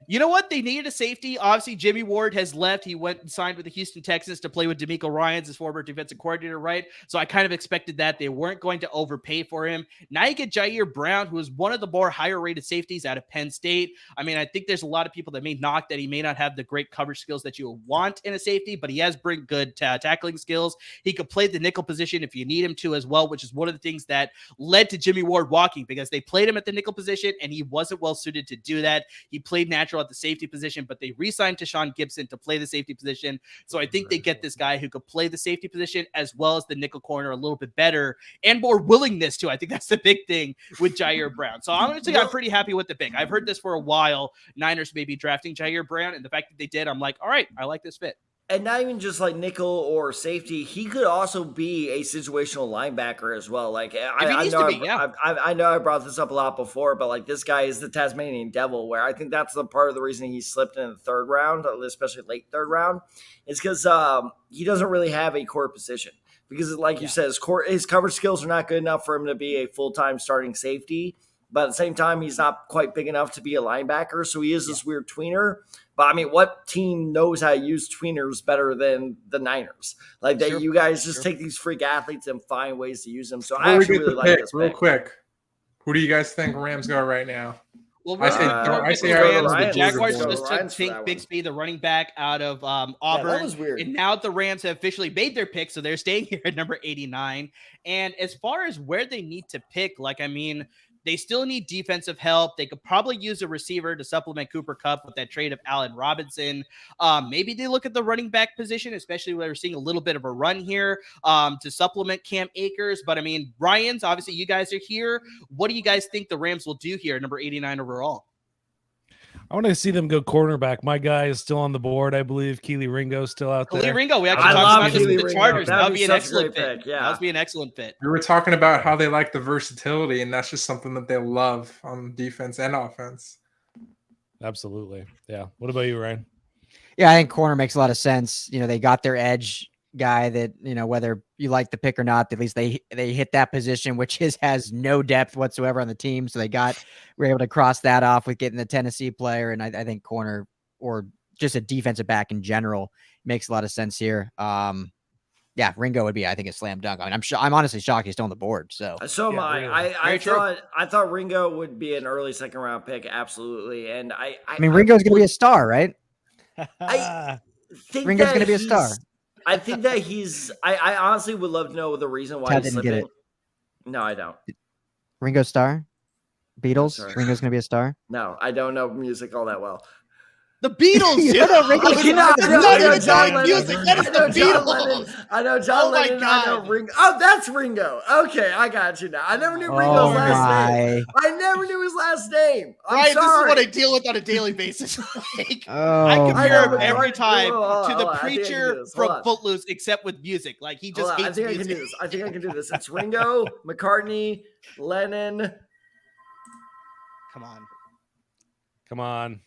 You know what? They needed a safety. Obviously, Jimmy Ward has left. He went and signed with the Houston Texans to play with DeMeco Ryans, his former defensive coordinator, right? So I kind of expected that. They weren't going to overpay for him. Now you get Jair Brown, who is one of the more higher-rated safeties out of Penn State. I think there's a lot of people that may knock that he may not have the great coverage skills that you want in a safety, but he has bring good tackling skills. He could play the nickel position if you need him to as well, which is one of the things that led to Jimmy Ward walking, because they played him at the nickel position, and he wasn't well-suited to do that. He played natural at the safety position, but they re-signed Tashawn Gibson to play the safety position. So I think they get this guy who could play the safety position as well as the nickel corner a little bit better and more willingness to. I think that's the big thing with Jair Brown. So honestly, I'm pretty happy with the pick. I've heard this for a while. Niners may be drafting Jair Brown, and the fact that they did, I'm like, all right, I like this fit. And not even just like nickel or safety, he could also be a situational linebacker as well. Like I know I brought this up a lot before, but like this guy is the Tasmanian devil, where I think that's the part of the reason he slipped in the 3rd round, especially late 3rd round, is because he doesn't really have a core position. Because like you said, his coverage skills are not good enough for him to be a full-time starting safety. But at the same time, he's not quite big enough to be a linebacker. So he is this weird tweener. But what team knows how to use tweeners better than the Niners? Like that, you guys just take these freak athletes and find ways to use them. So I actually really like this pick. Real quick, who do you guys think Rams go right now? Well, I say the Jaguars just took Tank Bixby, the running back out of Auburn. Yeah, that was weird. And now the Rams have officially made their pick, so they're staying here at number 89. And as far as where they need to pick, they still need defensive help. They could probably use a receiver to supplement Cooper Kupp with that trade of Allen Robinson. Maybe they look at the running back position, especially when we're seeing a little bit of a run here to supplement Cam Akers. But Ryans, obviously you guys are here. What do you guys think the Rams will do here, number 89 overall? I want to see them go cornerback. My guy is still on the board, I believe. Keely Ringo's still out there. Keely Ringo. We actually talked about this with the Chargers. That would be an excellent fit. Yeah, that would be an excellent fit. We were talking about how they like the versatility, and that's just something that they love on defense and offense. Absolutely. Yeah. What about you, Ryan? Yeah, I think corner makes a lot of sense. They got their edge guy that, whether you like the pick or not, at least they hit that position, which has no depth whatsoever on the team. So we're able to cross that off with getting the Tennessee player. And I think corner, or just a defensive back in general, makes a lot of sense here. Yeah, Ringo would be, I think, a slam dunk. I mean, I'm honestly shocked he's still on the board. So am I. really. I thought Ringo would be an early second round pick, absolutely. And I mean, Ringo's going to be a star, right? I think Ringo's that going to be a star. I think that he's. I honestly would love to know the reason why Ted he's didn't get slipping. it. No, I don't. Ringo star, Beatles. Sorry. Ringo's going to be a star. No, I don't know music all that well. The Beatles. You dude. know Ringo You know, Starr? I know Not even John knowing Lennon. music. That is I know the John Beatles. Lennon. I know John Oh my Lennon. I know God. Ringo. Oh, that's Ringo. Okay, I got you now. I never knew Ringo's Oh last name. my! I never knew his last name. I'm Ryan, this is sorry. what I deal with on a daily basis. Like, Oh I compare my. him every time Hold on, to hold the on. I think I can do preacher this. Hold from on. Footloose, except with music. Like he just Hold on, hates I think music. I can do this. I think I can do this. It's Ringo, McCartney, Lennon. Come on. Come on.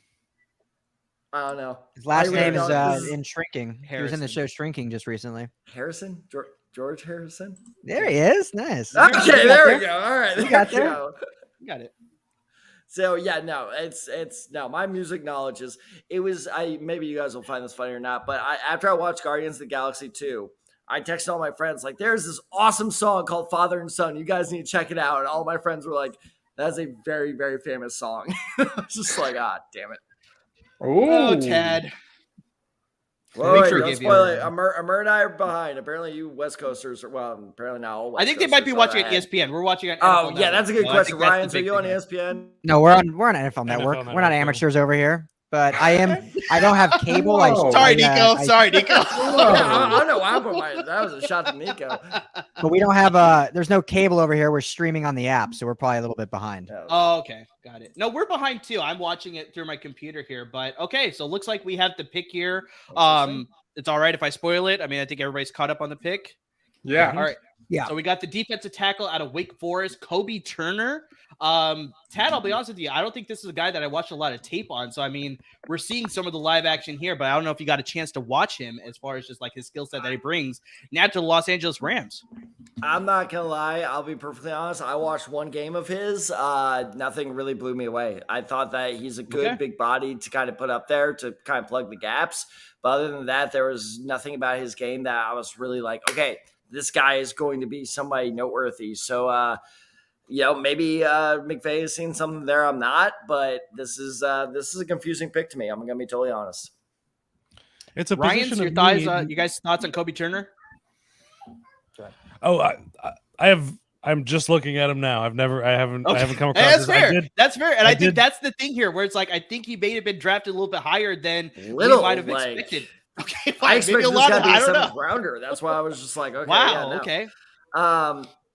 I don't know. His last I really name is don't. This is in Shrinking. He was in the Harrison. show Shrinking just recently. Harrison? George Harrison? There he is. Nice. Okay, You got there we go. All right, You there got we there? go. You got it. So yeah, no, it's no, my music knowledge is maybe you guys will find this funny or not, but after I watched Guardians of the Galaxy 2, I texted all my friends like, there's this awesome song called Father and Son. You guys need to check it out. And all my friends were like, that's a very, very famous song. I was just like, damn it. Oh, Ted. Well, We wait, forgive don't you, spoil it. everyone. Amir and I are behind. Apparently, you West Coasters are, well, apparently not all West I think they might be Coasters are watching at ahead. ESPN. We're watching on Oh, NFL yeah, Network, that's a good so I question. think that's the Ryan, so big you on thing here. ESPN? No, we're on NFL Network. NFL We're not Network, amateurs over here. But I don't have cable. Sorry, Nico. Sorry, Nico. I don't know why I put that was a shot to Nico. But we don't have there's no cable over here. We're streaming on the app, so we're probably a little bit behind. Oh, okay. Got it. No, we're behind too. I'm watching it through my computer here, but okay. So it looks like we have the pick here. It's all right if I spoil it. I mean, I think everybody's caught up on the pick. Yeah. All right. Yeah. So we got the defensive tackle out of Wake Forest, Kobe Turner. Tad, I'll be honest with you, I don't think this is a guy that I watched a lot of tape on. So I mean, we're seeing some of the live action here, but I don't know if you got a chance to watch him as far as just like his skill set that he brings now to the Los Angeles Rams. I'm not gonna lie, I'll be perfectly honest. I watched one game of his. Nothing really blew me away. I thought that he's a good big body to kind of put up there to kind of plug the gaps. But other than that, there was nothing about his game that I was really like, okay, this guy is going to be somebody noteworthy. So maybe McVay has seen something there I'm not, but this is a confusing pick to me. I'm gonna be totally honest. It's a Ryan's position your of thighs. need. You guys' thoughts on Kobe Turner? Oh, I'm just looking at him now. I haven't come across. That's this. fair. That's fair. And I think did- that's the thing here, where it's like I think he may have been drafted a little bit higher than we might have expected. Okay, fine. I expected Maybe a this lot guy of, to be I a don't know. seventh rounder. That's why I was just like, okay, Wow. yeah, no. Okay.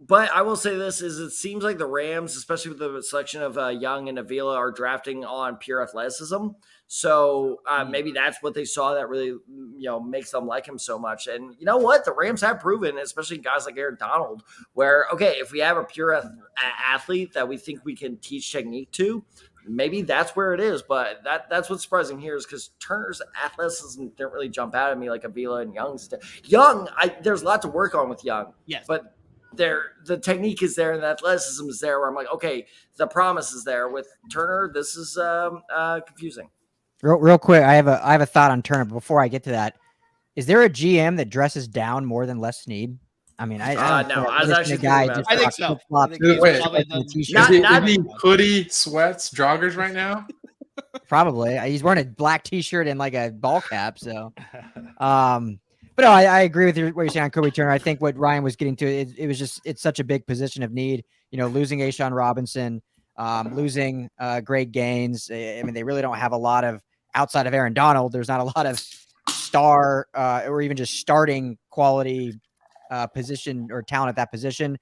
But I will say this is it seems like the Rams, especially with the selection of Young and Avila, are drafting on pure athleticism. So maybe that's what they saw that really, makes them like him so much. And you know what? The Rams have proven, especially guys like Aaron Donald, where, okay, if we have a pure athlete that we think we can teach technique to, maybe that's where it is. But that's what's surprising here is because Turner's athleticism didn't really jump out at me like Avila and Young's did. Young, there's a lot to work on with Young. Yes. But the technique is there and the athleticism is there where I'm like, okay, the promise is there. With Turner, this is confusing. Real quick, I have a thought on Turner. But before I get to that, is there a GM that dresses down more than Les Snead? I mean, I no, I was actually thinking about that. I think so. I think Dude, he's wait. probably Not- Is he hoodie, sweats, joggers right now? Probably. He's wearing a black T-shirt and like a ball cap. So, but no, I agree with what you're saying on Kobe Turner. I think what Ryan was getting to, it was just it's such a big position of need. Losing Ashawn Robinson, losing Greg Gaines. I mean, they really don't have a lot of outside of Aaron Donald. There's not a lot of star or even just starting quality position or talent at that position.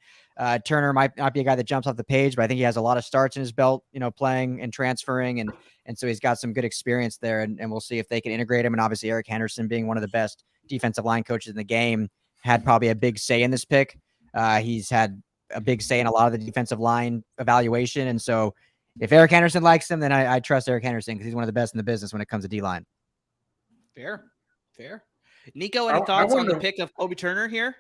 Turner might not be a guy that jumps off the page, but I think he has a lot of starts in his belt, playing and transferring. And so he's got some good experience there, and we'll see if they can integrate him. And obviously Eric Henderson, being one of the best defensive line coaches in the game, had probably a big say in this pick. He's had a big say in a lot of the defensive line evaluation. And so if Eric Henderson likes him, then I trust Eric Henderson because he's one of the best in the business when it comes to D-line. Fair. Nico, any thoughts on the pick of Kobe Turner here?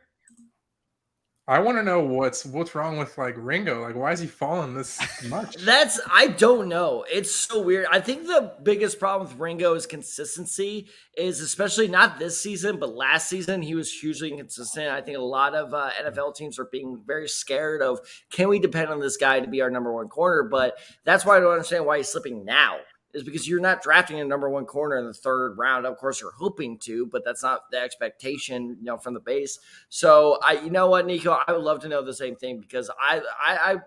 I want to know what's wrong with like Ringo. Like, why is he falling this much? I don't know. It's so weird. I think the biggest problem with Ringo is consistency. Is especially not this season, but last season he was hugely inconsistent. I think a lot of NFL teams are being very scared of, can we depend on this guy to be our number one corner? But that's why I don't understand why he's slipping now. Is because you're not drafting a number one corner in the third round. Of course, you're hoping to, but that's not the expectation, from the base. So, you know what, Nico, I would love to know the same thing, because I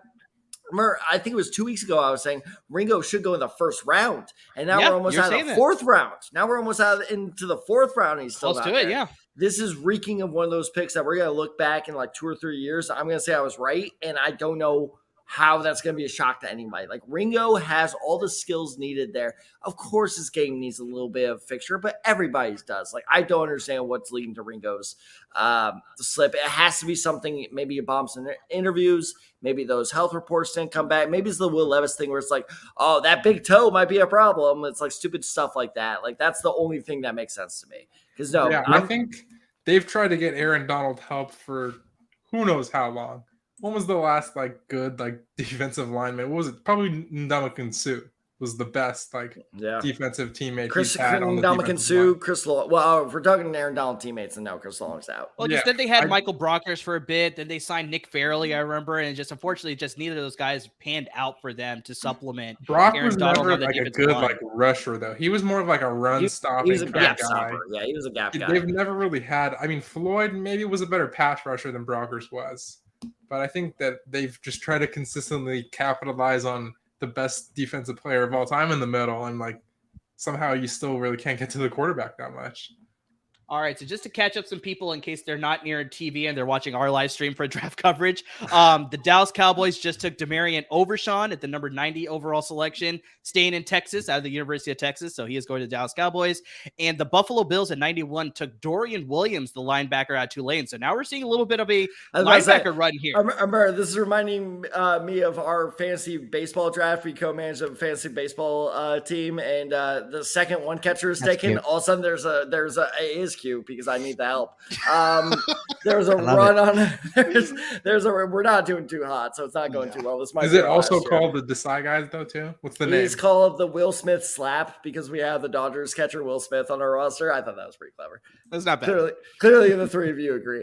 remember, I think it was 2 weeks ago, I was saying Ringo should go in the first round, and now we're almost out of the fourth round. Now we're almost out into the fourth round, and he's still not there. Yeah. This is reeking of one of those picks that we're going to look back in like 2 or 3 years. I'm going to say I was right, and I don't know how that's going to be a shock to anybody. Like, Ringo has all the skills needed there. Of course, his game needs a little bit of fixture, but everybody's does. Like, I don't understand what's leading to Ringo's slip. It has to be something, maybe bombs in interviews, maybe those health reports didn't come back. Maybe it's the Will Levis thing where it's like, oh, that big toe might be a problem. It's like stupid stuff like that. Like, that's the only thing that makes sense to me. Because I think they've tried to get Aaron Donald help for who knows how long. When was the last good defensive lineman? What was it? Probably Ndamukong Suh was the best defensive teammate he's had on the defensive line. Chris Long. Well, if we're talking Aaron Donald teammates, then no, Chris Long's out. Well, then they had Michael Brockers for a bit. Then they signed Nick Fairley, I remember, and just unfortunately, neither of those guys panned out for them to supplement. Brock Aaron was Donald never a good rusher though. He was more of a run stopping. He was a gap guy. stopper. Yeah, he was a gap guy. They've never really had. I mean, Floyd maybe was a better pass rusher than Brockers was. But I think that they've just tried to consistently capitalize on the best defensive player of all time in the middle, and somehow you still really can't get to the quarterback that much. All right, so just to catch up some people in case they're not near a TV and they're watching our live stream for draft coverage, the Dallas Cowboys just took Demarion Overshawn at the number 90 overall selection, staying in Texas, out of the University of Texas, so he is going to the Dallas Cowboys. And the Buffalo Bills at 91 took Dorian Williams, the linebacker out of Tulane. So now we're seeing a little bit of a linebacker run here. I remember this is reminding me of our fantasy baseball draft. We co-managed a fantasy baseball team, and the second one catcher is taken. Cute. All of a sudden, there's a it is cute because I need the help. There's a run on. We're not doing too hot, so it's not going too well. This might. Is it also called the Desai guys though too? What's the name? It's called the Will Smith slap because we have the Dodgers catcher Will Smith on our roster. I thought that was pretty clever. That's not bad. Clearly, the three of you agree.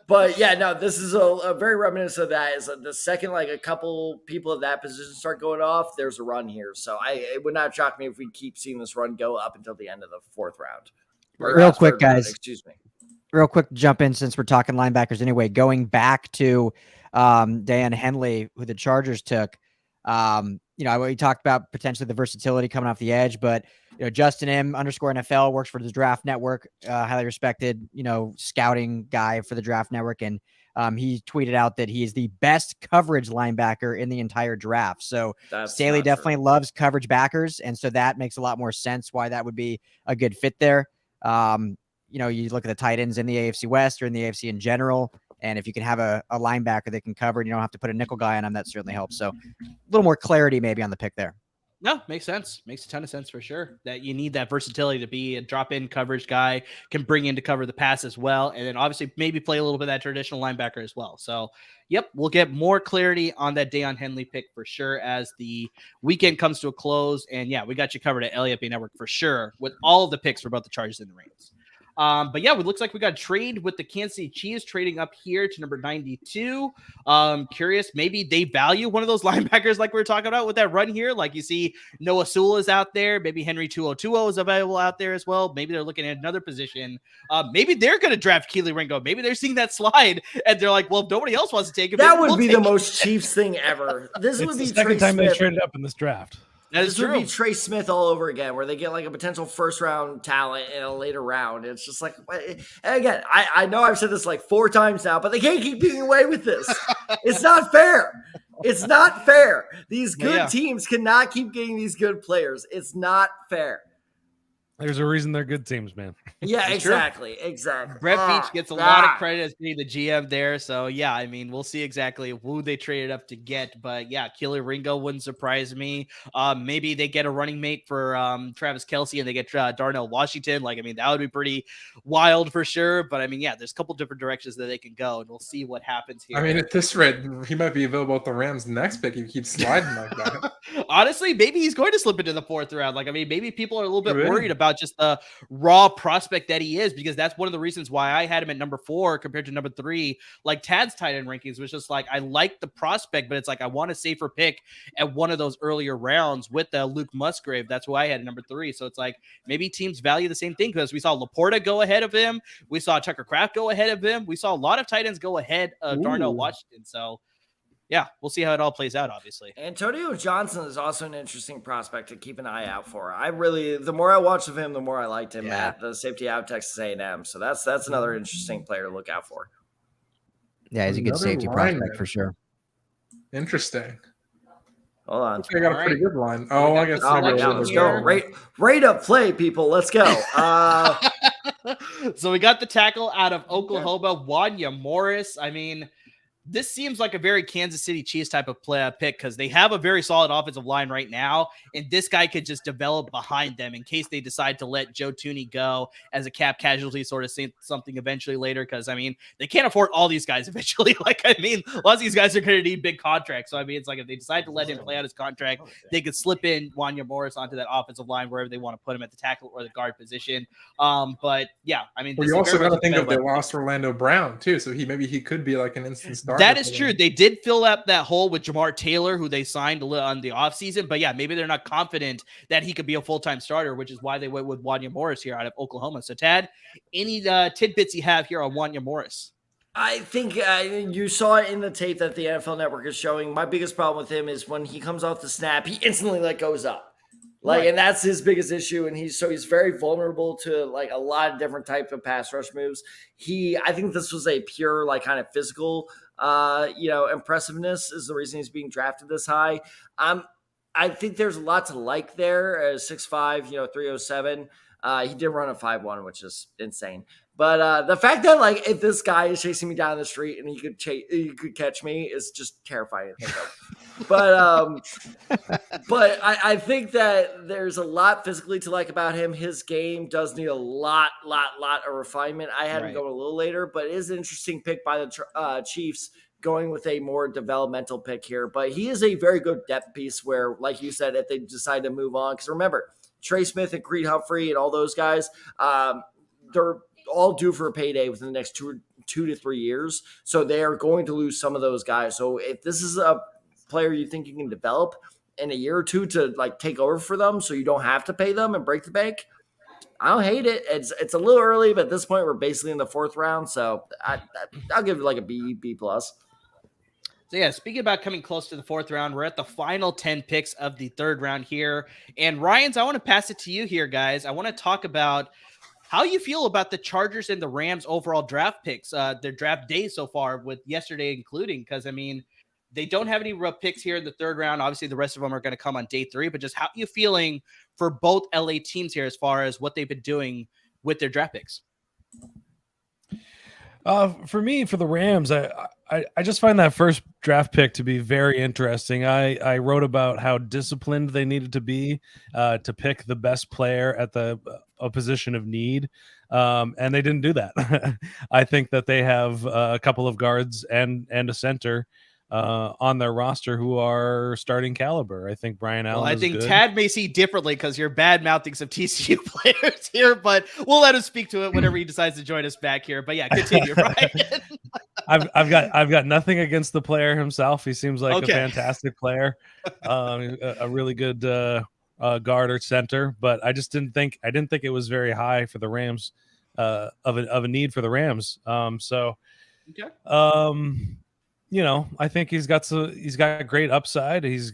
But yeah, no, this is a very reminiscent of that. Is the second a couple people of that position start going off, there's a run here. So it would not shock me if we keep seeing this run go up until the end of the fourth round. Real quick, guys. Excuse me. Real quick, jump in since we're talking linebackers anyway. Going back to Dan Henley, who the Chargers took. We talked about potentially the versatility coming off the edge, but Justin M _NFL works for the Draft Network, highly respected, scouting guy for the Draft Network. And he tweeted out that he is the best coverage linebacker in the entire draft. So Staley definitely loves coverage backers. And so that makes a lot more sense why that would be a good fit there. You look at the tight ends in the AFC West or in the AFC in general. And if you can have a linebacker that can cover and you don't have to put a nickel guy on him, that certainly helps. So a little more clarity maybe on the pick there. No, makes sense. Makes a ton of sense for sure. That you need that versatility to be a drop-in coverage guy, can bring in to cover the pass as well. And then obviously maybe play a little bit of that traditional linebacker as well. So, yep, we'll get more clarity on that Deion Henley pick for sure as the weekend comes to a close. And yeah, we got you covered at LAFB Network for sure with all of the picks for both the Chargers and the Rams. But yeah, it looks like we got a trade with the Kansas City Chiefs trading up here to number 92. Curious, maybe they value one of those linebackers like we were talking about with that run here. Like you see Noah Sewell is out there. Maybe Henry 2020 is available out there as well. Maybe they're looking at another position. Maybe they're going to draft Keely Ringo. Maybe they're seeing that slide and they're like, well, if nobody else wants to take him. That would be the most Chiefs thing ever. This would be the second time they traded up in this draft. This would be Trey Smith all over again, where they get a potential first-round talent in a later round. It's just and again, I know I've said this 4 times now, but they can't keep getting away with this. It's not fair. It's not fair. These good teams cannot keep getting these good players. It's not fair. There's a reason they're good teams, man. Yeah, It's true. exactly. Brett Oh, Veach gets a lot of God. credit as being the GM there. So, yeah, I mean, we'll see exactly who they traded up to get. But, yeah, Keely Ringo wouldn't surprise me. Maybe they get a running mate for Travis Kelce and they get Darnell Washington. Like, I mean, that would be pretty wild for sure. But, I mean, yeah, there's a couple different directions that they can go. And we'll see what happens here. I mean, at this rate, he might be available at the Rams' next pick if he keeps sliding like that. Honestly, maybe he's going to slip into the 4th round. Like, I mean, maybe people are a little bit Really? worried about just the raw prospect that he is, because that's one of the reasons why I had him at number 4 compared to number 3. Like Tad's tight end rankings was just like, I like the prospect, but it's like I want a safer pick at one of those earlier rounds with Luke Musgrave. That's why I had number 3. So it's like maybe teams value the same thing, because we saw Laporta go ahead of him. We saw Tucker Kraft go ahead of him. We saw a lot of tight ends go ahead of Darnell Washington. So yeah, we'll see how it all plays out, obviously. Antonio Johnson is also an interesting prospect to keep an eye out for. The more I watched of him, the more I liked him at the safety out of Texas A&M. So that's another interesting player to look out for. Yeah, he's a good Another safety lineman. prospect for sure. Interesting. Hold on. I got a pretty good line. Oh, I guess. Oh my God, let's go. Rate up play, people. Let's go. So we got the tackle out of Oklahoma, Wanya Morris. I mean, this seems like a very Kansas City Chiefs type of pick, because they have a very solid offensive line right now, and this guy could just develop behind them in case they decide to let Joe Thuney go as a cap casualty, sort of something eventually later, because, I mean, they can't afford all these guys eventually. Like, I mean, a lot of these guys are going to need big contracts. So, I mean, it's like if they decide to let him play out his contract, they could slip in Wanya Morris onto that offensive line wherever they want to put him at the tackle or the guard position. But, yeah, I mean, Well, you also got to think of they lost Orlando Brown, too, so maybe he could be like an instant starter. That is true. They did fill up that hole with Jamar Taylor, who they signed on the offseason. But, yeah, maybe they're not confident that he could be a full-time starter, which is why they went with Wanya Morris here out of Oklahoma. So, Tad, any tidbits you have here on Wanya Morris? I think you saw it in the tape that the NFL Network is showing. My biggest problem with him is when he comes off the snap, he instantly goes up. Like, and that's his biggest issue. And he's very vulnerable to like a lot of different types of pass rush moves. I think this was a pure, kind of physical, impressiveness is the reason he's being drafted this high. I think there's a lot to like there. 6'5", 307. He did run a 5'1", which is insane. But the fact that if this guy is chasing me down the street and he could catch me is just terrifying to think of. But I think that there's a lot physically to like about him. His game does need a lot of refinement. I had him go a little later, but it is an interesting pick by the Chiefs going with a more developmental pick here. But he is a very good depth piece where, like you said, if they decide to move on, because remember, Trey Smith and Creed Humphrey and all those guys, they're all due for a payday within the next 2 to 3 years. So they are going to lose some of those guys. So if this is a player you think you can develop in a year or two to take over for them so you don't have to pay them and break the bank, I don't hate it. It's a little early, but at this point we're basically in the 4th round. So I'll give it a B+. So, yeah, speaking about coming close to the 4th round, we're at the final 10 picks of the 3rd round here. And Ryans, I want to pass it to you here, guys. I want to talk about how you feel about the Chargers and the Rams overall draft picks, their draft days so far, with yesterday including, because, I mean, they don't have any picks here in the 3rd round. Obviously, the rest of them are going to come on day 3, but just how are you feeling for both LA teams here as far as what they've been doing with their draft picks? For me, for the Rams, I just find that first draft pick to be very interesting. I wrote about how disciplined they needed to be to pick the best player at a position of need, and they didn't do that. I think that they have a couple of guards and a center on their roster who are starting caliber. I think Brian Allen. Well, I think good. Tad may see differently because you're bad mouthing some TCU players here, but we'll let him speak to it whenever he decides to join us back here. But yeah, continue, Brian. I've got nothing against the player himself. He seems like a fantastic player, a really good guard or center. But I didn't think it was very high for the Rams, of a need for the Rams. I think he's got great upside. He's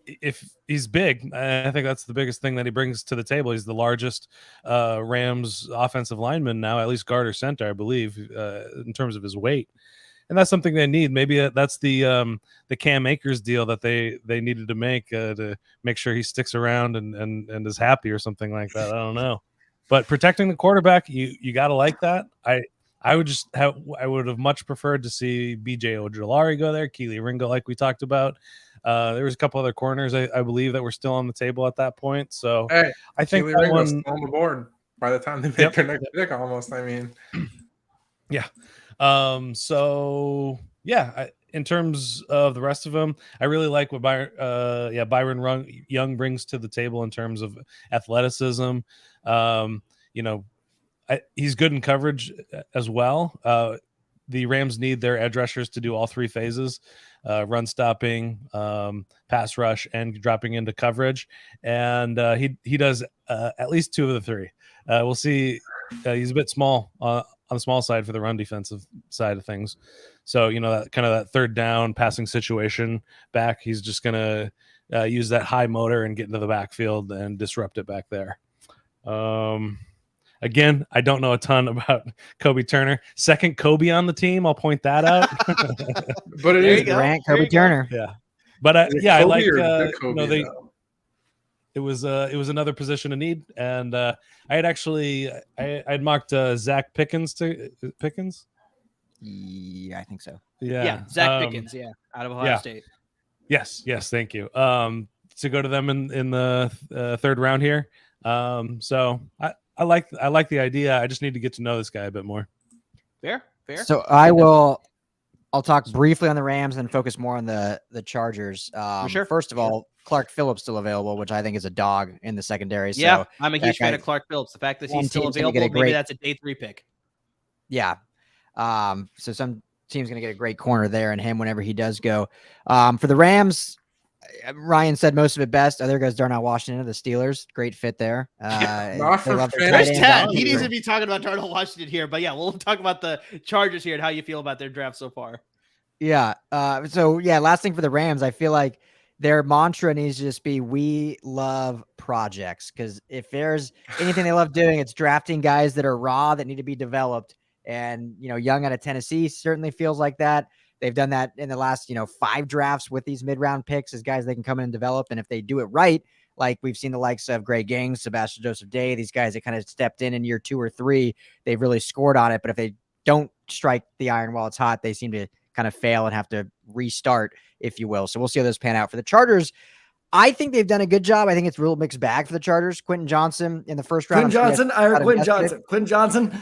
if he's big, I think that's the biggest thing that he brings to the table. He's the largest Rams offensive lineman now, at least guard or center, I believe, in terms of his weight. and that's something they need. Maybe that's the Cam Akers deal that they needed to make sure he sticks around and is happy or something like that. I don't know, but protecting the quarterback, you got to like that. I would have much preferred to see BJ Ojolari go there, Keely Ringo, like we talked about. There was a couple other corners I believe that were still on the table at that point. So Hey, I think Keely that Ringo's one still on the board by the time they make their next pick. Almost, I mean, yeah. So yeah, in terms of the rest of them, I really like what Byron Young brings to the table in terms of athleticism. He's good in coverage as well. The Rams need their edge rushers to do all three phases: run stopping, pass rush, and dropping into coverage. And he does at least two of the three. We'll see. He's a bit small on the small side for the run defensive side of things. So, that kind of that third down passing situation back, he's just going to use that high motor and get into the backfield and disrupt it back there. Again, I don't know a ton about Kobe Turner. Second Kobe on the team, I'll point that out. But it is Durant, Kobe Turner. Yeah. But I like it was another position of need, and I had marked Zach Pickens to Pickens. Yeah, I think so. Yeah, Zach Pickens, out of Ohio State. Yes, thank you. To go to them in the third round here. So I like the idea. I just need to get to know this guy a bit more. Fair. So I'll talk briefly on the Rams and focus more on the Chargers. For sure. First of all, Clark Phillips still available, which I think is a dog in the secondary. Yeah, so I'm a huge fan of Clark Phillips. The fact that he's still available, maybe that's a day 3 pick. Yeah. So some team's going to get a great corner there and him whenever he does go. For the Rams, Ryan said most of it best. There goes Darnell Washington of the Steelers. Great fit there. Ted, he needs to be talking about Darnell Washington here. But yeah, we'll talk about the Chargers here and how you feel about their draft so far. Yeah. Last thing for the Rams, I feel like their mantra needs to just be, we love projects. Because if there's anything they love doing, it's drafting guys that are raw that need to be developed. And, Young out of Tennessee certainly feels like that. They've done that in the last, 5 drafts with these mid-round picks as guys they can come in and develop. And if they do it right, like we've seen the likes of Greg Gangs, Sebastian Joseph Day, these guys that kind of stepped in year 2 or 3, they've really scored on it. But if they don't strike the iron while it's hot, they seem to kind of fail and have to restart, if you will. So we'll see how those pan out. For the Chargers, I think they've done a good job. I think it's a real mixed bag for the Chargers. Quentin Johnston in the first round. Quentin Johnston. Quentin Johnston.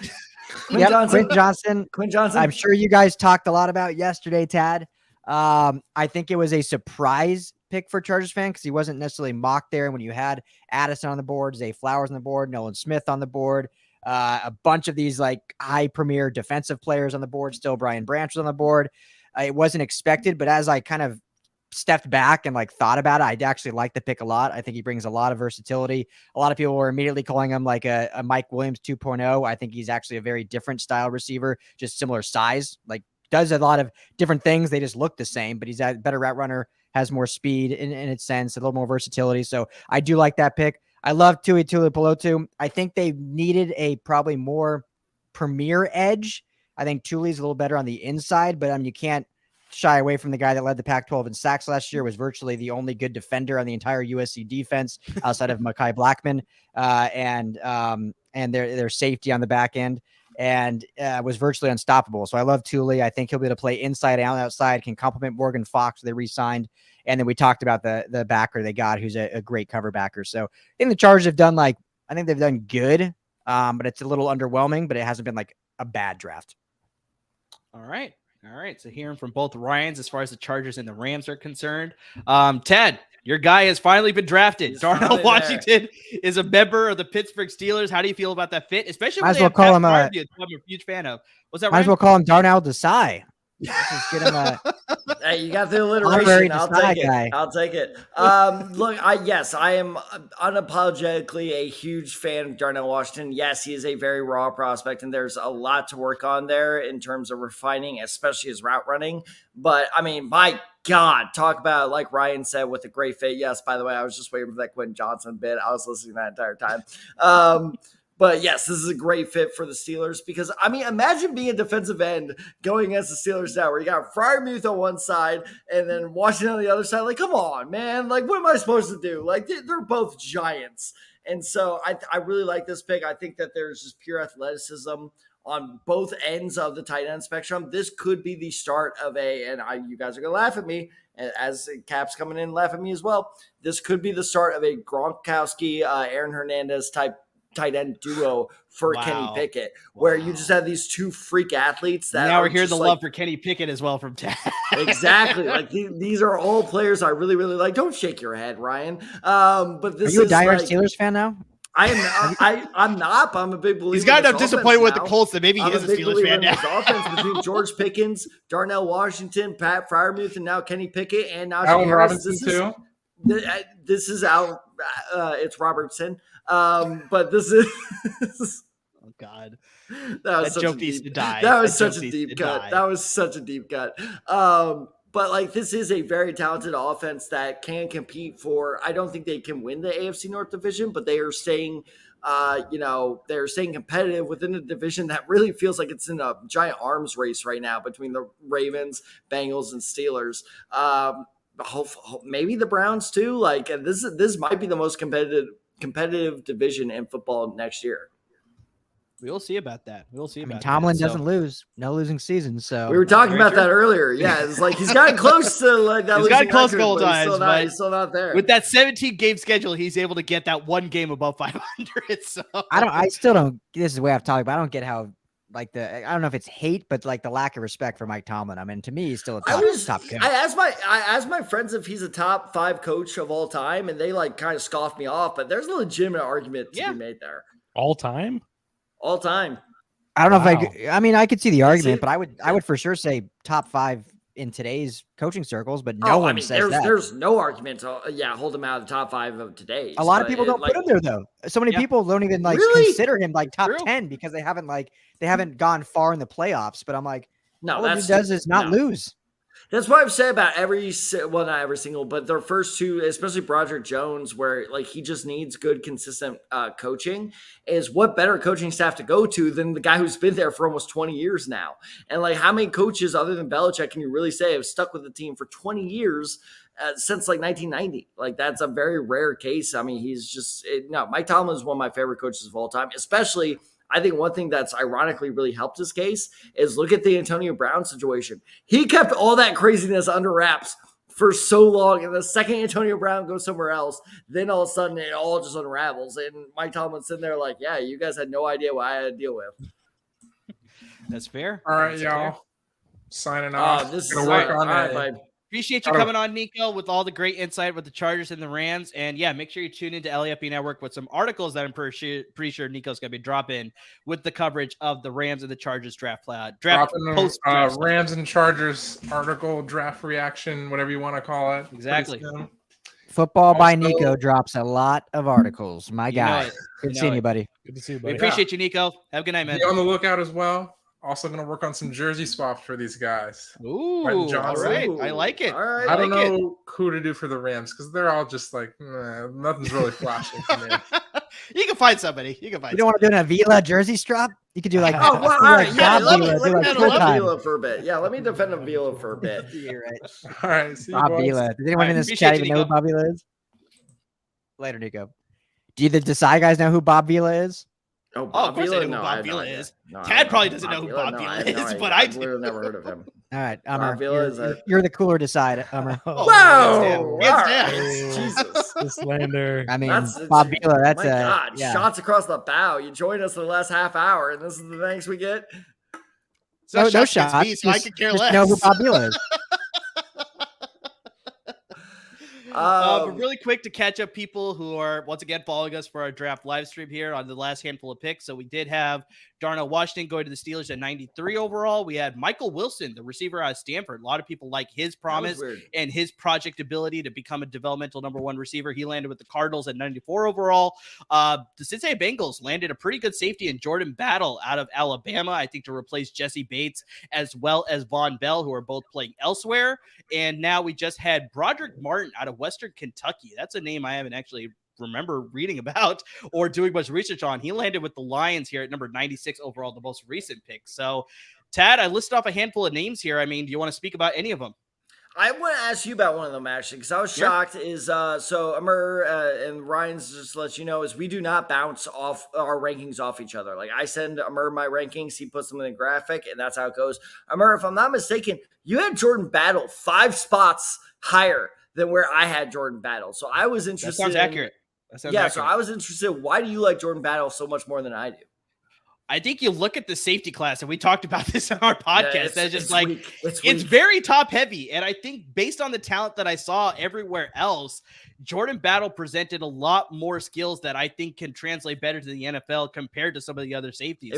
I'm sure you guys talked a lot about yesterday, Tad. I think it was a surprise pick for Chargers fan because he wasn't necessarily mocked there. When you had Addison on the board, Zay Flowers on the board, Nolan Smith on the board, a bunch of these like high premier defensive players on the board, still Brian Branch was on the board. It wasn't expected, but as I kind of stepped back and thought about it, I'd actually like the pick a lot. I think he brings a lot of versatility. A lot of people were immediately calling him like a Mike Williams 2.0. I think he's actually a very different style receiver, just similar size, does a lot of different things. They just look the same, but he's a better route runner, has more speed in its sense, a little more versatility. So I do like that pick. I love Tui Tuipulotu. I think they needed a probably more premier edge. I think Tui's a little better on the inside, but you can't shy away from the guy that led the Pac-12 in sacks last year, was virtually the only good defender on the entire USC defense outside of Mekhi Blackman and their safety on the back end, and was virtually unstoppable. So I love Tuli. I think he'll be able to play inside and outside, can complement Morgan Fox, they re-signed. And then we talked about the backer they got, who's a great cover backer. So I think the Chargers have done I think they've done good, but it's a little underwhelming, but it hasn't been a bad draft. All right. So hearing from both Ryans as far as the Chargers and the Rams are concerned. Ted, your guy has finally been drafted. Darnell Washington is a member of the Pittsburgh Steelers. How do you feel about that fit? Especially when I'm a huge fan of. Was that right? Might as well call him Darnell Desai. Just get him hey, you got the alliteration. I'll take it. Look, I am unapologetically a huge fan of Darnell Washington. Yes, he is a very raw prospect, and there's a lot to work on there in terms of refining, especially his route running. But my God, talk about, like Ryan said, with a great fit. Yes, by the way, I was just waiting for that Quentin Johnston bit. I was listening that entire time. But yes, this is a great fit for the Steelers because, I mean, imagine being a defensive end going against the Steelers now where you got Freiermuth on one side and then Washington on the other side. Like, come on, man. Like, what am I supposed to do? Like, they're both giants. And so I really like this pick. I think that there's just pure athleticism on both ends of the tight end spectrum. This could be the start of you guys are going to laugh at me, as Cap's coming in and laugh at me as well. This could be the start of a Gronkowski, Aaron Hernandez type tight end duo for Kenny Pickett, where you just have these two freak athletes that now we're hearing the love for Kenny Pickett as well from Tad. Exactly. Like these are all players I really, really like. Don't shake your head, Ryan. But this are you a diehard like, Steelers fan now? I'm not, but I'm a big believer. He's got enough disappointed with the Colts that maybe he is a Steelers fan now. Offense between George Pickens, Darnell Washington, Pat Freiermuth, and now Kenny Pickett and now Allen Robinson too. This is out. It's Robertson. But this is. Oh God, that joke needs to die. That was such a deep cut. That was such a deep cut. But like this is a very talented offense that can compete for. I don't think they can win the AFC North division, but they are staying. They're staying competitive within a division that really feels like it's in a giant arms race right now between the Ravens, Bengals, and Steelers. Maybe the Browns too. Like this might be the most competitive division in football next year. We'll see about that. We'll see about Tomlin doesn't lose. No losing season. So we were talking about that earlier. Yeah, it's like he's gotten close to like that. He's gotten close a couple times, but he's still not there. With that 17-game schedule, he's able to get that one game above 500. So I still don't. This is the way I've talked, but I don't get how I don't know if it's hate, but like the lack of respect for Mike Tomlin. I mean, to me, he's still a top coach. I asked my friends if he's a top 5 coach of all time, and they like kind of scoffed me off. But there's a legitimate argument to be made there. All time. All time. I don't know if I could see the argument, but I would for sure say top 5 in today's coaching circles, but no one says that. There's no argument to hold him out of the top 5 of today's. A lot of people don't put him there though. So many people don't even consider him like top 10 because they haven't gone far in the playoffs. But I'm like, all he does is not lose. That's what I've said about not every single, but their first 2, especially Broderick Jones, where like he just needs good, consistent coaching. Is what better coaching staff to go to than the guy who's been there for almost 20 years now? And like, how many coaches other than Belichick can you really say have stuck with the team for 20 years since like 1990? Like that's a very rare case. I mean, Mike Tomlin is one of my favorite coaches of all time, especially. I think one thing that's ironically really helped his case is look at the Antonio Brown situation. He kept all that craziness under wraps for so long. And the second Antonio Brown goes somewhere else, then all of a sudden it all just unravels. And Mike Tomlin's sitting there like, yeah, you guys had no idea what I had to deal with. That's fair. All right, y'all. Signing off. This is gonna work on that. Appreciate you coming on, Nico, with all the great insight with the Chargers and the Rams. And yeah, make sure you tune into LAFB Network with some articles that I'm pretty sure Nico's going to be dropping with the coverage of the Rams and the Chargers draft post Rams and Chargers article, draft reaction, whatever you want to call it. Exactly. Football by Nico drops a lot of articles. My guy. Good seeing you, buddy. Good to see you, buddy. We appreciate you, Nico. Have a good night, man. Be on the lookout as well. Also going to work on some jersey swaps for these guys. Ooh, all right. I like it. All right, I don't know who to do for the Rams because they're all just like, nothing's really flashing for me. You can find somebody. You don't want to do an Avila jersey strap? You could do like, all right. Yeah, let me defend Avila for a bit. Yeah, let me defend Avila for a bit. You're right. All right. See you, Bob Vila. Does anyone in this chat even know who Bob Vila is? Later, Nico. Do the Desai guys know who Bob Vila is? Oh, Bob Vila? I know who Bob Vila is. Tad probably doesn't know who Bob Vila is, but I do. I've never heard of him. All right, Ummer. You're the cooler Desai, Ummer. Whoa! Jesus. The slander. I mean, Bob Vila, that's God, shots across the bow. You joined us in the last half hour, and this is the thanks we get? No shots. Me, so I could care less. Know who Bob Vila is. But really quick to catch up people who are once again following us for our draft live stream here on the last handful of picks. So we did have Darnell Washington going to the Steelers at 93 overall. We had Michael Wilson, the receiver out of Stanford. A lot of people like his promise and his project ability to become a developmental number 1 receiver. He landed with the Cardinals at 94 overall. The Cincinnati Bengals landed a pretty good safety in Jordan Battle out of Alabama, I think, to replace Jesse Bates as well as Von Bell, who are both playing elsewhere. And now we just had Broderick Martin out of Western Kentucky. That's a name I haven't actually remember reading about or doing much research on. He landed with the Lions here at number 96 overall, the most recent pick. So, Tad, I listed off a handful of names here. I mean, do you want to speak about any of them? I want to ask you about one of them actually, because I was shocked. Is so Amir and Ryan's, just to let you know, is we do not bounce off our rankings off each other. Like I send Amir my rankings, he puts them in the graphic, and that's how it goes. Amir, if I'm not mistaken, you had Jordan Battle 5 spots higher than where I had Jordan Battle. So I was interested. That sounds accurate. So I was interested. Why do you like Jordan Battle so much more than I do? I think you look at the safety class, and we talked about this on our podcast. Yeah, it's very top heavy. And I think based on the talent that I saw everywhere else, Jordan Battle presented a lot more skills that I think can translate better to the NFL compared to some of the other safeties.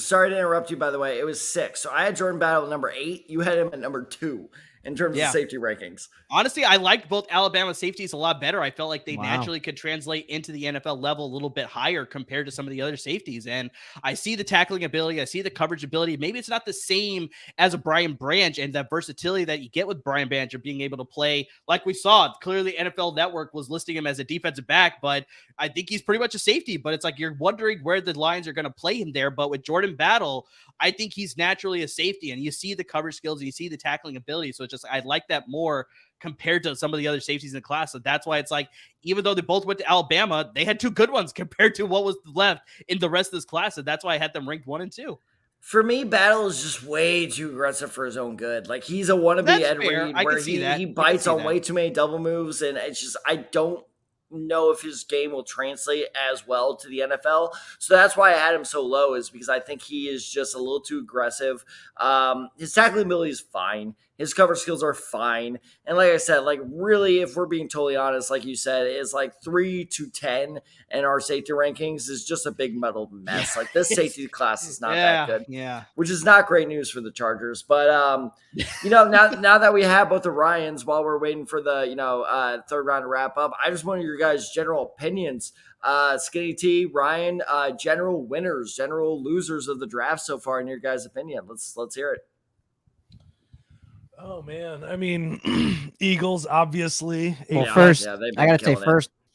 Sorry to interrupt you, by the way. It was 6. So I had Jordan Battle at number 8. You had him at number 2 in terms of safety rankings. Honestly, I liked both Alabama safeties a lot better. I felt like they naturally could translate into the NFL level a little bit higher compared to some of the other safeties. And I see the tackling ability. I see the coverage ability. Maybe it's not the same as a Brian Branch and that versatility that you get with Brian Branch of being able to play like we saw. Clearly, NFL Network was listing him as a defensive back, but I think he's pretty much a safety. But it's like you're wondering where the Lions are going to play him there. But with Jordan Battle, I think he's naturally a safety, and you see the coverage skills and you see the tackling ability. So it's just, I like that more compared to some of the other safeties in the class. So that's why it's like, even though they both went to Alabama, they had 2 good ones compared to what was left in the rest of this class. And that's why I had them ranked 1 and 2. For me, Battle is just way too aggressive for his own good. Like he's a wannabe Ed Reed where he bites on way too many double moves. And it's just, I don't know if his game will translate as well to the NFL. So that's why I had him so low, is because I think he is just a little too aggressive. His tackling ability is fine. His cover skills are fine. And like I said, like really, if we're being totally honest, like you said, is like 3 to 10 in our safety rankings is just a big muddled mess. Like this safety class is not that good. Yeah. Which is not great news for the Chargers. But now that we have both the Ryans, while we're waiting for the third round to wrap up, I just wanted your guys' general opinions. Skinny T, Ryan, general winners, general losers of the draft so far, in your guys' opinion. Let's hear it. Oh man, I mean, Eagles obviously. Well, I gotta say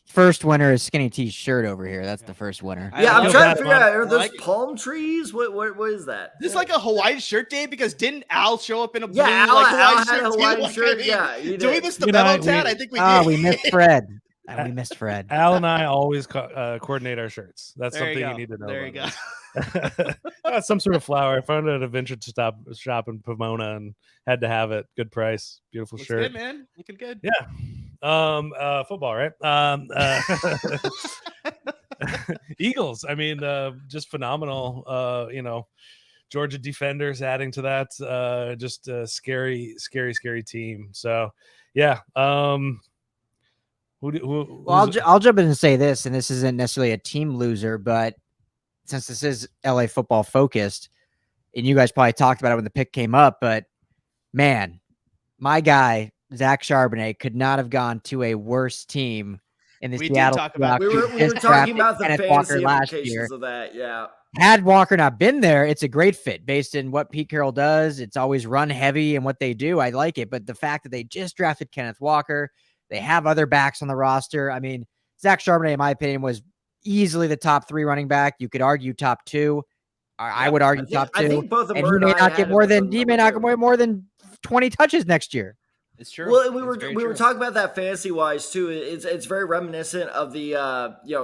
first winner is Skinny T's shirt over here. That's the first winner. Yeah, I'm trying to figure out, are those palm trees? What is that? This is like a Hawaiian shirt day, because didn't Al show up in a blue Al Hawaiian had a Hawaiian shirt? Yeah, do we miss the memo, Tad? I think we did. We missed Fred. We missed Fred. Al and I always coordinate our shirts. That's something you need to know. There you go. Some sort of flower. I found it at a vintage shop in Pomona and had to have it. Good price. Beautiful Looks shirt. Good, man. Looking good. Yeah. Football, right? Eagles. I mean, just phenomenal. Georgia defenders adding to that. Just a scary team. So, yeah. I'll jump in and say this, and this isn't necessarily a team loser, but since this is LA football focused, and you guys probably talked about it when the pick came up, but man, my guy Zach Charbonnet could not have gone to a worse team in the Seattle. We were talking about the fantasy implications of that. Yeah. Had Walker not been there, it's a great fit based on what Pete Carroll does. It's always run heavy and what they do. I like it, but the fact that they just drafted Kenneth Walker, they have other backs on the roster. I mean, Zach Charbonnet, in my opinion, was easily the top 3 running back. You could argue top 2. I would argue top 2. I think both of them, and he may not get more than 20 touches next year. It's true. Well, we were talking about that fantasy wise too. It's very reminiscent of the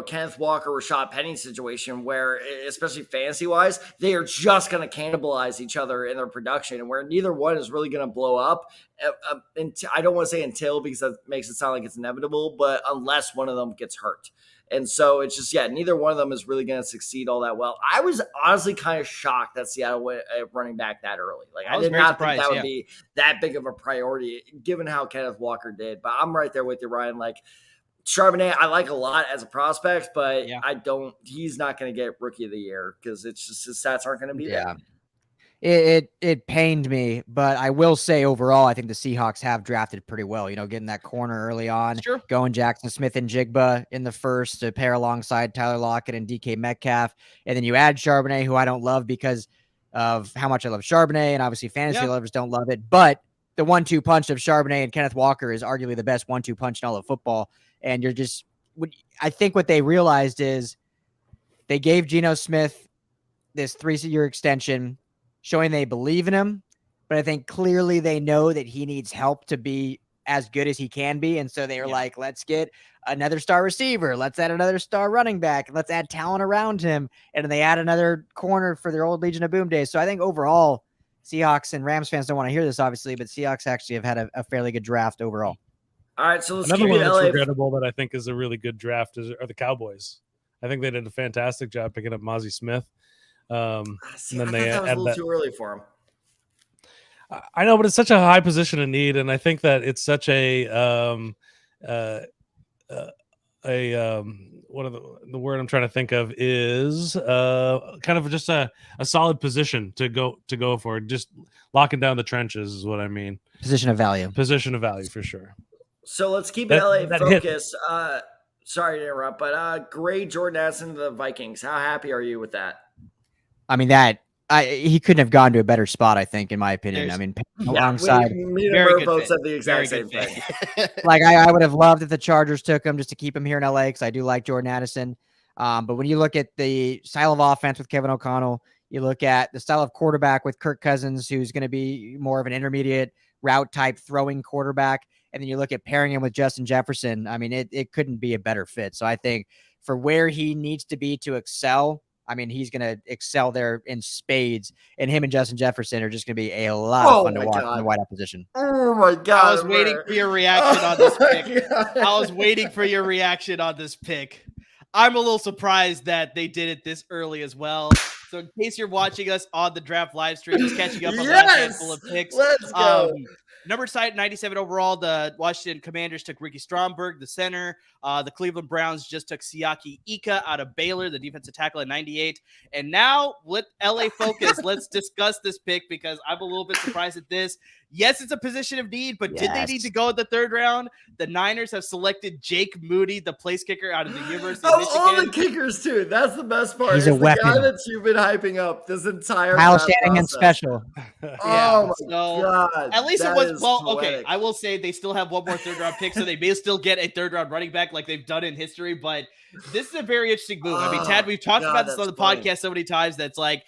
Kenneth Walker, Rashad Penny situation, where especially fantasy wise, they are just going to cannibalize each other in their production, and where neither one is really going to blow up. I don't want to say until, because that makes it sound like it's inevitable, but unless one of them gets hurt. And so it's just, neither one of them is really going to succeed all that well. I was honestly kind of shocked that Seattle went running back that early. Like, I did not think that would be that big of a priority given how Kenneth Walker did. But I'm right there with you, Ryan. Like, Charbonnet, I like a lot as a prospect, but he's not going to get rookie of the year because it's just his stats aren't going to be there. It pained me, but I will say overall, I think the Seahawks have drafted pretty well. Getting that corner early on, going Jackson Smith and Jigba in the first to pair alongside Tyler Lockett and DK Metcalf, and then you add Charbonnet, who I don't love because of how much I love Charbonnet, and obviously fantasy lovers don't love it. But the 1-2 punch of Charbonnet and Kenneth Walker is arguably the best 1-2 punch in all of football, and you're just I think what they realized is they gave Geno Smith this 3-year extension, showing they believe in him. But I think clearly they know that he needs help to be as good as he can be. And so they were like, let's get another star receiver. Let's add another star running back. Let's add talent around him. And then they add another corner for their old Legion of Boom days. So I think overall, Seahawks and Rams fans don't want to hear this, obviously, but Seahawks actually have had a fairly good draft overall. All right, so let's Another keep one it that's LA. regrettable that I think is a really good draft are the Cowboys. I think they did a fantastic job picking up Mozzie Smith. See, and then I thought that was a little that. too early for him. I know, but it's such a high position of need, and I think that it's such a what are the word I'm trying to think of is kind of just a solid position to go for. Just locking down the trenches is what I mean. Position of value for sure. So let's keep it LA that focus. Sorry to interrupt, but Gray Jordan Addison to the Vikings. How happy are you with that? I mean, he couldn't have gone to a better spot, I think, in my opinion. I mean, alongside me and Murr both said the exact same thing. Like, I would have loved if the Chargers took him just to keep him here in LA, because I do like Jordan Addison. But when you look at the style of offense with Kevin O'Connell, you look at the style of quarterback with Kirk Cousins, who's going to be more of an intermediate route type throwing quarterback, and then you look at pairing him with Justin Jefferson. I mean, it couldn't be a better fit. So I think for where he needs to be to excel, I mean, he's going to excel there in spades, and him and Justin Jefferson are just going to be a lot of fun to watch in the wideout position. Oh my God. I was waiting for your reaction on this pick. I was waiting for your reaction on this pick. I'm a little surprised that they did it this early as well. So in case you're watching us on the draft live stream, just catching up on the last handful of picks. Let's go. Number side, 97 overall. The Washington Commanders took Ricky Stromberg, the center. The Cleveland Browns just took Siaki Ika out of Baylor, the defensive tackle at 98. And now with LA Focus, let's discuss this pick, because I'm a little bit surprised at this. Yes, it's a position of need, but did they need to go in the third round? The Niners have selected Jake Moody, the place kicker out of the University of Michigan. All the kickers, too. That's the best part. He's it's a the weapon. guy that you've been hyping up this entire Kyle process. Shanahan special. Oh, my God. At least that it was, is well, poetic. okay, I will say they still have one more third-round pick, so they may still get a third-round running back like they've done in history, but this is a very interesting move. I mean, Tad, we've talked about this on the podcast so many times that's like,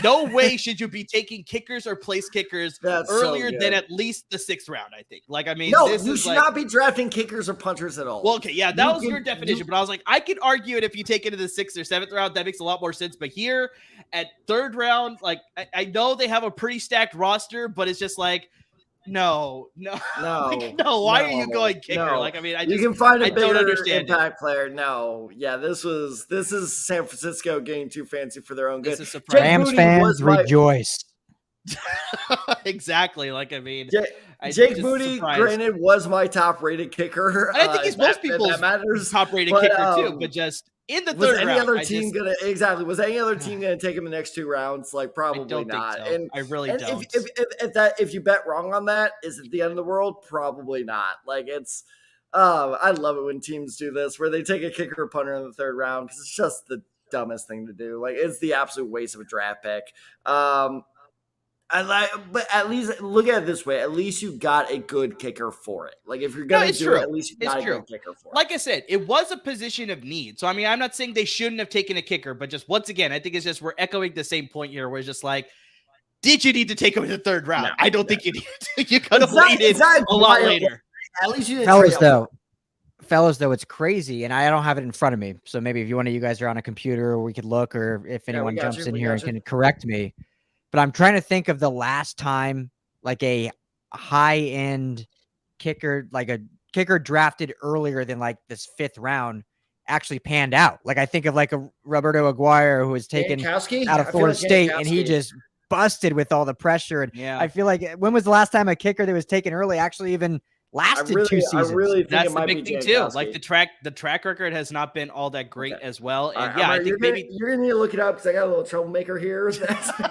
no way should you be taking kickers or place kickers earlier than at least the 6th round, I think. Like, I mean, no, this you is should not be drafting kickers or punters at all. Well, okay, yeah, that was your definition, but I was like, I could argue it if you take it to the 6th or 7th round, that makes a lot more sense. But here at 3rd round, like, I know they have a pretty stacked roster, but it's just like, no. Like, why are you going kicker? No. Like, I mean, you can find a bigger impact player. No, yeah, this is San Francisco getting too fancy for their own good. This is surprising. Rams fans rejoice. Exactly. Like, I mean, Jake Moody, granted, was my top-rated kicker. I think he's most people's top-rated kicker too, but just in the third round. Was any other team gonna take him the next 2 rounds? Like, probably not. Think so. And I really don't. If you bet wrong on that, is it the end of the world? Probably not. Like, it's I love it when teams do this, where they take a kicker or punter in the 3rd round, because it's just the dumbest thing to do. Like, it's the absolute waste of a draft pick. But at least look at it this way. At least you got a good kicker for it. Like, if you're going to do it, at least you got a good kicker for it. Like I said, it was a position of need. So, I mean, I'm not saying they shouldn't have taken a kicker, but just once again, I think it's just we're echoing the same point here, where it's just like, did you need to take him in the 3rd round? No, I don't think you needed to. You could have waited a lot later. At least you didn't. Fellas, though, it's crazy, and I don't have it in front of me. So maybe if you guys are on a computer, or we could look, or if anyone jumps in here and can correct me. But I'm trying to think of the last time, like, a high-end kicker, like a kicker drafted earlier than like this 5th round, actually panned out. Like, I think of like a Roberto Aguirre, who was taken out of Florida State, and he just busted with all the pressure. And I feel like, when was the last time a kicker that was taken early actually even lasted 2 seasons? I really think that's it might the big be thing too. Like, the track record has not been all that great as well. And I think maybe you're gonna need to look it up, because I got a little troublemaker here. It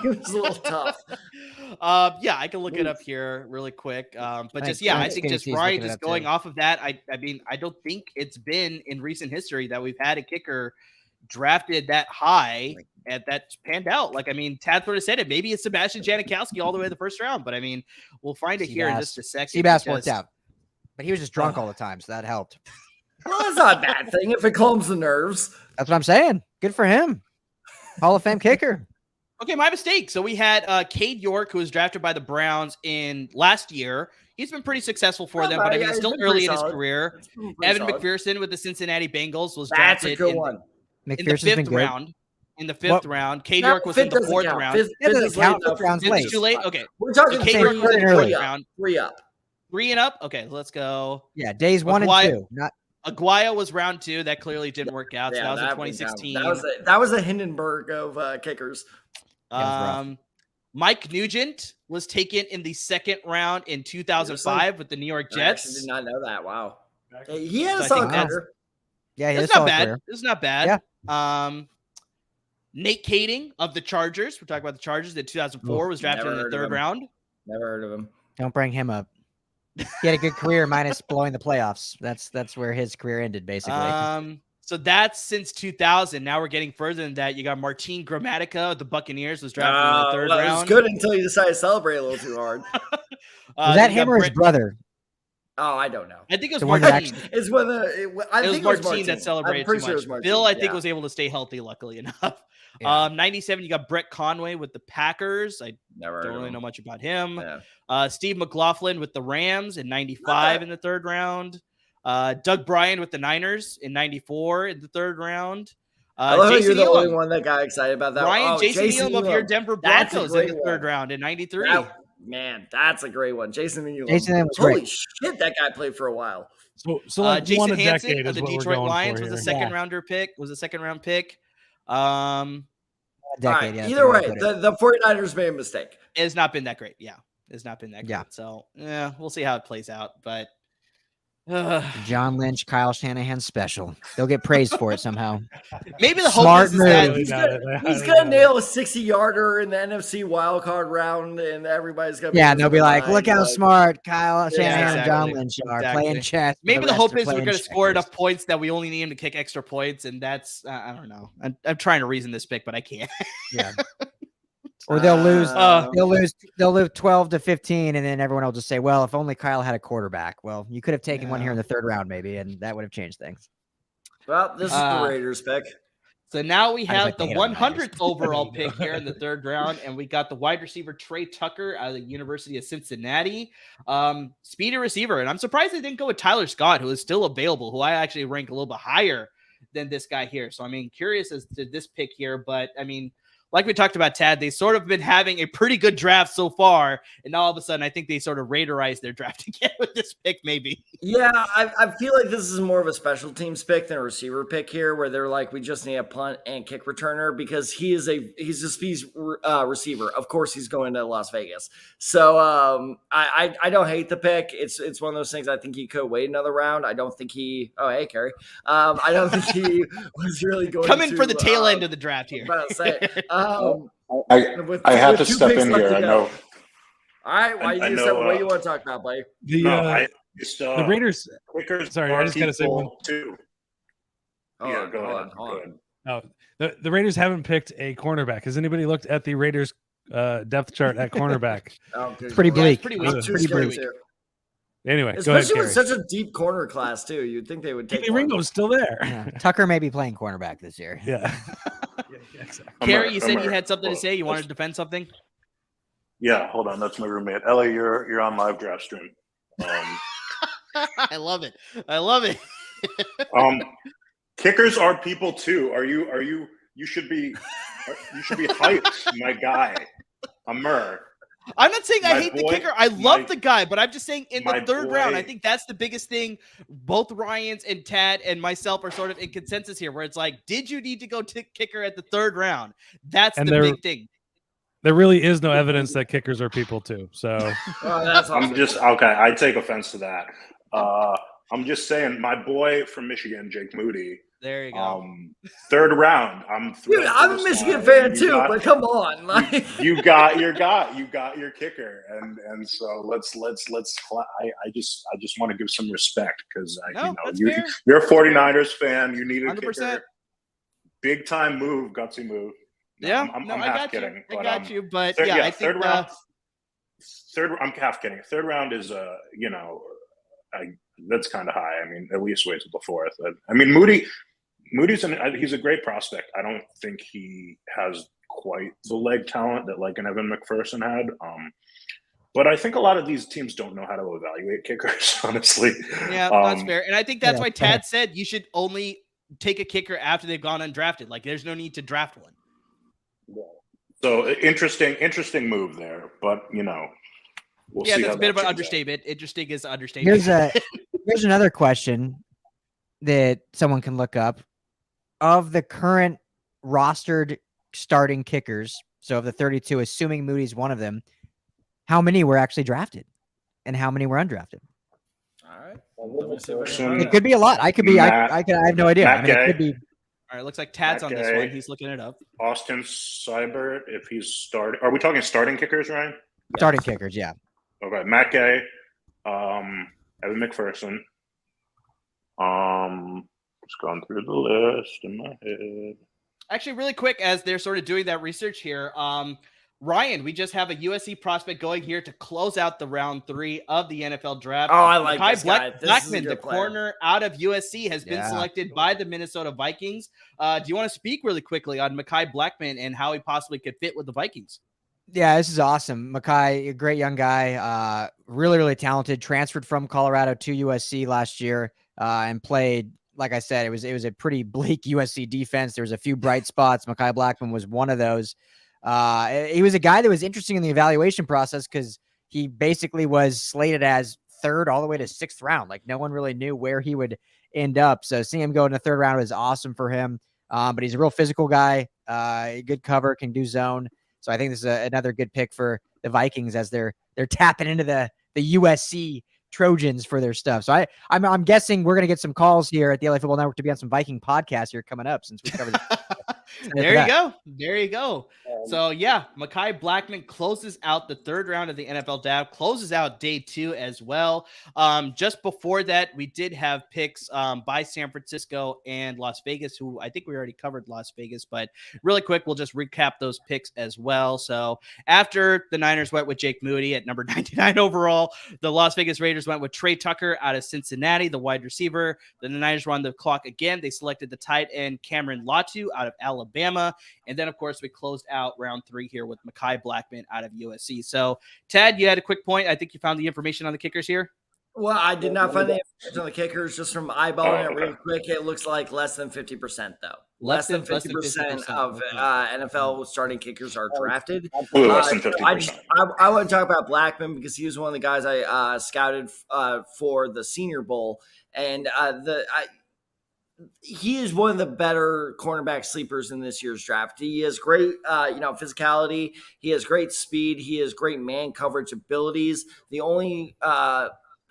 was a little tough. I can look it up here really quick. But just I think just Ryan, just going off of that, I mean, I don't think it's been in recent history that we've had a kicker drafted that high and that's panned out. Like, I mean, Tad sort of said it. Maybe it's Sebastian Janikowski all the way to the 1st round, but I mean, we'll find it here in just a second. Seabass worked out, but he was just drunk all the time, so that helped. Well, that's not a bad thing if it calms the nerves. That's what I'm saying. Good for him. Hall of Fame kicker. Okay, my mistake. So we had Cade York, who was drafted by the Browns in last year. He's been pretty successful for them, but I mean, he's still early in his career. Evan McPherson with the Cincinnati Bengals was drafted That's a good one. In the fifth round. In the fifth round. Cade York was in the fourth round. Fifth doesn't count. Fifth round's late. It's too late? Okay. We're talking Cade York was in the fourth round. 3 up. 3 and up? Okay, let's go. Yeah, days 1 and 2. Not Aguayo was round 2. That clearly didn't work out. So that was in 2016. That was a Hindenburg of kickers. Mike Nugent was taken in the second round in 2005 with the New York Jets. I actually did not know that. Wow. He had a solid career. Yeah, it's not bad. It's not bad. Yeah. Nate Kading of the Chargers. We're talking about the Chargers in 2004 was drafted in the third round. Never heard of him. Don't bring him up. He had a good career minus blowing the playoffs. That's where his career ended, basically. So that's since 2000. Now we're getting further than that. You got Martin Gramatica of the Buccaneers was drafted in the third round. It was good until you decided to celebrate a little too hard. Was that him or his brother? Oh, I don't know. I think it was Martin. It's when it was Martin that celebrated too much. Bill, I think, was able to stay healthy, luckily enough. Yeah. 97, you got Brett Conway with the Packers. I don't really know much about him. Yeah. Steve McLaughlin with the Rams in 95 in the third round. Doug Bryan with the Niners in 94 in the third round. I love Jason you're the only one that got excited about that. Jason Elam of your Denver Broncos in the third round in 93. Man, that's a great one. Jason Elam. Holy shit, that guy played for a while. So like Jason Hansen of the Detroit Lions was a second round pick. Decade, right, either way, the 49ers made a mistake. It's not been that great. Yeah. It's not been that great. Yeah. So we'll see how it plays out. But John Lynch, Kyle Shanahan special. They'll get praised for it somehow. Maybe the hope is that he's gonna nail a 60-yarder in the NFC wildcard round, and everybody's gonna and they'll be like, look how smart Kyle Shanahan and John Lynch are playing chess. Maybe the hope is we're gonna score enough points that we only need him to kick extra points, and that's I don't know. I'm trying to reason this pick, but I can't. Yeah. Or they'll lose. They'll lose 12-15, and then everyone will just say, "Well, if only Kyle had a quarterback." Well, you could have taken one here in the third round, maybe, and that would have changed things. Well, this is the Raiders pick. So now we have the 100th overall pick here in the third round, and we got the wide receiver Trey Tucker out of the University of Cincinnati, speedy receiver. And I'm surprised they didn't go with Tyler Scott, who is still available, who I actually rank a little bit higher than this guy here. So I mean, curious as to this pick here, but I mean, like we talked about, Tad, they sort of been having a pretty good draft so far, and all of a sudden, I think they sort of Raiderized their draft again with this pick, maybe. Yeah, I feel like this is more of a special teams pick than a receiver pick here, where they're like, we just need a punt and kick returner because he's a speed receiver. Of course, he's going to Las Vegas. So I don't hate the pick. It's one of those things. I think he could wait another round. I don't think he. Oh, hey, Kerry. I don't think he was really going coming for the tail end of the draft here. About to say. I have to step in here. I know. All right, why you what do you want to talk about, buddy? The Raiders. Kickers. Sorry, I just gotta say one too. Go ahead. Oh, the Raiders haven't picked a cornerback. Has anybody looked at the Raiders depth chart at cornerback? It's pretty bleak. Pretty bleak. Anyway, especially go with ahead, such a deep corner class too, you'd think they would take. Ringo's still there. Yeah. Tucker may be playing cornerback this year. Yeah. Exactly. Kerry, you said you had something to say. You wanted to defend something? Yeah, hold on. That's my roommate. Ellie, you're on live draft stream. I love it. I love it. Kickers are people too. You should be hyped, my guy. Amr. I'm not saying I hate the kicker. I love the guy, but I'm just saying in the third round, I think that's the biggest thing. Both Ryans and Tad and myself are sort of in consensus here, where it's like, did you need to go kicker at the third round? That's the big thing. There really is no evidence that kickers are people too. So that's awesome. I'm just okay. I take offense to that. I'm just saying, my boy from Michigan, Jake Moody. There you go. Third round. I'm a Michigan fan too, but come on, like you got your kicker, and so let's. I just want to give some respect because you're a 49ers fan. You need a 100%. Kicker. Big time move, gutsy move. Yeah, I'm half kidding. I got you, but I think third round. I'm half kidding. Third round is that's kind of high. I mean, at least wait till the 4th. I mean, Moody's he's a great prospect. I don't think he has quite the leg talent that like an Evan McPherson had. But I think a lot of these teams don't know how to evaluate kickers, honestly. Yeah, that's fair. And I think that's why Tad said you should only take a kicker after they've gone undrafted. Like, there's no need to draft one. So interesting move there. But, you know, we'll see. That's a bit of an understatement. Interesting is understatement. Here's another question that someone can look up. Of the current rostered starting kickers, so of the 32, assuming Moody's one of them, how many were actually drafted and how many were undrafted? All right. It could be a lot. I have no idea. I mean, it could be. All right, looks like Tad's on this one. He's looking it up. Austin Seibert, if he's starting. Are we talking starting kickers, Ryan? Starting kickers, yeah. Okay, Matt Gay, Evan McPherson. Just going through the list in my head. Actually, really quick, as they're sort of doing that research here, Ryan, we just have a USC prospect going here to close out the round 3 of the NFL draft. Oh, I like this guy. Blackman, the corner out of USC, has been selected by the Minnesota Vikings. Do you want to speak really quickly on Mekhi Blackman and how he possibly could fit with the Vikings? Yeah, this is awesome. Mekhi, a great young guy, really, really talented. Transferred from Colorado to USC last year and played. Like I said, it was a pretty bleak USC defense. There was a few bright spots. Mekhi Blackman was one of those. He was a guy that was interesting in the evaluation process because he basically was slated as 3rd all the way to 6th round. Like, no one really knew where he would end up. So seeing him go in the 3rd round was awesome for him. But he's a real physical guy, good cover, can do zone. So I think this is another good pick for the Vikings as they're tapping into the USC Trojans for their stuff. So I'm guessing we're going to get some calls here at the LA Football Network to be on some Viking podcasts here coming up since we covered There you go. So yeah, Mekhi Blackman closes out the 3rd round of the NFL draft, closes out day 2 as well. Just before that, we did have picks by San Francisco and Las Vegas, who I think we already covered Las Vegas, but really quick, we'll just recap those picks as well. So after the Niners went with Jake Moody at number 99 overall, the Las Vegas Raiders went with Trey Tucker out of Cincinnati, the wide receiver. Then the Niners were on the clock again. They selected the tight end Cameron Latu out of Alabama. And then, of course, we closed out round 3 here with Mekhi Blackman out of USC. So, Tad, you had a quick point. I think you found the information on the kickers here. Well, I did not find the information on the kickers. Just from eyeballing it real quick, it looks like less than 50%, though. Less than 50% of NFL starting kickers are drafted. Less than 50%. I want to talk about Blackman because he was one of the guys I scouted for the Senior Bowl. And he is one of the better cornerback sleepers in this year's draft. He has great, physicality. He has great speed. He has great man coverage abilities. The only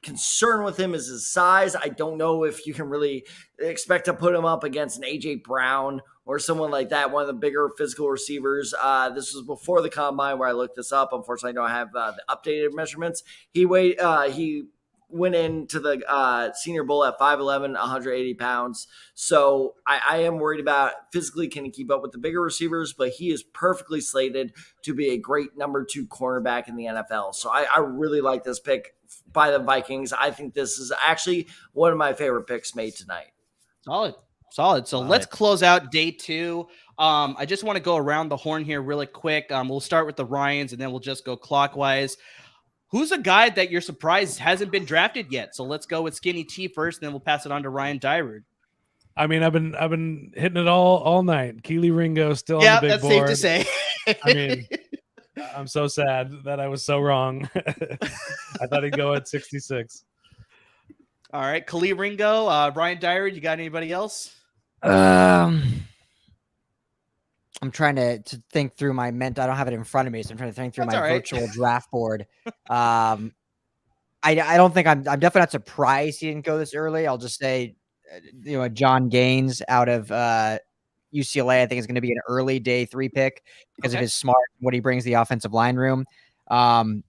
concern with him is his size. I don't know if you can really expect to put him up against an AJ Brown or someone like that, one of the bigger physical receivers. This was before the combine where I looked this up. Unfortunately, I don't have the updated measurements. He went into the Senior Bowl at 5'11", 180 pounds. So I am worried about physically can he keep up with the bigger receivers, but he is perfectly slated to be a great number 2 cornerback in the NFL. So I really like this pick by the Vikings. I think this is actually one of my favorite picks made tonight. Solid. So let's close out day 2. I just want to go around the horn here really quick. We'll start with the Ryans and then we'll just go clockwise. Who's a guy that you're surprised hasn't been drafted yet? So let's go with Skinny T first, and then we'll pass it on to Ryan Dyrud. I mean, I've been hitting it all night. Keely Ringo still on the big board. Yeah, that's safe to say. I mean, I'm so sad that I was so wrong. I thought he'd go at 66. All right, Keely Ringo, Ryan Dyrud, you got anybody else? I'm trying to think through my I don't have it in front of me, so I'm trying to think through virtual draft board. I don't think I'm definitely not surprised he didn't go this early. I'll just say, John Gaines out of UCLA, I think is going to be an early day 3 pick because of his smart, what he brings to the offensive line room. And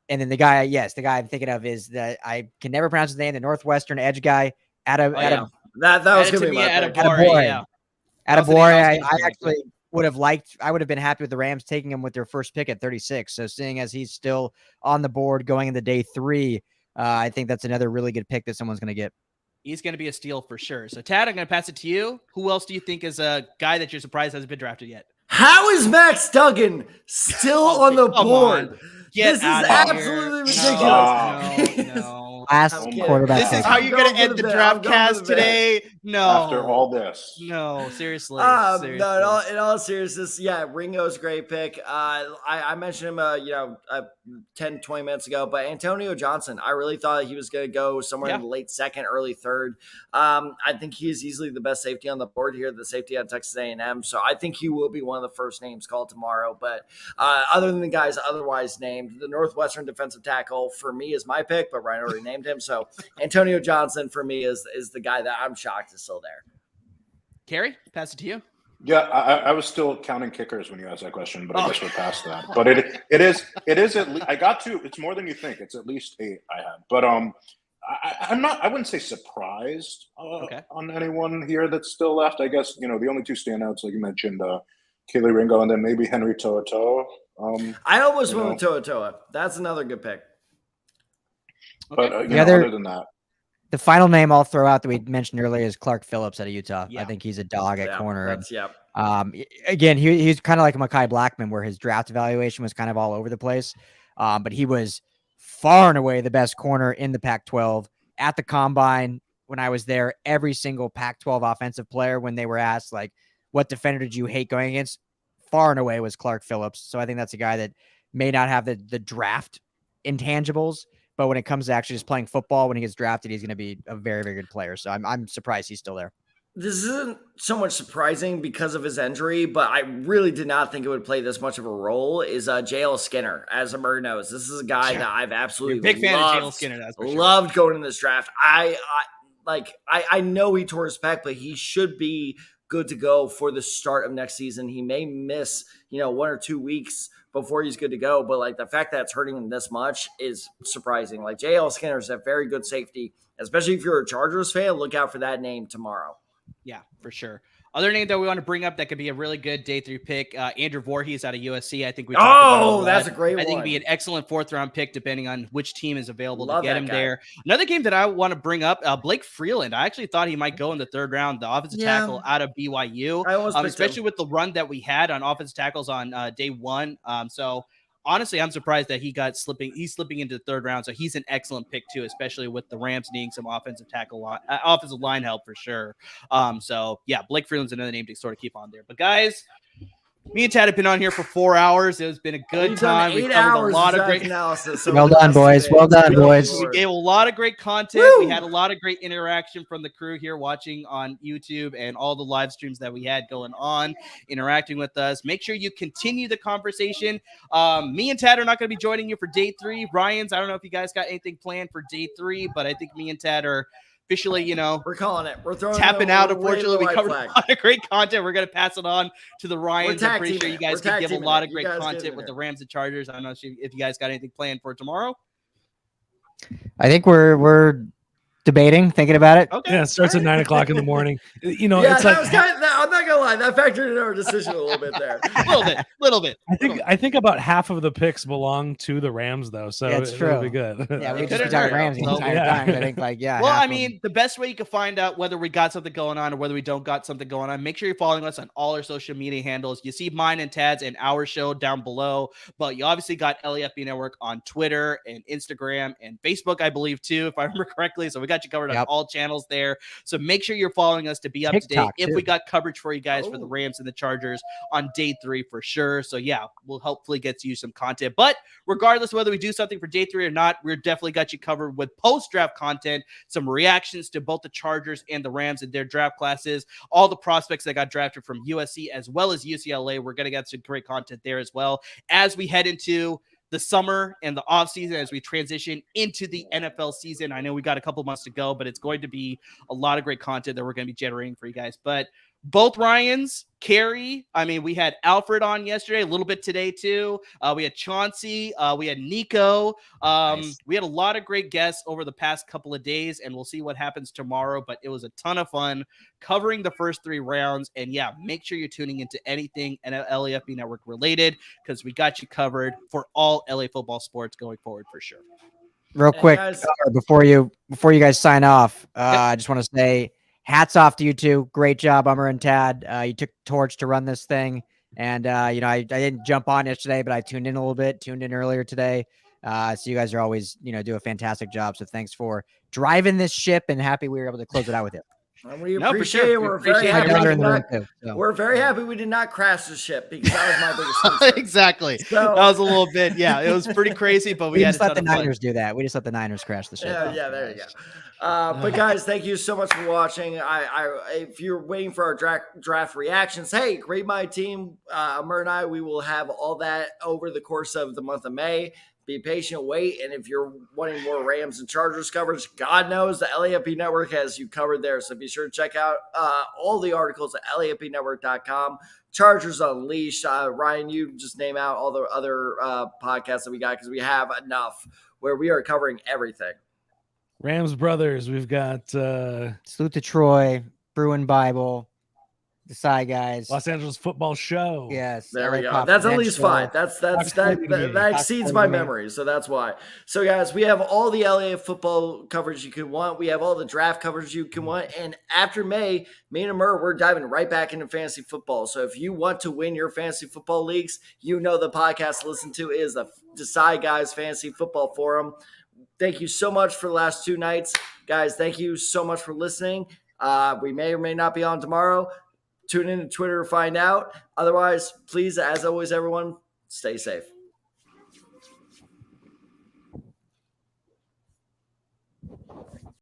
then the guy I'm thinking of is that I can never pronounce his name, the Northwestern edge guy that was going to be my pick. Attaboy, I actually would have been happy with the Rams taking him with their first pick at 36. So seeing as he's still on the board going into day 3 I think that's another really good pick that someone's going to get. He's going to be a steal for sure. So, Tad, I'm going to pass it to you. Who else do you think is a guy that you're surprised hasn't been drafted yet? How is Max Duggan still on the board? This is absolutely ridiculous. No. Last quarterback. This is how you're going to end the draft cast today? No. After all this. No, seriously. No, in all seriousness, yeah, Ringo's a great pick. I mentioned him, 10, 20 minutes ago, but Antonio Johnson, I really thought he was going to go somewhere in the late second, early third. I think he is easily the best safety on the board here, the safety at Texas A&M. So I think he will be one of the first names called tomorrow. But other than the guys otherwise named, the Northwestern defensive tackle for me is my pick, but Ryan already named him. So Antonio Johnson for me is the guy that I'm shocked is still there. Carrie, pass it to you. Yeah, I was still counting kickers when you asked that question, but I guess we're past that. But it is at least I got to. It's more than you think. It's at least 8 I had. But I wouldn't say surprised on anyone here that's still left. I guess the only two standouts, like you mentioned, Keely Ringo and then maybe Henry To'oTo'o. I almost went with To'oTo'o. That's another good pick. But other than that. The final name I'll throw out that we mentioned earlier is Clark Phillips out of Utah. I think he's a dog at corner. Again, he's kind of like Mekhi Blackman, where his draft evaluation was kind of all over the place. But he was far and away the best corner in the Pac-12 at the combine. When I was there, every single Pac-12 offensive player, when they were asked, like, what defender did you hate going against? Far and away was Clark Phillips. So I think that's a guy that may not have the draft intangibles, but when it comes to actually just playing football, when he gets drafted, he's going to be a very, very good player. So I'm surprised he's still there. This isn't so much surprising because of his injury, but I really did not think it would play this much of a role, is J.L. Skinner as a Bird knows. This is a guy that I've absolutely big fan of J.L. Skinner. That's for sure. Loved going in this draft. I know he tore his pec, but he should be good to go for the start of next season. He may miss, 1 or 2 weeks before he's good to go. But like the fact that it's hurting him this much is surprising. Like J.L. Skinner is a very good safety, especially if you're a Chargers fan. Look out for that name tomorrow. Yeah, for sure. Other name that we want to bring up that could be a really good day 3 pick, Andrew Voorhees out of USC. I think we talked about that's a great one. I think it'd be an excellent 4th round pick depending on which team is available Love to get him guy. there. Another game that I want to bring up, Blake Freeland. I actually thought he might go in the 3rd round, the offensive tackle out of BYU, especially with the run that we had on offensive tackles on day 1. So honestly, I'm surprised that he's slipping into the 3rd round. So he's an excellent pick too, especially with the Rams needing some offensive line help for sure. So yeah, Blake Freeland's another name to sort of keep on there. But guys, me and Tad have been on here for 4 hours. It has been a good time. We covered a lot of great analysis. Well done, boys. Well done, boys. We gave a lot of great content. We had a lot of great interaction from the crew here watching on YouTube and all the live streams that we had going on, interacting with us. Make sure you continue the conversation. Me and Tad are not going to be joining you for day 3. Ryan's, I don't know if you guys got anything planned for day 3, but I think me and Tad are officially, we're calling it. We're throwing tapping out. Unfortunately, we covered a lot of great content. We're going to pass it on to the Ryans. I'm pretty sure you guys can give a lot of great content with the Rams and Chargers. I don't know if you guys got anything planned for tomorrow. I think we're thinking about it. Okay. Yeah, it starts at 9 o'clock in the morning. It's like I'm not gonna lie, that factored into our decision a little bit there. a little bit. I think about half of the picks belong to the Rams, though, so it's true. It'll be good. Yeah, we just talked Rams the entire time. I think Well, I mean, the best way you can find out whether we got something going on or whether we don't got something going on, make sure you're following us on all our social media handles. You see mine and Tad's and our show down below, but you obviously got LAFB Network on Twitter and Instagram and Facebook, I believe, too, if I remember correctly. So we got you covered on all channels there. So make sure you're following us to be up to date if we got coverage for you guys for the Rams and the Chargers on day 3 for sure. So yeah, we'll hopefully get to you some content. But regardless of whether we do something for day 3 or not, we're definitely got you covered with post-draft content, some reactions to both the Chargers and the Rams and their draft classes, all the prospects that got drafted from USC as well as UCLA. We're going to get some great content there as well as we head into the summer and the off season as we transition into the NFL season. I know we got a couple months to go, but it's going to be a lot of great content that we're going to be generating for you guys. But both Ryans, Carrie, I mean, we had Alfred on yesterday, a little bit today too. We had Chauncey, we had Nico. Nice. We had a lot of great guests over the past couple of days, and we'll see what happens tomorrow. But it was a ton of fun covering the first 3 rounds. And yeah, make sure you're tuning into anything LAFB Network related because we got you covered for all LA football sports going forward for sure. Real quick, guys- before you guys sign off, I just want to say hats off to you two. Great job, Ummer and Tad. You took the torch to run this thing. And, I didn't jump on yesterday, but I tuned in a little bit, tuned in earlier today. So you guys are always, do a fantastic job. So thanks for driving this ship, and happy we were able to close it out with you. And we No, for appreciate sure. it. We We're appreciate very it. happy. You're We in did the room not, too, so. we're very happy we did not crash the ship because that was my biggest concern. Exactly. So- That was a little bit, it was pretty crazy, but we had just a let ton the of fun. Niners do that. We just let the Niners crash the ship. Yeah, there you go. But guys, thank you so much for watching. If you're waiting for our draft reactions, hey, rate my team. Mer and I, we will have all that over the course of the month of May. Be patient, wait, and if you're wanting more Rams and Chargers coverage, God knows the LAFB Network has you covered there. So be sure to check out all the articles at LAFBnetwork.com. Chargers Unleashed. Ryan, you just name out all the other podcasts that we got because we have enough where we are covering everything. Rams Brothers. We've got Salute to Troy, Bruin Bible, the Side Guys. Los Angeles Football Show. Yes. There LA we go. Pop That's at least Confidential. 5. Fox 40 game. That Fox exceeds 40 my game. memory, so that's why. So guys, we have all the LA football coverage you could want. We have all the draft coverage you can want. And after May, me and Amir, we're diving right back into fantasy football. So if you want to win your fantasy football leagues, the podcast to listen to is the Decide Guys Fantasy Football Forum. Thank you so much for the last 2 nights. Guys, thank you so much for listening. We may or may not be on tomorrow. Tune in to Twitter to find out. Otherwise, please, as always, everyone, stay safe.